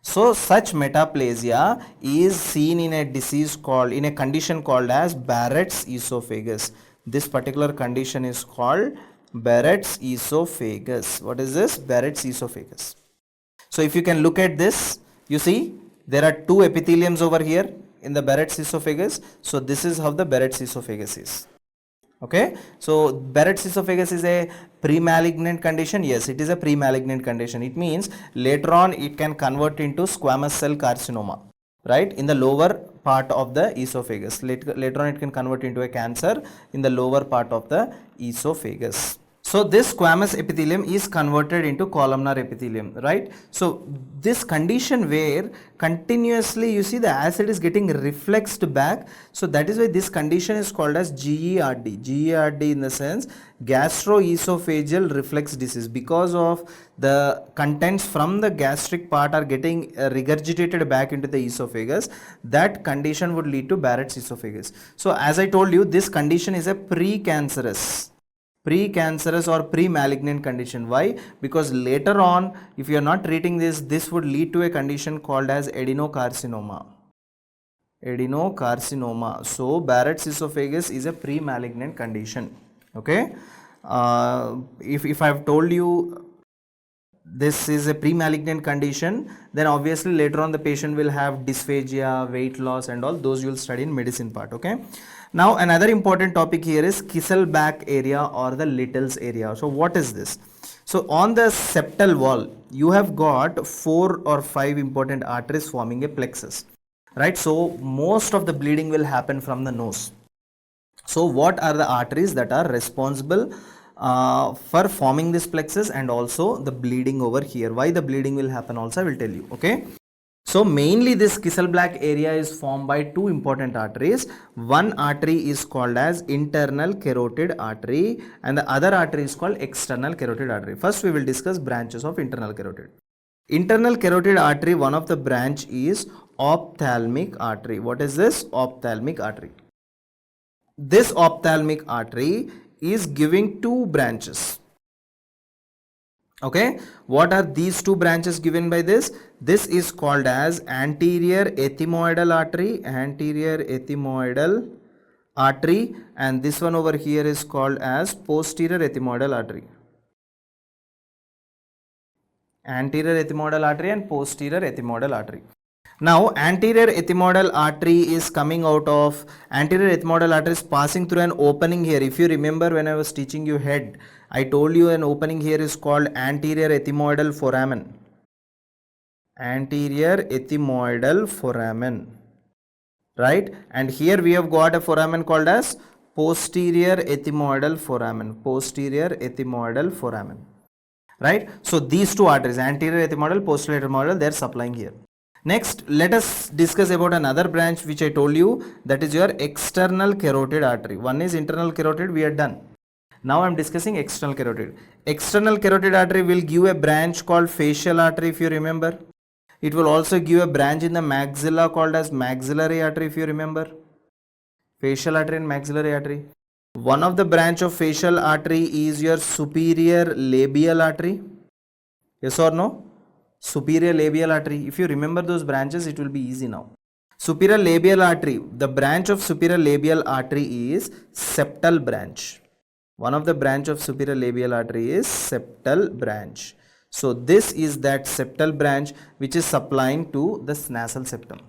So such metaplasia is seen in a disease called, in a condition called as Barrett's esophagus. This particular condition is called Barrett's esophagus. What is this? Barrett's esophagus. So if you can look at this, you see there are two epitheliums over here in the Barrett's esophagus. So this is how the Barrett's esophagus is. Okay, so Barrett's esophagus is a pre-malignant condition. Yes, it is a pre-malignant condition. It means later on it can convert into squamous cell carcinoma, right, in the lower part of the esophagus. Later on it can convert into a cancer in the lower part of the esophagus. So this squamous epithelium is converted into columnar epithelium, right? So this condition where continuously you see the acid is getting reflexed back, so that is why this condition is called as GERD. GERD in the sense gastroesophageal reflex disease, because of the contents from the gastric part are getting regurgitated back into the esophagus. That condition would lead to Barrett's esophagus. So as I told you, this condition is a precancerous or pre-malignant condition. Why? Because later on, if you are not treating this, this would lead to a condition called as adenocarcinoma. So Barrett's esophagus is a pre-malignant condition. Okay, if I have told you this is a pre-malignant condition, then obviously later on the patient will have dysphagia, weight loss and all those you will study in medicine part. Okay, now another important topic here is Kisselback area or the Little's area. So what is this? So on the septal wall you have got 4 or 5 important arteries forming a plexus, right? So most of the bleeding will happen from the nose. So what are the arteries that are responsible for forming this plexus and also the bleeding over here? Why the bleeding will happen also I will tell you. Okay, so mainly this Kisselback area is formed by 2 important arteries. One artery is called as internal carotid artery and the other artery is called external carotid artery. First we will discuss branches of internal carotid. Internal carotid artery, one of the branch is ophthalmic artery. What is this? Ophthalmic artery. This ophthalmic artery is giving 2 branches. Okay, what are these 2 branches given by this? This is called as anterior ethmoidal artery, and this one over here is called as posterior ethmoidal artery. Anterior ethmoidal artery and posterior ethmoidal artery. Now anterior ethmoidal artery is coming out of, anterior ethmoidal artery is passing through an opening here. If you remember when I was teaching you head, I told you an opening here is called anterior ethmoidal foramen. Anterior ethmoidal foramen, right? And here we have got a foramen called as posterior ethmoidal foramen. Posterior ethmoidal foramen, right? So these 2 arteries, anterior ethmoidal, posterior ethmoidal, they are supplying here. Next, let us discuss about another branch which I told you, that is your external carotid artery. One is internal carotid, we are done. Now I am discussing external carotid. External carotid artery will give a branch called facial artery, if you remember. It will also give a branch in the maxilla called as maxillary artery, if you remember. Facial artery and maxillary artery. One of the branch of facial artery is your superior labial artery. Yes or no? Superior labial artery. If you remember those branches, it will be easy now. Superior labial artery, the branch of superior labial artery is septal branch. One of the branch of superior labial artery is septal branch. So this is that septal branch which is supplying to the nasal septum.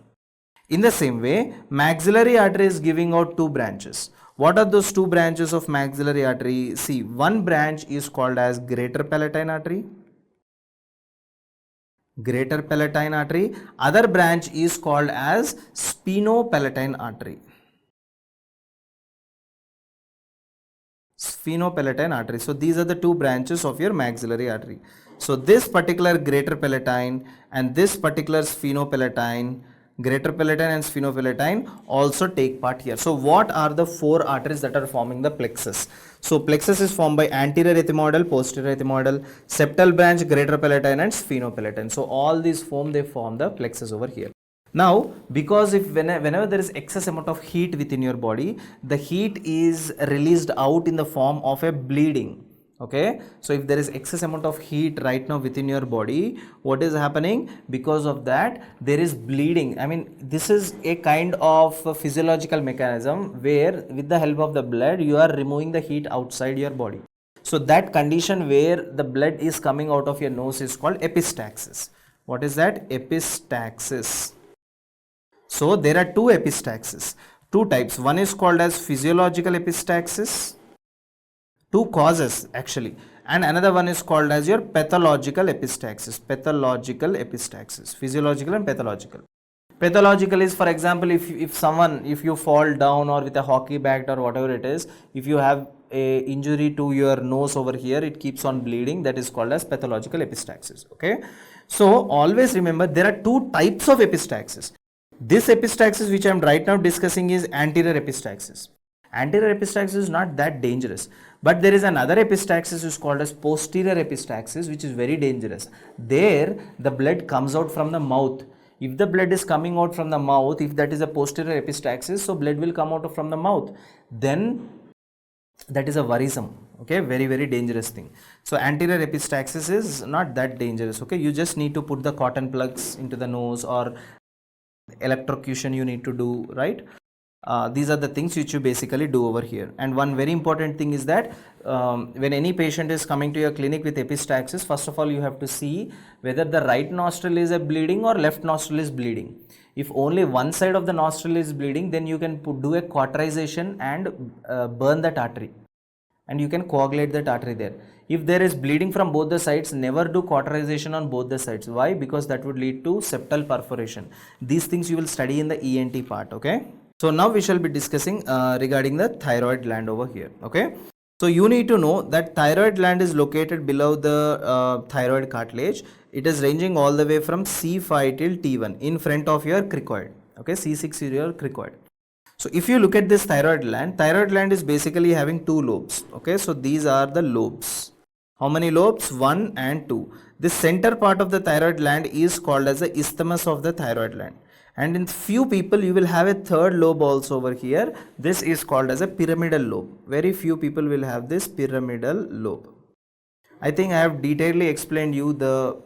In the same way, maxillary artery is giving out two branches. What are those two branches of maxillary artery? See, one branch is called as greater palatine artery. Greater palatine artery. Other branch is called as sphenopalatine artery. Sphenopalatine artery. So these are the two branches of your maxillary artery. So this particular greater palatine and this particular sphenopalatine, greater palatine and sphenopalatine also take part here. So what are the four arteries that are forming the plexus? So plexus is formed by anterior ethmoidal, posterior ethmoidal, septal branch, greater palatine and sphenopalatine. So all these they form the plexus over here. Now, because if whenever there is excess amount of heat within your body, the heat is released out in the form of a bleeding. Okay, so if there is excess amount of heat right now within your body, what is happening? Because of that, there is bleeding. I mean, this is a kind of a physiological mechanism where with the help of the blood, you are removing the heat outside your body. So that condition where the blood is coming out of your nose is called epistaxis. What is that? Epistaxis. So there are two epistaxis, two types. One is called as physiological epistaxis, two causes actually, and another one is called as your pathological epistaxis. Pathological epistaxis, physiological and pathological. Pathological is, for example, if you fall down or with a hockey bat or whatever it is, if you have a injury to your nose over here, it keeps on bleeding, that is called as pathological epistaxis. Okay, so always remember there are two types of epistaxis. This epistaxis which I am right now discussing is anterior epistaxis. Anterior epistaxis is not that dangerous, but there is another epistaxis which is called as posterior epistaxis, which is very dangerous. There the blood comes out from the mouth. If the blood is coming out from the mouth, if that is a posterior epistaxis, so blood will come out from the mouth, then that is a worrisome, okay, very, very dangerous thing. So anterior epistaxis is not that dangerous, okay. You just need to put the cotton plugs into the nose, or electrocution you need to do, right? These are the things which you basically do over here. And one very important thing is that when any patient is coming to your clinic with epistaxis, first of all you have to see whether the right nostril is bleeding or left nostril is bleeding. If only one side of the nostril is bleeding, then you can do a cauterization and burn that artery, and you can coagulate that artery there. If there is bleeding from both the sides, never do cauterization on both the sides. Why? Because that would lead to septal perforation. These things you will study in the ENT part, okay. So now we shall be discussing regarding the thyroid gland over here, okay. So you need to know that thyroid gland is located below the thyroid cartilage. It is ranging all the way from C5 till T1 in front of your cricoid, okay. C6 is your cricoid. So if you look at this thyroid gland is basically having two lobes, okay. So these are the lobes. How many lobes? 1 and 2. This center part of the thyroid gland is called as the isthmus of the thyroid gland. And in few people you will have a third lobe also over here. This is called as a pyramidal lobe. Very few people will have this pyramidal lobe. I think I have detailedly explained you the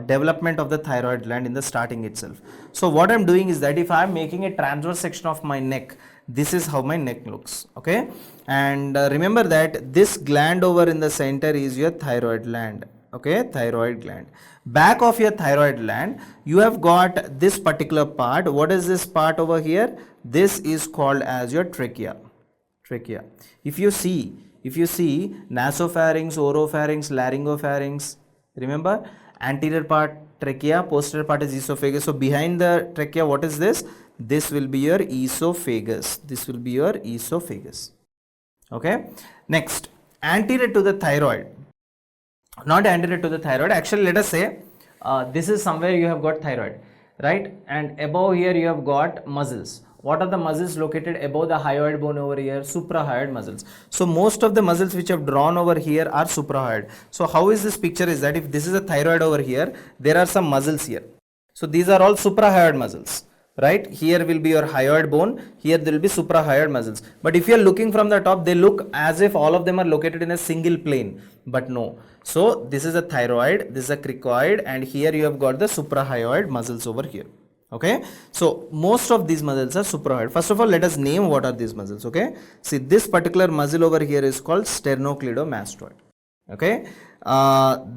development of the thyroid gland in the starting itself. So what I am doing is that if I am making a transverse section of my neck, this is how my neck looks, okay. And remember that this gland over in the center is your thyroid gland, okay, thyroid gland. Back of your thyroid gland, you have got this particular part. What is this part over here? This is called as your trachea. Trachea. If you see nasopharynx, oropharynx, laryngopharynx, remember anterior part trachea, posterior part is esophagus. So behind the trachea, what is this? This will be your esophagus. This will be your esophagus. Okay. Next, anterior to the thyroid. Not anterior to the thyroid. Actually, let us say this is somewhere you have got thyroid, right? And above here you have got muscles. What are the muscles located above the hyoid bone over here? Suprahyoid muscles. So most of the muscles which I have drawn over here are suprahyoid. So how is this picture is that if this is a thyroid over here, there are some muscles here. So these are all suprahyoid muscles, right? Here will be your hyoid bone, here there will be suprahyoid muscles. But if you are looking from the top, they look as if all of them are located in a single plane, but no. So this is a thyroid, this is a cricoid, and here you have got the suprahyoid muscles over here, Okay, so most of these muscles are supraoid. First of all, let us name what are these muscles. Okay, see, this particular muscle over here is called sternocleidomastoid. Okay,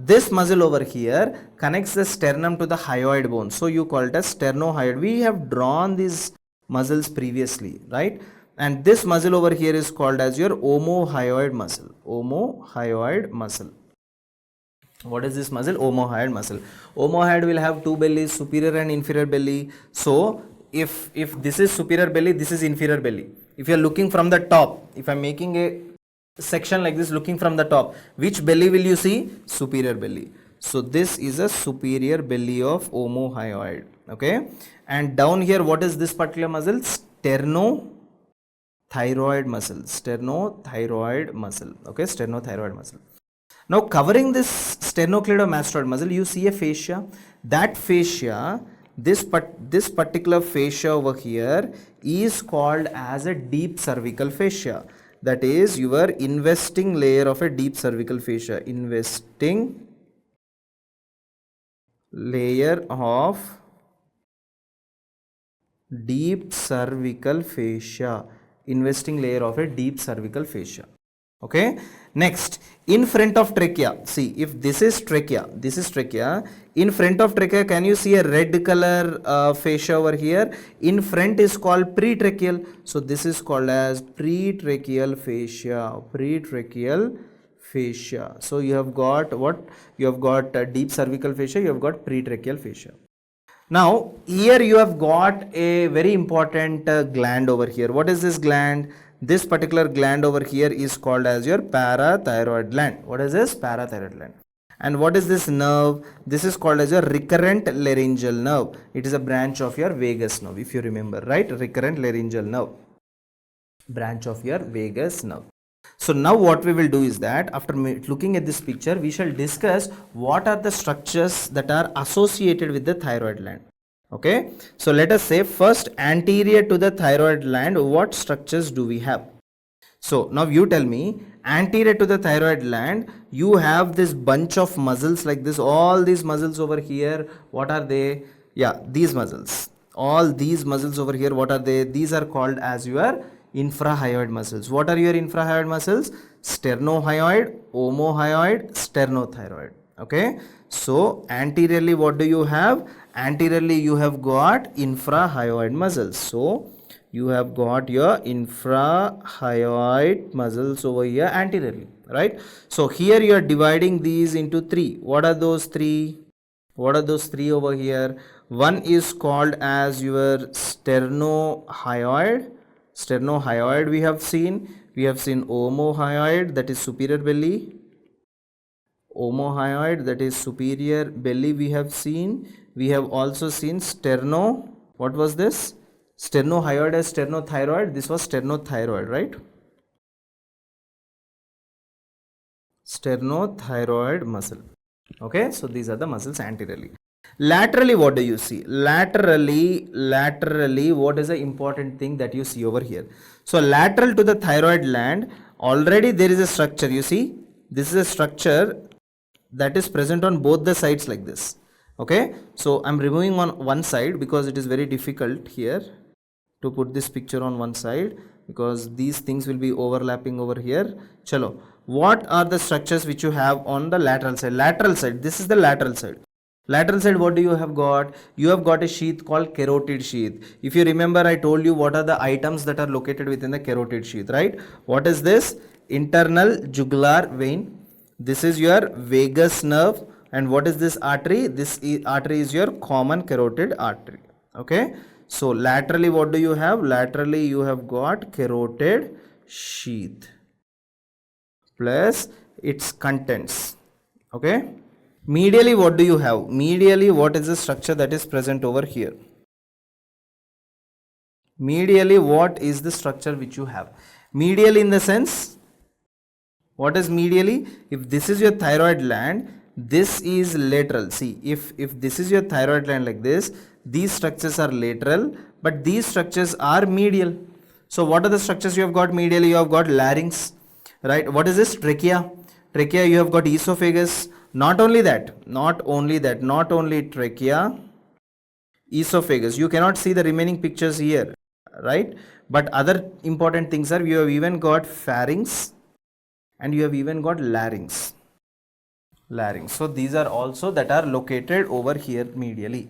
this muscle over here connects the sternum to the hyoid bone, so you call it as sternohyoid. We have drawn these muscles previously, right? And this muscle over here is called as your omohyoid muscle. Omohyoid muscle. What is this muscle? Omohyoid muscle. Omohyoid will have two bellies, superior and inferior belly. So if this is superior belly, this is inferior belly. If you are looking from the top, if I am making a section like this looking from the top, which belly will you see? Superior belly. So this is a superior belly of omohyoid. Okay, and down here, what is this particular muscle? Sternothyroid muscle. Sternothyroid muscle. Okay, sternothyroid muscle. Now covering this sternocleidomastoid muscle, you see a fascia. That fascia, this particular fascia over here is called as a deep cervical fascia. That is your investing layer of a deep cervical fascia. Investing layer of deep cervical fascia. Investing layer of a deep cervical fascia. Okay, next, in front of trachea, see, if this is trachea, in front of trachea, can you see a red color fascia over here? In front is called pretracheal, so this is called as pretracheal fascia. So you have got what? You have got deep cervical fascia, you have got pretracheal fascia. Now here you have got a very important gland over here. What is this gland? This particular gland over here is called as your parathyroid gland. What is this? Parathyroid gland. And what is this nerve? This is called as your recurrent laryngeal nerve. It is a branch of your vagus nerve, if you remember, right? Recurrent laryngeal nerve. Branch of your vagus nerve. So now what we will do is that after looking at this picture, we shall discuss what are the structures that are associated with the thyroid gland. Okay, so let us say first, anterior to the thyroid gland, what structures do we have? So now you tell me, anterior to the thyroid gland, you have this bunch of muscles like this, all these muscles over here, what are they? Yeah, these muscles, all these muscles over here, what are they? These are called as your infrahyoid muscles. What are your infrahyoid muscles? Sternohyoid, omohyoid, sternothyroid. Okay, so anteriorly what do you have? Anteriorly you have got infrahyoid muscles. So you have got your infrahyoid muscles over here anteriorly, right? So here you are dividing these into three. What are those three? What are those three over here? One is called as your sternohyoid. Sternohyoid we have seen omohyoid, that is superior belly. Omohyoid, that is superior belly we have seen. We have also seen sterno, what was this? Sternohyoid as sternothyroid, this was sternothyroid, right? Sternothyroid muscle. Okay, so these are the muscles anteriorly. Laterally, what do you see? Laterally, what is the important thing that you see over here? So lateral to the thyroid gland, already there is a structure, you see, this is a structure that is present on both the sides like this. Okay, so I'm removing on one side because it is very difficult here to put this picture on one side because these things will be overlapping over here. Chalo, what are the structures which you have on the lateral side? Lateral side, this is the lateral side. Lateral side, what do you have got? You have got a sheath called carotid sheath. If you remember, I told you what are the items that are located within the carotid sheath, right? What is this? Internal jugular vein. This is your vagus nerve. And what is this artery? This artery is your common carotid artery. Okay. So laterally, what do you have? Laterally, you have got carotid sheath plus its contents. Okay. Medially, what do you have? Medially, what is the structure that is present over here? Medially, what is the structure which you have? Medially in the sense, what is medially? If this is your thyroid gland, this is lateral. See, if this is your thyroid gland like this, these structures are lateral, but these structures are medial. So what are the structures you have got medially? You have got larynx, right? What is this? Trachea. Trachea, you have got esophagus. Not only that, not only trachea, esophagus. You cannot see the remaining pictures here, right? But other important things are, you have even got pharynx and you have even got larynx. So these are also that are located over here medially,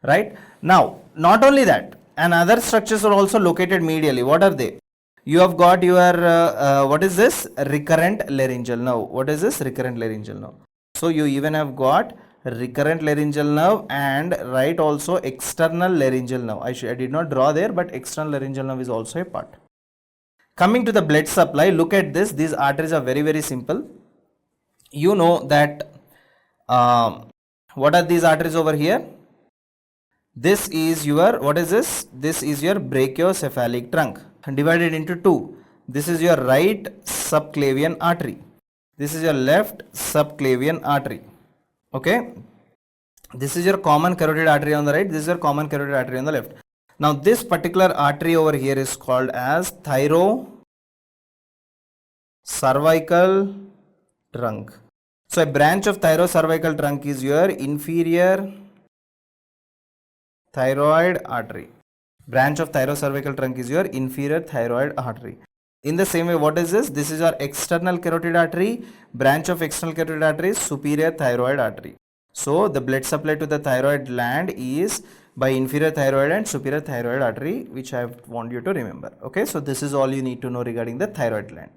right? Now, not only that, and other structures are also located medially. What are they? You have got your what is this? Recurrent laryngeal nerve. What is this? Recurrent laryngeal nerve. So you even have got recurrent laryngeal nerve and right also external laryngeal nerve. I did not draw there, but external laryngeal nerve is also a part. Coming to the blood supply, look at this. These arteries are very, very simple. You know that what are these arteries over here? This is your, what is this? This is your brachiocephalic trunk, divided into two. This is your right subclavian artery. This is your left subclavian artery. Okay. This is your common carotid artery on the right. This is your common carotid artery on the left. Now this particular artery over here is called as thyrocervical trunk. So a branch of thyrocervical trunk is your inferior thyroid artery. Branch of thyrocervical trunk is your inferior thyroid artery. In the same way, what is this? This is our external carotid artery. Branch of external carotid artery is superior thyroid artery. So the blood supply to the thyroid gland is by inferior thyroid and superior thyroid artery, which I want you to remember. Okay, so this is all you need to know regarding the thyroid gland.